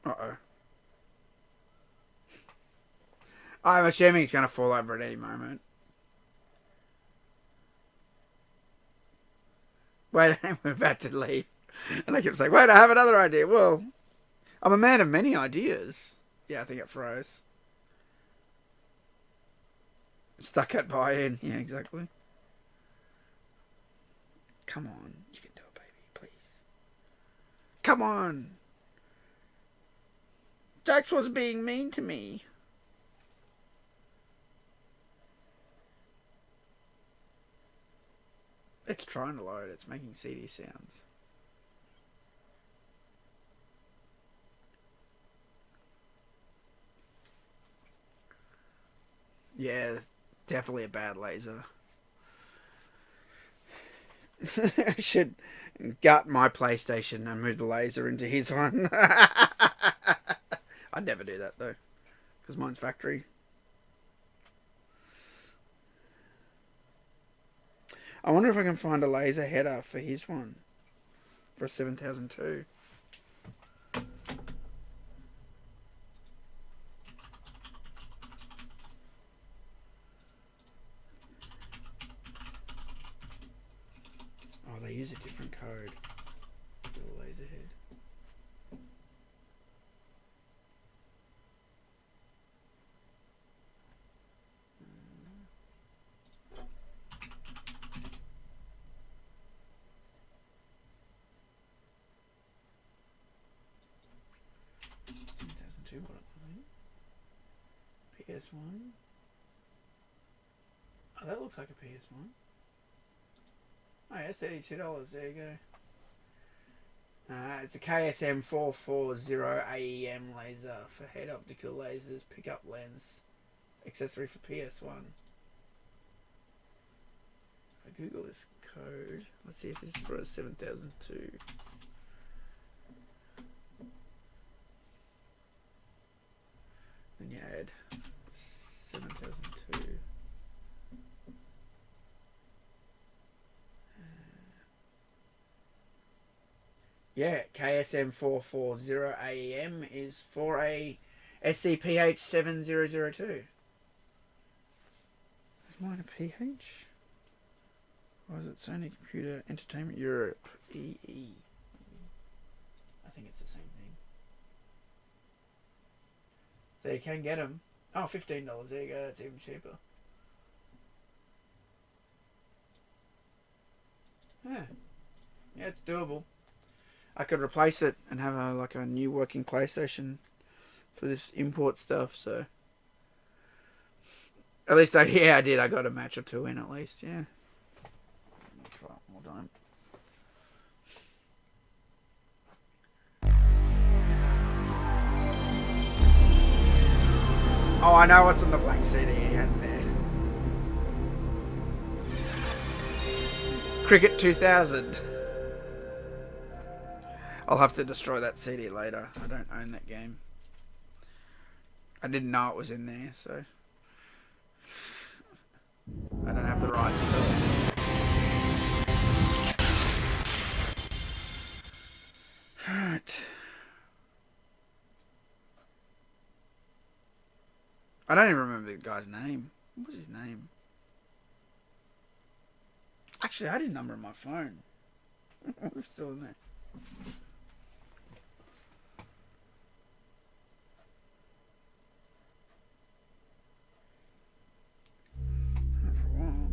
Uh-oh. I'm assuming it's going to fall over at any moment. Wait, we're about to leave. And I kept saying, wait, I have another idea. Well, I'm a man of many ideas. Yeah, I think it froze. Stuck at buy-in. Yeah, exactly. Come on. You can do it, baby. Please. Come on. Jax was being mean to me. It's trying to load. It's making CD sounds. Yeah, definitely a bad laser. I should gut my PlayStation and move the laser into his one. I'd never do that though, because mine's factory. I wonder if I can find a laser header for his one for a 7002. Oh, they use a different code for the laser head. PS1. Oh, that looks like a PS1. Oh yeah, $32. There you go. It's a KSM 440 AEM laser for head optical lasers, pickup lens, accessory for PS1. If I Google this code, let's see if this is for a 7002. Then you add 7002. Yeah, KSM 440 AEM is for a SCPH 7002. Is mine a PH? Or is it Sony Computer Entertainment Europe? EE. I think it's the same thing. So you can get them. Oh, $15. There you go. That's even cheaper. Yeah, it's doable. I could replace it and have a new working PlayStation for this import stuff. So at least I did. I got a match or two in at least. Yeah. Try it one more time. Oh, I know what's on the blank CD he had in there. Cricket 2000. I'll have to destroy that CD later. I don't own that game. I didn't know it was in there, so I don't have the rights to it. Alright. I don't even remember the guy's name. What was his name? Actually, I had his number on my phone. We're still in there. Not for a while.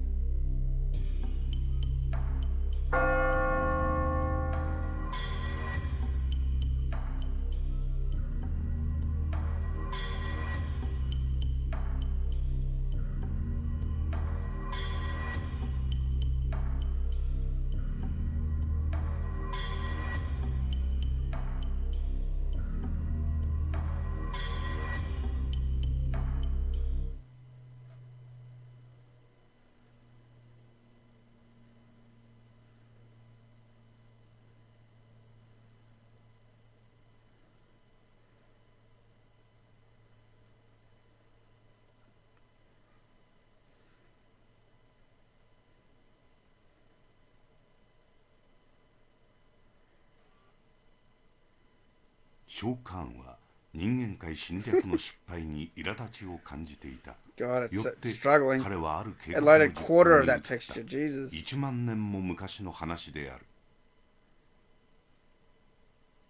召喚は人間界侵略の失敗に苛立ちを感じていた。 God, it's よって struggling. 彼はある計 It 画を loaded 実 quarter 行 of に移 that った。 texture. Jesus. 1万年も昔の話である。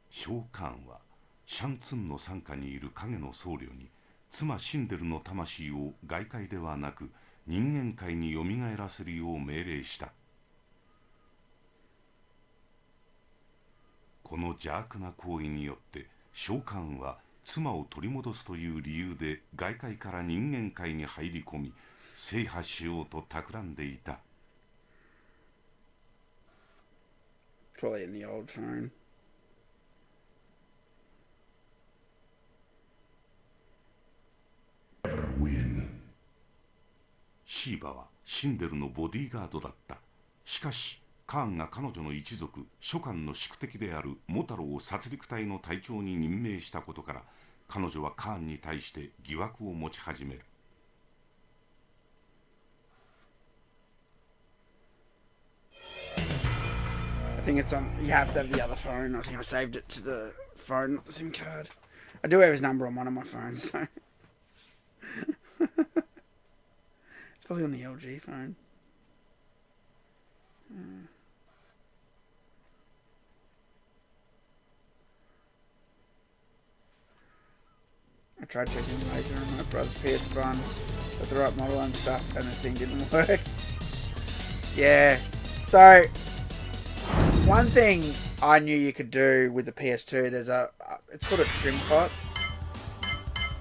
召喚はシャンツンの傘下にいる影の僧侶に妻シンデルの魂を外界ではなく人間界によみがえらせるよう命令した。この邪悪な行為によって召喚は妻を取り戻すという理由で外界から人間界に入り込み制覇しようと企んでいた。 Probably in the old phone. Win. シーバはシンデルのボディーガードだった。しかしカーンが彼女の一族諸官の宿敵であるモタロを殺戮隊の隊長に任命したことから彼女はカーンに対して疑惑を持ち始める。 I think it's on. You have to have the other phone. I think I saved it to the phone, not the SIM card. I do have his number on one of my phones, so it's probably on the LG phone. I tried checking later on my brother's PS1 with the right model and stuff, and the thing didn't work. Yeah, so one thing I knew you could do with the PS2, there's it's called a trim pot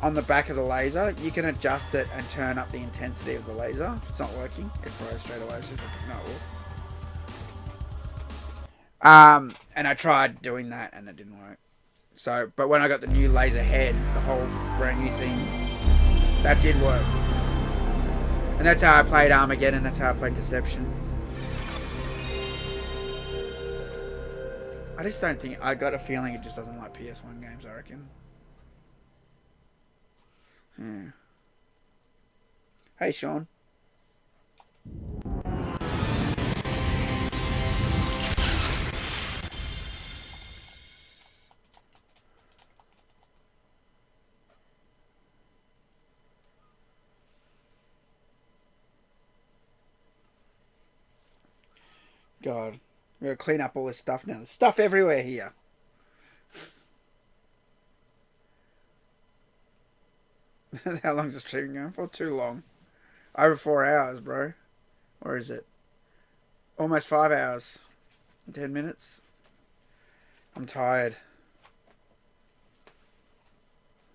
on the back of the laser. You can adjust it and turn up the intensity of the laser. If it's not working, it froze straight away. It's just not work. And I tried doing that and it didn't work. So, but when I got the new laser head, the whole brand new thing, that did work. And that's how I played Armageddon. That's how I played Deception. I just don't think... I got a feeling it just doesn't like PS1 games, I reckon. Yeah. Hey, Sean. God. We're going to clean up all this stuff now. There's stuff everywhere here. How long's the stream going for? Too long. Over 4 hours, bro. Or is it? Almost 5 hours. 10 minutes. I'm tired.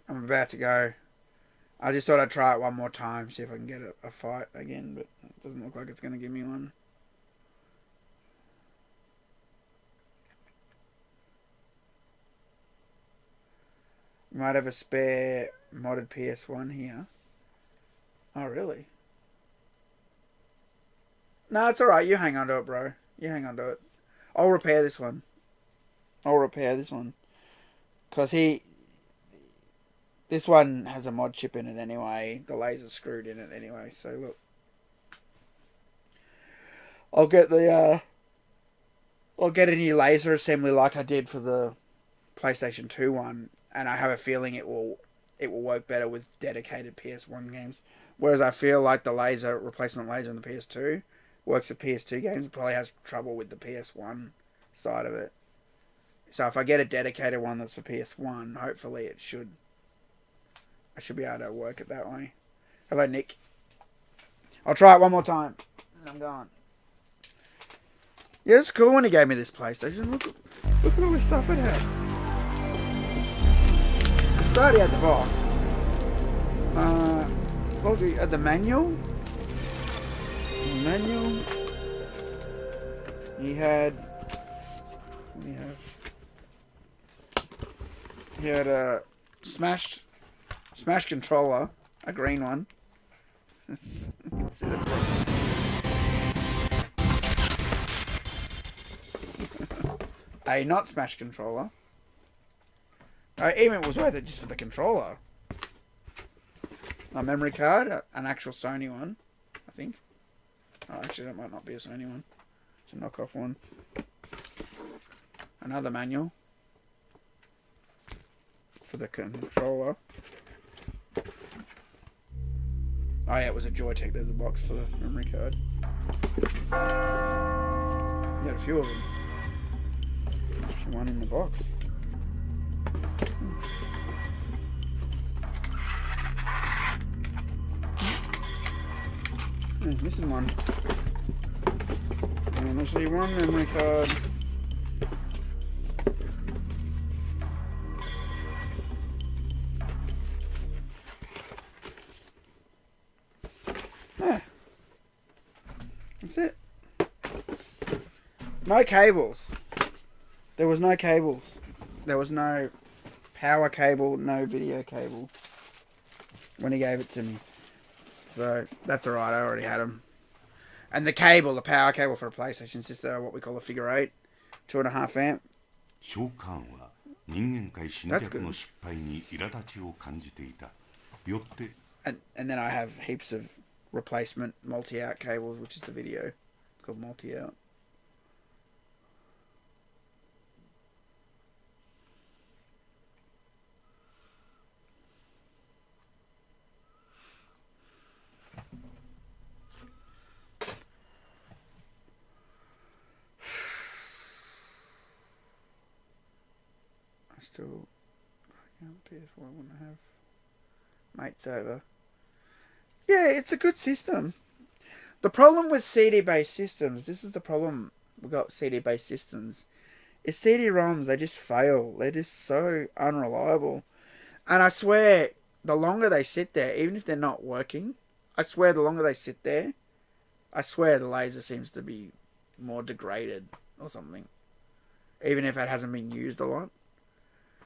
I'm about to go. I just thought I'd try it one more time, see if I can get a fight again, but it doesn't look like it's going to give me one. Might have a spare modded PS1 here. Oh, really? No, it's alright. You hang on to it, bro. You hang on to it. I'll repair this one. Because this one has a mod chip in it anyway. The laser's screwed in it anyway. So, look. I'll get a new laser assembly like I did for the PlayStation 2 one. And I have a feeling it will work better with dedicated PS1 games. Whereas I feel like the replacement laser on the PS2 works with PS2 games. It probably has trouble with the PS1 side of it. So if I get a dedicated one that's for PS1, hopefully I should be able to work it that way. Hello, Nick. I'll try it one more time. And I'm gone. Yeah, it's cool when he gave me this PlayStation. Look at all this stuff it had. It's already had the box. Look at the manual. He had. What do you have? He had a smashed controller, a green one. A not smashed controller. Even it was worth it just for the controller. A memory card, an actual Sony one, I think. Oh, actually, that might not be a Sony one. It's a knockoff one. Another manual for the controller. Oh yeah, it was a Joytech. There's a box for the memory card. You had a few of them. One in the box. There's missing one. And there's the one memory card. Yeah. That's it. No cables. There was no cables. There was no power cable, no video cable when he gave it to me. So that's alright, I already had them. And the cable, the power cable for a PlayStation system, what we call a figure 8, 2.5 amp. 召喚は人間界侵略の失敗に苛立ちを感じていた。よって And then I have heaps of replacement multi-out cables, which is the video. It's called multi-out. Still, PS1 wouldn't have mates over. Yeah, it's a good system. The problem with CD-based systems, this is the problem we've got with CD-based systems, is CD-ROMs, they just fail. They're just so unreliable. And I swear, the longer they sit there, even if they're not working, I swear the longer they sit there, I swear the laser seems to be more degraded or something. Even if it hasn't been used a lot.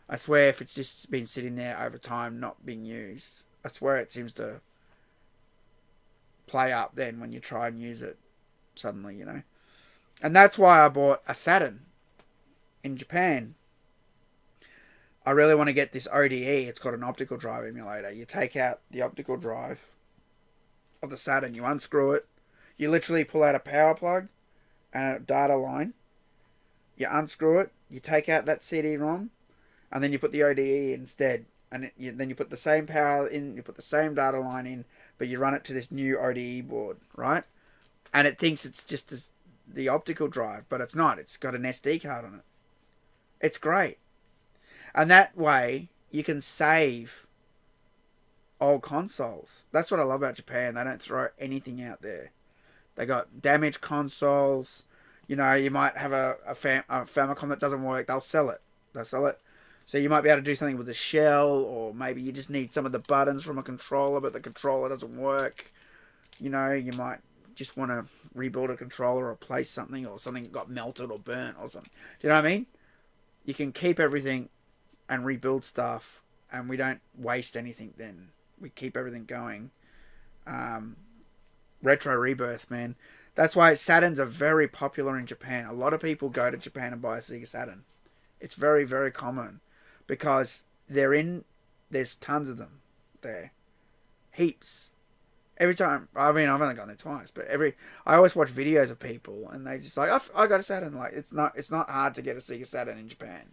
I swear if it's just been sitting there over time, not being used, I swear it seems to play up then when you try and use it suddenly, you know. And that's why I bought a Saturn in Japan. I really want to get this ODE. It's got an optical drive emulator. You take out the optical drive of the Saturn, you unscrew it, you literally pull out a power plug and a data line, you unscrew it, you take out that CD-ROM, and then you put the ODE instead. And then you put the same power in, you put the same data line in, but you run it to this new ODE board, right? And it thinks it's just the optical drive, but it's not. It's got an SD card on it. It's great. And that way, you can save old consoles. That's what I love about Japan. They don't throw anything out there. They got damaged consoles, You know, you might have a Famicom that doesn't work. They'll sell it. So you might be able to do something with the shell, or maybe you just need some of the buttons from a controller, but the controller doesn't work. You know, you might just want to rebuild a controller or replace something, or something got melted or burnt or something. Do you know what I mean? You can keep everything and rebuild stuff, and we don't waste anything then. We keep everything going. Retro Rebirth, man. That's why Saturns are very popular in Japan. A lot of people go to Japan and buy a Sega Saturn. It's very, very common because there's tons of them there. Heaps. Every time, I mean, I've only gone there twice, but I always watch videos of people and they just like, I got a Saturn. Like, it's not hard to get a Sega Saturn in Japan.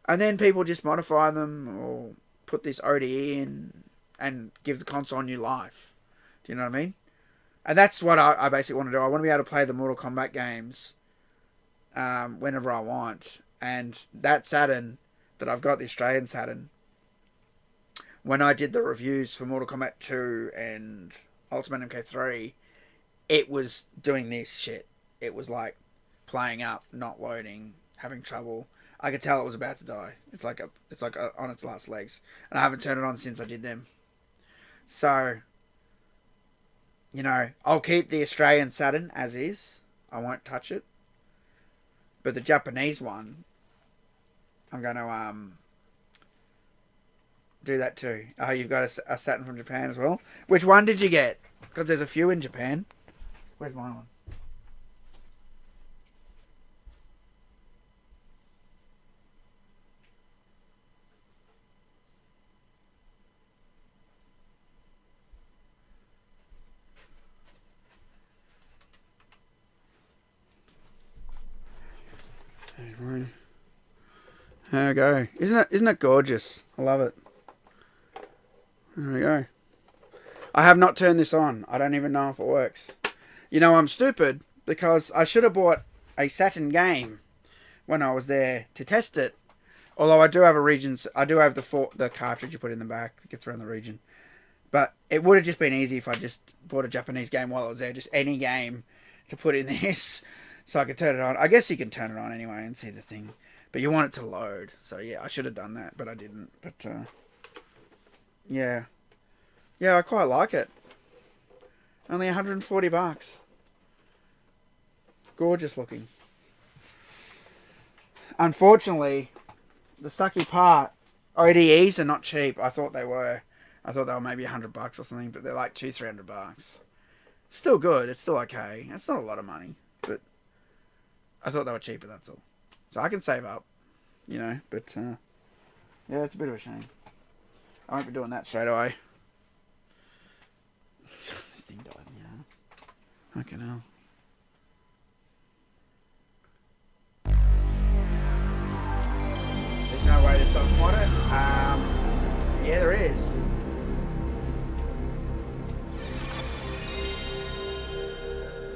And then people just modify them or put this ODE in and give the console new life. Do you know what I mean? And that's what I basically want to do. I want to be able to play the Mortal Kombat games whenever I want. And that Saturn that I've got, the Australian Saturn, when I did the reviews for Mortal Kombat 2 and Ultimate MK3, it was doing this shit. It was like playing up, not loading, having trouble. I could tell it was about to die. It's like on its last legs. And I haven't turned it on since I did them. So, you know, I'll keep the Australian Saturn as is. I won't touch it. But the Japanese one, I'm going to do that too. Oh, you've got a Saturn from Japan as well? Which one did you get? Because there's a few in Japan. Where's my one? There we go. Isn't it gorgeous? I love it. There we go. I have not turned this on. I don't even know if it works. You know, I'm stupid because I should have bought a Saturn game when I was there to test it. Although I do have I do have the cartridge you put in the back that gets around the region. But it would have just been easy if I just bought a Japanese game while I was there. Just any game to put in this so I could turn it on. I guess you can turn it on anyway and see the thing. But you want it to load. So yeah, I should have done that, but I didn't. But yeah. Yeah, I quite like it. Only $140. Gorgeous looking. Unfortunately, the sucky part, ODEs are not cheap. I thought they were. I thought they were maybe $100 or something, but they're like $200-300. Still good. It's still okay. It's not a lot of money, but I thought they were cheaper, that's all. So I can save up, you know, but yeah, it's a bit of a shame. I won't be doing that straight away. This thing died in the ass. Fucking hell. There's no way to soft-mod it. Yeah, there is.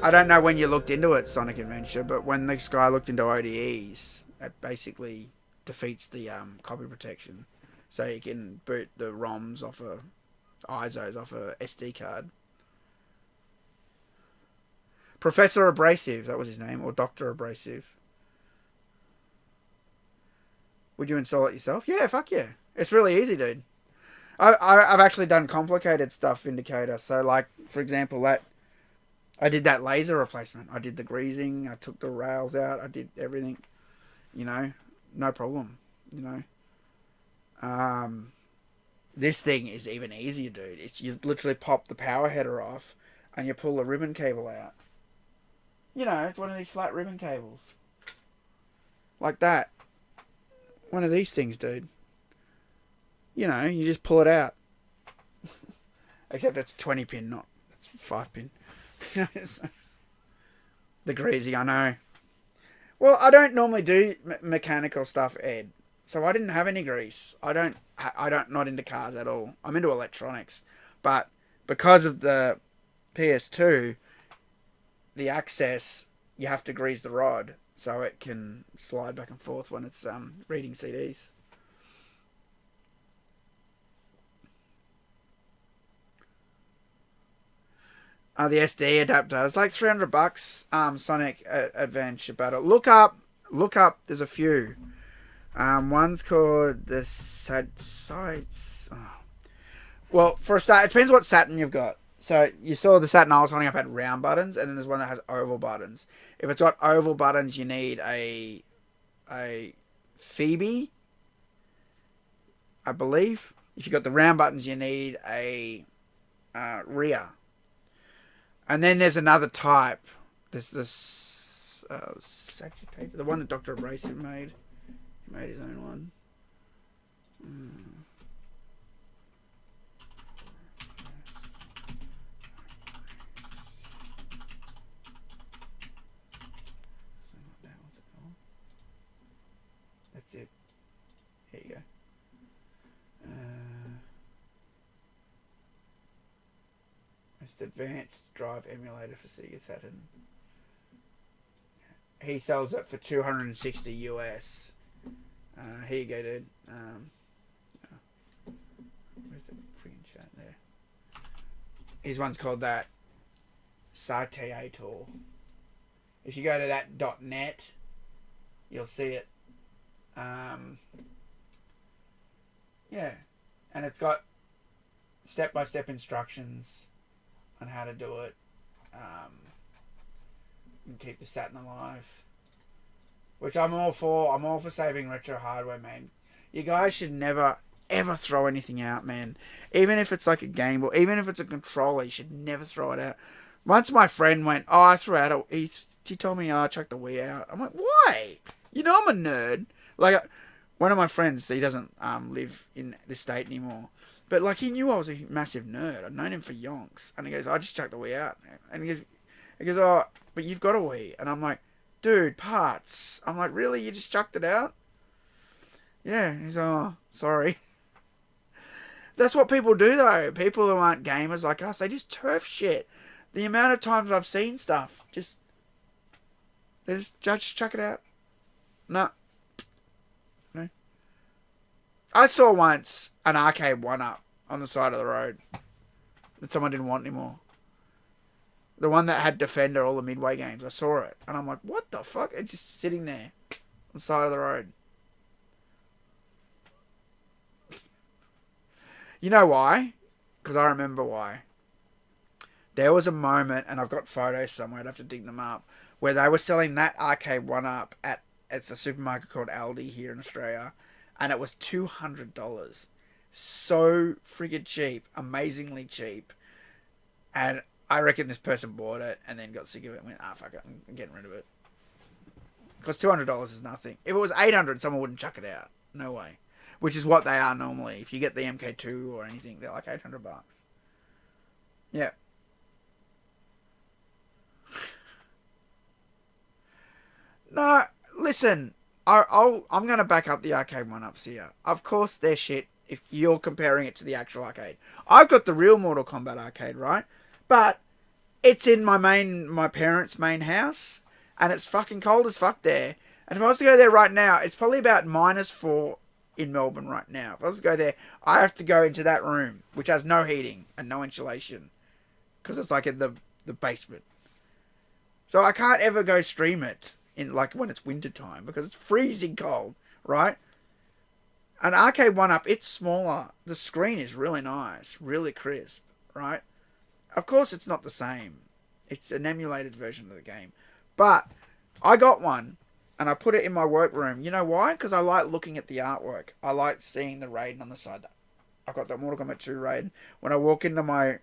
I don't know when you looked into it, Sonic Adventure, but when this guy looked into ODEs, it basically defeats the copy protection. So you can boot the ROMs off ISOs off a SD card. Professor Abrasive, that was his name, or Dr. Abrasive. Would you install it yourself? Yeah, fuck yeah. It's really easy, dude. I've actually done complicated stuff, Indicator. So, like, for example, I did that laser replacement. I did the greasing. I took the rails out. I did everything. You know, no problem. You know. This thing is even easier, dude. You literally pop the power header off and you pull the ribbon cable out. You know, it's one of these flat ribbon cables. Like that. One of these things, dude. You know, you just pull it out. Except it's 20 pin, not 5 pin. The greasy, I know. Well, I don't normally do mechanical stuff, Ed. So I didn't have any grease. Not into cars at all. I'm into electronics. But because of the PS2, the access, you have to grease the rod so it can slide back and forth when it's reading CDs. The SD adapter. It's like $300. Sonic Adventure Battle. Look up. There's a few. One's called the Sites. Oh. Well, for a start, it depends what Saturn you've got. So you saw the Saturn I was holding up had round buttons, and then there's one that has oval buttons. If it's got oval buttons, you need a Phoebe, I believe. If you've got the round buttons, you need a Rhea. And then there's another type. There's this Sagittator, the one that Dr. Abrasive made. He made his own one. That's it. Here you go. It's advanced drive emulator for Sega Saturn. He sells it for $260 US. Here you go, dude. Where's the freaking chat there? His one's called that Satiator. If you go to that .net, you'll see it. Yeah, and it's got step-by-step instructions on how to do it. And keep the Saturn alive, which I'm all for. I'm all for saving retro hardware, man. You guys should never ever throw anything out, man. Even if it's like a Game Boy, even if it's a controller, you should never throw it out. Once my friend went, "Oh, I threw out he told me, "Oh, I chucked the Wii out." I'm like, "Why? You know I'm a nerd." Like, one of my friends, he doesn't live in the state anymore, but like he knew I was a massive nerd. I'd known him for yonks, and he goes, "I just chucked the Wii out," and he goes, "Oh, but you've got a Wii," and I'm like, "Dude, parts." I'm like, "Really? You just chucked it out?" Yeah. He's like, "Oh, sorry." That's what people do, though. People who aren't gamers like us, they just turf shit. The amount of times I've seen stuff, they just chuck it out. No. I saw once an arcade 1-up on the side of the road that someone didn't want anymore. The one that had Defender, all the Midway games. I saw it. And I'm like, what the fuck? It's just sitting there on the side of the road. You know why? Because I remember why. There was a moment, and I've got photos somewhere, I'd have to dig them up, where they were selling that arcade 1-up at it's a supermarket called Aldi here in Australia, and it was $200. So friggin' cheap. Amazingly cheap. And I reckon this person bought it and then got sick of it and went, fuck it, I'm getting rid of it. Because $200 is nothing. If it was $800, someone wouldn't chuck it out. No way. Which is what they are normally. If you get the MK2 or anything, they're like $800. Yeah. No, listen. I'm going to back up the arcade 1-ups here. Of course, they're shit if you're comparing it to the actual arcade. I've got the real Mortal Kombat arcade, right? But it's in my parents' main house, and it's fucking cold as fuck there. And if I was to go there right now, it's probably about -4 in Melbourne right now. If I was to go there, I have to go into that room, which has no heating and no insulation, because it's like in the basement. So I can't ever go stream it in like when it's winter time because it's freezing cold, right? An arcade 1-up, it's smaller. The screen is really nice, really crisp, right? Of course, it's not the same. It's an emulated version of the game. But I got one, and I put it in my workroom. You know why? Because I like looking at the artwork. I like seeing the Raiden on the side. I've got the Mortal Kombat 2 Raiden. When I walk into my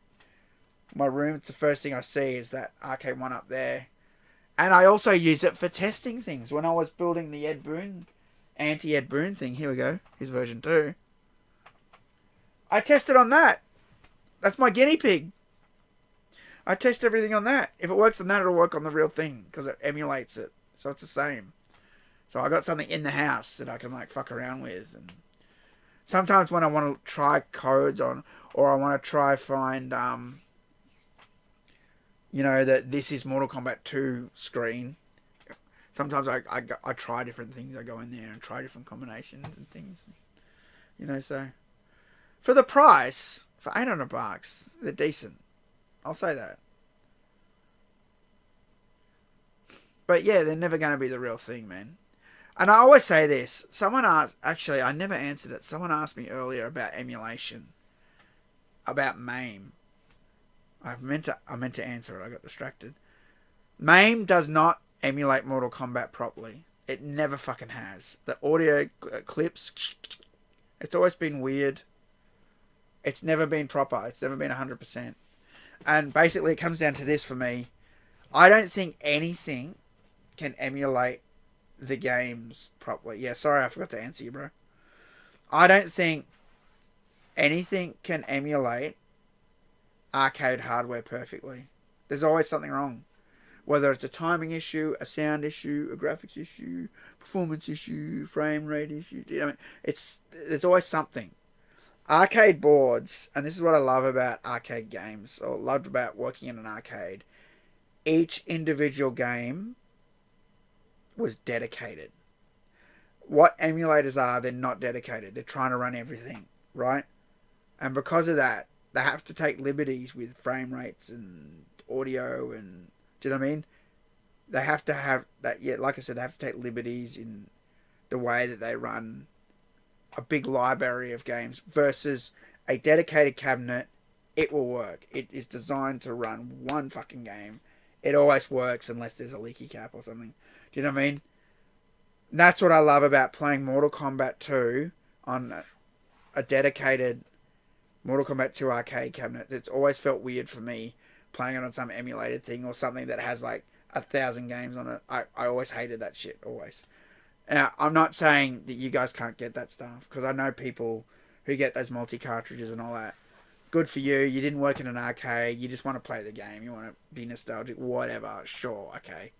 room, it's the first thing I see is that arcade 1-up there. And I also use it for testing things. When I was building the Ed Boon, anti-Ed Boon thing, here we go, here's version 2. I tested on that. That's my guinea pig. I test everything on that. If it works on that, it'll work on the real thing because it emulates it. So it's the same. So I got something in the house that I can like fuck around with. And sometimes when I want to try codes on, or I want to try find, you know, that this is Mortal Kombat 2 screen. Sometimes I try different things. I go in there and try different combinations and things. You know, so for the price, for $800, they're decent. I'll say that. But yeah, they're never going to be the real thing, man. And I always say this. Someone asked, actually, I never answered it. Someone asked me earlier about emulation, about MAME. I meant to answer it. I got distracted. MAME does not emulate Mortal Kombat properly. It never fucking has. The audio clips, it's always been weird. It's never been proper. It's never been 100%. And basically, it comes down to this for me. I don't think anything can emulate the games properly. Yeah, sorry, I forgot to answer you, bro. I don't think anything can emulate arcade hardware perfectly. There's always something wrong. Whether it's a timing issue, a sound issue, a graphics issue, performance issue, frame rate issue. You know, there's always something. Arcade boards, and this is what I love about arcade games, or loved about working in an arcade. Each individual game was dedicated. What emulators are, they're not dedicated. They're trying to run everything, right? And because of that, they have to take liberties with frame rates and audio and... Do you know what I mean? They have to have that, yeah, like I said, they have to take liberties in the way that they run a big library of games versus a dedicated cabinet. It will work. It is designed to run one fucking game. It always works unless there's a leaky cap or something. Do you know what I mean? And that's what I love about playing Mortal Kombat 2 on a dedicated Mortal Kombat 2 arcade cabinet. It's always felt weird for me playing it on some emulated thing or something that has like 1,000 games on it. I always hated that shit, always. Now, I'm not saying that you guys can't get that stuff, because I know people who get those multi-cartridges and all that. Good for you. You didn't work in an arcade. You just want to play the game. You want to be nostalgic. Whatever. Sure. Okay.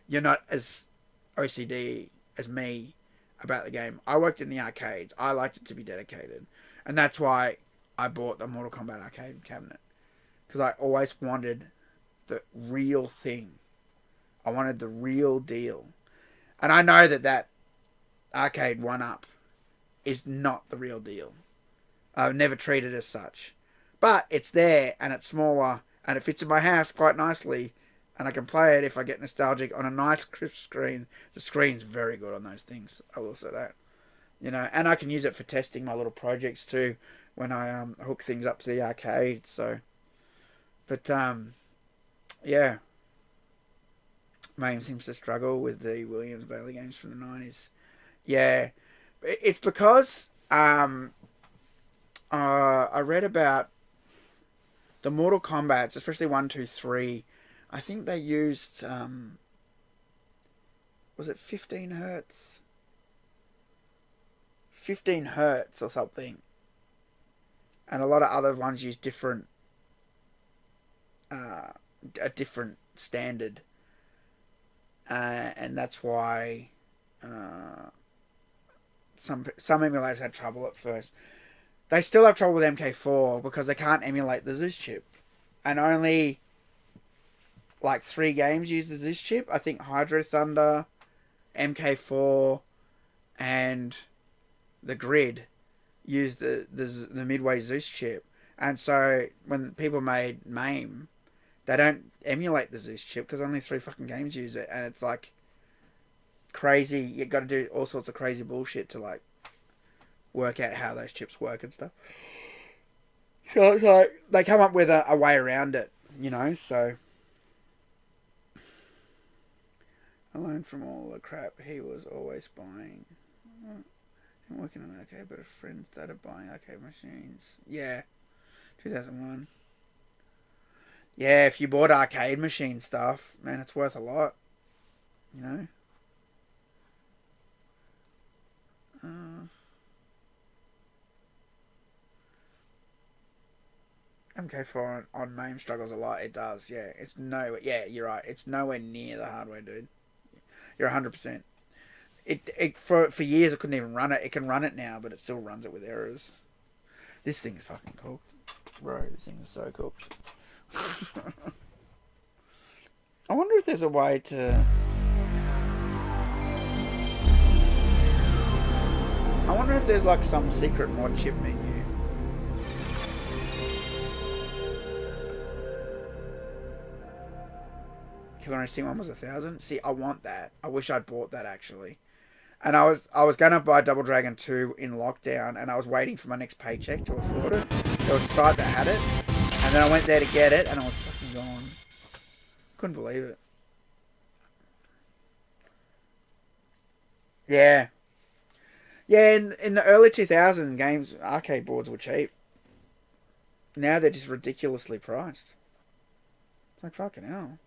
You're not as OCD as me about the game. I worked in the arcades. I liked it to be dedicated. And that's why I bought the Mortal Kombat arcade cabinet. Because I always wanted the real thing. I wanted the real deal. And I know that arcade 1-up is not the real deal. I've never treated it as such. But it's there, and it's smaller, and it fits in my house quite nicely, and I can play it if I get nostalgic on a nice crisp screen. The screen's very good on those things, I will say that. You know, and I can use it for testing my little projects too, when I hook things up to the arcade, so... But, yeah. MAME seems to struggle with the Williams-Bailey games from the 90s. Yeah. It's because I read about the Mortal Kombats, especially 1, 2, 3. I think they used, was it 15 hertz? 15 hertz or something. And a lot of other ones use different... a different standard, and that's why some emulators had trouble at first. They still have trouble with MK4 because they can't emulate the Zeus chip, and only like 3 games use the Zeus chip. I think Hydro Thunder, MK4, and the Grid use the Midway Zeus chip. And so when people made MAME, they don't emulate the Zeus chip because only 3 fucking games use it, and it's like crazy. You got to do all sorts of crazy bullshit to like work out how those chips work and stuff. So it's like they come up with a way around it, you know. So I learned from all the crap he was always buying. I'm working on arcade, but a friend started buying arcade machines. Yeah, 2001. Yeah, if you bought arcade machine stuff, man, it's worth a lot. You know? MK4 on MAME struggles a lot. It does, yeah. It's nowhere... Yeah, you're right. It's nowhere near the hardware, dude. You're 100%. For years, I couldn't even run it. It can run it now, but it still runs it with errors. This thing is fucking cool. Bro, this thing is so cool. I wonder if there's a way to... I wonder if there's like some secret mod chip menu. Killer Instinct one was 1,000. See, I want that. I wish I'd bought that actually. And I was gonna buy Double Dragon 2 in lockdown, and I was waiting for my next paycheck to afford it. There was a site that had it, and then I went there to get it, and it was fucking gone. Couldn't believe it. Yeah. Yeah, in the early 2000s, games, arcade boards were cheap. Now they're just ridiculously priced. It's like, fucking hell.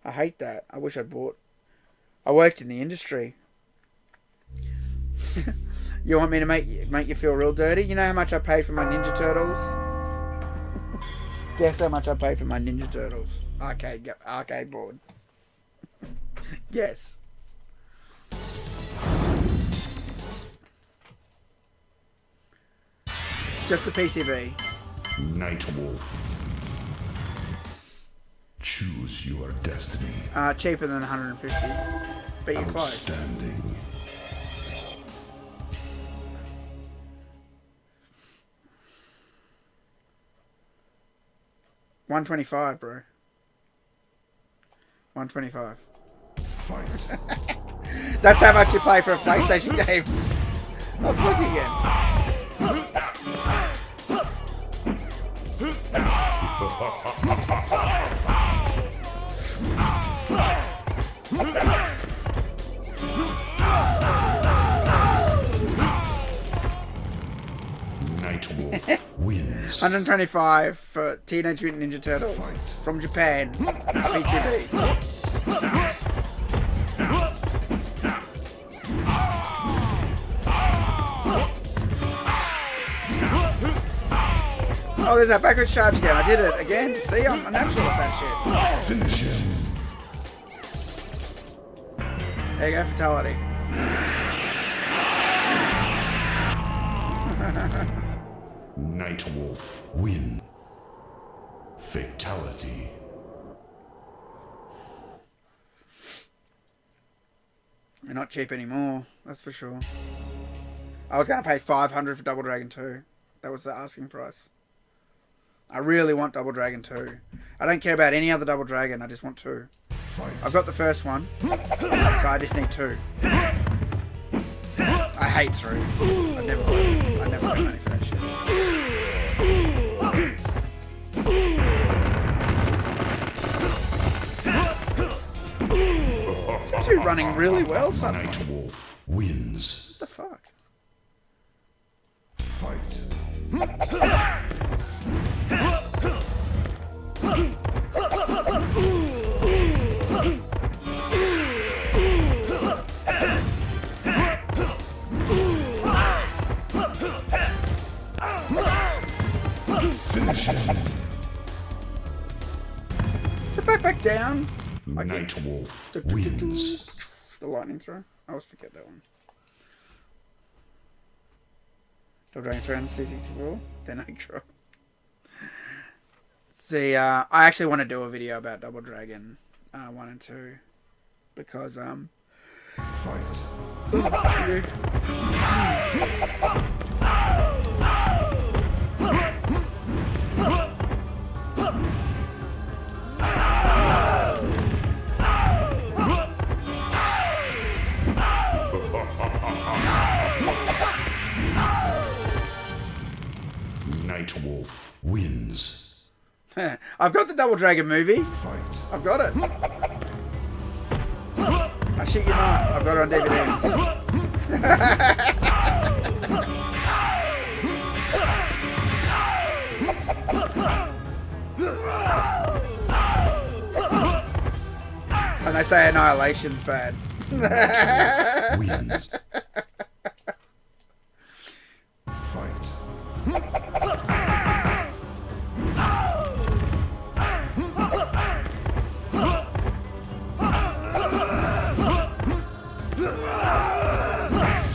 I hate that. I wish I'd bought. I worked in the industry. You want me to make you feel real dirty? You know how much I paid for my Ninja Turtles? Guess how much I paid for my Ninja Turtles arcade board. Yes. Just the PCB. Nightwolf. Choose your destiny. Cheaper than 150. But you're close. Outstanding. $125, bro. $125. Fight. That's how much you pay for a PlayStation game. Let's look again. Nightwolf wins. 125 for Teenage Mutant Ninja Turtles from Japan. PCB. Oh, there's that backwards charge again. I did it again. See, I'm a natural at that shit. Finish him. There you go, fatality. Nightwolf win. Fatality. They're not cheap anymore, that's for sure. I was going to pay $500 for Double Dragon 2. That was the asking price. I really want Double Dragon 2. I don't care about any other Double Dragon, I just want 2. I've got the first one, so I just need 2. I hate 3. I'd never pay money for that shit. Seems to be running really well suddenly. Nightwolf wins. What the fuck? Fight. Finish him. Is it back down? Nightwolf wins. The lightning throw? I always forget that one. Double Dragon 3 on the C64? Then I draw. See, I actually want to do a video about Double Dragon 1 and 2. Because, Fight. Nightwolf wins. I've got the Double Dragon movie. Fight. I've got it. I shit you not. I've got it on DVD. And they say Annihilation's bad. Wins. Fight.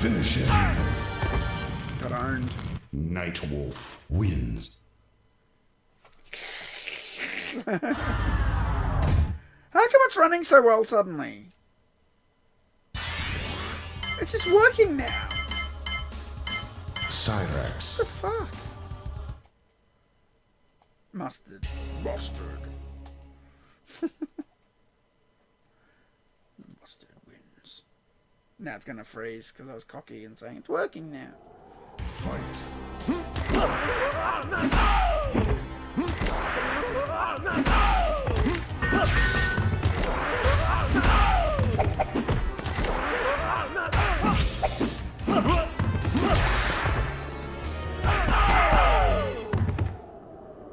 Finish him. Got owned. Nightwolf wins. How come it's running so well suddenly? It's just working now. Cyrax. What the fuck? Mustard. Now it's going to freeze because I was cocky and saying it's working now. Fight.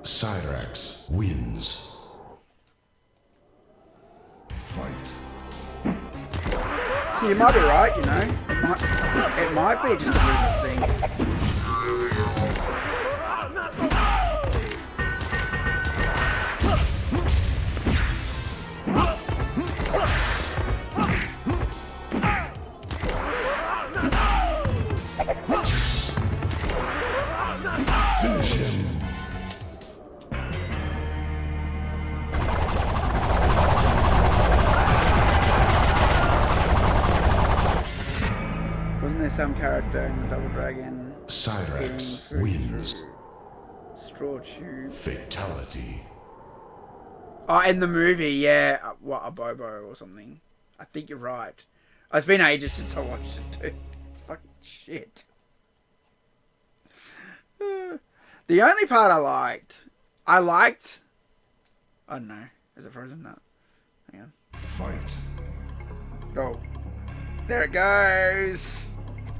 Cyrax wins. Fight. You might be right, you know. It might be just a movement thing. Finish him. Wasn't there some character in the Double Dragon? Cyrax getting wins. through straw tube. Fatality. Oh, in the movie, yeah. What, a Bobo or something. I think you're right. It's been ages since I watched it, dude. It's fucking shit. The only part I don't know. Is it frozen? No. Hang on. Fight. Oh. There it goes.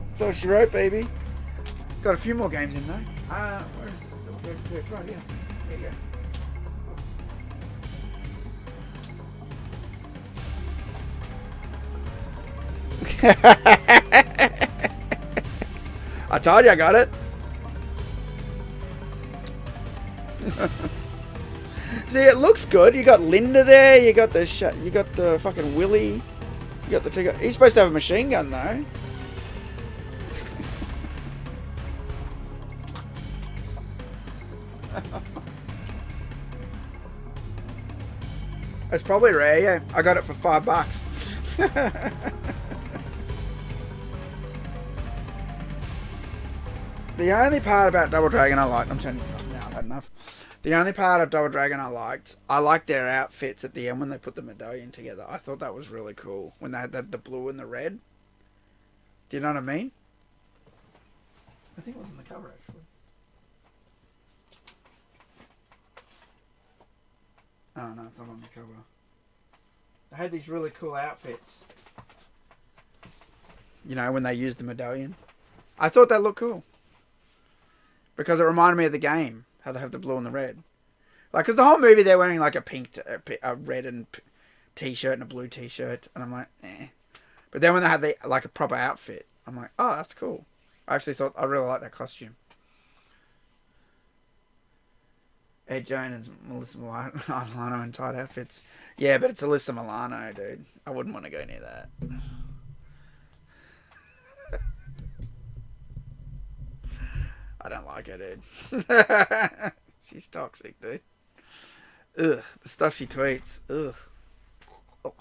That's all she wrote, baby. Got a few more games in though. Where is it? It's right here. There you go. I told you I got it. See, it looks good. You got Linda there. You got the fucking Willy. You got the two. He's supposed to have a machine gun though. It's probably rare. Yeah, I got it for $5. The only part about Double Dragon I liked, I'm turning this off now, I've had enough. The only part of Double Dragon I liked their outfits at the end when they put the medallion together. I thought that was really cool. When they had the blue and the red. Do you know what I mean? I think it was in the cover actually. Oh no, it's not on the cover. They had these really cool outfits. You know, when they used the medallion. I thought that looked cool. Because it reminded me of the game. How they have the blue and the red. Like, because the whole movie they're wearing like a red and t-shirt and a blue t-shirt. And I'm like, eh. But then when they had like a proper outfit, I'm like, oh, that's cool. I actually thought, I really like that costume. Ed Jones and Melissa Milano in tight outfits. Yeah, but it's Alyssa Milano, dude. I wouldn't want to go near that. I don't like her, dude. She's toxic, dude. Ugh, the stuff she tweets. Ugh. Oh.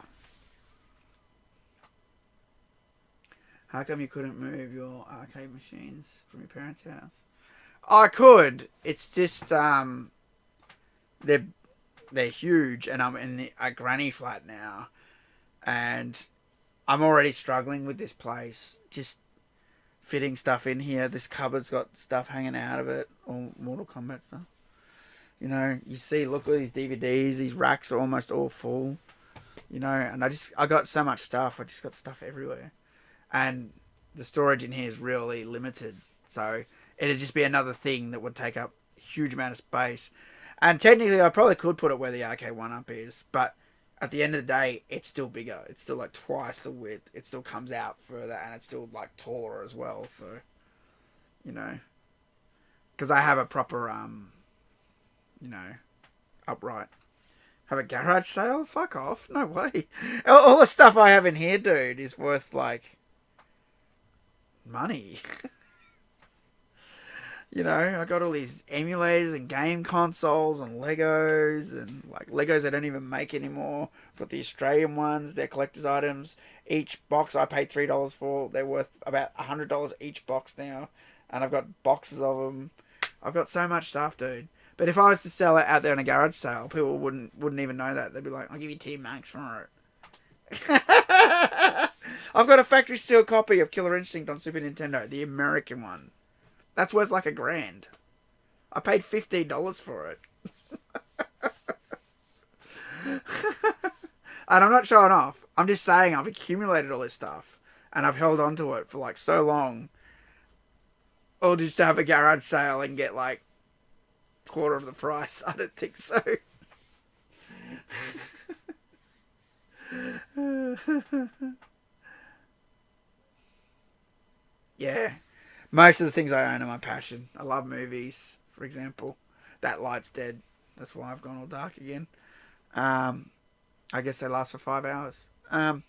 How come you couldn't move your arcade machines from your parents' house? I could. It's just they're huge, and I'm in a granny flat now, and I'm already struggling with this place. Just fitting stuff in here. This cupboard's got stuff hanging out of it, all Mortal Kombat stuff. You know, you see, look at these DVDs. These racks are almost all full. You know, and I got so much stuff. I just got stuff everywhere, and the storage in here is really limited. So it'd just be another thing that would take up a huge amount of space. And technically, I probably could put it where the arcade one-up is, but at the end of the day, it's still bigger. It's still like twice the width. It still comes out further, and it's still like taller as well. So, you know, because I have a proper, you know, upright. Have a garage sale? Fuck off. No way. All the stuff I have in here, dude, is worth like money. You know, I got all these emulators and game consoles and Legos and like Legos they don't even make anymore. For the Australian ones, they're collector's items. Each box I paid $3 for. They're worth about $100 each box now. And I've got boxes of them. I've got so much stuff, dude. But if I was to sell it out there in a garage sale, people wouldn't even know that. They'd be like, I'll give you $2 for it. I've got a factory sealed copy of Killer Instinct on Super Nintendo, the American one. That's worth like $1,000. I paid $15 for it. And I'm not showing off. I'm just saying I've accumulated all this stuff. And I've held on to it for like so long. Or just to have a garage sale and get like quarter of the price. I don't think so. Yeah. Most of the things I own are my passion. I love movies, for example. That light's dead. That's why I've gone all dark again. I guess they last for 5 hours. The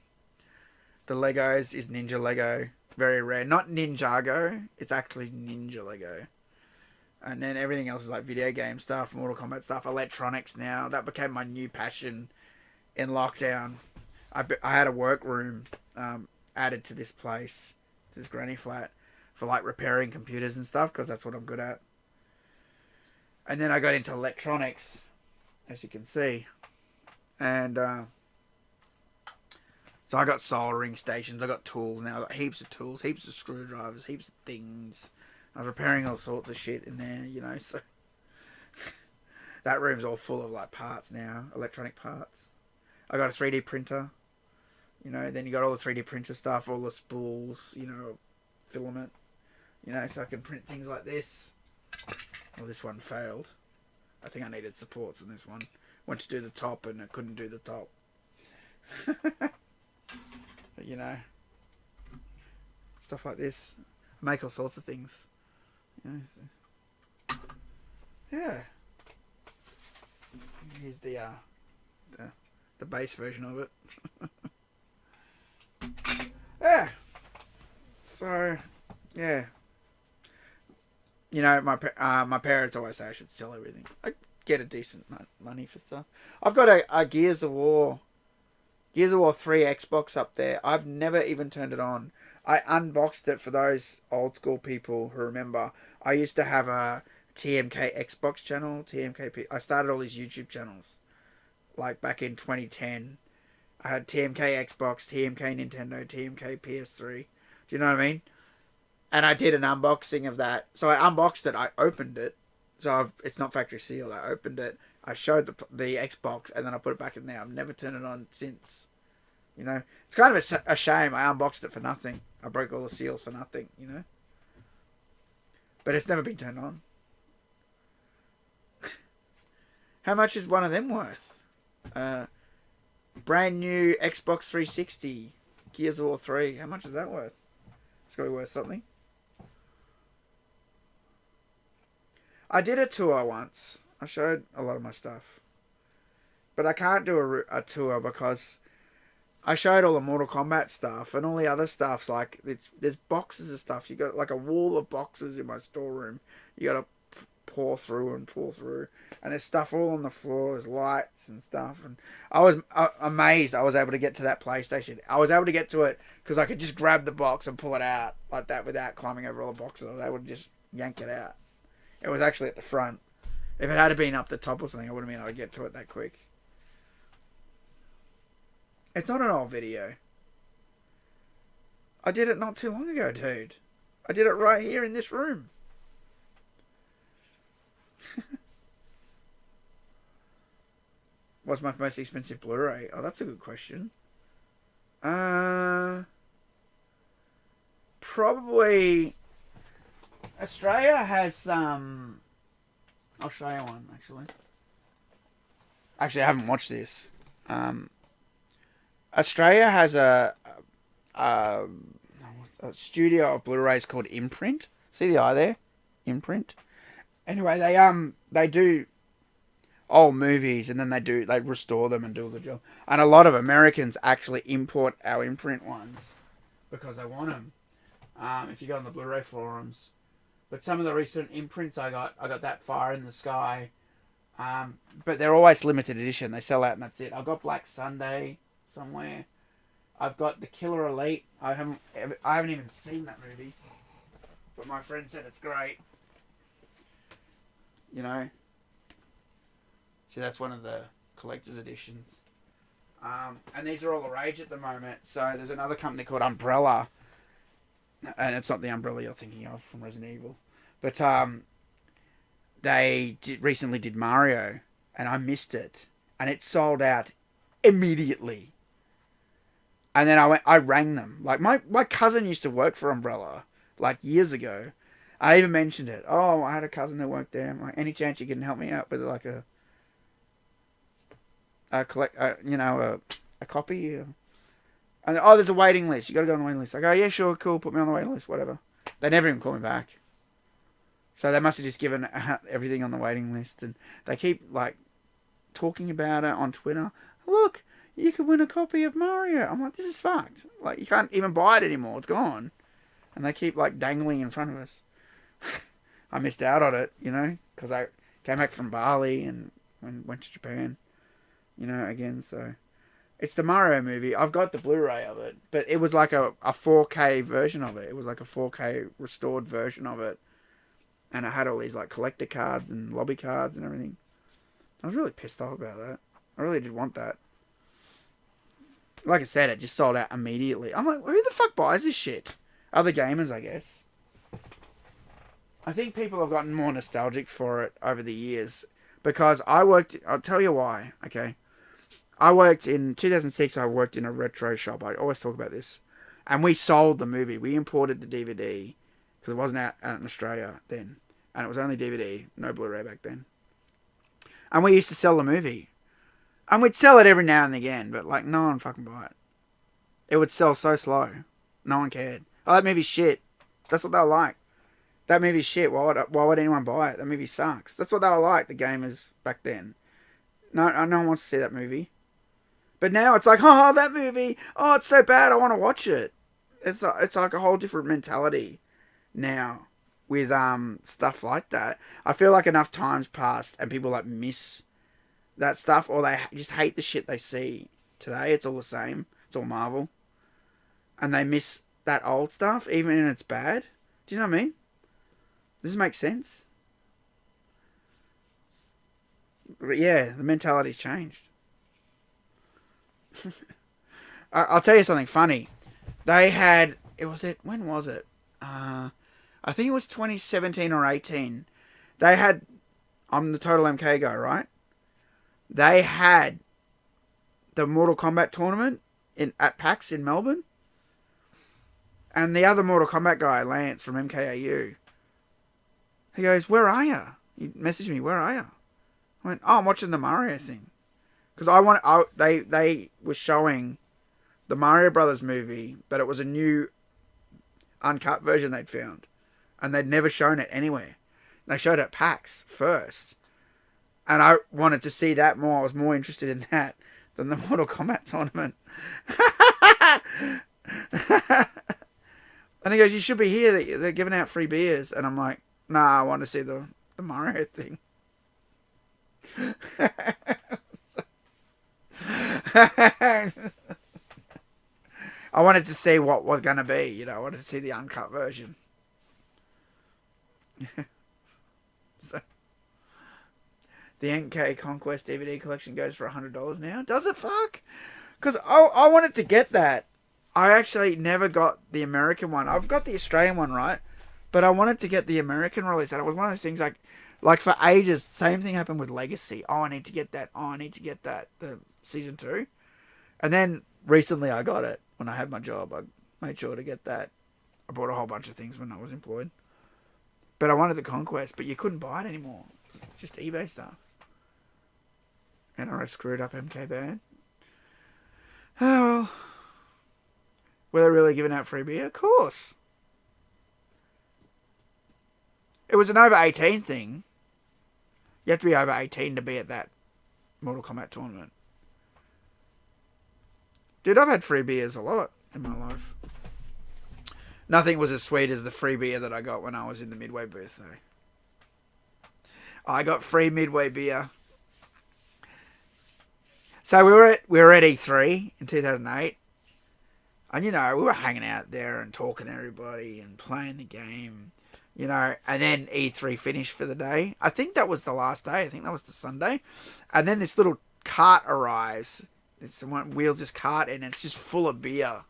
Legos is Ninja Lego. Very rare. Not Ninjago. It's actually Ninja Lego. And then everything else is like video game stuff, Mortal Kombat stuff, electronics now. That became my new passion in lockdown. I had a workroom added to this place, this granny flat, for like repairing computers and stuff, because that's what I'm good at. And then I got into electronics, as you can see. And so I got soldering stations, I got tools now, I got heaps of tools, heaps of screwdrivers, heaps of things. I was repairing all sorts of shit in there, you know, so that room's all full of like parts now, electronic parts. I got a 3D printer, you know, then you got all the 3D printer stuff, all the spools, you know, filament, you know, so I can print things like this. Well, this one failed. I think I needed supports in this one. Went to do the top and I couldn't do the top. But, you know, stuff like this. I make all sorts of things. You know, so. Yeah. Here's the base version of it. Yeah. So, yeah. You know, my parents always say I should sell everything. I get a decent money for stuff. I've got a Gears of War 3 Xbox up there. I've never even turned it on. I unboxed it for those old school people who remember. I used to have a TMK Xbox channel, TMKP. I started all these YouTube channels, like back in 2010. I had TMK Xbox, TMK Nintendo, TMK PS3. Do you know what I mean? And I did an unboxing of that. So I unboxed it, I opened it. So it's not factory sealed. I opened it, I showed the Xbox, and then I put it back in there. I've never turned it on since. You know, it's kind of a shame. I unboxed it for nothing. I broke all the seals for nothing, you know. But it's never been turned on. How much is one of them worth? Brand new Xbox 360, Gears of War 3. How much is that worth? It's got to be worth something. I did a tour once. I showed a lot of my stuff. But I can't do a tour because I showed all the Mortal Kombat stuff and all the other stuff's like, there's boxes of stuff. You got like a wall of boxes in my storeroom. You got to pour through. And there's stuff all on the floor. There's lights and stuff. And I was amazed I was able to get to that PlayStation. I was able to get to it because I could just grab the box and pull it out like that without climbing over all the boxes. I was able to just yank it out. It was actually at the front. If it had been up the top or something, I wouldn't have been able to get to it that quick. It's not an old video. I did it not too long ago, dude. I did it right here in this room. What's my most expensive Blu-ray? Oh, that's a good question. Probably Australia has some. I'll show you one actually. Actually, I haven't watched this. Australia has a studio of Blu-rays called Imprint. See the eye there? Imprint. Anyway, they do old movies and then they restore them and do a good job. And a lot of Americans actually import our Imprint ones because they want them. If you go on the Blu-ray forums. But some of the recent imprints I got that Fire in the Sky. But they're always limited edition. They sell out and that's it. I've got Black Sunday somewhere. I've got The Killer Elite. I haven't even seen that movie. But my friend said it's great. You know. See, that's one of the collector's editions. And these are all the rage at the moment. So there's another company called Umbrella, and it's not the Umbrella you're thinking of from Resident Evil, but they recently did Mario, and I missed it, and it sold out immediately. And then I rang them. Like my cousin used to work for Umbrella like years ago. I even mentioned it. Oh, I had a cousin that worked there. I'm like, any chance you can help me out with like a copy? And oh, there's a waiting list. You got to go on the waiting list. I go, yeah, sure, cool. Put me on the waiting list, whatever. They never even call me back. So they must have just given everything on the waiting list, and they keep like talking about it on Twitter. Look, you could win a copy of Mario. I'm like, this is fucked. Like, you can't even buy it anymore. It's gone. And they keep like dangling in front of us. I missed out on it, because I came back from Bali and went to Japan, again. So it's the Mario movie. I've got the Blu-ray of it, but it was like a 4K version of it. It was like a 4K restored version of it. And it had all these like collector cards and lobby cards and everything. I was really pissed off about that. I really did want that. Like I said, it just sold out immediately. I'm like, who the fuck buys this shit? Other gamers, I guess. I think people have gotten more nostalgic for it over the years. Because I'll tell you why, okay? In 2006, I worked in a retro shop. I always talk about this. And we sold the movie. We imported the DVD. Because it wasn't out in Australia then. And it was only DVD. No Blu-ray back then. And we used to sell the movie. And we'd sell it every now and again. But like, no one fucking buy it. It would sell so slow. No one cared. Oh, that movie's shit. That's what they were like. That movie's shit. Why would anyone buy it? That movie sucks. That's what they were like, the gamers back then. No one wants to see that movie. But now it's like, oh, that movie. Oh, it's so bad. I want to watch it. It's like a whole different mentality now with stuff like that. I feel like enough times passed and people like miss that stuff, or they just hate the shit they see today. It's all the same. It's all Marvel. And they miss that old stuff, even when it's bad. Do you know what I mean? Does this make sense? But yeah, the mentality's changed. I'll tell you something funny. They had... When was it? I think it was 2017 or 18. They had... I'm the Total MK guy, right? They had the Mortal Kombat tournament at PAX in Melbourne. And the other Mortal Kombat guy, Lance from MKAU, he goes, where are you? He messaged me, where are you? I went, oh, I'm watching the Mario thing. Because they were showing the Mario Brothers movie, but it was a new uncut version they'd found. And they'd never shown it anywhere. They showed it at PAX first. And I wanted to see that more. I was more interested in that than the Mortal Kombat tournament. And he goes, you should be here. They're giving out free beers. And I'm like, nah, I want to see the Mario thing. I wanted to see what was going to be. I wanted to see the uncut version. So, the NK Conquest DVD collection goes for $100 now. Does it? Fuck? Because I wanted to get that. I actually never got the American one. I've got the Australian one, right? But I wanted to get the American release. And it was one of those things like for ages, same thing happened with Legacy. Oh, I need to get that. Oh, I need to get that. The season 2. And then recently I got it. When I had my job, I made sure to get that. I bought a whole bunch of things when I was employed. But I wanted the Conquest, but you couldn't buy it anymore. It's just eBay stuff. And I screwed up MK bad. Oh, well. Were they really giving out free beer? Of course. It was an over 18 thing. You have to be over 18 to be at that Mortal Kombat tournament. Dude, I've had free beers a lot in my life. Nothing was as sweet as the free beer that I got when I was in the Midway booth, though. I got free Midway beer. So we were at E3 in 2008. And, we were hanging out there and talking to everybody and playing the game, and then E3 finished for the day. I think that was the last day. I think that was the Sunday. And then this little cart arrives someone wheels this cart in and it's just full of beer.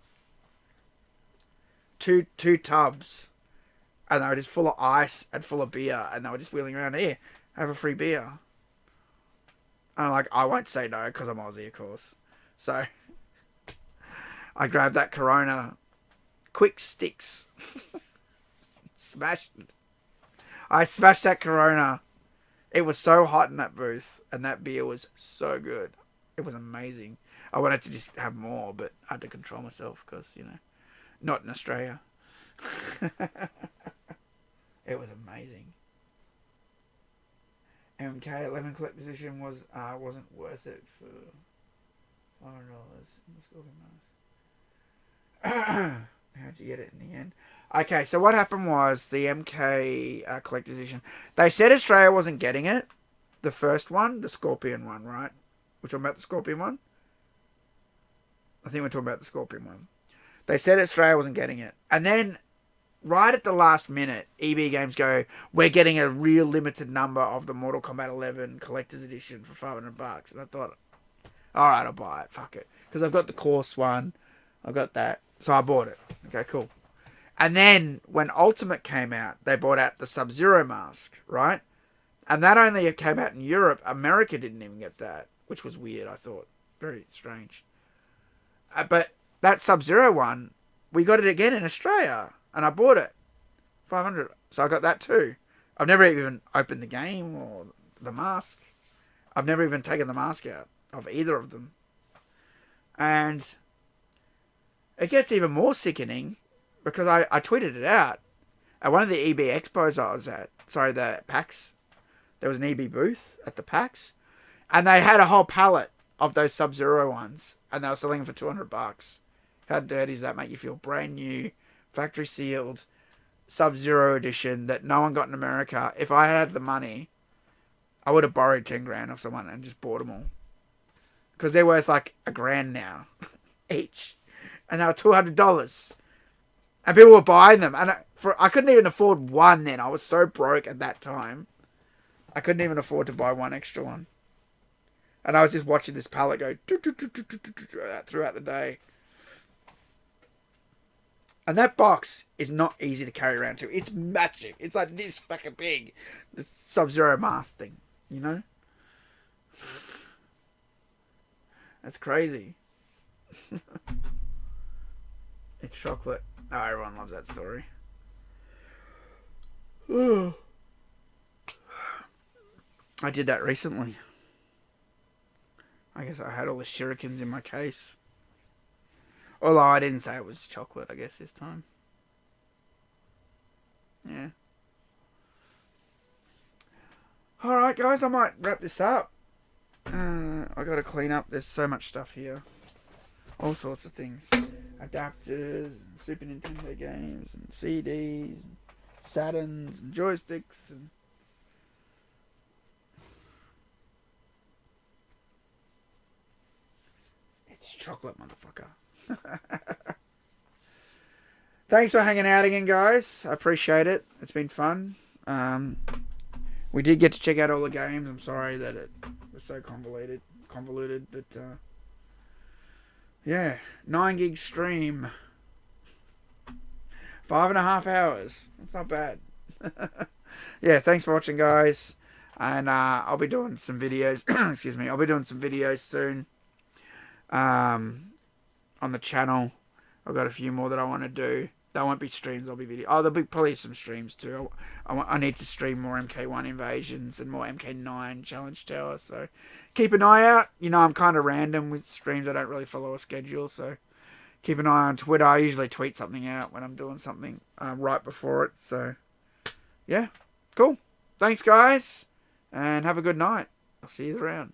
Two tubs. And they were just full of ice and full of beer. And they were just wheeling around, here, have a free beer. And I'm like, I won't say no because I'm Aussie, of course. So I grabbed that Corona. Quick sticks. Smashed it. I smashed that Corona. It was so hot in that booth. And that beer was so good. It was amazing. I wanted to just have more, but I had to control myself because, you know, not in Australia. It was amazing. MK11 collector's edition wasn't worth it for $500 in the Scorpion Mask. How'd you get it in the end? Okay, so what happened was the MK collector's edition. They said Australia wasn't getting it. The first one, the Scorpion one, right? We're talking about the Scorpion one? I think we're talking about the Scorpion one. They said Australia wasn't getting it. And then, right at the last minute, EB Games go, we're getting a real limited number of the Mortal Kombat 11 Collector's Edition for $500. And I thought, alright, I'll buy it. Fuck it. Because I've got the course one. I've got that. So I bought it. Okay, cool. And then, when Ultimate came out, they brought out the Sub-Zero mask, right? And that only came out in Europe. America didn't even get that. Which was weird, I thought. Very strange. But that Sub-Zero one, we got it again in Australia. And I bought it. 500. So I got that too. I've never even opened the game or the mask. I've never even taken the mask out of either of them. And it gets even more sickening because I tweeted it out at one of the EB expos I was at. Sorry, the PAX. There was an EB booth at the PAX. And they had a whole pallet of those Sub-Zero ones. And they were selling them for $200. How dirty does that make you feel? Brand new, factory sealed, Sub-Zero edition that no one got in America. If I had the money, I would have borrowed 10 grand off someone and just bought them all. Because they're worth like $1,000 now. Each. And they were $200. And people were buying them. And I couldn't even afford one then. I was so broke at that time. I couldn't even afford to buy one extra one. And I was just watching this pallet go throughout the day. And that box is not easy to carry around too. It's massive. It's like this fucking big. The Sub-Zero mask thing. You know? That's crazy. It's chocolate. Oh, everyone loves that story. I did that recently. I guess I had all the shurikens in my case. Although I didn't say it was chocolate, I guess, this time. Yeah. Alright, guys, I might wrap this up. I gotta clean up. There's so much stuff here. All sorts of things. Adapters, and Super Nintendo games, and CDs, and Saturns, and joysticks, and... It's chocolate, motherfucker. Thanks for hanging out again, guys. I appreciate it. It's been fun. We did get to check out all the games. I'm sorry that it was so convoluted, but yeah, 9 gig stream, 5.5 hours. That's not bad. Yeah, thanks for watching, guys. And I'll be doing some videos. Excuse me. I'll be doing some videos soon. On the channel. I've got a few more that I want to do. They won't be streams, they'll be video. Oh, there'll be probably some streams too. I need to stream more MK1 invasions and more MK9 challenge tower, so keep an eye out. You know, I'm kind of random with streams. I don't really follow a schedule, so keep an eye on Twitter. I usually tweet something out when I'm doing something right before it, so yeah, cool. Thanks, guys, and have a good night. I'll see you around.